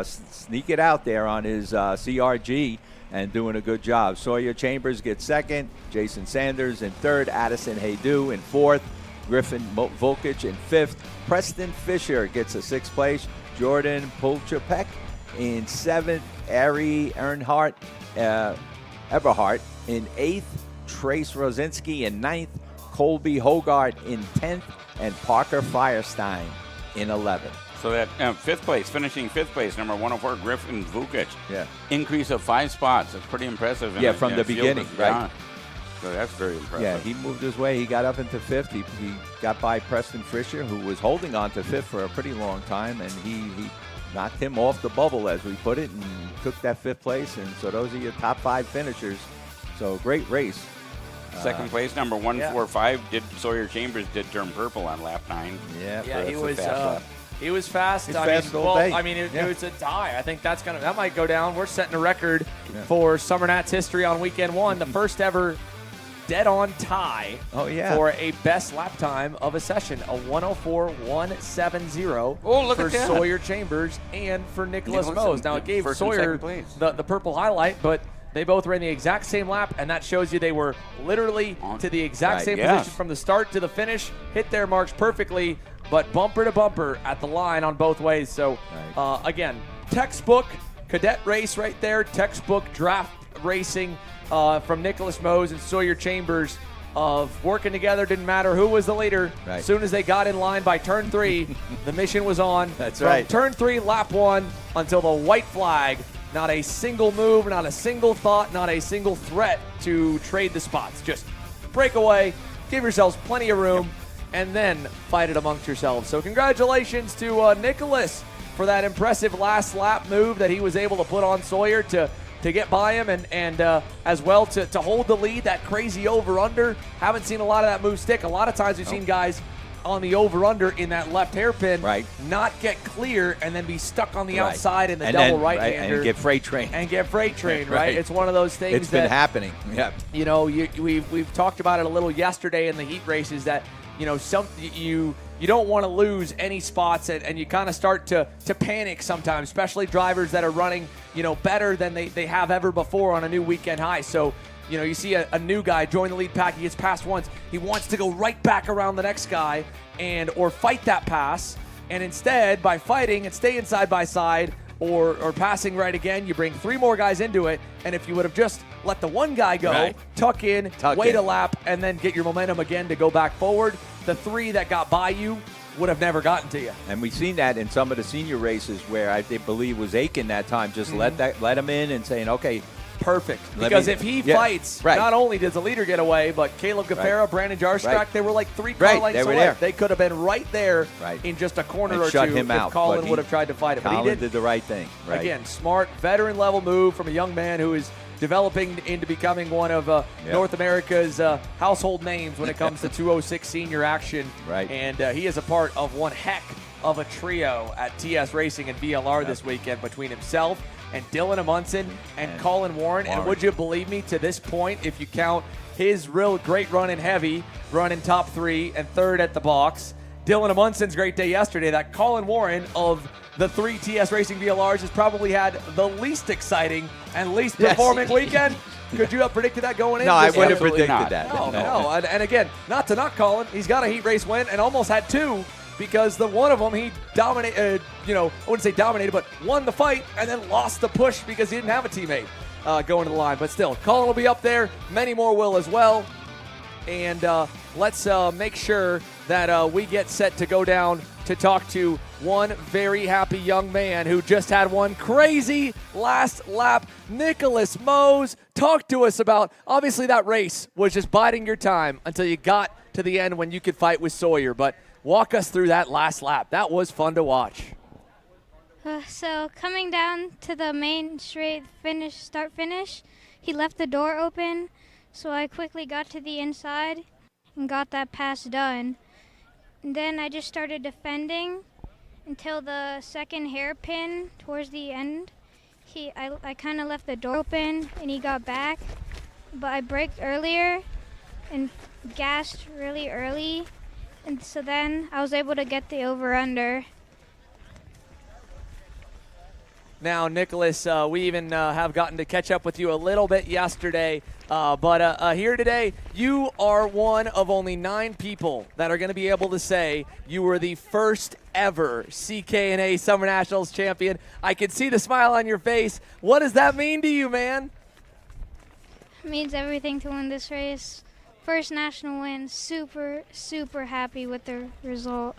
sneak it out there on his CRG and doing a good job. Sawyer Chambers gets 2nd, Jason Sanders in 3rd, Addison Haydu in 4th, Griffin Volkic in 5th, Preston Fisher gets a 6th place, Jordan Polchapek in 7th, Ari Eberhardt in 8th, Trace Rosinski in 9th, Colby Hogarth in 10th, and Parker Firestein in 11th. So that 5th place, finishing 5th place, number 104, Griffin Vukic. Yeah. Increase of 5 spots. That's pretty impressive. From the beginning, right? So that's very impressive. Yeah, he moved his way. He got up into 5th. He got by Preston Fisher, who was holding on to 5th for a pretty long time, and he knocked him off the bubble, as we put it, and took that 5th place. And so those are your top 5 finishers. So great race. 2nd place, number 145, did Sawyer Chambers did turn purple on lap 9. Yeah, he was fast. He was fast. It was a tie. I think that might go down. We're setting a record for Summer Nats history on weekend 1, the first ever dead-on tie for a best lap time of a session, a 104.170 for Sawyer Chambers and for Nicholas Mose. Now, it gave Sawyer the purple highlight, but they both ran the exact same lap, and that shows you they were literally to the exact same position from the start to the finish, hit their marks perfectly, but bumper to bumper at the line on both ways. So, again, textbook cadet race right there, textbook draft racing from Nicholas Mose and Sawyer Chambers of working together. Didn't matter who was the leader. As soon as they got in line by turn 3, the mission was on. From turn 3, lap 1, until the white flag. Not a single move, not a single thought, not a single threat to trade the spots. Just break away, give yourselves plenty of room, and then fight it amongst yourselves. So congratulations to Nicholas for that impressive last lap move that he was able to put on Sawyer to get by him, and as well to hold the lead, that crazy over-under. Haven't seen a lot of that move stick. A lot of times we've seen guys on the over-under in that left hairpin, right, not get clear, and then be stuck on the right, outside in the and double then, right-hander. And get freight train. And get freight train, right? It's one of those things It's been happening, yeah. You know, we've talked about it a little yesterday in the heat races that, you know, you don't want to lose any spots, and you kind of start to panic sometimes, especially drivers that are running, you know, better than they have ever before on a new weekend high. So, you know, you see a new guy join the lead pack, he gets passed once, he wants to go right back around the next guy or fight that pass, and instead, by fighting and staying side by side or passing right again, you bring 3 more guys into it, and if you would have just let the one guy go, right, tuck in, wait a lap, and then get your momentum again to go back forward, the 3 that got by you would have never gotten to you. And we've seen that in some of the senior races where I believe was Aiken that time, just let him in and saying, okay, perfect. Because if he fights, not only does the leader get away, but Caleb Gaffera, Brandon Jarstrak, they were like 3 car lengths away. There. They could have been right there in just a corner and or shut two him if out, Colin would have tried to fight it. But Colin did the right thing. Right. Again, smart, veteran-level move from a young man who is developing into becoming one of North America's household names when it comes to 206 senior action. Right. And he is a part of one heck of a trio at TS Racing and VLR this weekend between himself and Dylan Amundsen and Colin Warren. And would you believe me, to this point, if you count his real great run in heavy, running top 3 and 3rd at the box, Dylan Amundsen's great day yesterday, that Colin Warren of the 3 TS Racing VLRs has probably had the least exciting and least performing weekend. Could you have predicted that going in? No, I wouldn't have predicted that. No. And again, not to knock Colin, he's got a heat race win and almost had 2 because the one of them he dominated, I wouldn't say dominated, but won the fight and then lost the push because he didn't have a teammate going to the line. But still, Colin will be up there. Many more will as well. And let's make sure that we get set to go down to talk to one very happy young man who just had one crazy last lap. Nicholas Mose, talk to us about, obviously that race was just biding your time until you got to the end when you could fight with Sawyer, but walk us through that last lap. That was fun to watch. So coming down to the main straight start-finish, he left the door open, so I quickly got to the inside and got that pass done. And then I just started defending until the second hairpin towards the end. I kind of left the door open and he got back, but I braked earlier and gassed really early, and so then I was able to get the over-under. Now, Nicholas, we even have gotten to catch up with you a little bit yesterday, but here today, you are one of only 9 people that are going to be able to say you were the first ever CKNA Summer Nationals champion. I can see the smile on your face. What does that mean to you, man? It means everything to win this race. First national win, super, super happy with the result.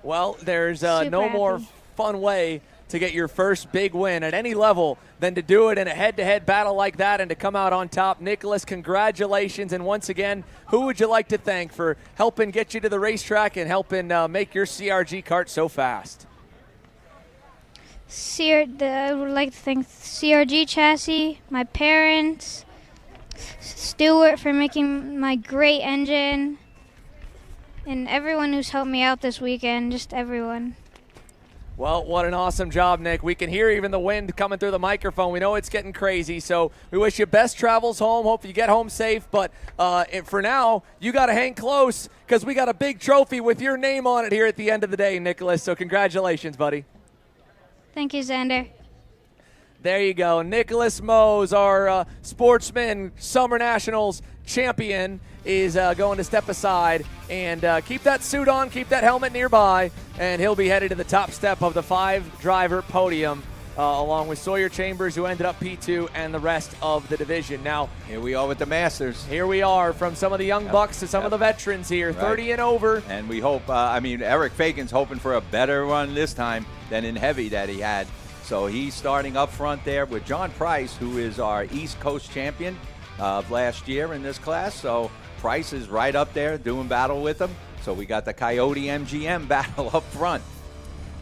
Well, there's no more fun way to get your first big win at any level than to do it in a head-to-head battle like that and to come out on top. Nicholas, congratulations. And once again, who would you like to thank for helping get you to the racetrack and helping make your CRG kart so fast? I would like to thank CRG Chassis, my parents, Stuart for making my great engine, and everyone who's helped me out this weekend, just everyone. Well, what an awesome job, Nick. We can hear even the wind coming through the microphone. We know it's getting crazy, so we wish you best travels home. Hope you get home safe, but for now, you got to hang close because we got a big trophy with your name on it here at the end of the day, Nicholas, so congratulations, buddy. Thank you, Xander. There you go. Nicholas Mose, our Sportsman Summer Nationals champion, is going to step aside and keep that suit on, keep that helmet nearby, and he'll be headed to the top step of the 5-driver podium along with Sawyer Chambers, who ended up P2, and the rest of the division. Now, here we are with the Masters. Here we are, from some of the young bucks to some of the veterans here, 30 and over. And we hope, Eric Fagan's hoping for a better run this time than in heavy that he had. So he's starting up front there with John Price, who is our East Coast champion of last year in this class. So Price is right up there doing battle with him. So we got the Coyote MGM battle up front.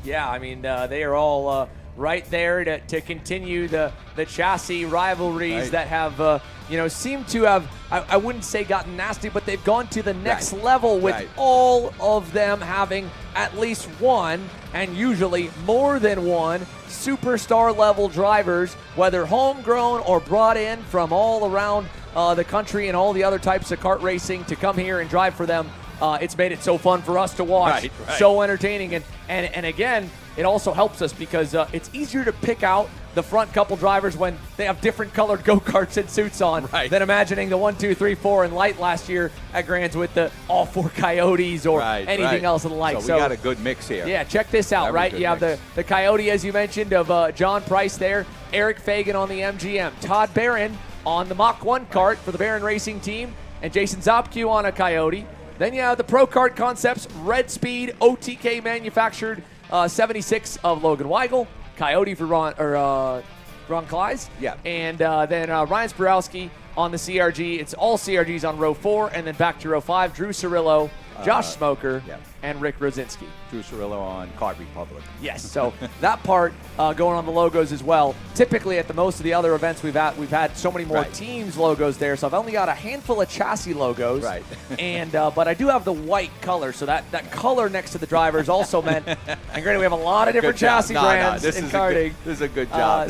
Yeah, I mean, they are all right there to continue the chassis rivalries that have, seem to have, I wouldn't say gotten nasty, but they've gone to the next level with all of them having at least one, and usually more than one, superstar level drivers, whether homegrown or brought in from all around the country and all the other types of kart racing to come here and drive for them. It's made it so fun for us to watch, so entertaining, and again, it also helps us because it's easier to pick out the front couple drivers when they have different colored go-karts and suits on than imagining the 1, 2, 3, 4 in light last year at Grands with the all 4 Coyotes or anything else of the like. So we got a good mix here. Yeah, check this out, You have the Coyote, as you mentioned, of John Price there, Eric Fagan on the MGM, Todd Barron on the Mach 1 kart for the Barron Racing Team, and Jason Zopke on a Coyote. Then you have the Pro Kart Concepts, Red Speed, OTK manufactured 76 of Logan Weigel, Coyote for Ron Kleiss. Yeah. And then Ryan Sporowski on the CRG. It's all CRGs on row 4, and then back to row 5, Drew Cirillo, Josh Smoker, and Rick Rosinski. Drew Cirillo on Kart Republic. Yes, so that part going on the logos as well. Typically at the most of the other events we've had so many more teams logos there, so I've only got a handful of chassis logos. Right. And but I do have the white color, so that color next to the drivers also meant, and granted we have a lot of different chassis brands in karting. This is a good job.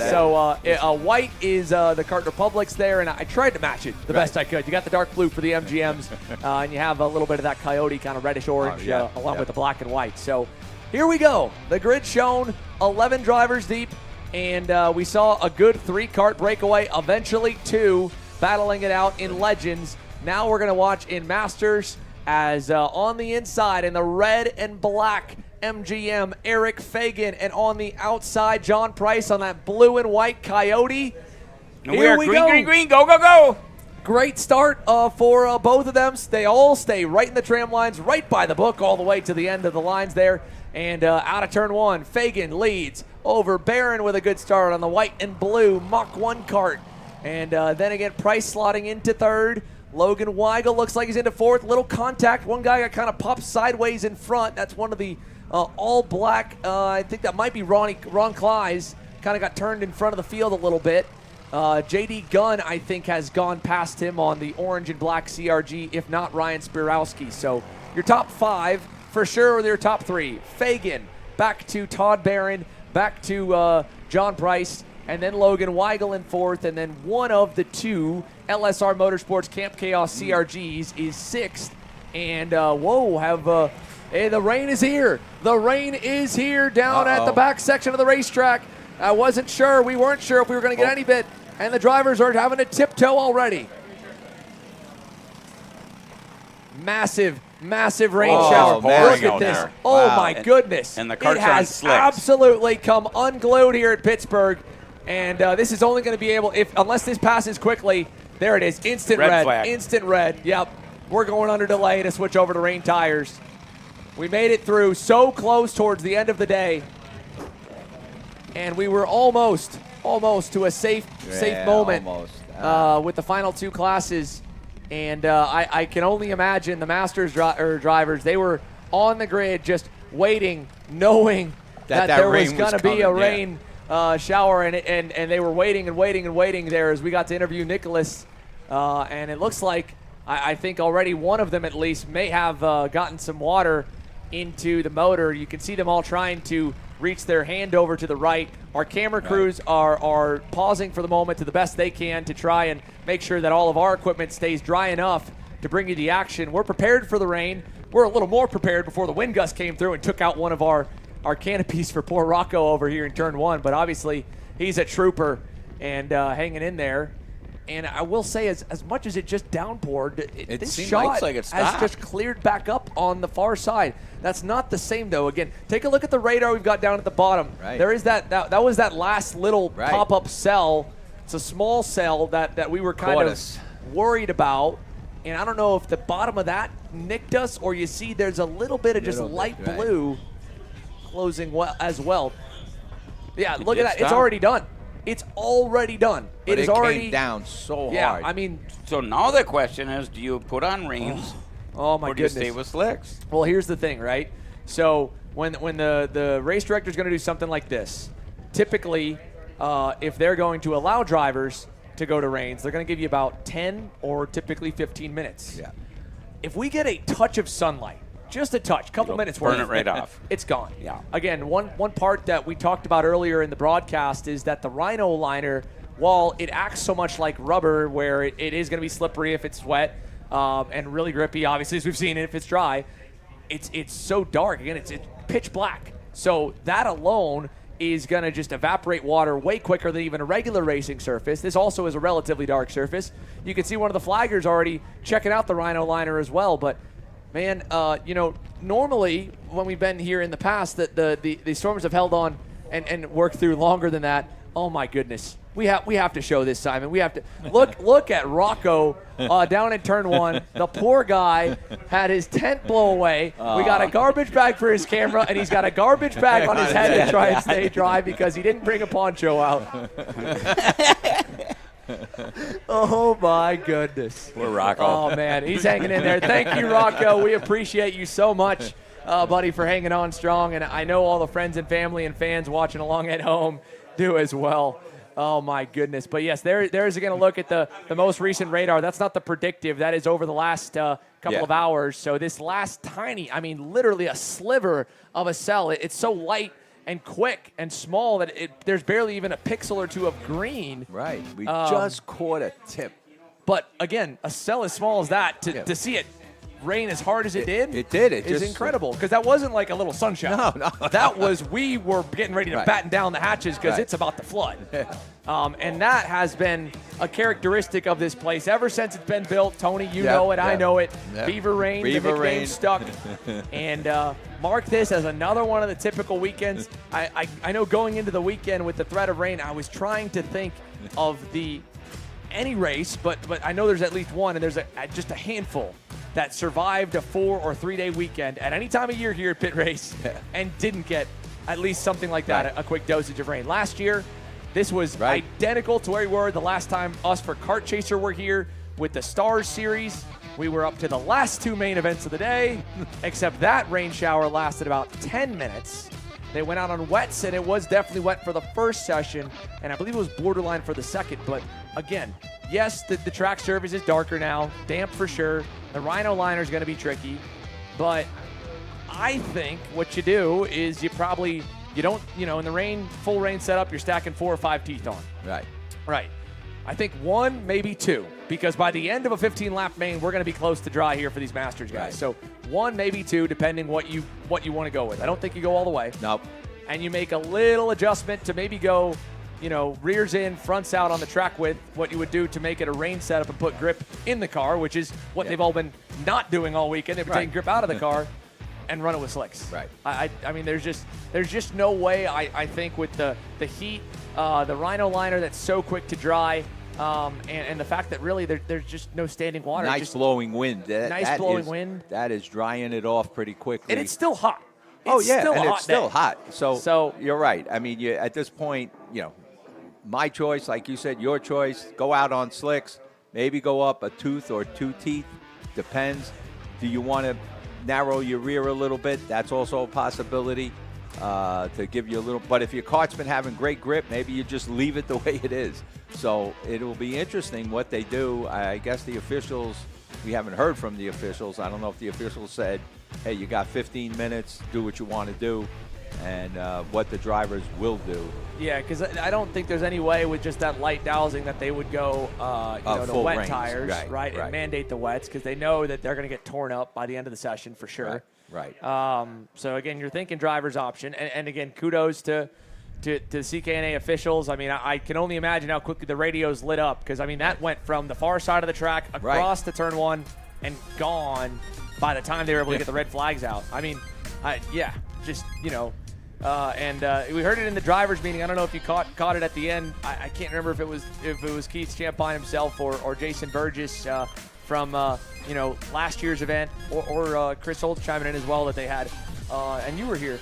White is the Kart Republics there, and I tried to match it the best I could. You got the dark blue for the MGMs, and you have a little bit of that Coyote kind of reddish orange along with the black and white. So here we go. The grid shown 11 drivers deep, and we saw a good 3 kart breakaway, eventually 2 battling it out in Legends. Now we're going to watch in Masters as on the inside in the red and black MGM, Eric Fagan, and on the outside, John Price on that blue and white Coyote. And we are green, go, go, go. Great start for both of them. They all stay right in the tram lines, right by the book, all the way to the end of the lines there. And out of turn 1, Fagan leads over Barron with a good start on the white and blue Mach 1 kart. And then again, Price slotting into 3rd. Logan Weigel looks like he's into 4th. Little contact. One guy got kind of popped sideways in front. That's one of the all black. I think that might be Ron Kleiss. Kind of got turned in front of the field a little bit. J.D. Gunn, I think, has gone past him on the orange and black CRG, if not Ryan Sporowski. So your top 5 for sure are your top 3. Fagan, back to Todd Barron, back to John Price, and then Logan Weigel in 4th, and then one of the 2 LSR Motorsports Camp Chaos CRGs is 6th. And hey, the rain is here. The rain is here down at the back section of the racetrack. I wasn't sure. We weren't sure if we were going to get any bit. And the drivers are having to tiptoe already. Massive rain shower. Look at this. There. Oh, wow. My goodness. And the karts it has absolutely come unglued here at Pittsburgh. And this is only going to be able, unless this passes quickly, there it is. Instant red. Flag. Instant red. Yep. We're going under delay to switch over to rain tires. We made it through so close towards the end of the day. And we were almost to a safe moment with the final 2 classes. And I can only imagine the Masters drivers, they were on the grid just waiting, knowing that there was going to be a rain shower. And they were waiting there as we got to interview Nicholas. And it looks like, I think already one of them at least may have gotten some water into the motor. You can see them all trying to reach their hand over to the right. Our camera crews are pausing for the moment to the best they can to try and make sure that all of our equipment stays dry enough to bring you the action. We're prepared for the rain. We're a little more prepared before the wind gust came through and took out one of our canopies for poor Rocco over here in turn 1. But obviously, he's a trooper and hanging in there. And I will say, as much as it just downpoured, this shot has just cleared back up on the far side. That's not the same, though. Again, take a look at the radar we've got down at the bottom. Right. There is that was that last little pop-up cell. It's a small cell that we were kind of worried about. And I don't know if the bottom of that nicked us, or you see there's a little bit of just light blue closing as well. Yeah, look at that. It's already done. It's already done. But it came down so hard. Yeah, I mean. So now the question is, do you put on reins? Oh my goodness. Or do you stay with slicks? Well, here's the thing, right? So when the race director is going to do something like this, typically if they're going to allow drivers to go to rains, they're going to give you about 10 or typically 15 minutes. Yeah. If we get a touch of sunlight, just a touch, couple minutes burn worth, it right off. It's gone. Yeah. Again, one part that we talked about earlier in the broadcast is that the Rhino liner, while it acts so much like rubber, where it is going to be slippery if it's wet and really grippy, obviously, as we've seen it if it's dry, it's so dark. Again, it's pitch black. So that alone is going to just evaporate water way quicker than even a regular racing surface. This also is a relatively dark surface. You can see one of the flaggers already checking out the Rhino liner as well. But, man, normally when we've been here in the past, that the storms have held on and worked through longer than that. Oh, my goodness. We have to show this, Simon. We have to look at Rocco down in turn 1. The poor guy had his tent blow away. We got a garbage bag for his camera, and he's got a garbage bag on his head to try and stay dry because he didn't bring a poncho out. Oh, my goodness. Poor Rocco. Oh, man. He's hanging in there. Thank you, Rocco. We appreciate you so much, buddy, for hanging on strong. And I know all the friends and family and fans watching along at home do as well. Oh, my goodness. But, yes, there's going to look at the most recent radar. That's not the predictive. That is over the last couple of hours. So this last tiny, literally a sliver of a cell. It's so light and quick and small that there's barely even a pixel or two of green. Right. We just caught a tip. But, again, a cell as small as that, to see it rain as hard as it did. It did. It is incredible because that wasn't like a little sunshine. No. That was, we were getting ready to batten down the hatches because it's about to flood. And that has been a characteristic of this place ever since it's been built. Tony, you know it. I know it. Beaver Rain, the nickname stuck. And mark this as another one of the typical weekends. I know going into the weekend with the threat of rain, I was trying to think of any race, but I know there's at least one, and there's just a handful that survived a 4 or 3 day weekend at any time of year here at Pit Race and didn't get at least something like that, a quick dosage of rain. Last year, this was identical to where we were the last time us for Kart Chaser were here with the Stars Series. We were up to the last 2 main events of the day, except that rain shower lasted about 10 minutes. They went out on wets, and it was definitely wet for the first session, and I believe it was borderline for the second. But, again, yes, the track surface is darker now, damp for sure. The Rhino liner is going to be tricky. But I think what you do is you don't, in the full rain setup, you're stacking 4 or 5 teeth on. Right. I think 1, maybe 2, because by the end of a 15-lap main, we're going to be close to dry here for these Masters guys. So 1, maybe 2, depending what you want to go with. I don't think you go all the way. Nope. And you make a little adjustment to maybe go, rears in, fronts out on the track with what you would do to make it a rain setup and put grip in the car, which is what they've all been not doing all weekend. They've been taking grip out of the car and run it with slicks. Right. I mean, there's just no way. I think with the heat, the Rhino liner that's so quick to dry, and the fact that really there's just no standing water. Nice blowing wind. Wind. That is drying it off pretty quickly. And it's still hot. It's still hot. So you're right. I mean, at this point, my choice, like you said, your choice. Go out on slicks. Maybe go up a tooth or 2 teeth. Depends. Do you want to narrow your rear a little bit? That's also a possibility to give you a little. But if your kart's been having great grip, maybe you just leave it the way it is. So it'll be interesting what they do. I guess the officials, we haven't heard from the officials. I don't know if the officials said, hey, you got 15 minutes, do what you want to do, and what the drivers will do. Yeah, because I don't think there's any way with just that light dousing that they would go to wet range. tires, right, and mandate the wets, because they know that they're going to get torn up by the end of the session for sure. Right. So, again, you're thinking driver's option. And again, kudos to CKNA officials. I mean, I can only imagine how quickly the radios lit up, because, that went from the far side of the track across to turn 1 and gone by the time they were able to get the red flags out. We heard it in the drivers' meeting. I don't know if you caught it at the end. I can't remember if it was Keith Champagne himself or Jason Burgess from last year's event, or Chris Holtz chiming in as well that they had. And you were here.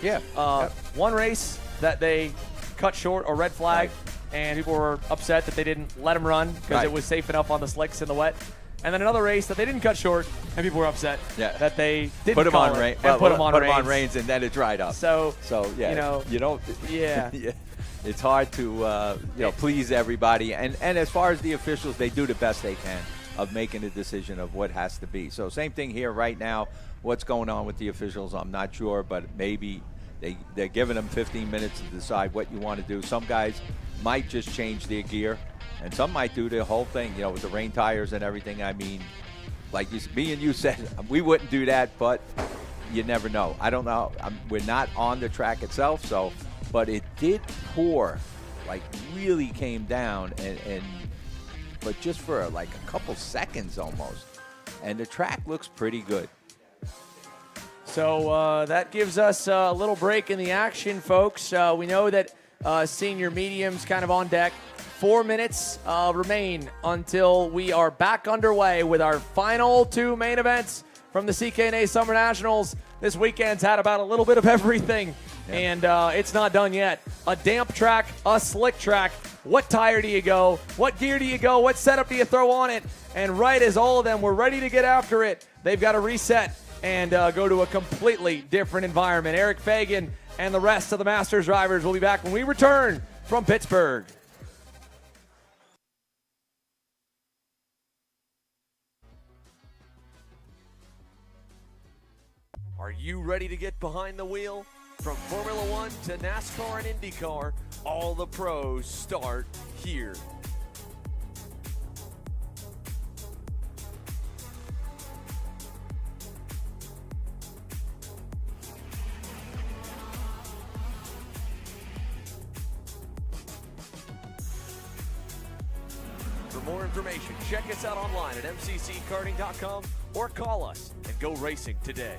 One race that they cut short or red flag, and people were upset that they didn't let him run because it was safe enough on the slicks and the wet. And then another race that they didn't cut short, and people were upset that they didn't put him call on it rain. and put him on reins, and then it dried up. So yeah, you know, yeah. It's hard to please everybody. And as far as the officials, they do the best they can of making a decision of what has to be. So same thing here right now. What's going on with the officials, I'm not sure, but maybe they're giving them 15 minutes to decide what you want to do. Some guys might just change their gear, and some might do the whole thing, with the rain tires and everything. I mean, like me and you said, we wouldn't do that, but you never know. I don't know. We're not on the track itself, but it did pour, like really came down, but just for like a couple seconds almost. And the track looks pretty good. So that gives us a little break in the action, folks. We know that senior medium's kind of on deck. 4 minutes remain until we are back underway with our final two main events from the CKNA Summer Nationals. This weekend's had about a little bit of everything, and it's not done yet. A damp track, a slick track. What tire do you go? What gear do you go? What setup do you throw on it? And right as all of them were ready to get after it, they've got to reset and go to a completely different environment. Eric Fagan and the rest of the Masters drivers will be back when we return from Pittsburgh. Are you ready to get behind the wheel? From Formula One to NASCAR and IndyCar, all the pros start here. For more information, check us out online at mcckarting.com or call us and go racing today.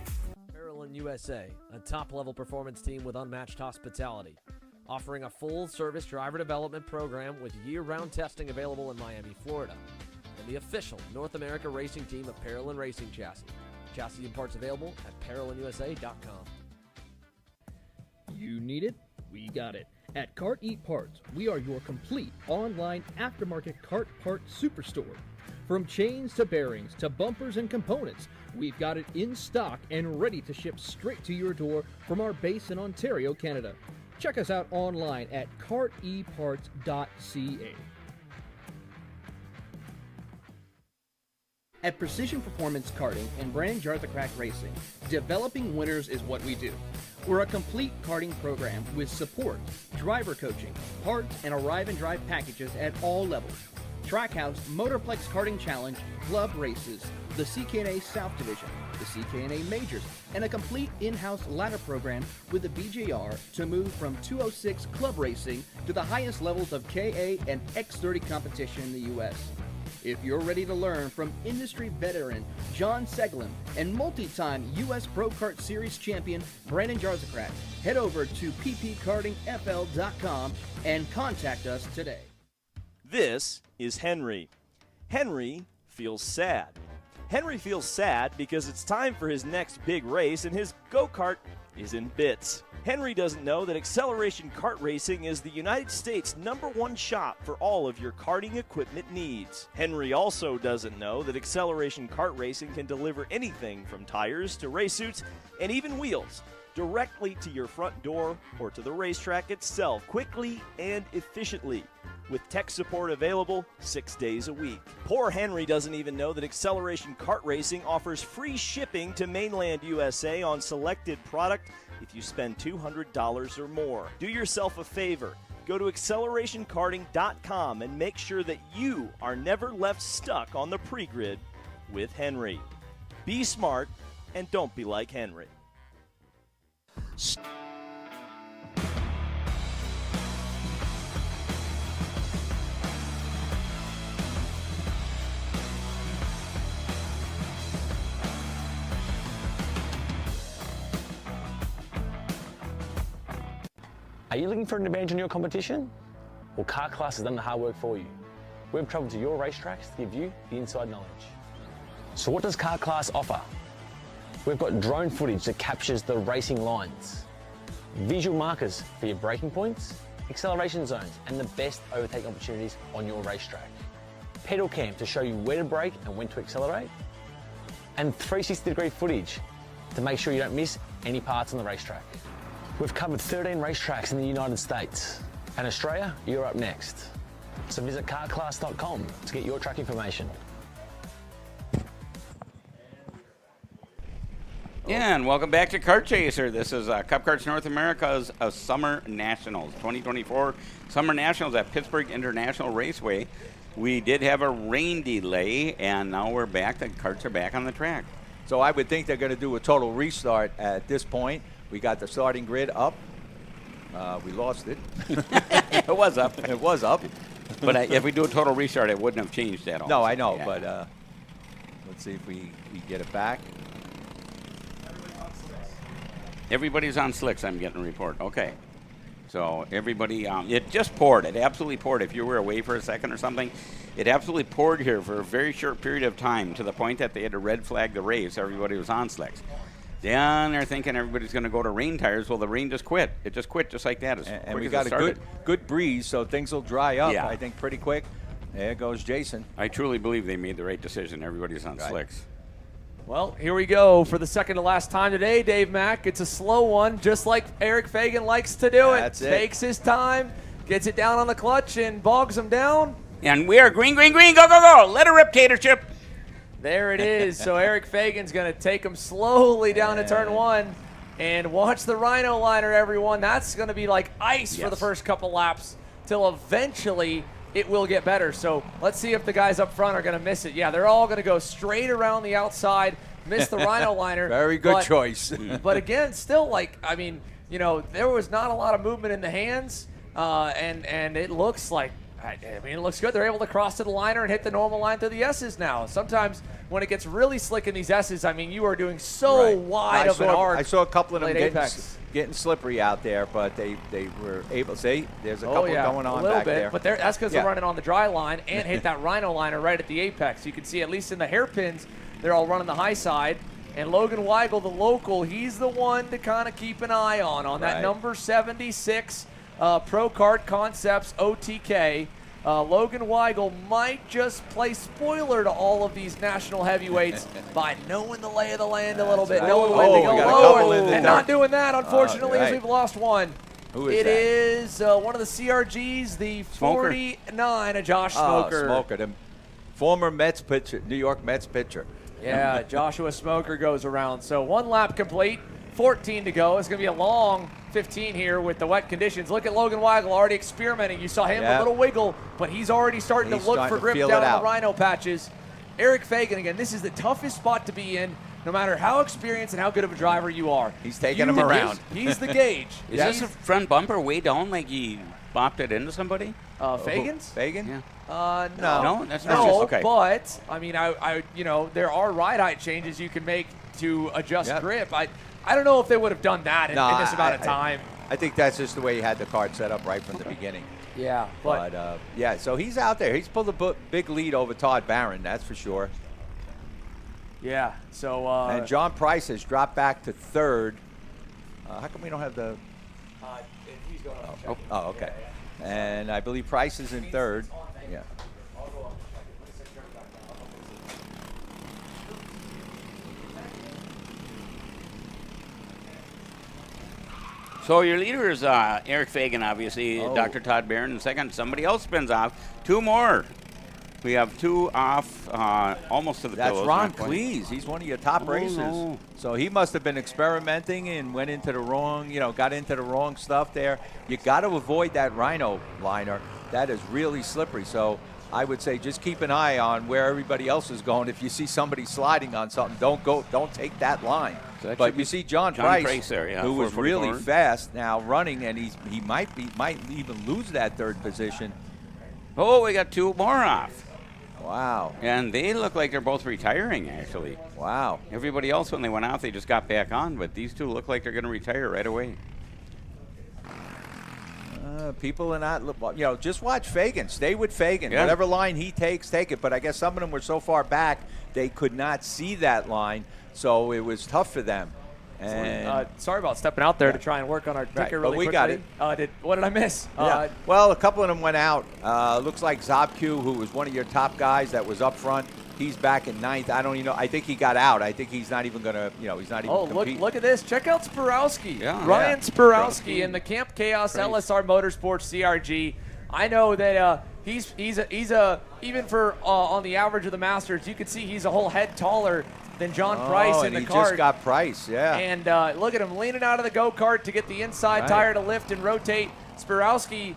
USA, a top-level performance team with unmatched hospitality, offering a full-service driver development program with year-round testing available in Miami, Florida, and the official North America racing team of Parolin Racing Chassis. Chassis and parts available at ParolinUSA.com. You need it? We got it. At Kart Eat Parts, we are your complete online aftermarket kart part superstore. From chains to bearings to bumpers and components, we've got it in stock and ready to ship straight to your door from our base in Ontario, Canada. Check us out online at karteparts.ca. At Precision Performance Karting and Brandon Jartha Racing, developing winners is what we do. We're a complete karting program with support, driver coaching, parts, and arrive and drive packages at all levels. Trackhouse, Motorplex Karting Challenge, club races, the CKNA South Division, the CKNA Majors, and a complete in-house ladder program with the BJR to move from 206 club racing to the highest levels of KA and X30 competition in the U.S. If you're ready to learn from industry veteran John Seglin and multi-time U.S. Pro Kart Series champion Brandon Jarzakrak, head over to ppkartingfl.com and contact us today. This is Henry. Henry feels sad. Henry feels sad because it's time for his next big race and his go-kart is in bits. Henry doesn't know that Acceleration Kart Racing is the United States' #1 shop for all of your karting equipment needs. Henry also doesn't know that Acceleration Kart Racing can deliver anything from tires to race suits and even wheels directly to your front door or to the racetrack itself quickly and efficiently, with tech support available 6 days a week. Poor Henry doesn't even know that Acceleration Kart Racing offers free shipping to mainland USA on selected product if you spend $200 or more. Do yourself a favor. Go to accelerationkarting.com and make sure that you are never left stuck on the pre-grid with Henry. Be smart and don't be like Henry. Are you looking for an advantage in your competition? Well, Kart Class has done the hard work for you. We've traveled to your racetracks to give you the inside knowledge. So what does Kart Class offer? We've got drone footage that captures the racing lines, visual markers for your braking points, acceleration zones, and the best overtake opportunities on your racetrack. pedal cam to show you where to brake and when to accelerate, and 360-degree footage to make sure you don't miss any parts on the racetrack. We've covered 13 racetracks in the United States, and Australia, you're up next. So visit kartclass.com to get your track information. Yeah, and welcome back to Kart Chaser. This is Cup Karts North America's Summer Nationals, 2024 Summer Nationals at Pittsburgh International Raceway. We did have a rain delay, and now we're back. The karts are back on the track. So I would think they're going to do a total restart at this point. We got the starting grid up. We lost it. It was up. It was up. But if we do a total restart, it wouldn't have changed at all. No, I know, Yeah. but let's see if we get it back. Everybody's on slicks, I'm getting a report. Okay. So everybody, it just poured. It absolutely poured. If you were away for a second or something, it absolutely poured here for a very short period of time to the point that they had to red flag the race. Everybody was on slicks. Then they're thinking everybody's going to go to rain tires. Well, the rain just quit. It just quit just like that. And we got a good breeze, so things will dry up, Yeah. I think, pretty quick. There goes Jason. I truly believe they made the right decision. Everybody's on slicks. Well, here we go for the second to last time today, Dave Mack. It's a slow one, just like Eric Fagan likes to do it. That's it. Takes his time, gets it down on the clutch, and bogs him down. And we are green, green, green. Go, go, go. Let her rip, Tater Chip. There it is. So Eric Fagan's going to take him slowly down to turn one. And watch the Rhino liner, everyone. That's going to be like ice for the first couple laps till eventually it will get better. So let's see if the guys up front are going to miss it. Yeah, they're all going to go straight around the outside, miss the Rhino liner. Very good choice. But again, still, like, I mean, you know, there was not a lot of movement in the hands, and it looks like, I mean, it looks good. They're able to cross to the liner and hit the normal line to the S's now. Sometimes when it gets really slick in these S's, I mean, you are doing so wide of an arc. I saw a couple of them Apex. getting slippery out there, but they were able to see. There's a couple going on a little back bit, there. But that's because they're running on the dry line and hit that Rhino liner right at the apex. You can see, at least in the hairpins, they're all running the high side. And Logan Weigel, the local, he's the one to kind of keep an eye on that number 76 Pro Kart Concepts OTK. Logan Weigel might just play spoiler to all of these national heavyweights by knowing the lay of the land a little bit, knowing when to go lower, and not doing that, unfortunately, as we've lost one. Who is it that? is one of the CRGs, the Smoker. 49, a Josh Smoker. Smoker, the former Mets pitcher, New York Mets pitcher. Yeah, Joshua Smoker goes around. So one lap complete, 14 to go. It's going to be a long 15 here with the wet conditions. Look at Logan Weigel already experimenting. You saw him a little wiggle, but he's already starting to look for grip down on the Rhino patches. Eric Fagan, again, this is the toughest spot to be in, no matter how experienced and how good of a driver you are. He's taking him around. He's the gauge. Is this a front bumper way down like he bopped it into somebody? Fagan's? Fagan? Yeah. No, that's not just, okay. But I mean, I you know, there are ride height changes you can make to adjust grip. I don't know if they would have done that in this amount of time. I think that's just the way he had the card set up right from the beginning. Yeah, but yeah, so he's out there. He's pulled a big lead over Todd Barron, that's for sure. Yeah. So and John Price has dropped back to third. How come we don't have the? He's going up. Oh, okay. And I believe Price is in third. Yeah. So your leader is Eric Fagan, obviously. Dr. Todd Barron in second. Somebody else spins off. Two more. We have two off almost to the That's pillows. Ron Cleese. He's one of your top racers. No. So he must have been experimenting and went into the wrong, got into the wrong stuff there. You got to avoid that Rhino liner. That is really slippery. So I would say just keep an eye on where everybody else is going. If you see somebody sliding on something, don't take that line. So but you see John Price there, who was really fast now running, and he might even lose that third position. Oh, we got two more off. Wow. And they look like they're both retiring, actually. Wow. Everybody else, when they went out, they just got back on, but these two look like they're going to retire right away. People are not, just watch Fagan. Stay with Fagan. Yeah. Whatever line he takes, take it. But I guess some of them were so far back, they could not see that line, so it was tough for them. And sorry about stepping out there to try and work on our ticker really but we quickly. got it. What did I miss? Well, a couple of them went out. Looks like Zobku, who was one of your top guys that was up front, he's back in 9th. I don't even know. I think he got out. I think he's not even going to, he's not even competing. Look at this. Check out Sporowski. Yeah. Ryan Sporowski in the Camp Chaos LSR Motorsports CRG. I know that he's even for on the average of the Masters, you can see he's a whole head taller than John Price in the he Kart. Just got Price, yeah. And look at him leaning out of the go-kart to get the inside tire to lift and rotate. Sporowski,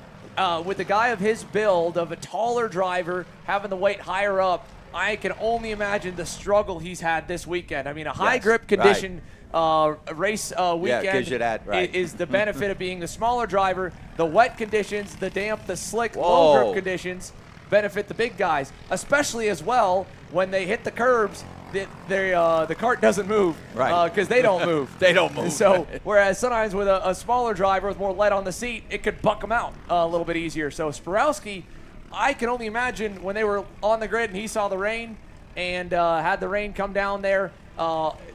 with a guy of his build, of a taller driver, having the weight higher up, I can only imagine the struggle he's had this weekend. I mean, a high grip condition race weekend gives you that, is the benefit of being the smaller driver. The wet conditions, the damp, the slick, low grip conditions benefit the big guys, especially as well when they hit the curbs. The cart doesn't move because they don't move. They don't move. So whereas sometimes with a smaller driver with more lead on the seat, it could buck them out a little bit easier. So Sporowski, I can only imagine when they were on the grid and he saw the rain and had the rain come down there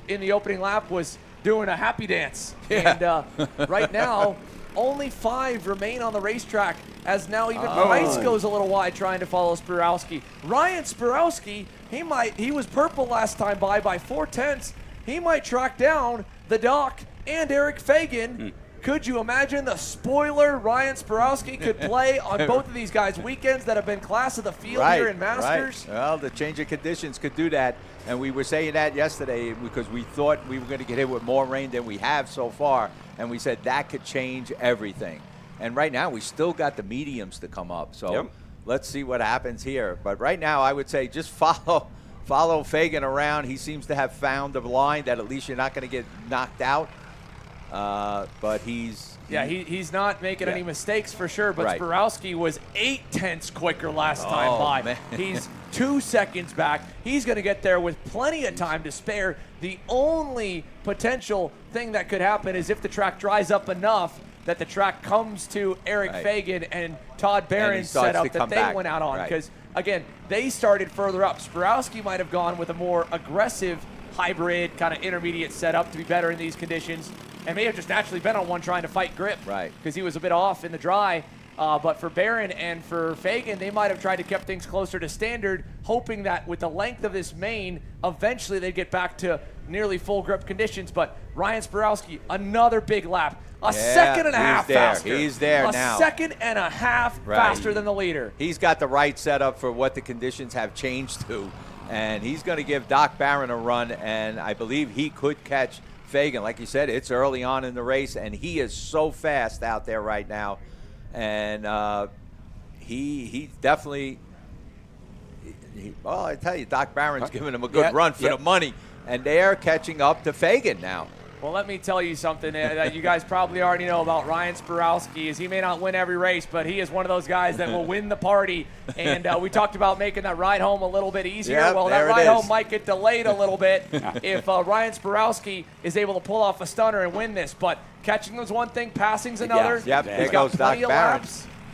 in the opening lap, was doing a happy dance. Yeah. And right now, only 5 remain on the racetrack, as now even Price goes a little wide trying to follow Sporowski. Ryan Sporowski, he was purple last time by 4/10. He might track down the Doc and Eric Fagan. Could you imagine the spoiler Ryan Sporowski could play on both of these guys' weekends that have been class of the field here in Masters? Right. Well, the change of conditions could do that. And we were saying that yesterday because we thought we were going to get hit with more rain than we have so far. And we said that could change everything. And right now we still got the mediums to come up. So let's see what happens here. But right now I would say just follow Fagan around. He seems to have found a line that at least you're not going to get knocked out. But he's not making any mistakes for sure. But Sporowski was 0.8 quicker last time by. Man. He's 2 seconds back. He's going to get there with plenty of time to spare. The only potential thing that could happen is if the track dries up enough that the track comes to Eric Fagan and Todd Barron's setup that they went out on. Because, again, they started further up. Sporowski might have gone with a more aggressive hybrid kind of intermediate setup to be better in these conditions, and may have just naturally been on one trying to fight grip because he was a bit off in the dry. But for Barron and for Fagan, they might have tried to keep things closer to standard, hoping that with the length of this main, eventually they'd get back to nearly full grip conditions. But Ryan Sporowski, another big lap. A second and a half faster. He's there now. A second and a half faster than the leader. He's got the right setup for what the conditions have changed to. And he's going to give Doc Barron a run, and I believe he could catch Fagan. Like you said, it's early on in the race, and he is so fast out there right now. And he definitely, well, I tell you, Doc Barron's giving him a good run for the money, and they're catching up to Fagan now. Well, let me tell you something that you guys probably already know about Ryan Sporowski is he may not win every race, but he is one of those guys that will win the party. And we talked about making that ride home a little bit easier. Yep, well, that ride home might get delayed a little bit if Ryan Sporowski is able to pull off a stunner and win this. But catching is one thing, passing's another. Yep, there goes Doc Barron.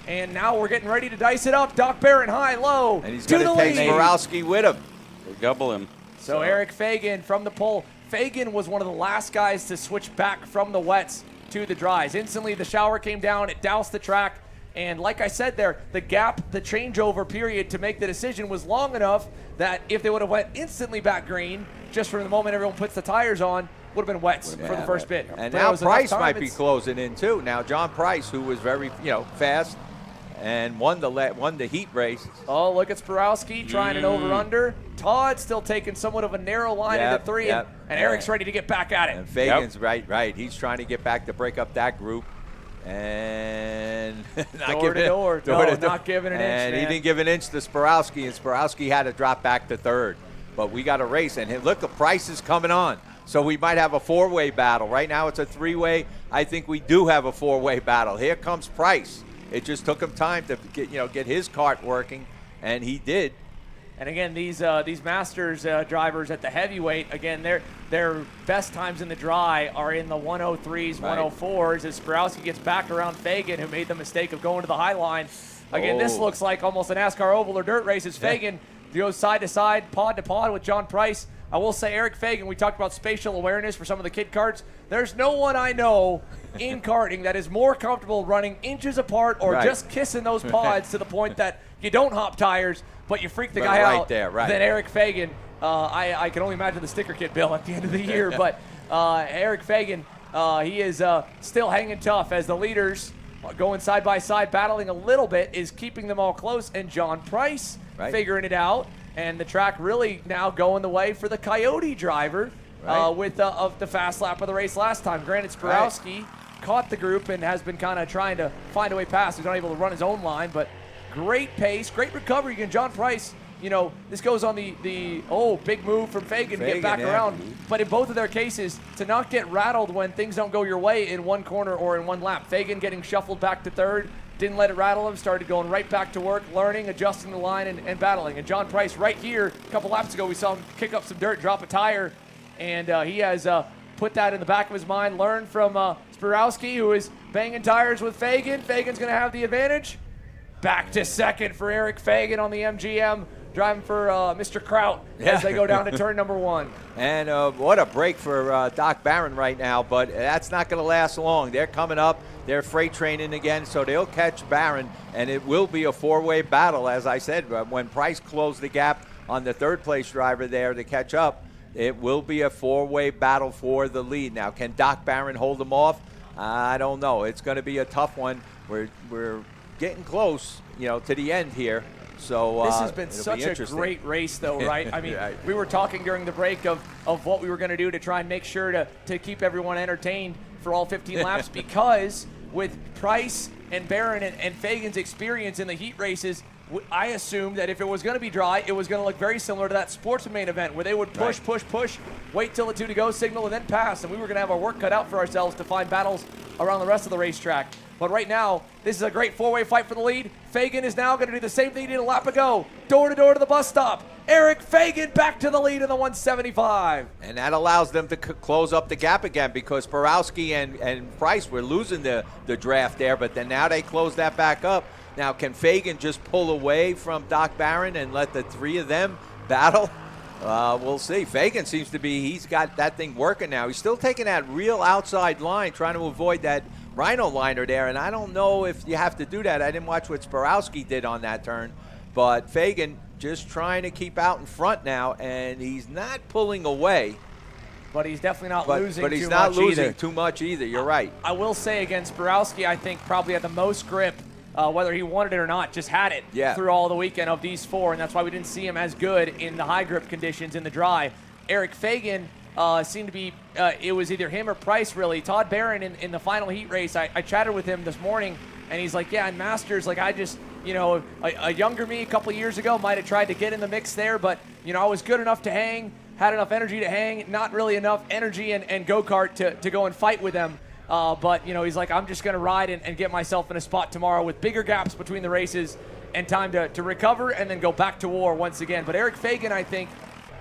And now we're getting ready to dice it up. Doc Barron high, low, and he's to the take lead. Sporowski with him. We'll gobble him. So Eric Fagan from the pole. Fagan was one of the last guys to switch back from the wets to the dries. Instantly, the shower came down. It doused the track. And like I said there, the gap, the changeover period to make the decision was long enough that if they would have went instantly back green, just from the moment everyone puts the tires on, would have been wets for the first bit. And but now Price might be closing in, too. Now, John Price, who was very, fast and won the heat race. Oh, look at Sporowski trying an over-under. Todd still taking somewhat of a narrow line into 3, and Eric's ready to get back at it. And Fagan's right. He's trying to get back to break up that group. And not giving an inch. And he didn't give an inch to Sporowski, and Sporowski had to drop back to 3rd. But we got a race, and look, the Price is coming on. So we might have a 4-way battle. Right now it's a 3-way. I think we do have a 4-way battle. Here comes Price. It just took him time to get his kart working, and he did. And again, these Masters drivers at the heavyweight, again, their best times in the dry are in the 103s, 104s. As Sporowski gets back around Fagan, who made the mistake of going to the high line. Again, this looks like almost a NASCAR oval or dirt race as Fagan goes side to side, pod to pod with John Price. I will say Eric Fagan, we talked about spatial awareness for some of the kid karts. There's no one I know in karting that is more comfortable running inches apart or just kissing those pods to the point that you don't hop tires, but you freak the guy out than Eric Fagan. I can only imagine the sticker kit bill at the end of the year, but Eric Fagan, he is still hanging tough as the leaders going side by side, battling a little bit, is keeping them all close, and John Price figuring it out. And the track really now going the way for the Coyote driver with of the fast lap of the race last time. Granted, Sporowski caught the group and has been kind of trying to find a way past. He's not able to run his own line, but great pace, great recovery. Again, John Price, you know, this goes on the big move from Fagan to get back around. But in both of their cases, to not get rattled when things don't go your way in one corner or in one lap. Fagan getting shuffled back to third, didn't let it rattle him, started going right back to work, learning, adjusting the line, and battling. And John Price right here, a couple laps ago, we saw him kick up some dirt, drop a tire, and he has put that in the back of his mind, learned from Sporowski, who is banging tires with Fagan. Fagan's going to have the advantage. Back to second for Eric Fagan on the MGM, driving for Mr. Kraut as they go down to turn number 1. And what a break for Doc Barron right now, but that's not going to last long. They're coming up. They're freight training again, so they'll catch Barron, and it will be a 4-way battle, as I said. When Price closed the gap on the third-place driver there to catch up, it will be a 4-way battle for the lead. Now, can Doc Barron hold them off? I don't know. It's going to be a tough one. We're getting close, you know, to the end here. So this has been such a great race, though, right? I mean, we were talking during the break of what we were going to do to try and make sure to keep everyone entertained for all 15 laps, because with Price and Barron and Fagan's experience in the heat races, I assumed that if it was going to be dry, it was going to look very similar to that Sportsman main event where they would push, wait till the 2 to go signal, and then pass. And we were going to have our work cut out for ourselves to find battles around the rest of the racetrack. But right now, this is a great 4-way fight for the lead. Fagan is now going to do the same thing he did a lap ago. Door to door to the bus stop. Eric Fagan back to the lead in the 175. And that allows them to close up the gap again, because Sporowski and Price were losing the draft there, but then now they close that back up. Now, can Fagan just pull away from Doc Barron and let the 3 of them battle? We'll see. Fagan seems to be, he's got that thing working now. He's still taking that real outside line, trying to avoid that Rhino liner there, and I don't know if you have to do that. I didn't watch what Sporowski did on that turn, but Fagan just trying to keep out in front now, and he's not pulling away. But he's definitely not losing too much. But he's not losing too much either. You're right. I will say, against Sporowski, I think probably had the most grip, whether he wanted it or not, just had it through all the weekend of these 4, and that's why we didn't see him as good in the high grip conditions in the dry. Eric Fagan seemed to be, it was either him or Price, really. Todd Barron in the final heat race, I chatted with him this morning, and he's like, yeah, in Masters, like I just, you know, a younger me a couple of years ago might have tried to get in the mix there, but, you know, I was good enough to hang, had enough energy to hang, not really enough energy and go-kart to go and fight with them. But, you know, he's like, I'm just going to ride and get myself in a spot tomorrow with bigger gaps between the races and time to recover and then go back to war once again. But Eric Fagan, I think,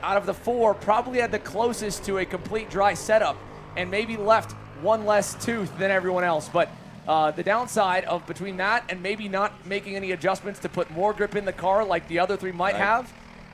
out of the 4, probably had the closest to a complete dry setup and maybe left one less tooth than everyone else. But the downside of between that and maybe not making any adjustments to put more grip in the car like the other 3 might have,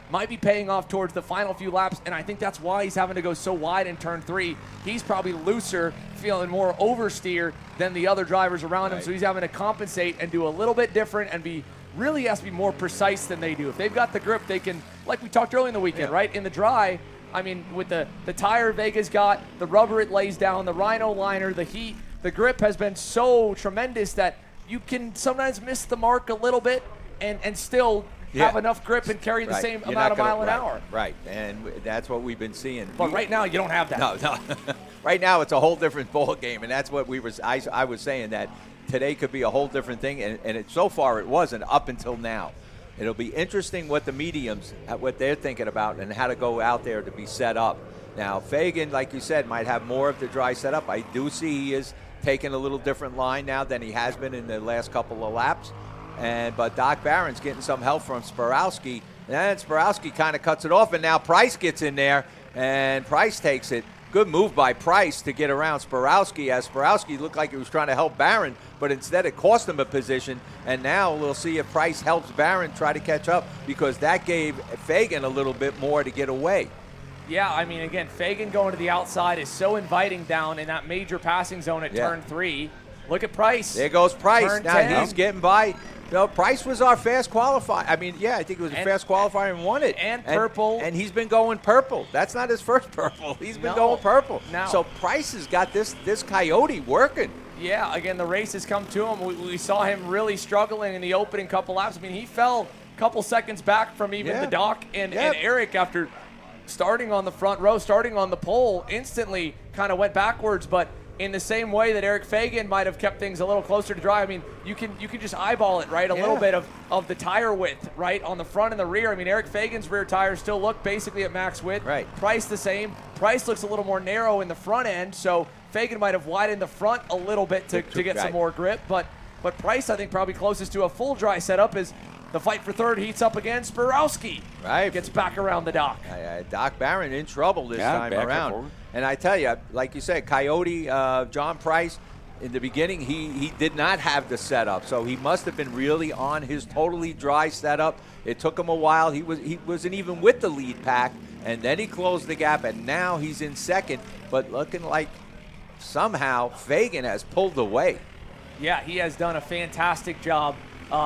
might be paying off towards the final few laps, and I think that's why he's having to go so wide in turn 3. He's probably looser, feeling more oversteer than the other drivers around him, so he's having to compensate and do a little bit different and really has to be more precise than they do. If they've got the grip, they can, like we talked earlier in the weekend, right? In the dry, I mean, with the tire Vega's got, the rubber it lays down, the Rhino liner, the heat, the grip has been so tremendous that you can sometimes miss the mark a little bit and still have enough grip and carry the same amount of mile an hour. Right, and that's what we've been seeing. But right now, you don't have that. No. Right now, it's a whole different ball game, and that's what I was saying, that today could be a whole different thing, and so far it wasn't up until now. It'll be interesting what the mediums, what they're thinking about and how to go out there to be set up. Now, Fagan, like you said, might have more of the dry setup. I do see he is taking a little different line now than he has been in the last couple of laps. But Doc Barron's getting some help from Sporowski, and then Sporowski kind of cuts it off, and now Price gets in there, and Price takes it. Good move by Price to get around Sporowski, as Sporowski looked like he was trying to help Barron, but instead it cost him a position, and now we'll see if Price helps Barron try to catch up, because that gave Fagan a little bit more to get away. Yeah, I mean, again, Fagan going to the outside is so inviting down in that major passing zone at turn 3. Look at Price. There goes Price. Turn Now 10. he's getting by. No, Price was our fast qualifier. I mean, yeah, I think it was a fast qualifier and won it. And purple. And he's been going purple. That's not his first purple. He's been going purple. So Price has got this Coyote working. Yeah, again, the race has come to him. We saw him really struggling in the opening couple laps. I mean, he fell a couple seconds back from even the Doc and Eric after starting on the front row, starting on the pole, instantly kind of went backwards. But in the same way that Eric Fagan might have kept things a little closer to dry, I mean, you can just eyeball it, right? A little bit of the tire width, right, on the front and the rear. I mean, Eric Fagan's rear tires still look basically at max width. Right. Price the same. Price looks a little more narrow in the front end, so Fagan might have widened the front a little bit to get some more grip. But Price, I think, probably closest to a full dry setup is the fight for third heats up again. Sporowski gets back around the Doc. Doc Barron in trouble this time around. And I tell you, like you said, Coyote, John Price, in the beginning, he did not have the setup. So he must have been really on his totally dry setup. It took him a while. He wasn't even with the lead pack. And then he closed the gap, and now he's in second. But looking like somehow Fagan has pulled away. Yeah, he has done a fantastic job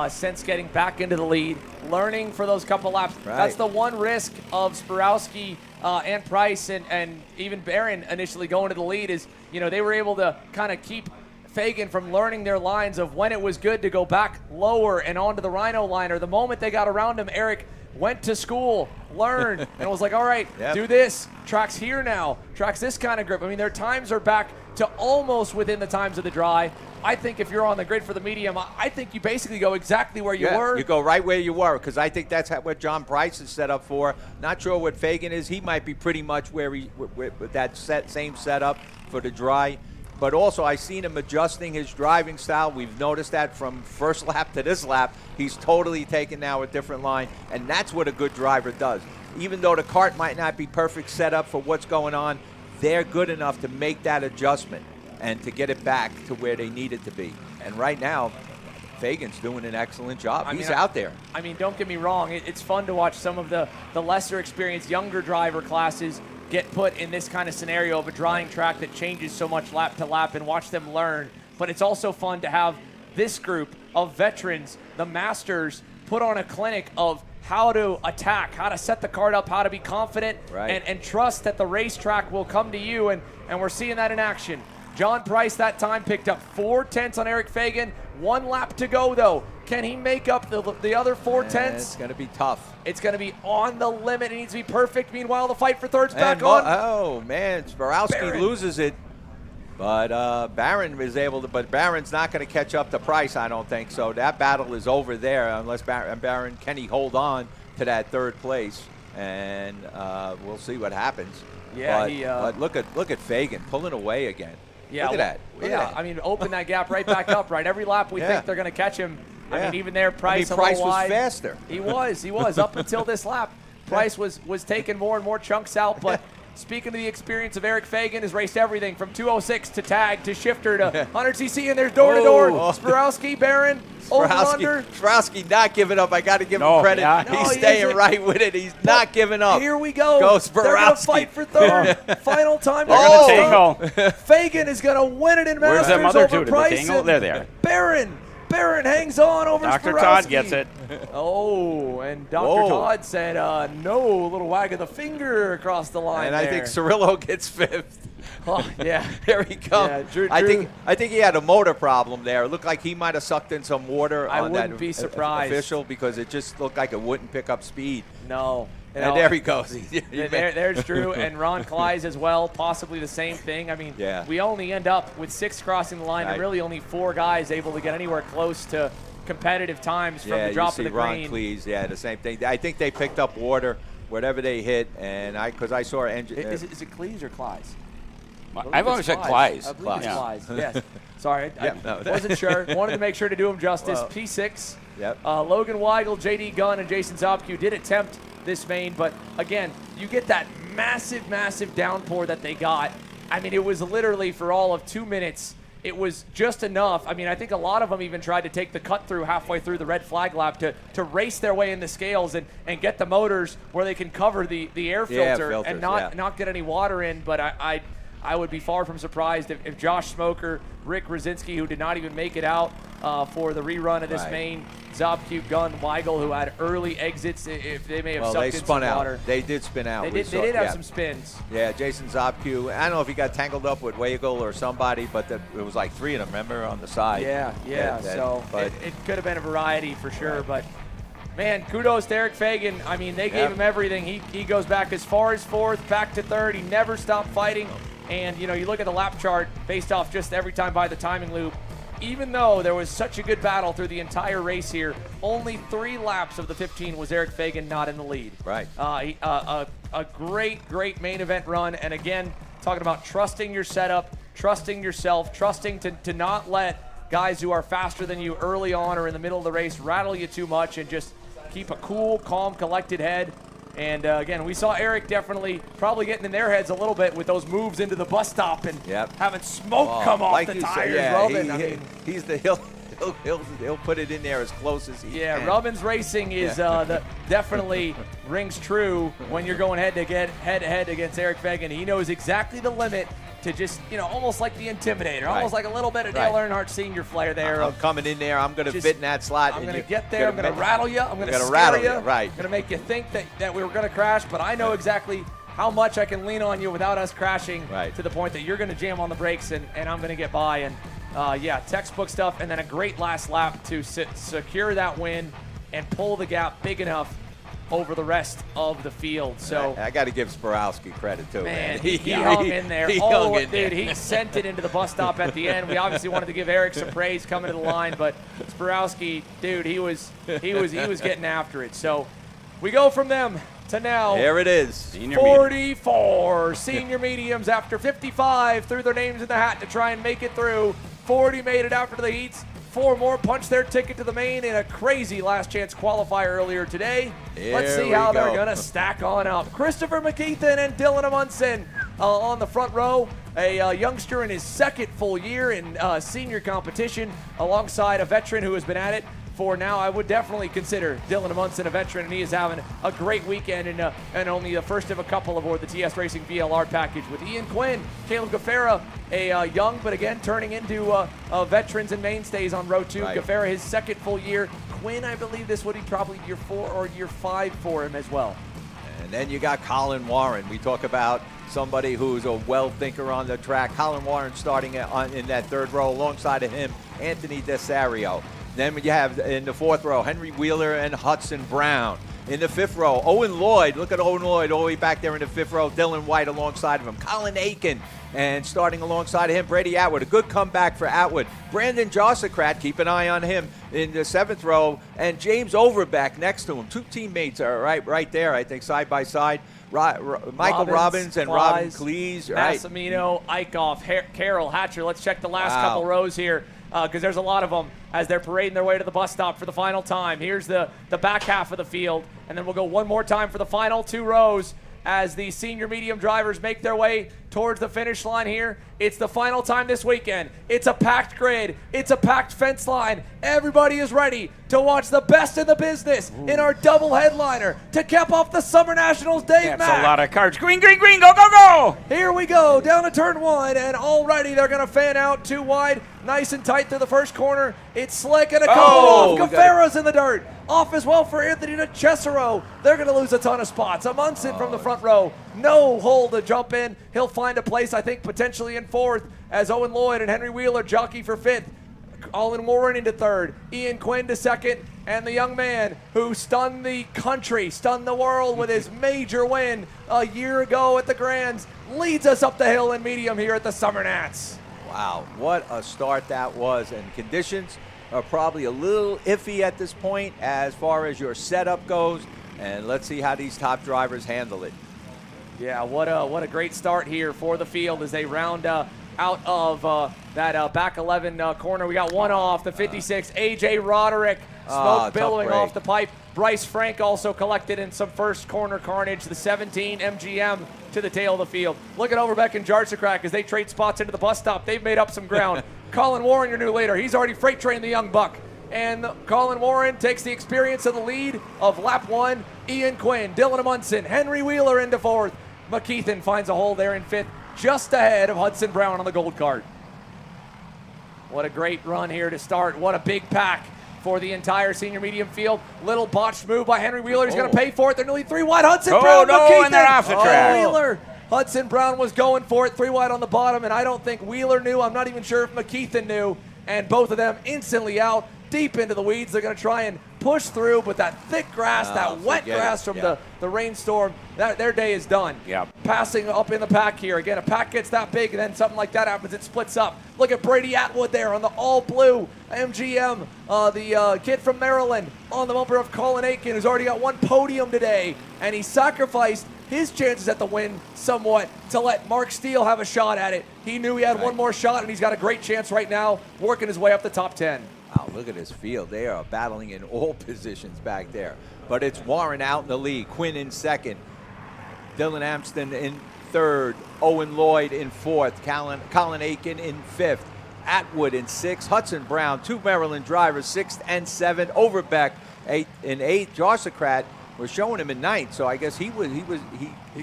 since getting back into the lead, learning for those couple laps. Right. That's the one risk of Sporowski and Price and even Barron initially going to the lead is, they were able to kind of keep Fagan from learning their lines of when it was good to go back lower and onto the Rhino liner. The moment they got around him, Eric went to school, learned, and was like, all right, do this. Track's here now. Track's this kind of grip. I mean, their times are back to almost within the times of the dry. I think if you're on the grid for the medium, I think you basically go exactly where you were. You go right where you were, because I think that's what John Price is set up for. Not sure what Fagan is. He might be pretty much where he with that same setup for the dry. But also, I've seen him adjusting his driving style. We've noticed that from first lap to this lap. He's totally taken now a different line, and that's what a good driver does. Even though the cart might not be perfect setup for what's going on, they're good enough to make that adjustment and to get it back to where they need it to be. And right now, Fagan's doing an excellent job. He's out there. I mean, don't get me wrong. It's fun to watch some of the lesser experienced younger driver classes get put in this kind of scenario of a drying track that changes so much lap to lap and watch them learn. But it's also fun to have this group of veterans, the masters, put on a clinic of how to attack, how to set the cart up, how to be confident and trust that the racetrack will come to you. And we're seeing that in action. John Price that time picked up 4/10 on Eric Fagan. 1 lap to go, though. Can he make up the other 4/10? It's going to be tough. It's going to be on the limit. It needs to be perfect. Meanwhile, the fight for third's back on. Oh, man. Sporowski loses it. But Barron is able to. But Barron's not going to catch up to Price, I don't think. So that battle is over there unless Barron can he hold on to that third place. And we'll see what happens. Yeah, but look at Fagan pulling away again. Yeah, look at that. I mean, open that gap right back up, right? Every lap we think they're going to catch him. I mean, even there, Price Price was wide. Faster. He was up until this lap. Price was taking more and more chunks out, but speaking to the experience of Eric Fagan, has raced everything from 206 to tag to shifter to 100cc, and there's door-to-door. Sporowski, Barron, over-under. Sporowski not giving up. I got to give him credit. Yeah. He's staying right with it. He's not giving up. Here we go. Go Sporowski. They're going to fight for third. Final time. Fagan is going to win it in Where's Masters them other over two? Price. There they are. Barron hangs on over Dr. Sporowski. Todd gets it. Oh, and Dr. Todd said no, a little wag of the finger across the line. And there. I think Cirillo gets fifth. Oh, yeah. There he comes. Yeah, Drew. I think he had a motor problem there. It looked like he might have sucked in some water I on wouldn't that be surprised. official because it just looked like it wouldn't pick up speed. No. And there he goes. There's Drew and Ron Kleiss as well, possibly the same thing. I mean, we only end up with 6 crossing the line and really only 4 guys able to get anywhere close to competitive times from the drop of the Ron green. Kleiss, the same thing. I think they picked up water wherever they hit, and because I saw engine. Is it Kleiss or Kleiss? I've always said Kleiss. I believe it's Kleiss, yes. Sorry, I wasn't sure. Wanted to make sure to do him justice. P6. Yep. Logan Weigel, J.D. Gunn, and Jason Zopke did attempt this main, but again, you get that massive, massive downpour that they got. I mean, it was literally for all of 2 minutes it was just enough. I mean, I think a lot of them even tried to take the cut through halfway through the red flag lap to race their way in the scales and get the motors where they can cover the air filter and not get any water in. But I would be far from surprised if Josh Smoker, Rick Rosinski, who did not even make it out for the rerun of this main, Zobcube, Gunn, Weigel, who had early exits, if they may have sucked in some water. They did spin out. They did have some spins. Yeah, Jason Zobcube. I don't know if he got tangled up with Weigel or somebody, but it was like 3 of them, remember, on the side. Yeah. So it could have been a variety for sure, but. Man, kudos to Eric Fagan. I mean, they gave him everything. He goes back as far as 4th, back to 3rd. He never stopped fighting. And, you know, you look at the lap chart based off just every time by the timing loop. Even though there was such a good battle through the entire race here, only 3 laps of the 15 was Eric Fagan not in the lead. Right. A great main event run. And, again, talking about trusting your setup, trusting yourself, trusting to not let guys who are faster than you early on or in the middle of the race rattle you too much and just keep a cool, calm, collected head. And, again, we saw Eric definitely probably getting in their heads a little bit with those moves into the bus stop and having smoke come off the tires. He'll put it in there as close as he can. Rubbins Racing is definitely rings true when you're going head to head against Eric Fagan. He knows exactly the limit to just, you know, almost like the Intimidator, almost like a little bit of Dale Earnhardt Senior flair there. I'm coming in there. I'm going to fit in that slot. I'm going to get there. I'm going to rattle you. I'm going to scare you. Right. I'm going to make you think that we were going to crash, but I know exactly how much I can lean on you without us crashing to the point that you're going to jam on the brakes and I'm going to get by. And, textbook stuff, and then a great last lap to secure that win and pull the gap big enough over the rest of the field. So I got to give Sporowski credit too, man. He hung in there. He sent it into the bus stop at the end. We obviously wanted to give Eric some praise coming to the line, but Sporowski, dude, he was getting after it. So we go from them to now. There it is. 44 senior mediums after 55 threw their names in the hat to try and make it through. 40 made it after the heats. 4 more punched their ticket to the main in a crazy last chance qualifier earlier today. Let's see how they're going to stack on up. Christopher McKeithen and Dylan Amundsen on the front row. A youngster in his 2nd full year in senior competition alongside a veteran who has been at it for now. I would definitely consider Dylan Amundsen a veteran, and he is having a great weekend and only the first of a couple aboard the TS Racing VLR package with Ian Quinn, Caleb Gaffera, a young but again turning into veterans and mainstays on row 2. Right. Gaffera his 2nd full year. Quinn, I believe this would be probably year 4 or year 5 for him as well. And then you got Colin Warren. We talk about somebody who's a well-thinker on the track. Colin Warren starting in that 3rd row alongside of him, Anthony Desario. Then you have in the 4th row, Henry Wheeler and Hudson Brown. In the 5th row, Owen Lloyd. Look at Owen Lloyd all the way back there in the 5th row. Dylan White alongside of him. Colin Aiken. And starting alongside of him, Brady Atwood. A good comeback for Atwood. Brandon Jossicrat, keep an eye on him in the 7th row. And James Overbeck next to him. 2 teammates are right there, I think, side by side. Michael Robbins and Robin Cleese. Massimino, Eichhoff, Carroll, Hatcher. Let's check the last couple rows here, because there's a lot of them as they're parading their way to the bus stop for the final time. Here's the back half of the field, and then we'll go one more time for the final 2 rows as the senior medium drivers make their way towards the finish line here. It's the final time this weekend. It's a packed grid. It's a packed fence line. Everybody is ready to watch the best in the business in our double headliner to cap off the Summer Nationals. Dave Mack. That's a lot of cards. Green, green, green. Go, go, go. Here we go down to turn 1, and already they're going to fan out 2 wide, nice and tight through the first corner. It's slick and a couple off. Gaffera's in the dirt. Off as well for Anthony DeCesaro. They're going to lose a ton of spots. Amundsen from the front row. No hole to jump in. He'll find a place, I think, potentially in 4th as Owen Lloyd and Henry Wheeler jockey for 5th. Colin Warren into 3rd. Ian Quinn to 2nd. And the young man who stunned the country, stunned the world with his major win a year ago at the Grands, leads us up the hill in medium here at the Summer Nats. Wow, what a start that was. And conditions are probably a little iffy at this point as far as your setup goes. And let's see how these top drivers handle it. Yeah, what a great start here for the field as they round out of that back 11 corner. We got one off, the 56, A.J. Roderick. Smoke billowing off the pipe. Bryce Frank also collected in some first corner carnage. The 17 MGM to the tail of the field. Look at Overbeck and Jarchakrak as they trade spots into the bus stop. They've made up some ground. Colin Warren, your new leader. He's already freight trained the young buck. And Colin Warren takes the experience of the lead of lap 1. Ian Quinn, Dylan Amundsen, Henry Wheeler into 4th. McKeithen finds a hole there in 5th, just ahead of Hudson Brown on the gold cart. What a great run here to start. What a big pack for the entire senior medium field. Little botched move by Henry Wheeler. He's going to pay for it. They're nearly 3 wide. Hudson Brown, McKeithen. And they're off the track. Wheeler. Hudson Brown was going for it, 3 wide on the bottom, and I don't think Wheeler knew. I'm not even sure if McKeithen knew. And both of them instantly out, deep into the weeds. They're going to try and push through, but that thick grass, that wet grass from the rainstorm, their day is done. Yeah. Passing up in the pack here. Again, a pack gets that big, and then something like that happens. It splits up. Look at Brady Atwood there on the all-blue MGM, the kid from Maryland, on the bumper of Colin Aiken, who's already got 1 podium today, and he sacrificed his chances at the win somewhat to let Mark Steele have a shot at it. He knew he had one more shot, and he's got a great chance right now, working his way up the top 10. Wow, look at this field. They are battling in all positions back there. But it's Warren out in the lead, Quinn in 2nd, Dylan Amston in 3rd, Owen Lloyd in 4th, Colin Aiken in 5th, Atwood in 6th, Hudson Brown, 2 Maryland drivers, 6th and 7th, Overbeck in 8th, Josh Sokrat was showing him in 9th, so I guess he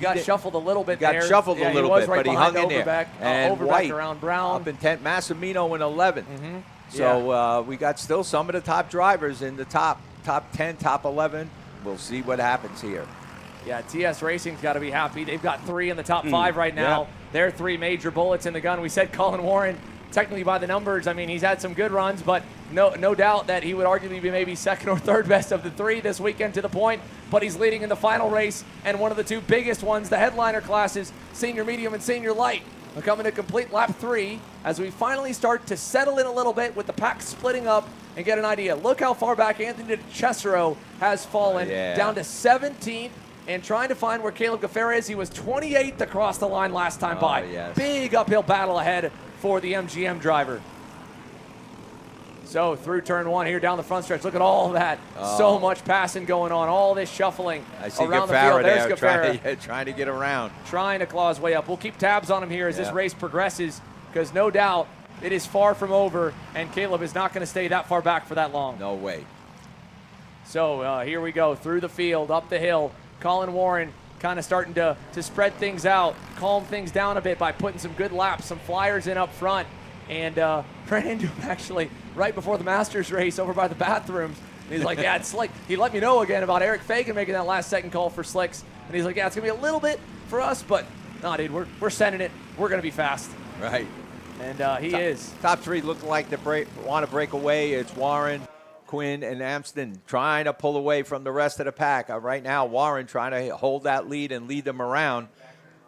got shuffled a little bit there. Got shuffled a little bit, right but he hung in there. Overbeck, And Overbeck White around Brown. up in 10th, Massimino in 11th. So we got still some of the top drivers in the top 10, top 11. We'll see what happens here. Yeah, TS Racing's got to be happy. They've got 3 in the top 5 right now. They're 3 major bullets in the gun. We said Colin Warren, technically by the numbers, I mean, he's had some good runs, but no doubt that he would arguably be maybe 2nd or 3rd best of the 3 this weekend to the point, but he's leading in the final race, and one of the 2 biggest ones, the headliner classes, senior medium and senior light, are coming to complete lap 3 as we finally start to settle in a little bit with the pack splitting up and get an idea. Look how far back Anthony Cesaro has fallen, down to 17th, and trying to find where Caleb Gaffera is. He was 28th across the line last time by. Big uphill battle ahead for the MGM driver. So through turn 1 here down the front stretch. Look at all that. So much passing going on. All this shuffling around the field. There's Gaffera. Trying to get around. Trying to claw his way up. We'll keep tabs on him here as this race progresses, because no doubt it is far from over, and Caleb is not going to stay that far back for that long. No way. So here we go through the field, up the hill. Colin Warren kind of starting to spread things out, calm things down a bit by putting some good laps, some flyers in up front. And ran into him actually right before the Masters race over by the bathrooms. And he's like, yeah, it's like, he let me know again about Eric Fagan making that last second call for slicks. And he's like, yeah, it's going to be a little bit for us, but no, dude, we're sending it. We're going to be fast. Right. And he is. Top 3 look like they want to break away. It's Warren, Quinn, and Amston trying to pull away from the rest of the pack. Right now, Warren trying to hold that lead and lead them around.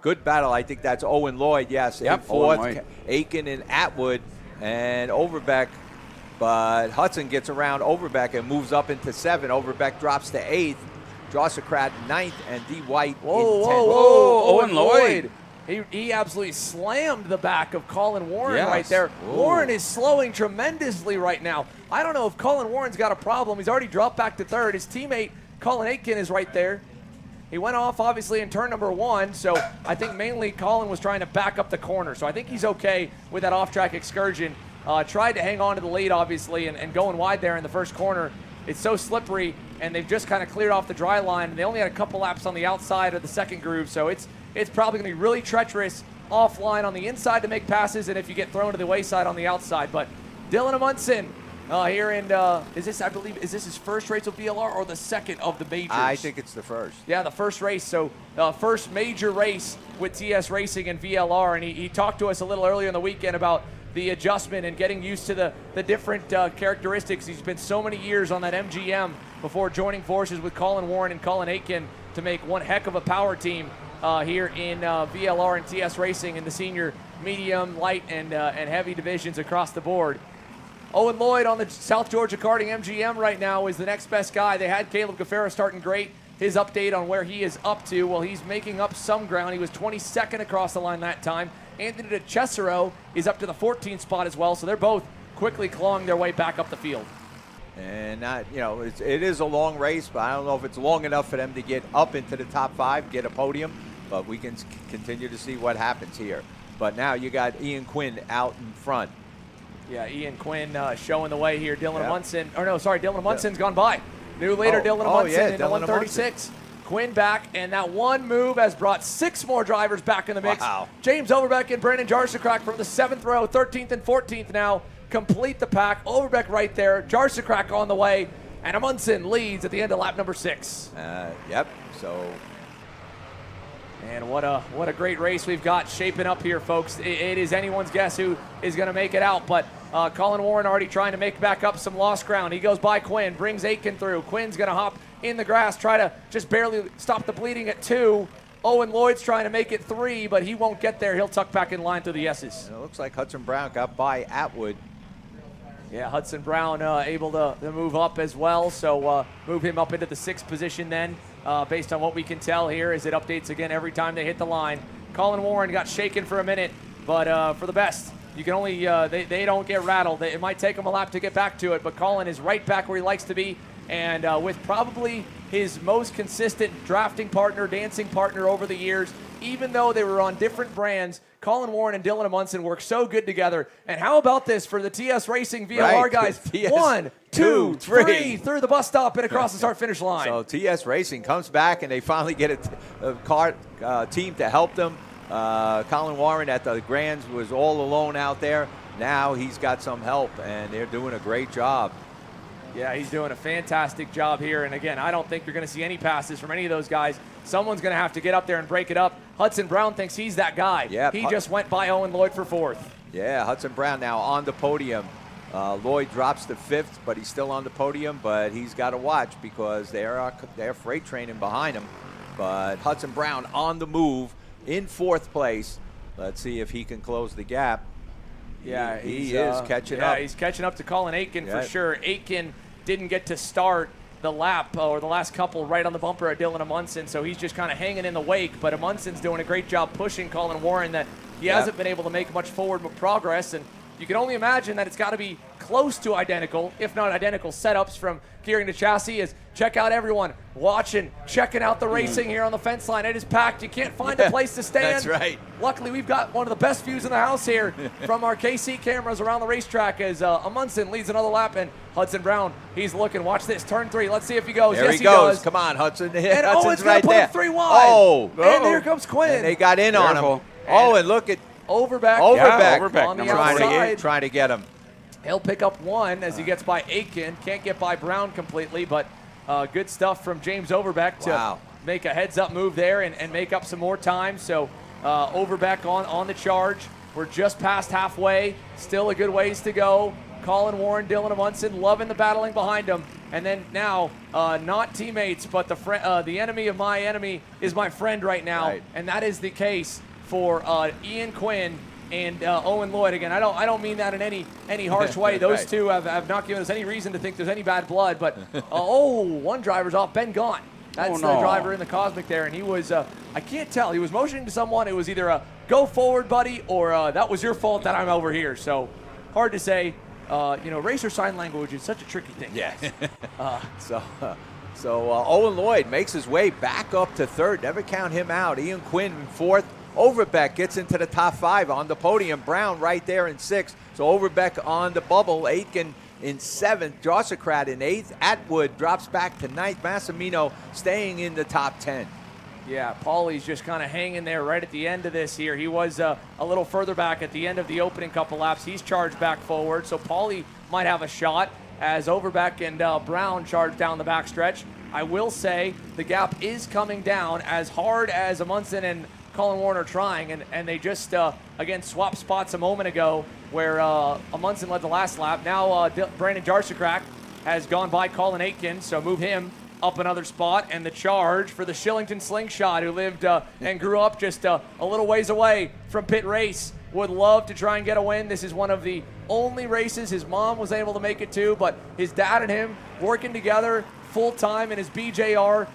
Good battle. I think that's Owen Lloyd, yes. Yep, in 4th, Aiken and Atwood and Overbeck. But Hudson gets around Overbeck and moves up into 7. Overbeck drops to 8th. Josh Sokrat 9th, and D. White in 10th. Owen Lloyd. He absolutely slammed the back of Colin Warren right there. Warren is slowing tremendously right now. I don't know if Colin Warren's got a problem. He's already dropped back to 3rd. His teammate, Colin Aiken, is right there. He went off, obviously, in turn number 1, so I think mainly Colin was trying to back up the corner. So I think he's okay with that off-track excursion. Tried to hang on to the lead, obviously, and going wide there in the first corner. It's so slippery, and they've just kind of cleared off the dry line, and they only had a couple laps on the outside of the second groove, so it's probably going to be really treacherous offline on the inside to make passes, and if you get thrown to the wayside on the outside. But Dylan Amundsen here in, is this his first race with VLR or the second of the majors? I think it's the first. Yeah, the first race. So first major race with TS Racing and VLR, and he talked to us a little earlier in the weekend about the adjustment and getting used to the different characteristics. He's been so many years on that MGM before joining forces with Colin Warren and Colin Aiken to make one heck of a power team here in VLR and TS Racing in the senior, medium, light, and heavy divisions across the board. Owen Lloyd on the South Georgia Karting MGM right now is the next best guy. They had Caleb Gaffera starting great. His update on where he is up to, well, he's making up some ground. He was 22nd across the line that time. Anthony Cesaro is up to the 14th spot as well, so they're both quickly clawing their way back up the field. And it is a long race, but I don't know if it's long enough for them to get up into the top 5, get a podium, but we can continue to see what happens here. But now you got Ian Quinn out in front. Yeah, Ian Quinn showing the way here. Dylan Amundsen, Dylan Amundsen's gone by. New leader, Dylan Amundsen in 136. Quinn back, and that one move has brought 6 more drivers back in the mix. Wow. James Overbeck and Brandon Jarsakrak from the 7th row, 13th and 14th now, complete the pack. Overbeck right there, Jarsakrak on the way, and Amundsen leads at the end of lap number 6. Yep, so... And what a great race we've got shaping up here, folks. It is anyone's guess who is going to make it out, but Colin Warren already trying to make back up some lost ground. He goes by Quinn, brings Aitken through. Quinn's going to hop in the grass, try to just barely stop the bleeding at 2. Owen Lloyd's trying to make it 3, but he won't get there. He'll tuck back in line through the S's. And it looks like Hudson Brown got by Atwood. Yeah, Hudson Brown able to move up as well, so move him up into the 6th position then, based on what we can tell here as it updates again every time they hit the line. Colin Warren got shaken for a minute, but for the best. You can only, they don't get rattled. It might take them a lap to get back to it, but Colin is right back where he likes to be, and with probably his most consistent drafting partner, dancing partner over the years, even though they were on different brands, Colin Warren and Dylan Amundsen work so good together. And how about this for the TS Racing VLR guys? TS 1, 2, 3 through the bus stop and across the start-finish line. So TS Racing comes back, and they finally get a Kart team to help them. Colin Warren at the Grands was all alone out there. Now he's got some help, and they're doing a great job. Yeah, he's doing a fantastic job here. And again, I don't think you're going to see any passes from any of those guys. Someone's going to have to get up there and break it up. Hudson Brown thinks he's that guy. Yep. He just went by Owen Lloyd for 4th. Yeah, Hudson Brown now on the podium. Lloyd drops to 5th, but he's still on the podium. But he's got to watch because they're freight training behind him. But Hudson Brown on the move in 4th place. Let's see if he can close the gap. Yeah, he is catching up. Yeah, he's catching up to Colin Aitken for sure. Aitken didn't get to start the lap or the last couple right on the bumper at Dylan Amundsen, so he's just kind of hanging in the wake. But Amundsen's doing a great job pushing Colin Warren that he hasn't been able to make much forward progress, and you can only imagine that it's got to be close to identical, if not identical, setups from gearing to chassis. As check out everyone watching, checking out the racing here on the fence line. It is packed. You can't find a place to stand. That's right. Luckily, we've got one of the best views in the house here from our KC cameras around the racetrack as Amundsen leads another lap, and Hudson Brown, he's looking. Watch this, turn 3. Let's see if he goes. There yes, he goes. does. Come on, Hudson. And Hudson's Owen's right going to put there. him 3 wide. Oh, and here comes Quinn. And they got in on him. Oh, and look at Overbeck. Overbeck on the outside. trying to get him. He'll pick up 1 as he gets by Aitken. Can't get by Brown completely, but good stuff from James Overbeck to make a heads-up move there and make up some more time. So Overbeck on the charge. We're just past halfway. Still a good ways to go. Colin Warren, Dylan Amundsen loving the battling behind him. And then now, not teammates, but the enemy of my enemy is my friend right now. Right. And that is the case for Ian Quinn and Owen Lloyd. Again, I don't mean that in any harsh way. Those two have not given us any reason to think there's any bad blood. But one driver's off, Ben Gaunt. That's the driver in the Cosmic there, and he was I can't tell. He was motioning to someone. It was either a go forward, buddy, or that was your fault that I'm over here. So hard to say. Racer sign language is such a tricky thing. Yes. So Owen Lloyd makes his way back up to 3rd. Never count him out. Ian Quinn in 4th. Overbeck gets into the top 5 on the podium. Brown right there in 6th. So Overbeck on the bubble. Aitken in 7th. Jarsakrat in 8th. Atwood drops back to 9th. Massimino staying in the top 10. Yeah, Paulie's just kind of hanging there right at the end of this here. He was a little further back at the end of the opening couple laps. He's charged back forward, so Paulie might have a shot as Overbeck and Brown charge down the backstretch. I will say the gap is coming down as hard as Amundsen and Colin Warren are trying, and they just, again, swapped spots a moment ago where Amundsen led the last lap. Now Brandon Jarsakrak has gone by Colin Aitken, so move him up another spot, and the charge for the Shillington Slingshot, who lived and grew up just a little ways away from Pit Race, would love to try and get a win. This is one of the only races his mom was able to make it to, but his dad and him working together full-time in his BJR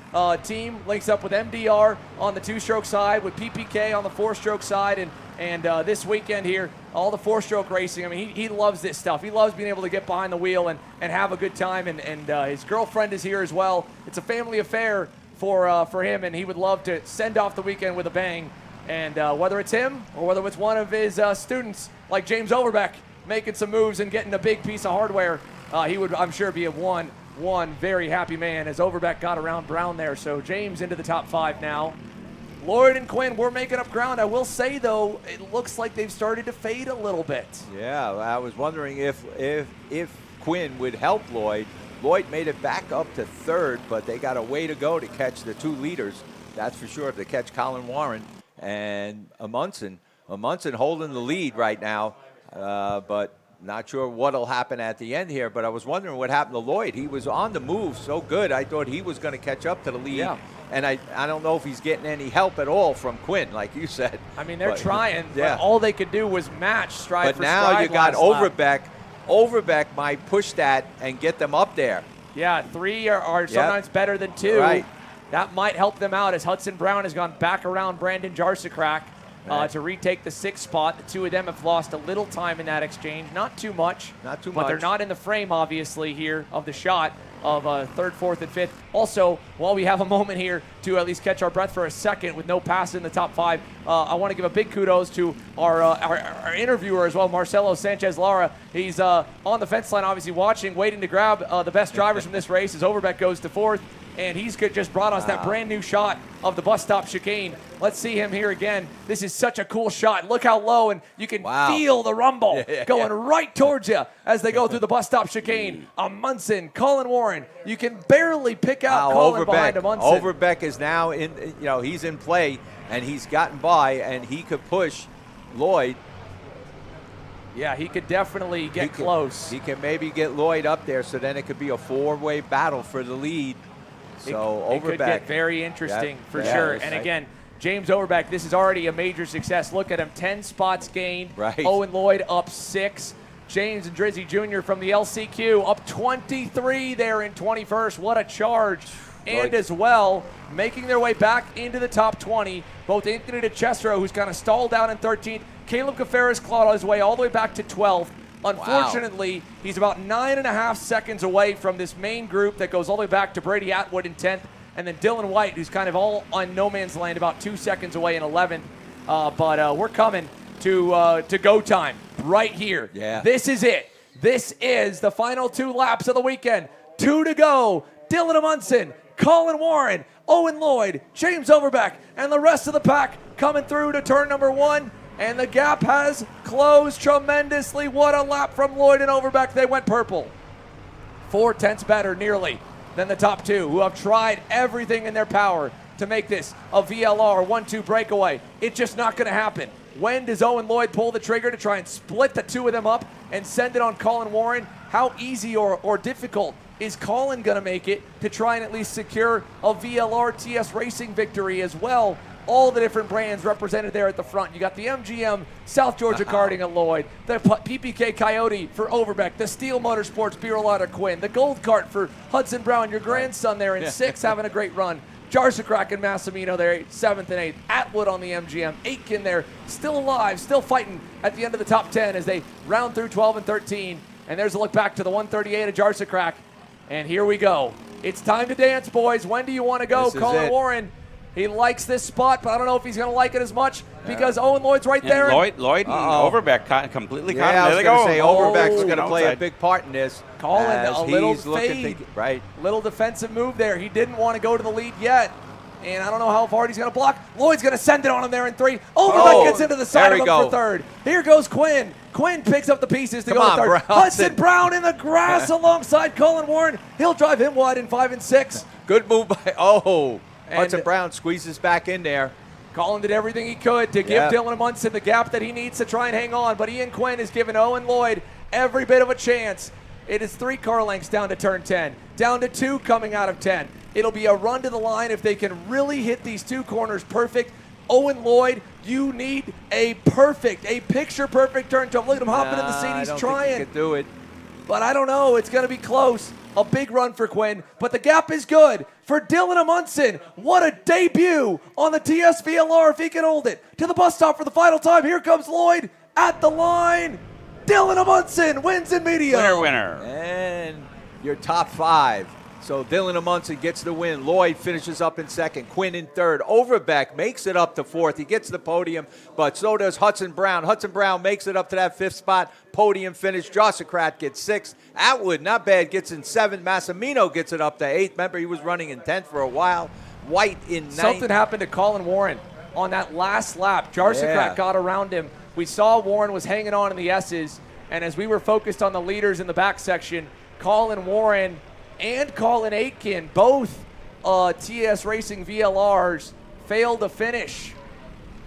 team, links up with MDR on the 2-stroke side, with PPK on the 4-stroke side, and this weekend here, all the 4-stroke racing. I mean, he loves this stuff. He loves being able to get behind the wheel and have a good time, and his girlfriend is here as well. It's a family affair for him, and he would love to send off the weekend with a bang. And whether it's him or whether it's one of his students like James Overbeck, making some moves and getting a big piece of hardware, he would, I'm sure, be a one very happy man as Overbeck got around Brown there. So James into the top 5 now. Lloyd and Quinn, we're making up ground. I will say, though, it looks like they've started to fade a little bit. Yeah, I was wondering if Quinn would help Lloyd. Lloyd made it back up to 3rd, but they got a way to go to catch the 2 leaders. That's for sure, if they catch Colin Warren and Amundsen. Amundsen holding the lead right now, but not sure what'll happen at the end here. But I was wondering what happened to Lloyd. He was on the move so good. I thought he was going to catch up to the lead. Yeah. And I don't know if he's getting any help at all from Quinn, like you said. I mean, they're trying, but all they could do was match stride for stride. But now you got last lap. Overbeck might push that and get them up there. Yeah, 3 are sometimes better than 2. Right. That might help them out as Hudson Brown has gone back around Brandon Jarsakrak to retake the 6th spot. The 2 of them have lost a little time in that exchange. Not too much. Not too but much. They're not in the frame, obviously, here of the shot of 3rd, 4th, and 5th. Also, while we have a moment here to at least catch our breath for a second with no pass in the top 5, I want to give a big kudos to our interviewer as well, Marcelo Sanchez-Lara. He's on the fence line, obviously watching, waiting to grab the best drivers from this race as Overbeck goes to 4th. And he's just brought us that brand new shot of the bus stop chicane. Let's see him here again. This is such a cool shot. Look how low, and you can feel the rumble going right towards you as they go through the bus stop chicane. Amundsen, Colin Warren. You can barely pick out Colin behind Amundsen. Overbeck is now in, he's in play, and he's gotten by, and he could push Lloyd. Yeah, he could definitely get close. He can maybe get Lloyd up there, so then it could be a 4-way battle for the lead. So it could get very interesting for sure. And again, James Overbeck, this is already a major success. Look at him, 10 spots gained. Right. Owen Lloyd up 6. James and Drizzy Jr. from the LCQ up 23 there in 21st. What a charge. And as well, making their way back into the top 20, both Anthony DeCestro, who's kind of stalled down in 13th, Caleb Cafaris clawed his way all the way back to 12th. Unfortunately, he's about 9.5 seconds away from this main group that goes all the way back to Brady Atwood in 10th, and then Dylan White, who's kind of all on no man's land, about 2 seconds away in 11th. But we're coming to go time right here. Yeah. This is it. This is the final 2 laps of the weekend. 2 to go. Dylan Amundsen, Colin Warren, Owen Lloyd, James Overbeck, and the rest of the pack coming through to turn number 1. And the gap has closed tremendously. What a lap from Lloyd and Overbeck. They went purple. 4 tenths better, nearly, than the top 2, who have tried everything in their power to make this a VLR 1-2 breakaway. It's just not going to happen. When does Owen Lloyd pull the trigger to try and split the 2 of them up and send it on Colin Warren? How easy or difficult is Colin going to make it to try and at least secure a VLR TS Racing victory as well? All the different brands represented there at the front. You got the MGM South Georgia Karting at Lloyd, the PPK Coyote for Overbeck, the Steel Motorsports Birolata Quinn, the Gold Kart for Hudson Brown, your grandson there in 6th having a great run. Jarsakrak and Massimino there, 7th and 8th. Atwood on the MGM. Aitken there, still alive, still fighting at the end of the top 10 as they round through 12 and 13. And there's a look back to the 138 of Jarsakrak. And here we go. It's time to dance, boys. When do you want to go? Colin Warren. He likes this spot, but I don't know if he's going to like it as much because Owen Lloyd's right there. Lloyd and Overbeck completely caught him. I was going to say Overbeck's going to play a big part in this. Colin, a little fade. Little defensive move there. He didn't want to go to the lead yet. And I don't know how hard he's going to block. Lloyd's going to send it on him there in 3. Overbeck gets into the side of him for 3rd. Here goes Quinn. Quinn picks up the pieces to go to 3rd. Hudson Brown in the grass alongside Colin Warren. He'll drive him wide in 5 and 6. Good move by Hudson Brown squeezes back in there. Colin did everything he could to give Dylan Amundsen the gap that he needs to try and hang on, but Ian Quinn has given Owen Lloyd every bit of a chance. It is 3 car lengths down to turn 10, down to 2 coming out of 10. It'll be a run to the line if they can really hit these 2 corners perfect. Owen Lloyd, you need a picture-perfect turn to him. Look at him hopping in the seat. He's trying. Think he could do it. But I don't know. It's going to be close. A big run for Quinn, but the gap is good for Dylan Amundsen. What a debut on the TS VLR if he can hold it. To the bus stop for the final time. Here comes Lloyd at the line. Dylan Amundsen wins in medium. Winner. And your top 5. So Dylan Amundsen gets the win. Lloyd finishes up in second. Quinn in third. Overbeck makes it up to fourth. He gets the podium, but so does Hudson Brown. Hudson Brown makes it up to that fifth spot. Podium finish. Jossicrat gets sixth. Atwood, not bad, gets in seventh. Massimino gets it up to eighth. Remember, he was running in 10th for a while. White in ninth. Something happened to Colin Warren on that last lap. Jarsicrat got around him. We saw Warren was hanging on in the S's, and as we were focused on the leaders in the back section, Colin Warren and Colin Aitken, both TS Racing VLRs, failed to finish.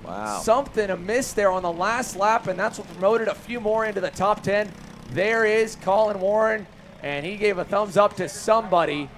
Wow. Something amiss there on the last lap, and that's what promoted a few more into the top 10. There is Colin Warren, and he gave a thumbs up to somebody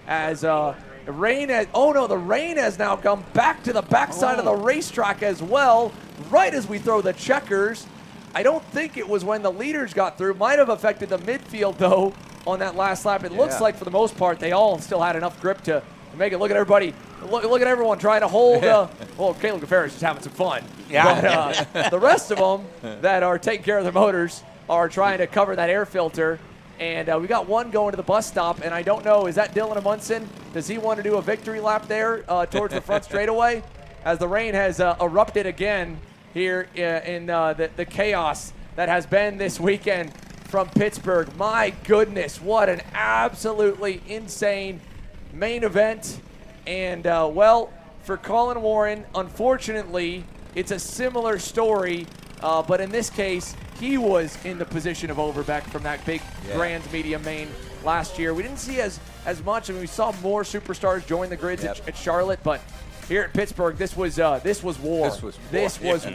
as the rain has now come back to the backside of the racetrack as well, right as we throw the checkers. I don't think it was when the leaders got through. Might have affected the midfield, though, on that last lap. It looks like, for the most part, they all still had enough grip to make it. Look at everybody. Look at everyone trying to hold. Well, Caleb Gaffara's just having some fun. Yeah. But the rest of them that are taking care of their motors are trying to cover that air filter. And we got one going to the bus stop, and I don't know, is that Dylan Amundsen? Does he want to do a victory lap there towards the front straightaway? As the rain has erupted again here in the chaos that has been this weekend from Pittsburgh. My goodness, what an absolutely insane main event. And, well, for Colin Warren, unfortunately, it's a similar story, but in this case, he was in the position of Overbeck from that big Grand Medium main last year. We didn't see as much. I mean, we saw more superstars join the grids at Charlotte, but here at Pittsburgh, this was war. This was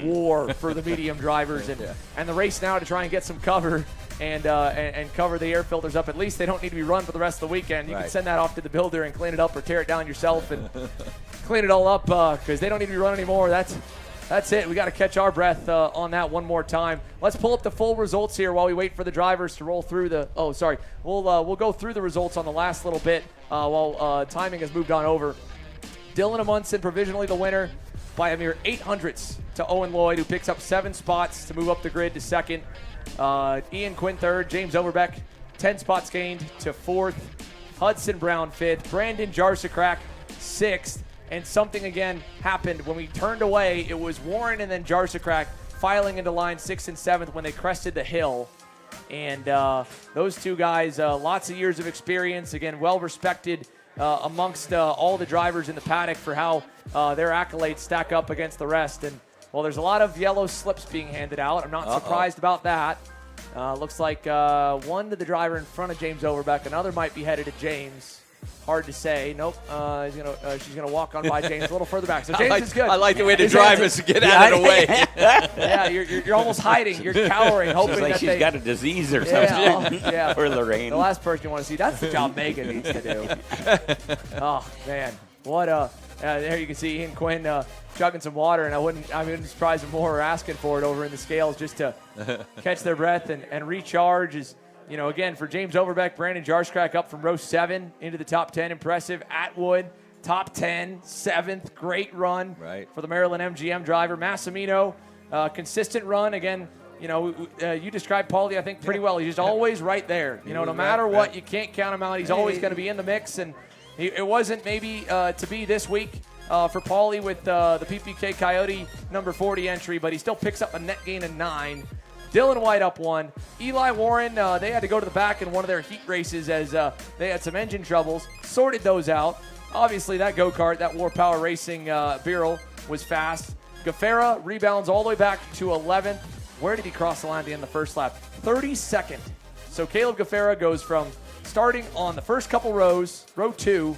war for the medium drivers, and the race now to try and get some cover and cover the air filters up. At least they don't need to be run for the rest of the weekend. You can send that off to the builder and clean it up, or tear it down yourself and clean it all up, because they don't need to be run anymore. That's it. We got to catch our breath on that one more time. Let's pull up the full results here while we wait for the drivers to roll through the. Oh, sorry. We'll go through the results on the last little bit while timing has moved on over. Dylan Amundsen provisionally the winner by a mere 0.08 to Owen Lloyd, who picks up 7 spots to move up the grid to second. Ian Quinn third. James Overbeck 10 spots gained to fourth. Hudson Brown fifth. Brandon Jarsicrack sixth. And something again happened when we turned away. It was Warren and then Jarsicrack filing into line 6th and 7th when they crested the hill. And those two guys, lots of years of experience, again, well respected amongst all the drivers in the paddock for how their accolades stack up against the rest. And, well, there's a lot of yellow slips being handed out. I'm not surprised about that. Looks like one to the driver in front of James Overbeck. Another might be headed to James. Hard to say. Nope. She's gonna walk on by James a little further back. So James is good. I like the way the drivers get out of the way. Yeah, you're almost hiding. You're cowering, hoping like that she's got a disease or something. Or Lorraine. The last person you want to see. That's the job Megan needs to do. Oh man, what there you can see Ian Quinn chugging some water, and I wouldn't be surprised if more are asking for it over in the scales just to catch their breath and recharge. Again, for James Overbeck, Brandon Jarsicrack up from row 7 into the top 10. Impressive. Atwood, top 10, 7th. Great run for the Maryland MGM driver. Massimino, consistent run. Again, you described Paulie, I think, pretty well. He's just always right there. No matter what, you can't count him out. He's always going to be in the mix. And it wasn't maybe to be this week for Paulie with the PPK Coyote number 40 entry, but he still picks up a net gain of 9. Dylan White up 1. Eli Warren, they had to go to the back in one of their heat races as they had some engine troubles. Sorted those out. Obviously, that go-kart, that War Power Racing Beryl was fast. Gaffara rebounds all the way back to 11th. Where did he cross the line at the end of the first lap? 32nd. So Caleb Gaffara goes from starting on the first couple rows, row 2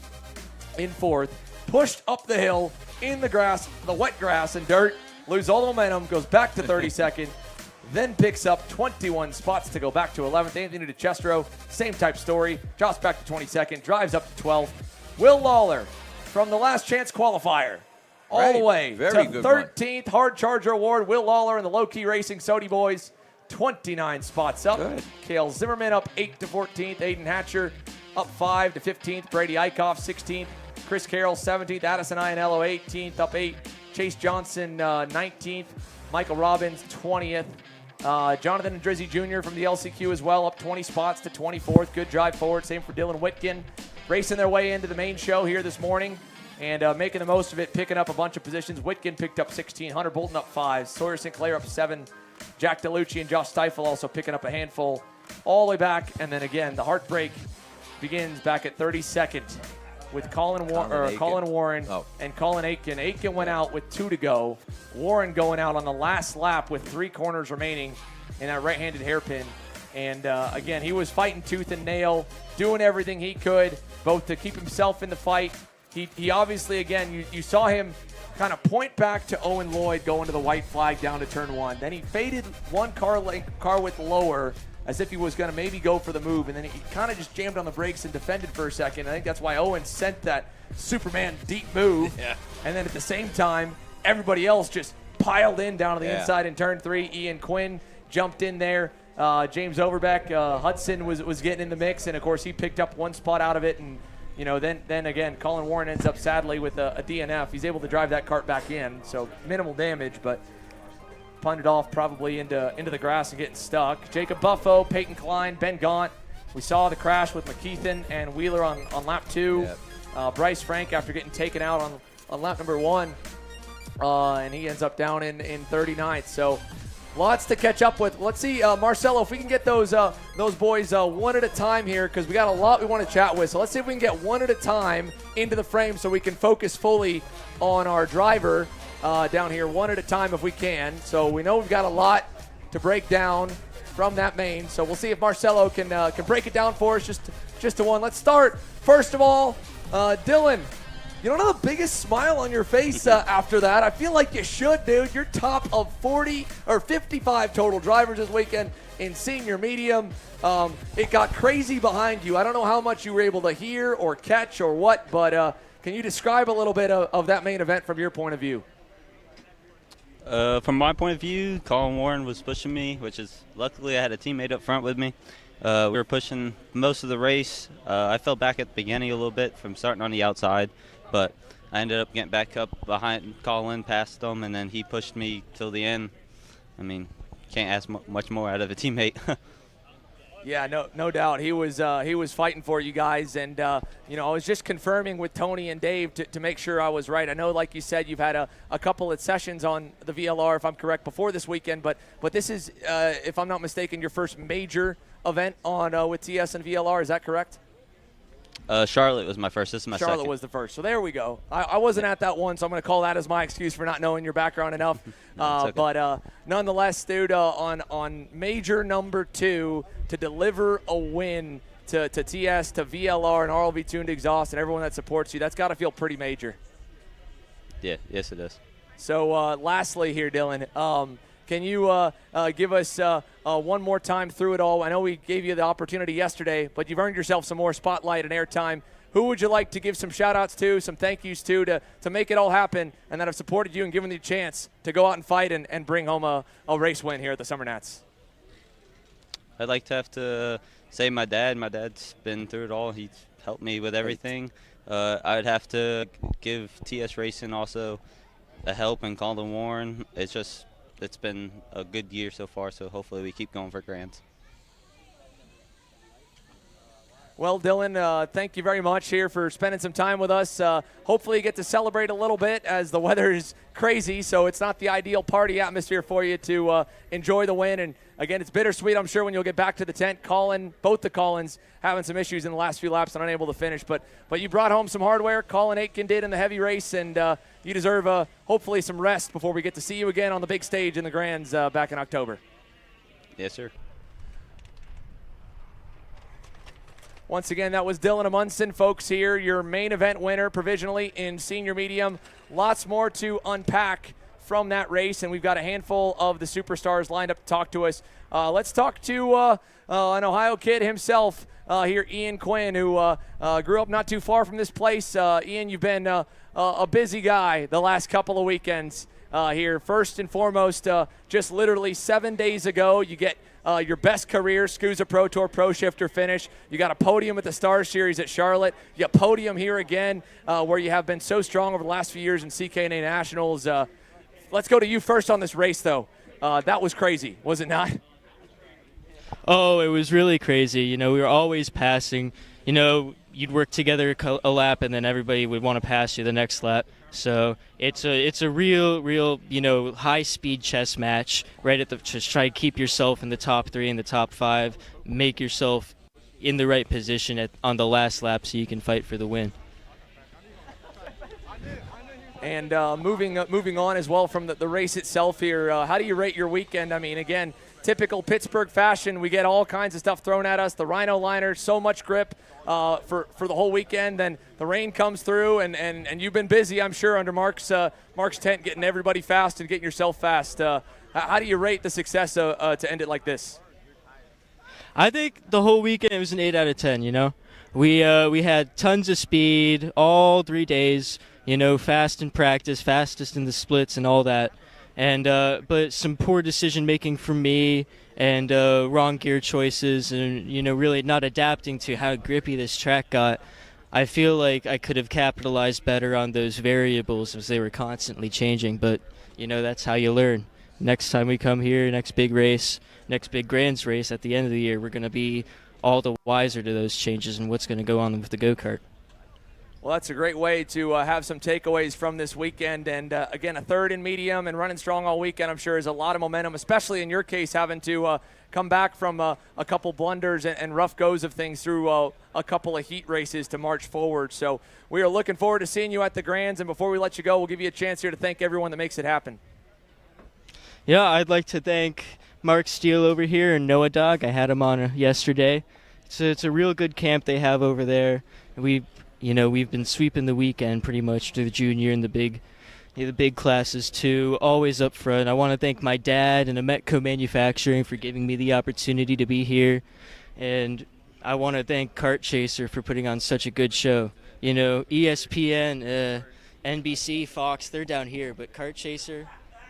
in 4th, pushed up the hill in the grass, the wet grass and dirt, loses all the momentum, goes back to 32nd. Then picks up 21 spots to go back to 11th. Anthony DeCestro, same type story. Drops back to 22nd, drives up to 12th. Will Lawler from the last chance qualifier all the way to 13th. Hard Charger Award. Will Lawler and the Low Key Racing Sody Boys, 29 spots up. Good. Cale Zimmerman up 8 to 14th. Aiden Hatcher up 5 to 15th. Brady Eichhoff 16th. Chris Carroll 17th. Addison Ianello 18th, up 8. Chase Johnson 19th. Michael Robbins 20th. Jonathan Drizzy Jr. from the LCQ as well, up 20 spots to 24th. Good drive forward. Same for Dylan Whitkin. racing their way into the main show here this morning and making the most of it, picking up a bunch of positions. Whitkin picked up 16, Hunter Bolton up 5, Sawyer Sinclair up 7, Jack DeLucci and Josh Steifel also picking up a handful all the way back. And then again, the heartbreak begins back at 32nd with Colin Warren and Colin Aitken. Aitken went out with 2 to go. Warren going out on the last lap with 3 corners remaining in that right-handed hairpin. And again, he was fighting tooth and nail, doing everything he could, both to keep himself in the fight. He obviously, again, you saw him kind of point back to Owen Lloyd going to the white flag down to turn 1. Then he faded 1 car width lower as if he was going to maybe go for the move. And then he kind of just jammed on the brakes and defended for a second. I think that's why Owen sent that Superman deep move. Yeah. And then at the same time, everybody else just piled in down to the inside in turn 3. Ian Quinn jumped in there. James Overbeck, Hudson was getting in the mix. And, of course, he picked up 1 spot out of it. And then again, Colin Warren ends up sadly with a DNF. He's able to drive that cart back in, so minimal damage, but punted off probably into the grass and getting stuck. Jacob Buffo, Peyton Klein, Ben Gaunt. We saw the crash with McKeithen and Wheeler on lap 2. Yep. Bryce Frank after getting taken out on lap number 1, and he ends up down in 39th. So lots to catch up with. Let's see, Marcelo, if we can get those boys one at a time here, because we got a lot we want to chat with. So let's see if we can get one at a time into the frame so we can focus fully on our driver down here, one at a time if we can. So we know we've got a lot to break down from that main. So we'll see if Marcelo can break it down for us just to one. Let's start, first of all, Dylan. You don't have the biggest smile on your face after that. I feel like you should, dude. You're top of 40 or 55 total drivers this weekend in senior medium. It got crazy behind you. I don't know how much you were able to hear or catch or what, but can you describe a little bit of that main event from your point of view? From my point of view, Colin Warren was pushing me, which is luckily I had a teammate up front with me. We were pushing most of the race. I fell back at the beginning a little bit from starting on the outside. But I ended up getting back up behind Colin, past him, and then he pushed me till the end. I mean, can't ask much more out of a teammate. Yeah, no doubt. He was fighting for you guys, and I was just confirming with Tony and Dave to make sure I was right. I know, like you said, you've had a couple of sessions on the VLR, if I'm correct, before this weekend, but this is, if I'm not mistaken, your first major event on with TS and VLR. Is that correct? Charlotte was my first. This is my second. Charlotte was the first. So there we go. I wasn't at that one, so I'm going to call that as my excuse for not knowing your background enough. Okay. But nonetheless, dude, on major number 2 to deliver a win to TS, to VLR, and RLV Tuned Exhaust, and everyone that supports you, that's got to feel pretty major. Yeah, yes it is. So lastly here, Dylan, can you give us one more time through it all? I know we gave you the opportunity yesterday, but you've earned yourself some more spotlight and airtime. Who would you like to give some shout-outs to, some thank yous to make it all happen, and that have supported you and given you a chance to go out and fight and bring home a race win here at the SummerNats? I'd like to have to say my dad. My dad's been through it all. He's helped me with everything. I'd have to give TS Racing also a help and Colin Warren. It's been a good year so far, so hopefully we keep going for grands. Well, Dylan, thank you very much here for spending some time with us. Hopefully you get to celebrate a little bit as the weather is crazy, so it's not the ideal party atmosphere for you to enjoy the win. And, again, it's bittersweet, I'm sure, when you'll get back to the tent. Both the Collins having some issues in the last few laps and unable to finish. But you brought home some hardware. Colin Aitken did in the heavy race, and you deserve hopefully some rest before we get to see you again on the big stage in the Grands back in October. Yes, sir. Once again, that was Dylan Amundsen, folks, here, your main event winner provisionally in senior medium. Lots more to unpack from that race, and we've got a handful of the superstars lined up to talk to us. Let's talk to an Ohio kid himself here, Ian Quinn, who grew up not too far from this place. Ian, you've been a busy guy the last couple of weekends here. First and foremost, just literally 7 days ago, you get your best career SCUSA Pro Tour Pro Shifter finish. You got a podium at the Star Series at Charlotte. You got podium here again where you have been so strong over the last few years in CKNA Nationals. Let's go to you first on this race, though. That was crazy, was it not? Oh, it was really crazy. We were always passing. you'd work together a lap, and then everybody would want to pass you the next lap. So it's a real high-speed chess match right at just try to keep yourself in the top 3 and the top 5, make yourself in the right position on the last lap so you can fight for the win. And moving on as well from the race itself here, how do you rate your weekend? I mean, again, typical Pittsburgh fashion, we get all kinds of stuff thrown at us. The Rhino liner, so much grip for the whole weekend. Then the rain comes through, and you've been busy, I'm sure, under Mark's tent, getting everybody fast and getting yourself fast. How do you rate the success to end it like this? I think the whole weekend it was an 8 out of 10. We had tons of speed all 3 days. Fast in practice, fastest in the splits and all that. And but some poor decision making from me and wrong gear choices and, really not adapting to how grippy this track got. I feel like I could have capitalized better on those variables as they were constantly changing. But, that's how you learn. Next time we come here, next big race, next big Grands race at the end of the year, we're going to be all the wiser to those changes and what's going to go on with the go-kart. Well, that's a great way to have some takeaways from this weekend. And, again, a third in medium and running strong all weekend, I'm sure, is a lot of momentum, especially in your case having to come back from a couple blunders and rough goes of things through a couple of heat races to march forward. So we are looking forward to seeing you at the Grands. And before we let you go, we'll give you a chance here to thank everyone that makes it happen. Yeah, I'd like to thank Mark Steele over here and Noah Dog. I had him on yesterday. It's a real good camp they have over there. We've been sweeping the weekend pretty much to the junior and the big classes too, always up front. I want to thank my dad and Ametco Manufacturing for giving me the opportunity to be here. And I want to thank Kart Chaser for putting on such a good show. ESPN, NBC, Fox, they're down here, but Kart Chaser,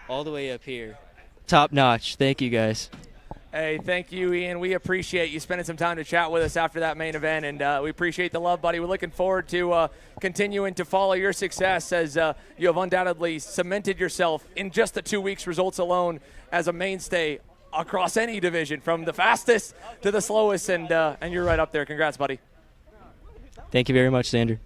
all the way up here. Top notch. Thank you, guys. Hey, thank you, Ian. We appreciate you spending some time to chat with us after that main event, and we appreciate the love, buddy. We're looking forward to continuing to follow your success as you have undoubtedly cemented yourself in just the 2 weeks results alone as a mainstay across any division, from the fastest to the slowest, and you're right up there. Congrats, buddy. Thank you very much, Xander.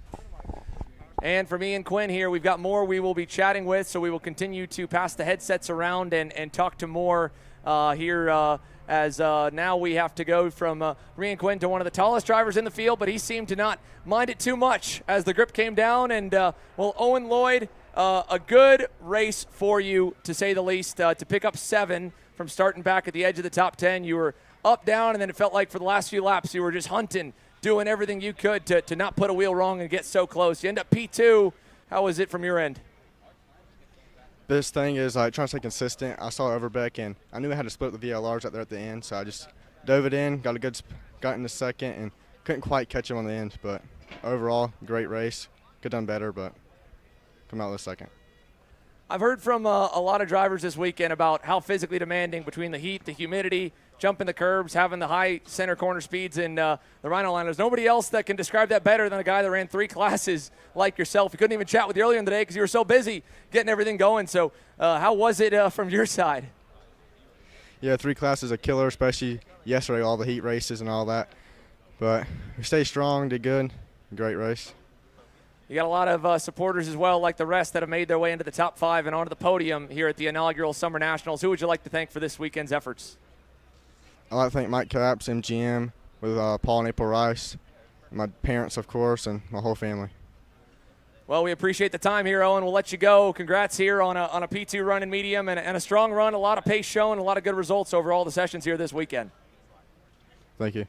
And for me and Quinn here, we've got more we will be chatting with, so we will continue to pass the headsets around and talk to more here as now we have to go from Rian Quinn to one of the tallest drivers in the field, but he seemed to not mind it too much as the grip came down. And, Owen Lloyd, a good race for you, to say the least, to pick up 7 from starting back at the edge of the top 10. You were up, down, and then it felt like for the last few laps you were just hunting, doing everything you could to not put a wheel wrong and get so close. You end up P2. How was it from your end? Biggest thing is trying to stay consistent. I saw Overbeck, and I knew I had to split the VLRs out there at the end, so I just dove it in, got in the second, and couldn't quite catch him on the end. But overall, great race. Could have done better, but come out with a second. I've heard from a lot of drivers this weekend about how physically demanding between the heat, the humidity, jumping the curbs, having the high center corner speeds in the Rhino line. There's nobody else that can describe that better than a guy that ran 3 classes like yourself. We couldn't even chat with you earlier in the day because you were so busy getting everything going. So how was it from your side? Yeah, 3 classes a killer, especially yesterday, all the heat races and all that. But we stayed strong, did good, great race. You got a lot of supporters as well, like the rest, that have made their way into the top 5 and onto the podium here at the inaugural Summer Nationals. Who would you like to thank for this weekend's efforts? I'd like to thank Mike Caps, MGM, with Paul and April Rice, my parents, of course, and my whole family. Well, we appreciate the time here, Owen. We'll let you go. Congrats here on a P2 run in medium and a strong run, a lot of pace shown, a lot of good results over all the sessions here this weekend. Thank you.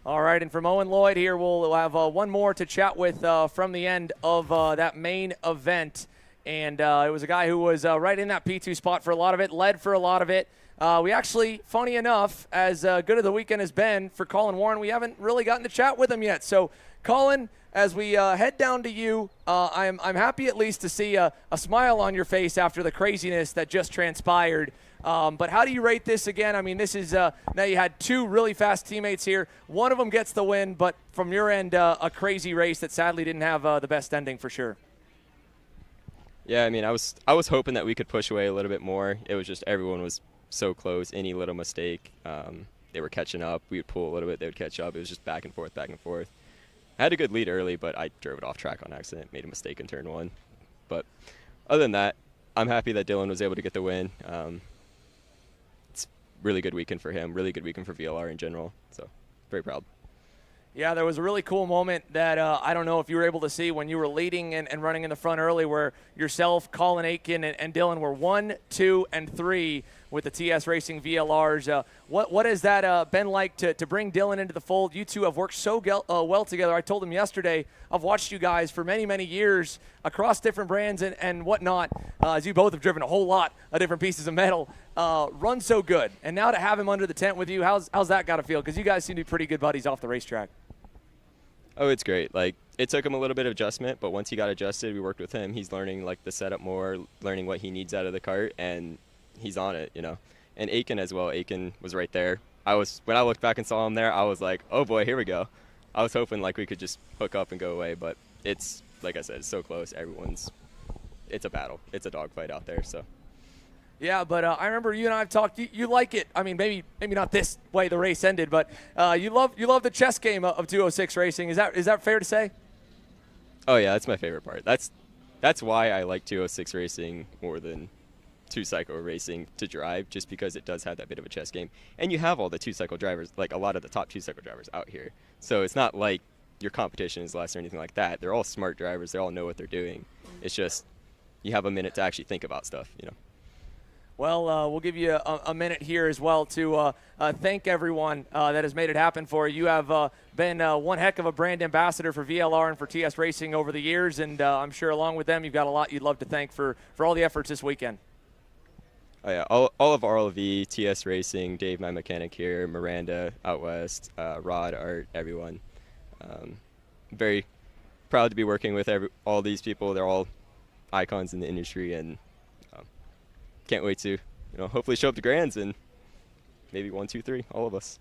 All right, and from Owen Lloyd here, we'll have one more to chat with from the end of that main event. And it was a guy who was right in that P2 spot for a lot of it, led for a lot of it. We actually, funny enough, as good as the weekend has been for Colin Warren, we haven't really gotten to chat with him yet. So, Colin, as we head down to you, I'm happy at least to see a smile on your face after the craziness that just transpired. But how do you rate this again? I mean, this is now you had 2 really fast teammates here. One of them gets the win, but from your end, a crazy race that sadly didn't have the best ending for sure. Yeah, I mean, I was hoping that we could push away a little bit more. It was just everyone was so close. Any little mistake, They were catching up. We would pull a little bit. They would catch up. It was just back and forth, back and forth. I had a good lead early, but I drove it off track on accident, made a mistake in turn 1. But other than that, I'm happy that Dylan was able to get the win. It's a really good weekend for him, really good weekend for VLR in general. So very proud. Yeah, there was a really cool moment that I don't know if you were able to see when you were leading and running in the front early, where yourself, Colin Aiken, and Dylan were 1, 2, and 3 with the TS Racing VLRs. What has that been like to bring Dylan into the fold? You two have worked so well together. I told him yesterday, I've watched you guys for many, many years across different brands and whatnot, as you both have driven a whole lot of different pieces of metal, run so good. And now to have him under the tent with you, how's that got to feel? Because you guys seem to be pretty good buddies off the racetrack. Oh, it's great. Like, it took him a little bit of adjustment, but once he got adjusted, we worked with him. He's learning, like, the setup more, learning what he needs out of the cart, and he's on it, you know. And Aiken as well. Aiken was right there. When I looked back and saw him there, I was like, oh, boy, here we go. I was hoping, like, we could just hook up and go away, but it's, like I said, it's so close. It's a battle. It's a dogfight out there, so. Yeah, but I remember you and I have talked. You like it. I mean, maybe not this way the race ended, but you love the chess game of 206 racing. Is that fair to say? Oh yeah, that's my favorite part. That's why I like 206 racing more than 2-cycle racing to drive, just because it does have that bit of a chess game, and you have all the 2-cycle drivers, like a lot of the top 2-cycle drivers out here. So it's not like your competition is less or anything like that. They're all smart drivers. They all know what they're doing. It's just you have a minute to actually think about stuff, you know. Well, we'll give you a minute here as well to thank everyone that has made it happen for you. You have been one heck of a brand ambassador for VLR and for TS Racing over the years, and I'm sure along with them you've got a lot you'd love to thank for all the efforts this weekend. Oh, yeah, all of RLV, TS Racing, Dave, my mechanic here, Miranda out west, Rod, Art, everyone. Very proud to be working with all these people. They're all icons in the industry, and can't wait to, hopefully show up to Grands and maybe 1, 2, 3, all of us.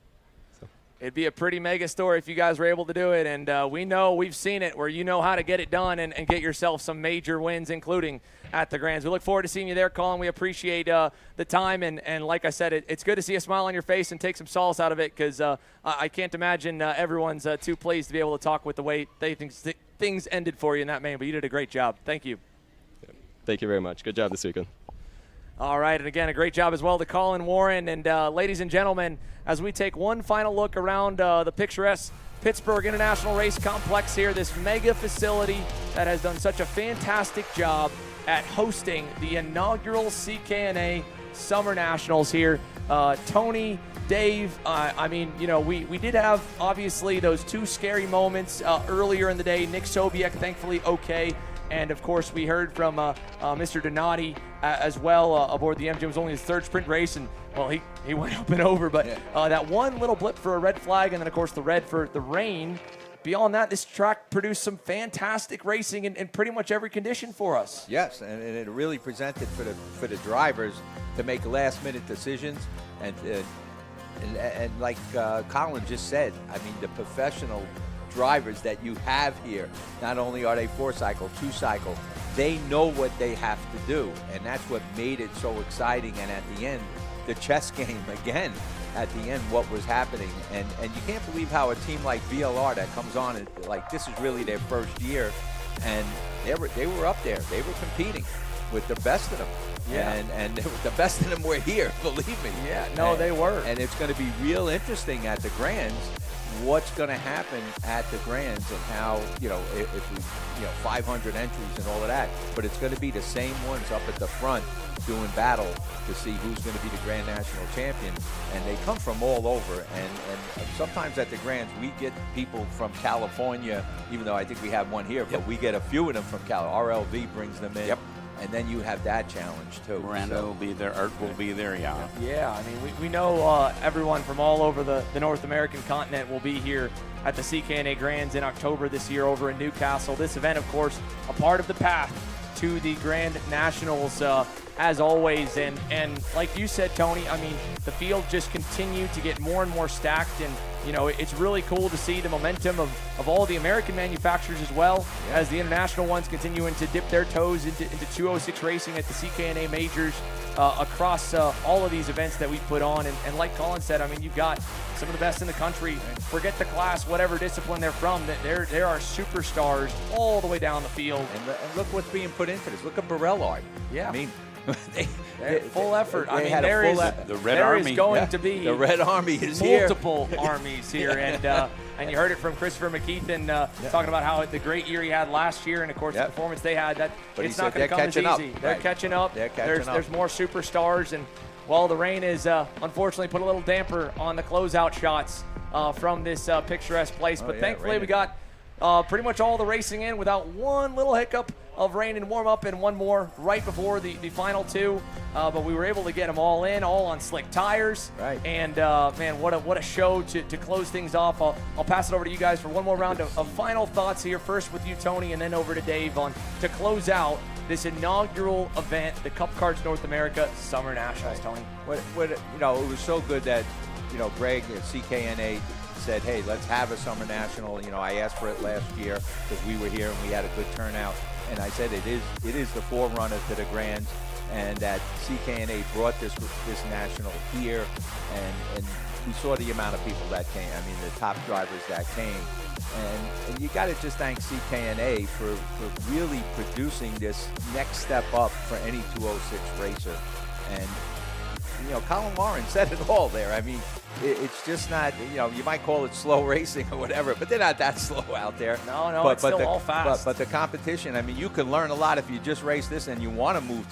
So. It'd be a pretty mega story if you guys were able to do it, and we've seen it where you know how to get it done and get yourself some major wins, including at the Grands. We look forward to seeing you there, Colin. We appreciate the time, and like I said, it's good to see a smile on your face and take some solace out of it, because I can't imagine everyone's too pleased to be able to talk with the way things ended for you in that main, but you did a great job. Thank you. Yeah. Thank you very much. Good job this weekend. All right, and again, a great job as well to Colin Warren. And ladies and gentlemen, as we take one final look around the picturesque Pittsburgh International Race Complex here, this mega facility that has done such a fantastic job at hosting the inaugural CKNA Summer Nationals here. Tony, Dave, we did have, obviously, those 2 scary moments earlier in the day. Nick Sobiek, thankfully, okay. And, of course, we heard from Mr. Donati as well aboard the MG. It was only his 3rd sprint race, and, well, he went up and over. But that one little blip for a red flag, and then, of course, the red for the rain. Beyond that, this track produced some fantastic racing in pretty much every condition for us. Yes, and it really presented for the drivers to make last-minute decisions. And like Colin just said, I mean, the professional drivers that you have here, not only are they 4-cycle, 2-cycle, they know what they have to do, and that's what made it so exciting. And at the end, the chess game again, at the end, what was happening, and you can't believe how a team like VLR that comes on and like this is really their first year, and they were up there, they were competing with the best of them. Yeah. And the best of them were here, believe me. Yeah, no, they were. And it's going to be real interesting at the Grands what's going to happen at the Grands, and how, if we, 500 entries and all of that. But it's going to be the same ones up at the front doing battle to see who's going to be the Grand National Champion. And they come from all over. And sometimes at the Grands, we get people from California, even though I think we have one here, but we get a few of them from California. RLV brings them in. Yep. And then you have that challenge, too. Miranda will be there. Art will be there, yeah. Yeah, I mean, we know everyone from all over the North American continent will be here at the CKNA Grands in October this year over in Newcastle. This event, of course, a part of the path to the Grand Nationals, as always. And like you said, Tony, I mean, the field just continued to get more and more stacked. And you know, it's really cool to see the momentum of all the American manufacturers as well as the international ones continuing to dip their toes into 206 racing at the CKNA majors across all of these events that we put on. And like Colin said, I mean, you've got some of the best in the country. Forget the class, whatever discipline they're from. There are superstars all the way down the field. And look what's being put into this. Look at Barello. Yeah. I mean, full effort. I mean, had there is the Red Army. going to be the Red Army is here. Multiple armies here, and you heard it from Christopher McKeithen talking about how the great year he had last year, and of course the performance they had. But it's not going to come as easy. They're catching up. There's more superstars, and well, the rain is unfortunately put a little damper on the closeout shots from this picturesque place. But thankfully we got pretty much all the racing in without one little hiccup of rain and warm up, and one more right before the final two. But we were able to get them all in, all on slick tires. Right. And man, what a show to close things off. I'll pass it over to you guys for one more round of final thoughts here. First with you, Tony, and then over to Dave to close out this inaugural event, the Cup Karts North America Summer Nationals. Tony, you know, it was so good that, you know, Greg at CKNA said, hey, let's have a Summer National. You know, I asked for it last year because we were here and we had a good turnout. And I said it is the forerunner to the Grands, and that CKNA brought this national here, and we saw the amount of people that came. I mean, the top drivers that came. And you got to just thank CKNA for really producing this next step up for any 206 racer. And, you know, Colin Warren said it all there. I mean, it's just not, you know, you might call it slow racing or whatever, but they're not that slow out there. No, it's still all fast. But the competition, I mean, you can learn a lot if you just race this and you want to move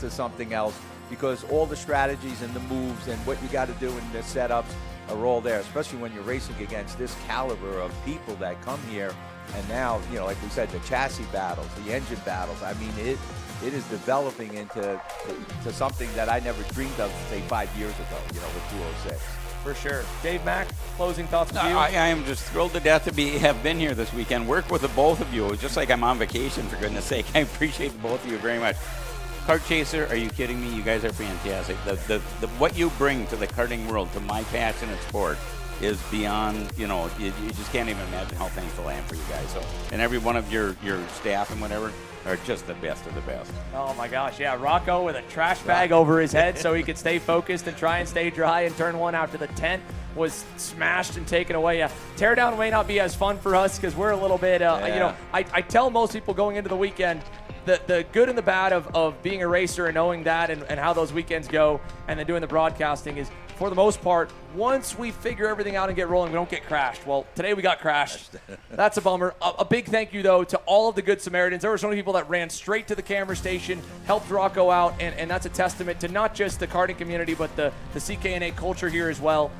to something else, because all the strategies and the moves and what you got to do in the setups are all there, especially when you're racing against this caliber of people that come here. And now, you know, like we said, the chassis battles, the engine battles, I mean, it is developing into something that I never dreamed of, say, 5 years ago, you know, with 206. For sure. Dave Mack, closing thoughts with you? I am just thrilled to death to have been here this weekend, work with the both of you. It was just like I'm on vacation, for goodness sake. I appreciate the both of you very much. Kart Chaser, are you kidding me? You guys are fantastic. What you bring to the karting world, to my passionate sport, is beyond, you know, you just can't even imagine how thankful I am for you guys. So, and every one of your staff and whatever are just the best of the best. Oh my gosh, yeah, Rocco with a trash bag over his head so he could stay focused and try and stay dry, and turn one after the tent was smashed and taken away. Teardown may not be as fun for us because we're a little bit, you know, I tell most people going into the weekend, the good and the bad of being a racer and knowing that and how those weekends go, and then doing the broadcasting is, for the most part, once we figure everything out and get rolling, we don't get crashed. Well, today we got crashed. That's a bummer. A big thank you, though, to all of the good Samaritans. There were so many people that ran straight to the camera station, helped Rocco out, and that's a testament to not just the karting community, but the CKNA culture here as well.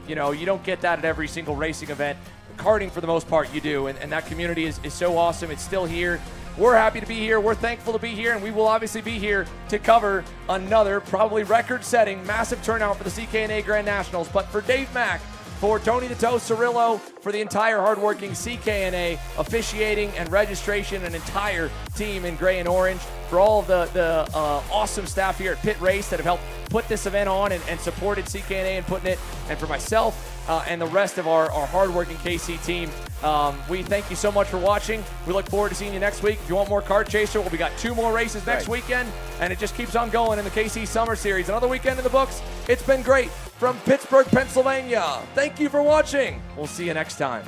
You know, you don't get that at every single racing event. Karting, for the most part, you do, and that community is so awesome. It's still here. We're happy to be here. We're thankful to be here, and we will obviously be here to cover another probably record-setting massive turnout for the CKNA Grand Nationals. But for Dave Mack, for Tony the Toe Cirillo, for the entire hardworking CKNA officiating and registration, an entire team in gray and orange, for all of the awesome staff here at Pit Race that have helped put this event on and supported CKNA and putting it, and for myself and the rest of our hardworking KC team, we thank you so much for watching. We look forward to seeing you next week. If you want more Kart Chaser, we got 2 more races next weekend, and it just keeps on going in the KC Summer Series. Another weekend in the books. It's been great from Pittsburgh, Pennsylvania. Thank you for watching. We'll see you next time.